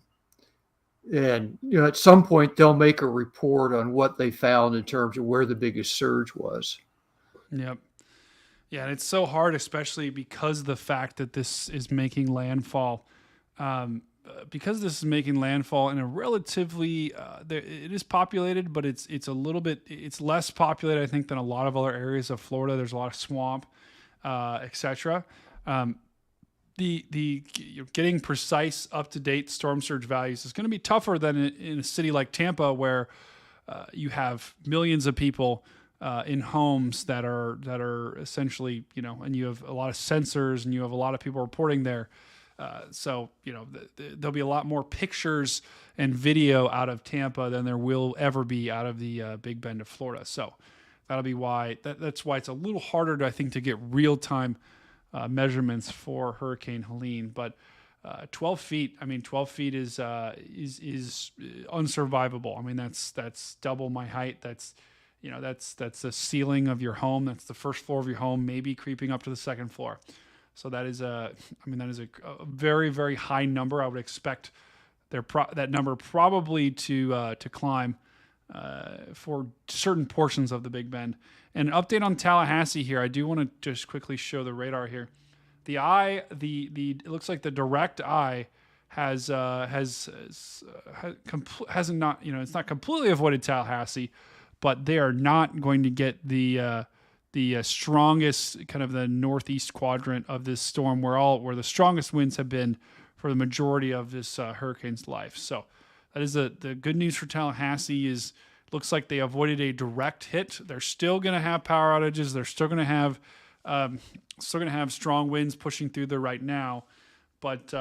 at some point they'll make a report on what they found in terms of where the biggest surge was. Yep. Yeah, and it's so hard, especially because of the fact that this is making landfall. Because this is making landfall in a relatively, it is populated, but it's less populated, I think, than a lot of other areas of Florida. There's a lot of swamp, etc. Getting precise, up-to-date storm surge values is going to be tougher than in a city like Tampa, where you have millions of people in homes that are essentially, and you have a lot of sensors and you have a lot of people reporting there. So there'll be a lot more pictures and video out of Tampa than there will ever be out of the Big Bend of Florida. So that'll be why that's why it's a little harder to get real-time measurements for Hurricane Helene. But 12 feet, 12 feet is unsurvivable. That's double my height. That's the ceiling of your home. That's the first floor of your home, maybe creeping up to the second floor. So that is a very, very high number. I would expect that number probably to climb for certain portions of the Big Bend. And an update on Tallahassee here. I do want to just quickly show the radar here. The eye, it looks like the direct eye hasn't not, it's not completely avoided Tallahassee, but they are not going to get the strongest, kind of the northeast quadrant of this storm, where the strongest winds have been for the majority of this hurricane's life. So that is the good news for Tallahassee. Looks like they avoided a direct hit. They're still going to have power outages. They're still going to have strong winds pushing through there right now. But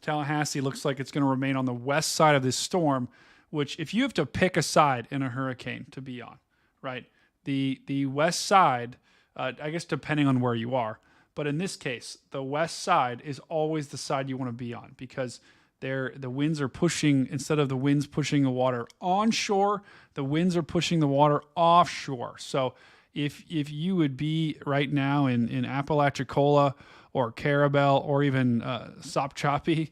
Tallahassee looks like it's going to remain on the west side of this storm, which, if you have to pick a side in a hurricane to be on, right? The west side I guess depending on where you are. But in this case, the west side is always the side you want to be on because the winds are pushing, instead of the winds pushing the water onshore, the winds are pushing the water offshore. So if you would be right now in Apalachicola or Carabel or even Sopchoppy,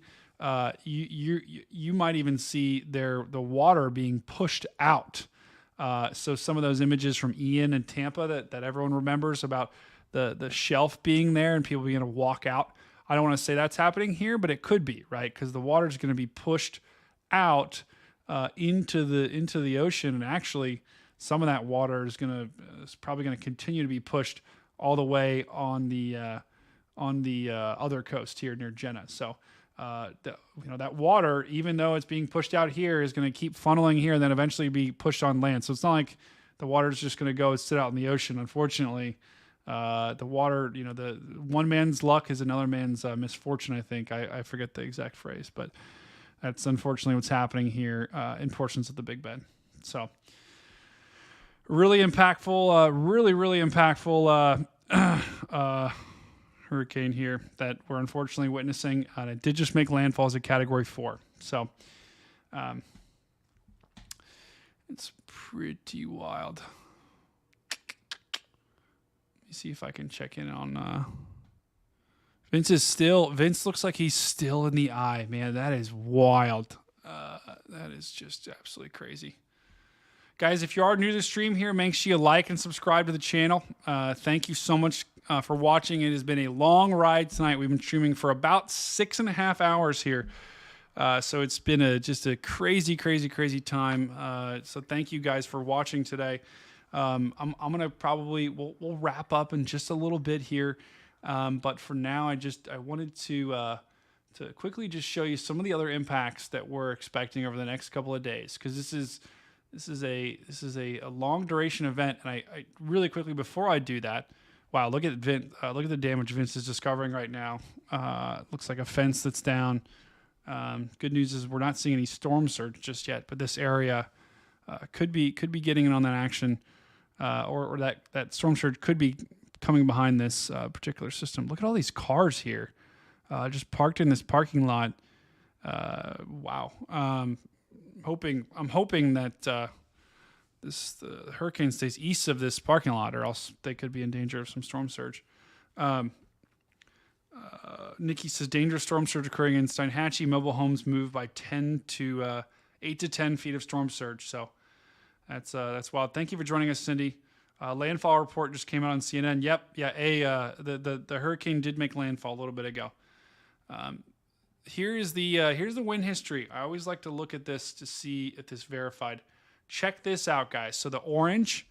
you might even see the water being pushed out. So some of those images from Ian and Tampa that everyone remembers about the shelf being there and people being able to walk out. I don't want to say that's happening here, but it could be, right? Because the water is going to be pushed out into the ocean, and actually some of that water is probably going to continue to be pushed all the way on the other coast here near Jenna. So that water, even though it's being pushed out here, is going to keep funneling here and then eventually be pushed on land. So it's not like the water is just going to go sit out in the ocean. Unfortunately, the water, the one man's luck is another man's misfortune. I think I forget the exact phrase, but that's unfortunately what's happening here in portions of the Big Bend. So really impactful, really impactful hurricane here that we're unfortunately witnessing. And it did just make landfall as a Category 4. So it's pretty wild. Let me see if I can check in on Vince looks like he's still in the eye, man. That is wild. That is just absolutely crazy. Guys, if you are new to the stream here, make sure you like and subscribe to the channel. Thank you so much for watching. It has been a long ride tonight. We've been streaming for about 6.5 hours here. So it's been just a crazy time. So thank you guys for watching today. I'm gonna we'll wrap up in just a little bit here, but for now, I wanted to quickly just show you some of the other impacts that we're expecting over the next couple of days, because this is a long duration event, and I really quickly, before I do that, wow, look at the damage Vince is discovering right now. Looks like a fence that's down. Good news is we're not seeing any storm surge just yet, but this area could be getting in on that action. Or that storm surge could be coming behind this particular system. Look at all these cars here, just parked in this parking lot. Wow. I'm hoping that the hurricane stays east of this parking lot, or else they could be in danger of some storm surge. Nikki says dangerous storm surge occurring in Steinhatchee. Mobile homes moved by 8 to 10 feet of storm surge. So. That's wild. Thank you for joining us, Cindy. Landfall report just came out on CNN. Yep, yeah. The hurricane did make landfall a little bit ago. Here's the wind history. I always like to look at this to see if this verified. Check this out, guys. So the orange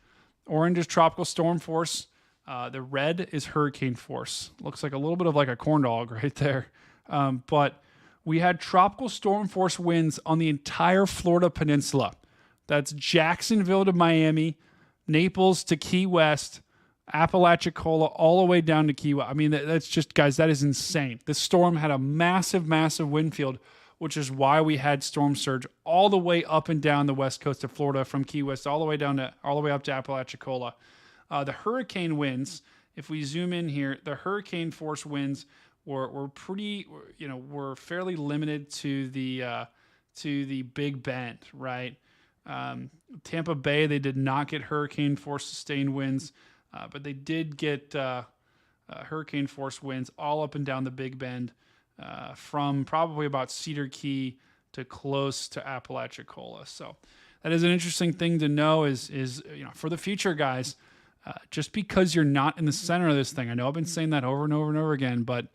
is tropical storm force. The red is hurricane force. Looks like a little bit of like a corn dog right there. But we had tropical storm force winds on the entire Florida peninsula. That's Jacksonville to Miami, Naples to Key West, Apalachicola, all the way down to Key West. I mean, that's just, guys, that is insane. This storm had a massive wind field, which is why we had storm surge all the way up and down the west coast of Florida, from Key West all the way up to Apalachicola. The hurricane winds, if we zoom in here, the hurricane force winds were fairly limited to the Big Bend, right? Tampa Bay, they did not get hurricane force sustained winds, but they did get hurricane force winds all up and down the Big Bend, from probably about Cedar Key to close to Apalachicola. So that is an interesting thing to know is for the future, guys, just because you're not in the center of this thing. I know I've been saying that over and over and over again, but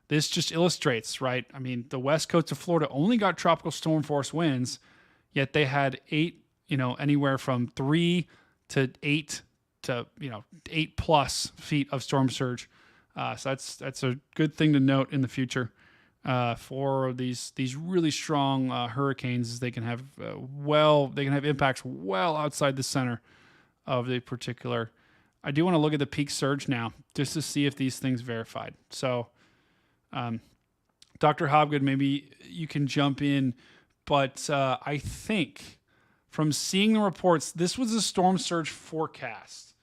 this just illustrates, right? I mean, the west coast of Florida only got tropical storm force winds, yet they had anywhere from 3 to 8 to 8+ feet of storm surge. So that's a good thing to note in the future for these really strong hurricanes. They can have impacts well outside the center of the particular. I do want to look at the peak surge now just to see if these things verified. So, Dr. Hobgood, maybe you can jump in, but I think from seeing the reports, this was a storm surge forecast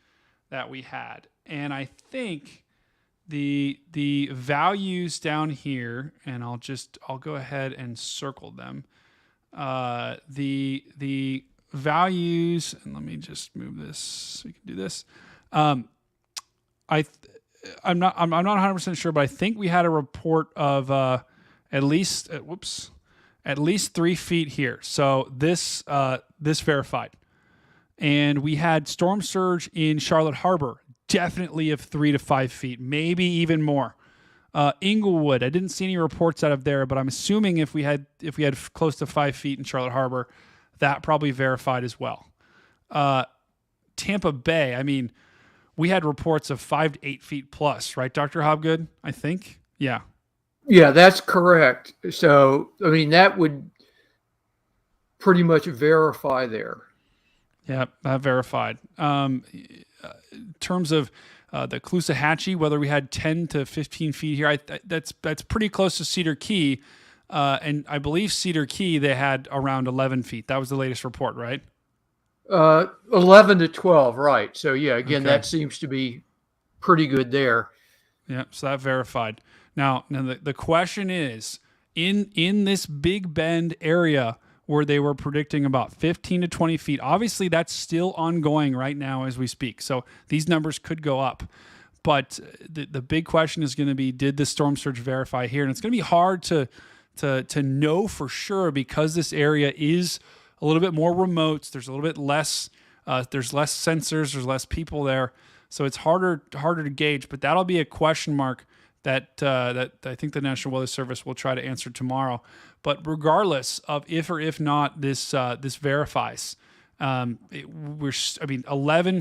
that we had. And I think the values down here, and I'll go ahead and circle them. The values, and let me just move this so we can do this. I'm not 100% sure, but I think we had a report of at least 3 feet here. So this verified. And we had storm surge in Charlotte Harbor, definitely of 3 to 5 feet, maybe even more. Inglewood, I didn't see any reports out of there, but I'm assuming if we had close to 5 feet in Charlotte Harbor, that probably verified as well. Tampa Bay, I mean, we had reports of 5 to 8 feet plus, right, Dr. Hobgood? I think, yeah. Yeah, that's correct. So, I mean, that would pretty much verify there. Yeah, verified. In terms of the Caloosahatchee, whether we had 10 to 15 feet here, that's pretty close to Cedar Key. And I believe Cedar Key, they had around 11 feet. That was the latest report, right? 11 to 12, right. So, yeah, again, Okay. that seems to be pretty good there. Yeah, so that verified. Now the question is, in this Big Bend area where they were predicting about 15 to 20 feet, obviously that's still ongoing right now as we speak. So these numbers could go up. But the big question is going to be, did the storm surge verify here? And it's going to be hard to know for sure because this area is a little bit more remote. There's a little bit less, there's less sensors, there's less people there. So it's harder to gauge, but that'll be a question mark that I think the National Weather Service will try to answer tomorrow. But regardless of if or if not this verifies, 11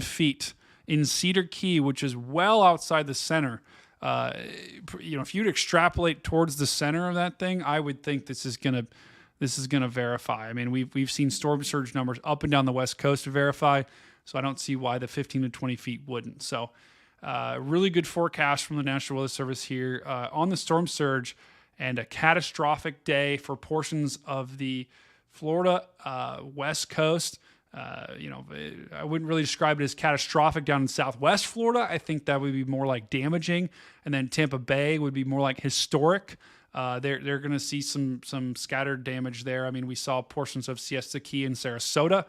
feet in Cedar Key, which is well outside the center. If you'd extrapolate towards the center of that thing, I would think this is gonna verify. I mean, we've seen storm surge numbers up and down the West Coast to verify, so I don't see why the 15 to 20 feet wouldn't. So. Really good forecast from the National Weather Service here on the storm surge, and a catastrophic day for portions of the Florida West Coast. I wouldn't really describe it as catastrophic down in Southwest Florida. I think that would be more like damaging, and then Tampa Bay would be more like historic. They're going to see some scattered damage there. I mean, we saw portions of Siesta Key and Sarasota.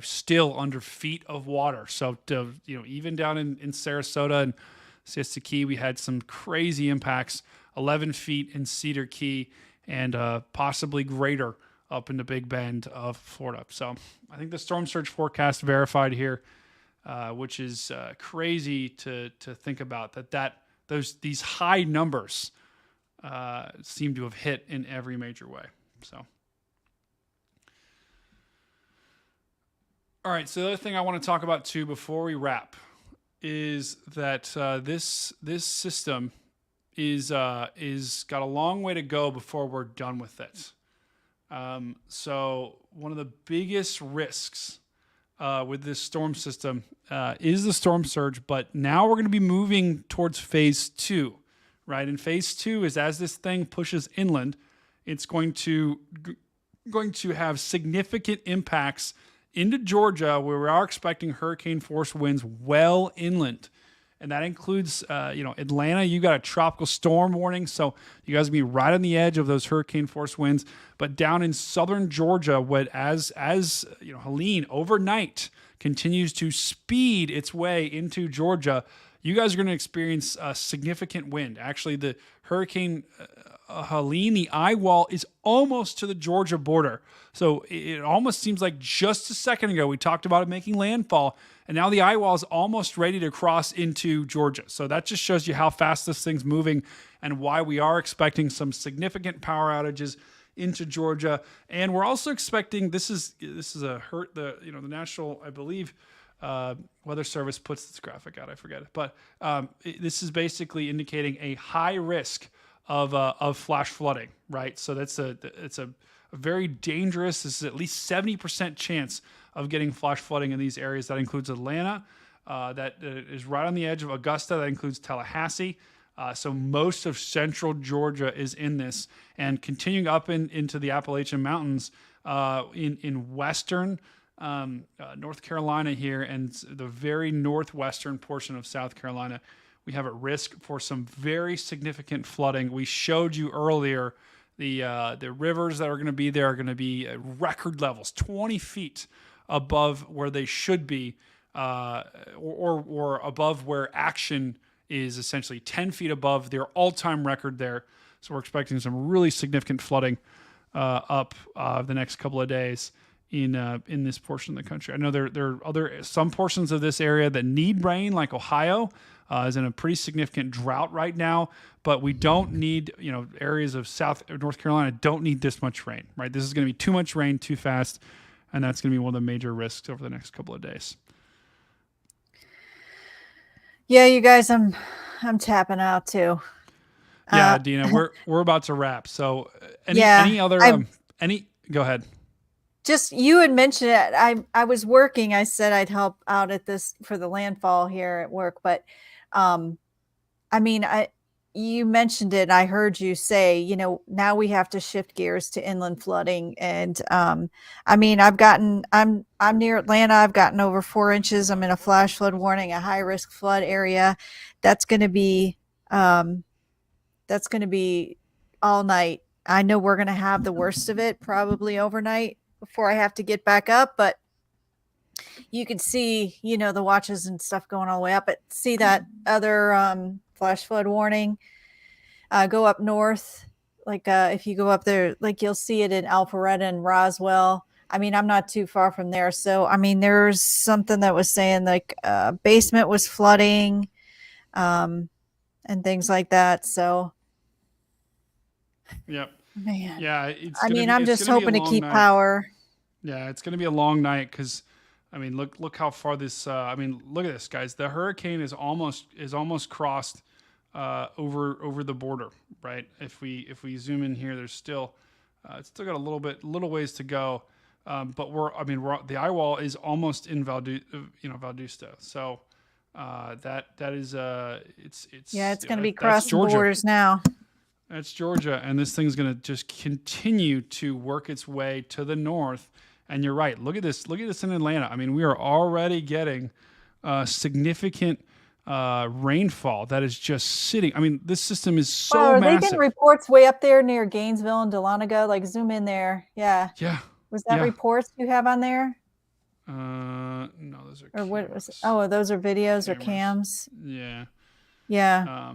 Still under feet of water. So, even down in Sarasota and Siesta Key, we had some crazy impacts, 11 feet in Cedar Key and possibly greater up in the Big Bend of Florida. So I think the storm surge forecast verified here, which is crazy to think about these high numbers seem to have hit in every major way. So. All right, so the other thing I want to talk about too before we wrap is that this system is got a long way to go before we're done with it. So one of the biggest risks with this storm system is the storm surge, but now we're going to be moving towards phase 2, right? And phase 2 is as this thing pushes inland, it's going to have significant impacts into Georgia, where we are expecting hurricane force winds well inland. And that includes, Atlanta, you got a tropical storm warning. So you guys will be right on the edge of those hurricane force winds. But down in southern Georgia, as Helene overnight continues to speed its way into Georgia, you guys are going to experience a significant wind. Actually, the Hurricane Helene, the eye wall is almost to the Georgia border. So it almost seems like just a second ago we talked about it making landfall, and now the eye wall is almost ready to cross into Georgia. So that just shows you how fast this thing's moving and why we are expecting some significant power outages into Georgia. And we're also expecting the National, I believe, Weather Service puts this graphic out. I forget it, but this is basically indicating a high risk of flash flooding, right? So it's a very dangerous. This is at least 70% chance of getting flash flooding in these areas. That includes Atlanta, that is right on the edge of Augusta. That includes Tallahassee. So most of central Georgia is in this, and continuing up into the Appalachian Mountains in western North Carolina here and the very northwestern portion of South Carolina, we have at risk for some very significant flooding. We showed you earlier the rivers that are going to be there are going to be at record levels, 20 feet above where they should be, or above where action is essentially 10 feet above their all-time record there. So we're expecting some really significant flooding up the next couple of days in this portion of the country. I know there are some portions of this area that need rain, like Ohio is in a pretty significant drought right now, but we don't need, areas of North Carolina don't need this much rain, right? This is going to be too much rain too fast, and that's going to be one of the major risks over the next couple of days. Yeah, you guys, I'm tapping out too. Yeah, Dina, we're about to wrap. So any other go ahead. Just, you had mentioned it. I was working. I said I'd help out at this for the landfall here at work, but you mentioned it. I heard you say, now we have to shift gears to inland flooding. And I'm near Atlanta. I've gotten over 4 inches. I'm in a flash flood warning, a high risk flood area. That's going to be all night. I know we're going to have the worst of it probably overnight before I have to get back up, but you can see, the watches and stuff going all the way up. But see that other flash flood warning go up north, like if you go up there, like you'll see it in Alpharetta and Roswell. I'm not too far from there. So, there's something that was saying like basement was flooding and things like that. So, yep. Man. Yeah. I'm just hoping to keep power. Yeah, it's going to be a long night because, look how far this. Look at this, guys. The hurricane is almost crossed over the border, right? If we zoom in here, there's still it's still got a little ways to go, but the eye wall is almost in Valdosta. So that is it's going to be crossing borders now. That's Georgia, and this thing's going to just continue to work its way to the north. And you're right. Look at this in Atlanta. We are already getting significant rainfall that is just sitting. This system is so massive. Are massive. they getting reports way up there near Gainesville and Dahlonega? Like zoom in there. Yeah. Yeah. Was that reports you have on there? No, those are. Or what was? Oh, those are videos or cams. Yeah. Yeah.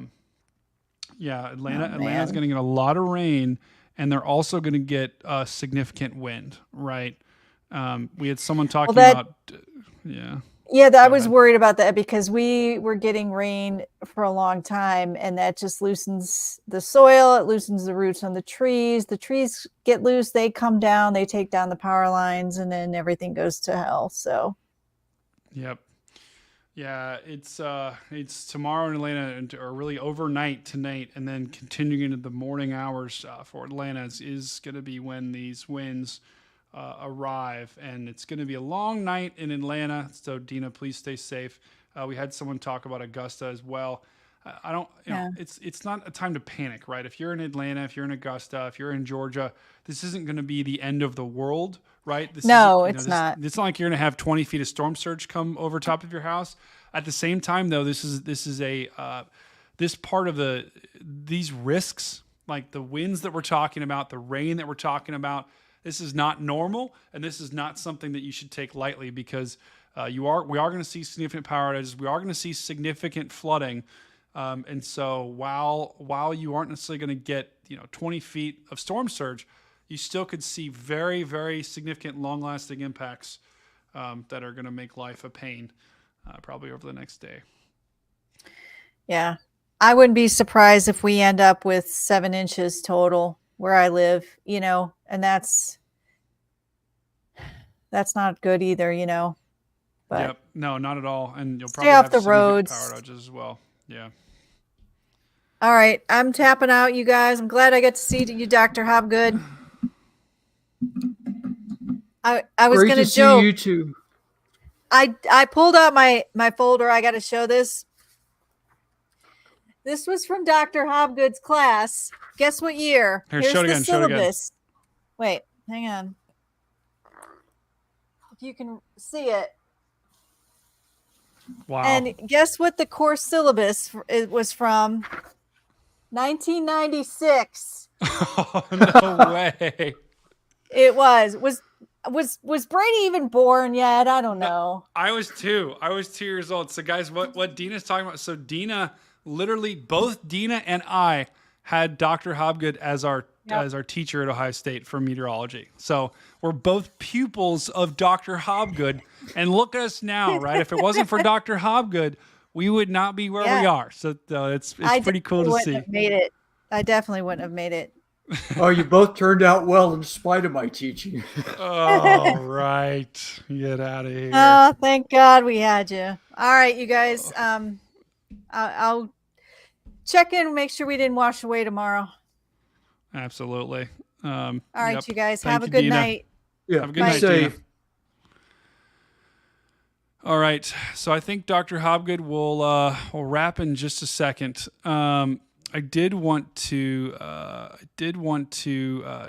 Atlanta's going to get a lot of rain, and they're also going to get significant wind, right? We had someone talking about, I was worried about that because we were getting rain for a long time, and that just loosens the soil. It loosens the roots on the trees. The trees get loose, they come down, they take down the power lines, and then everything goes to hell. So, yep. Yeah, it's tomorrow in Atlanta, or really overnight tonight, and then continuing into the morning hours for Atlanta is going to be when these winds arrive, and it's going to be a long night in Atlanta. So Dina, please stay safe. We had someone talk about Augusta as well. It's not a time to panic, right? If you're in Atlanta, if you're in Augusta, if you're in Georgia, this isn't going to be the end of the world, right? It's not. It's not like you're going to have 20 feet of storm surge come over top of your house. At the same time, though, this is this part of these risks, like the winds that we're talking about, the rain that we're talking about. This is not normal, and this is not something that you should take lightly because we are going to see significant power outages. We are going to see significant flooding. And so while you aren't necessarily going to get 20 feet of storm surge, you still could see very, very significant long-lasting impacts that are going to make life a pain probably over the next day. Yeah. I wouldn't be surprised if we end up with 7 inches total where I live, and that's not good either, But yep. No, not at all. And you'll stay probably off have the significant roads. Power outages as well. Yeah. All right. I'm tapping out, you guys. I'm glad I got to see you, Dr. Hobgood. I was going to joke. See you too. I pulled out my folder. I got to show this. This was from Dr. Hobgood's class. Guess what year? Here, Here's show it the again. syllabus. Wait, hang on. if you can see it. Wow. And guess what the course syllabus it was from? 1996. Oh, no way. It was Brady even born yet? I don't know. I was 2 years old. So guys, what Dina's talking about. So Dina, literally both Dina and I had Dr. Hobgood as our teacher at Ohio State for meteorology. So we're both pupils of Dr. Hobgood. And look at us now, right? If it wasn't for Dr. Hobgood, we would not be where we are. So it's pretty cool to see. I definitely wouldn't have made it. Oh, you both turned out well in spite of my teaching. Oh, right. Get out of here. Oh, thank God we had you. All right, you guys. I'll check in and make sure we didn't wash away tomorrow. Absolutely. All right, yep. you guys. Thank Have a you, good Dina. night. Yeah, have a good night, Dina. All right. So I think Dr. Hobgood will wrap in just a second. I did want to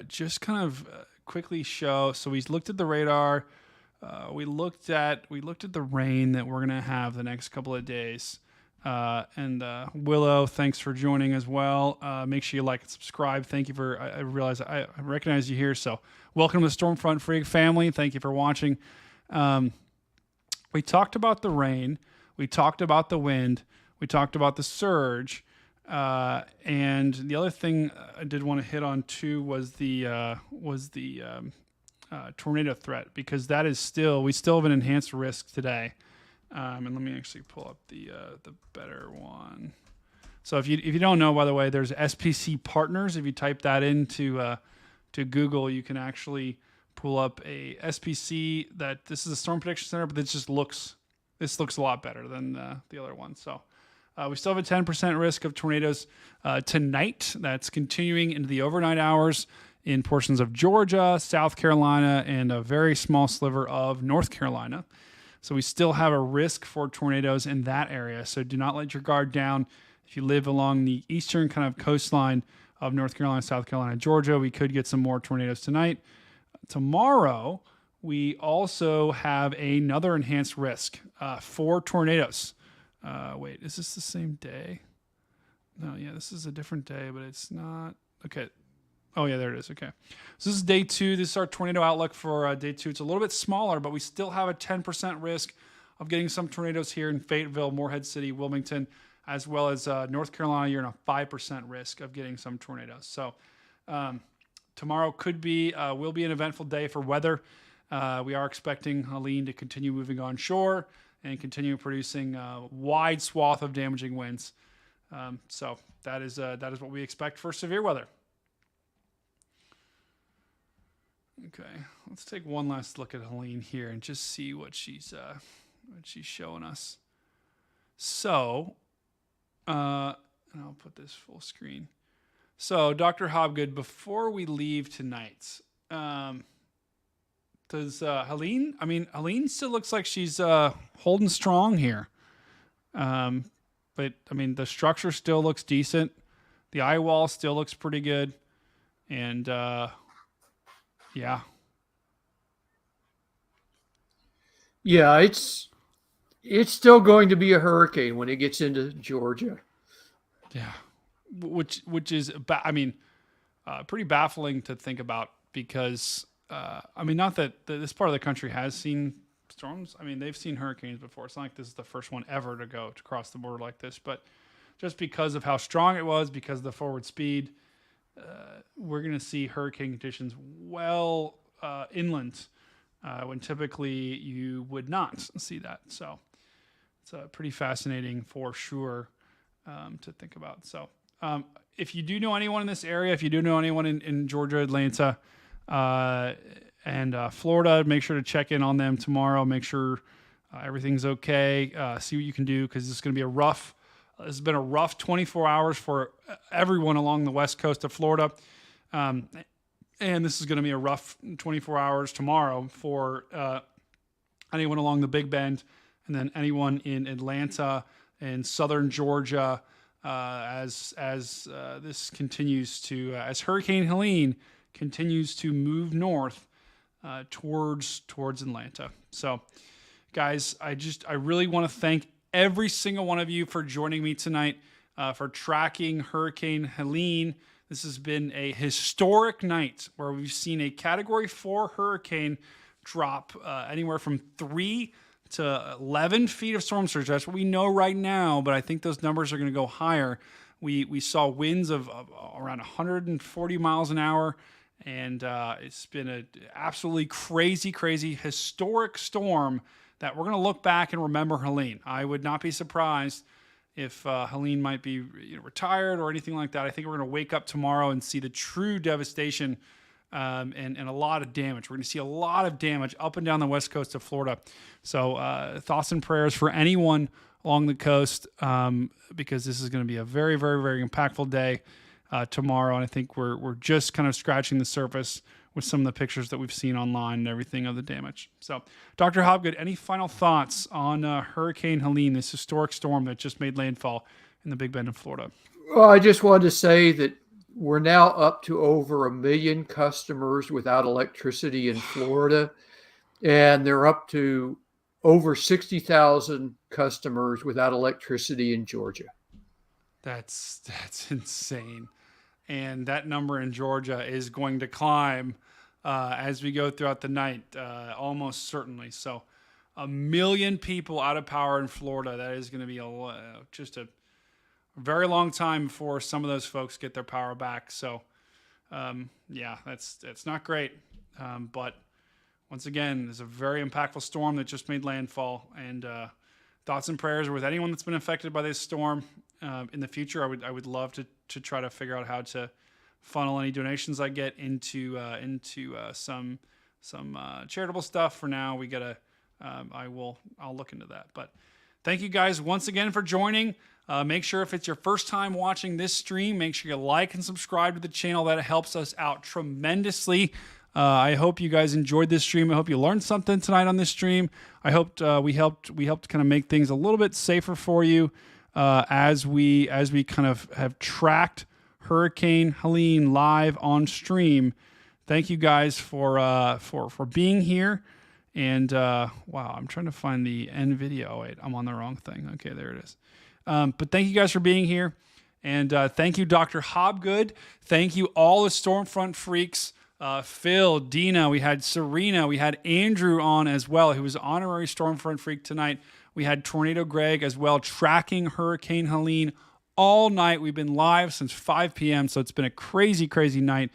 just kind of quickly show. So we looked at the radar. We looked at the rain that we're gonna have the next couple of days. And Willow, thanks for joining as well. Make sure you like and subscribe. Thank you for. I realize I recognize you here. So welcome to the Stormfront Freak family. Thank you for watching. We talked about the rain. We talked about the wind. We talked about the surge. And the other thing I did want to hit on too was the tornado threat, because that is we still have an enhanced risk today. And let me actually pull up the better one. So if you don't know, by the way, there's SPC Partners. If you type that into to Google, you can actually pull up a SPC this is a storm prediction center, but this looks a lot better than the other one. So. We still have a 10% risk of tornadoes tonight. That's continuing into the overnight hours in portions of Georgia, South Carolina, and a very small sliver of North Carolina. So we still have a risk for tornadoes in that area. So do not let your guard down. If you live along the eastern kind of coastline of North Carolina, South Carolina, Georgia, we could get some more tornadoes tonight. Tomorrow, we also have another enhanced risk for tornadoes. Wait, is this the same day? No, yeah, this is a different day, but it's not. Okay. Oh, yeah, there it is. Okay. So this is day 2. This is our tornado outlook for day 2. It's a little bit smaller, but we still have a 10% risk of getting some tornadoes here in Fayetteville, Morehead City, Wilmington, as well as North Carolina. You're in a 5% risk of getting some tornadoes. So tomorrow will be an eventful day for weather. We are expecting Helene to continue moving onshore and continue producing a wide swath of damaging winds. So that is what we expect for severe weather. Okay, let's take one last look at Helene here and just see what she's showing us. So, and I'll put this full screen. So, Dr. Hobgood, before we leave tonight, does Helene? I mean, Helene still looks like she's holding strong here. But I mean, the structure still looks decent. The eye wall still looks pretty good, and yeah, it's still going to be a hurricane when it gets into Georgia. Yeah, which is pretty baffling to think about, because I mean, not that this part of the country has seen storms. I mean, they've seen hurricanes before. It's not like this is the first one ever to cross the border like this, but just because of how strong it was, because of the forward speed, we're going to see hurricane conditions well inland when typically you would not see that. So it's pretty fascinating for sure to think about. So if you do know anyone in this area, if you do know anyone in Georgia, Atlanta, and Florida, make sure to check in on them tomorrow. Make sure everything's okay. See what you can do, because this is going to be this has been a rough 24 hours for everyone along the west coast of Florida. And this is going to be a rough 24 hours tomorrow for anyone along the Big Bend, and then anyone in Atlanta and southern Georgia as this continues to, as Hurricane Helene continues to move north. towards Atlanta. So, guys, I really want to thank every single one of you for joining me tonight, for tracking Hurricane Helene. This has been a historic night where we've seen a Category 4 hurricane drop anywhere from 3 to 11 feet of storm surge. That's what we know right now, but I think those numbers are going to go higher. We saw winds of around 140 miles an hour, and it's been an absolutely crazy, historic storm that we're going to look back and remember Helene. I would not be surprised if Helene might be retired or anything like that. I think we're going to wake up tomorrow and see the true devastation and a lot of damage. We're going to see a lot of damage up and down the west coast of Florida. So thoughts and prayers for anyone along the coast, because this is going to be a very, very impactful day tomorrow. And I think we're just kind of scratching the surface with some of the pictures that we've seen online and everything of the damage. So, Dr. Hobgood, any final thoughts on Hurricane Helene, this historic storm that just made landfall in the Big Bend of Florida? Well, I just wanted to say that we're now up to over 1 million customers without electricity in Florida, and they're up to over 60,000 customers without electricity in Georgia. That's insane. And that number in Georgia is going to climb as we go throughout the night, almost certainly. So 1 million people out of power in Florida. That is going to be just a very long time before some of those folks get their power back. So, that's not great. But once again, there's a very impactful storm that just made landfall. And thoughts and prayers are with anyone that's been affected by this storm. In the future, I would love to try to figure out how to funnel any donations I get into some charitable stuff. For now, we gotta I'll look into that. But thank you guys once again for joining. Make sure if it's your first time watching this stream, make sure you like and subscribe to the channel. That helps us out tremendously. I hope you guys enjoyed this stream. I hope you learned something tonight on this stream. I hoped we helped kind of make things a little bit safer for you. As we kind of have tracked Hurricane Helene live on stream. Thank you guys for being here. And wow, I'm trying to find the end video. Oh, wait, I'm on the wrong thing. Okay, there it is. But thank you guys for being here. And thank you, Dr. Hobgood. Thank you, all the Stormfront freaks. Phil, Dina, we had Serena, we had Andrew on as well, who was honorary Stormfront freak tonight. We had Tornado Greg as well, tracking Hurricane Helene all night. We've been live since 5 p.m., so it's been a crazy night.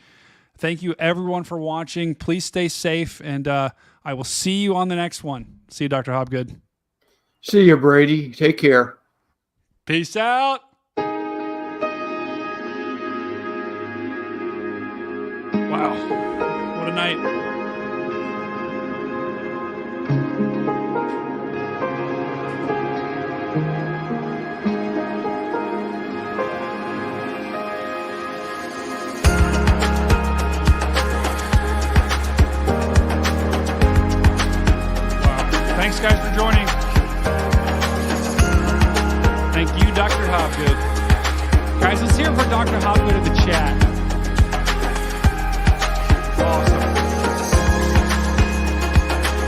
Thank you, everyone, for watching. Please stay safe, and I will see you on the next one. See you, Dr. Hobgood. See you, Brady. Take care. Peace out. Wow, what a night. Thanks, guys, for joining. Thank you, Dr. Hobgood. Guys, let's hear it for Dr. Hobgood in the chat. Awesome.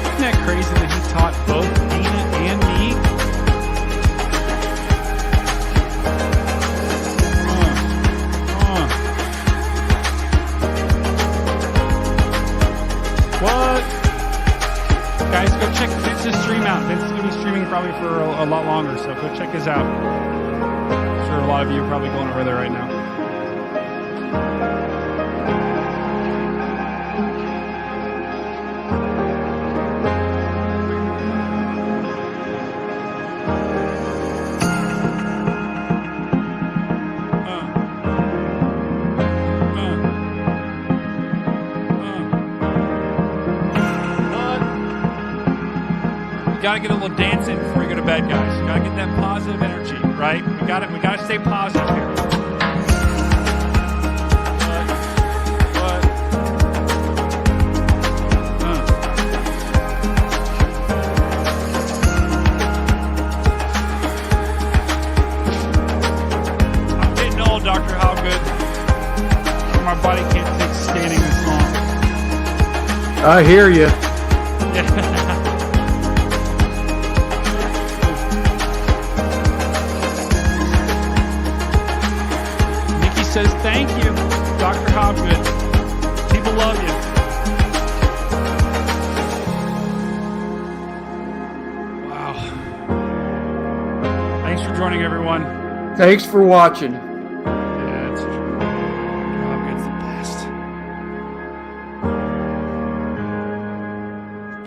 Isn't that crazy that he taught both Dina and me? What? Guys, go check Vince's stream out. Vince is going to be streaming probably for a lot longer, so go check this out. I'm sure a lot of you are probably going over there right now. Gotta get a little dancing before you go to bed, guys. You gotta get that positive energy, right? We gotta stay positive here. I'm getting old, Dr. Hobgood. My body can't take standing this long. I hear you. Nikki says thank you, Dr. Hopgood. People love you. Wow. Thanks for joining, everyone. Thanks for watching. Yeah, it's true. Hopgood's the best.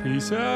Peace out.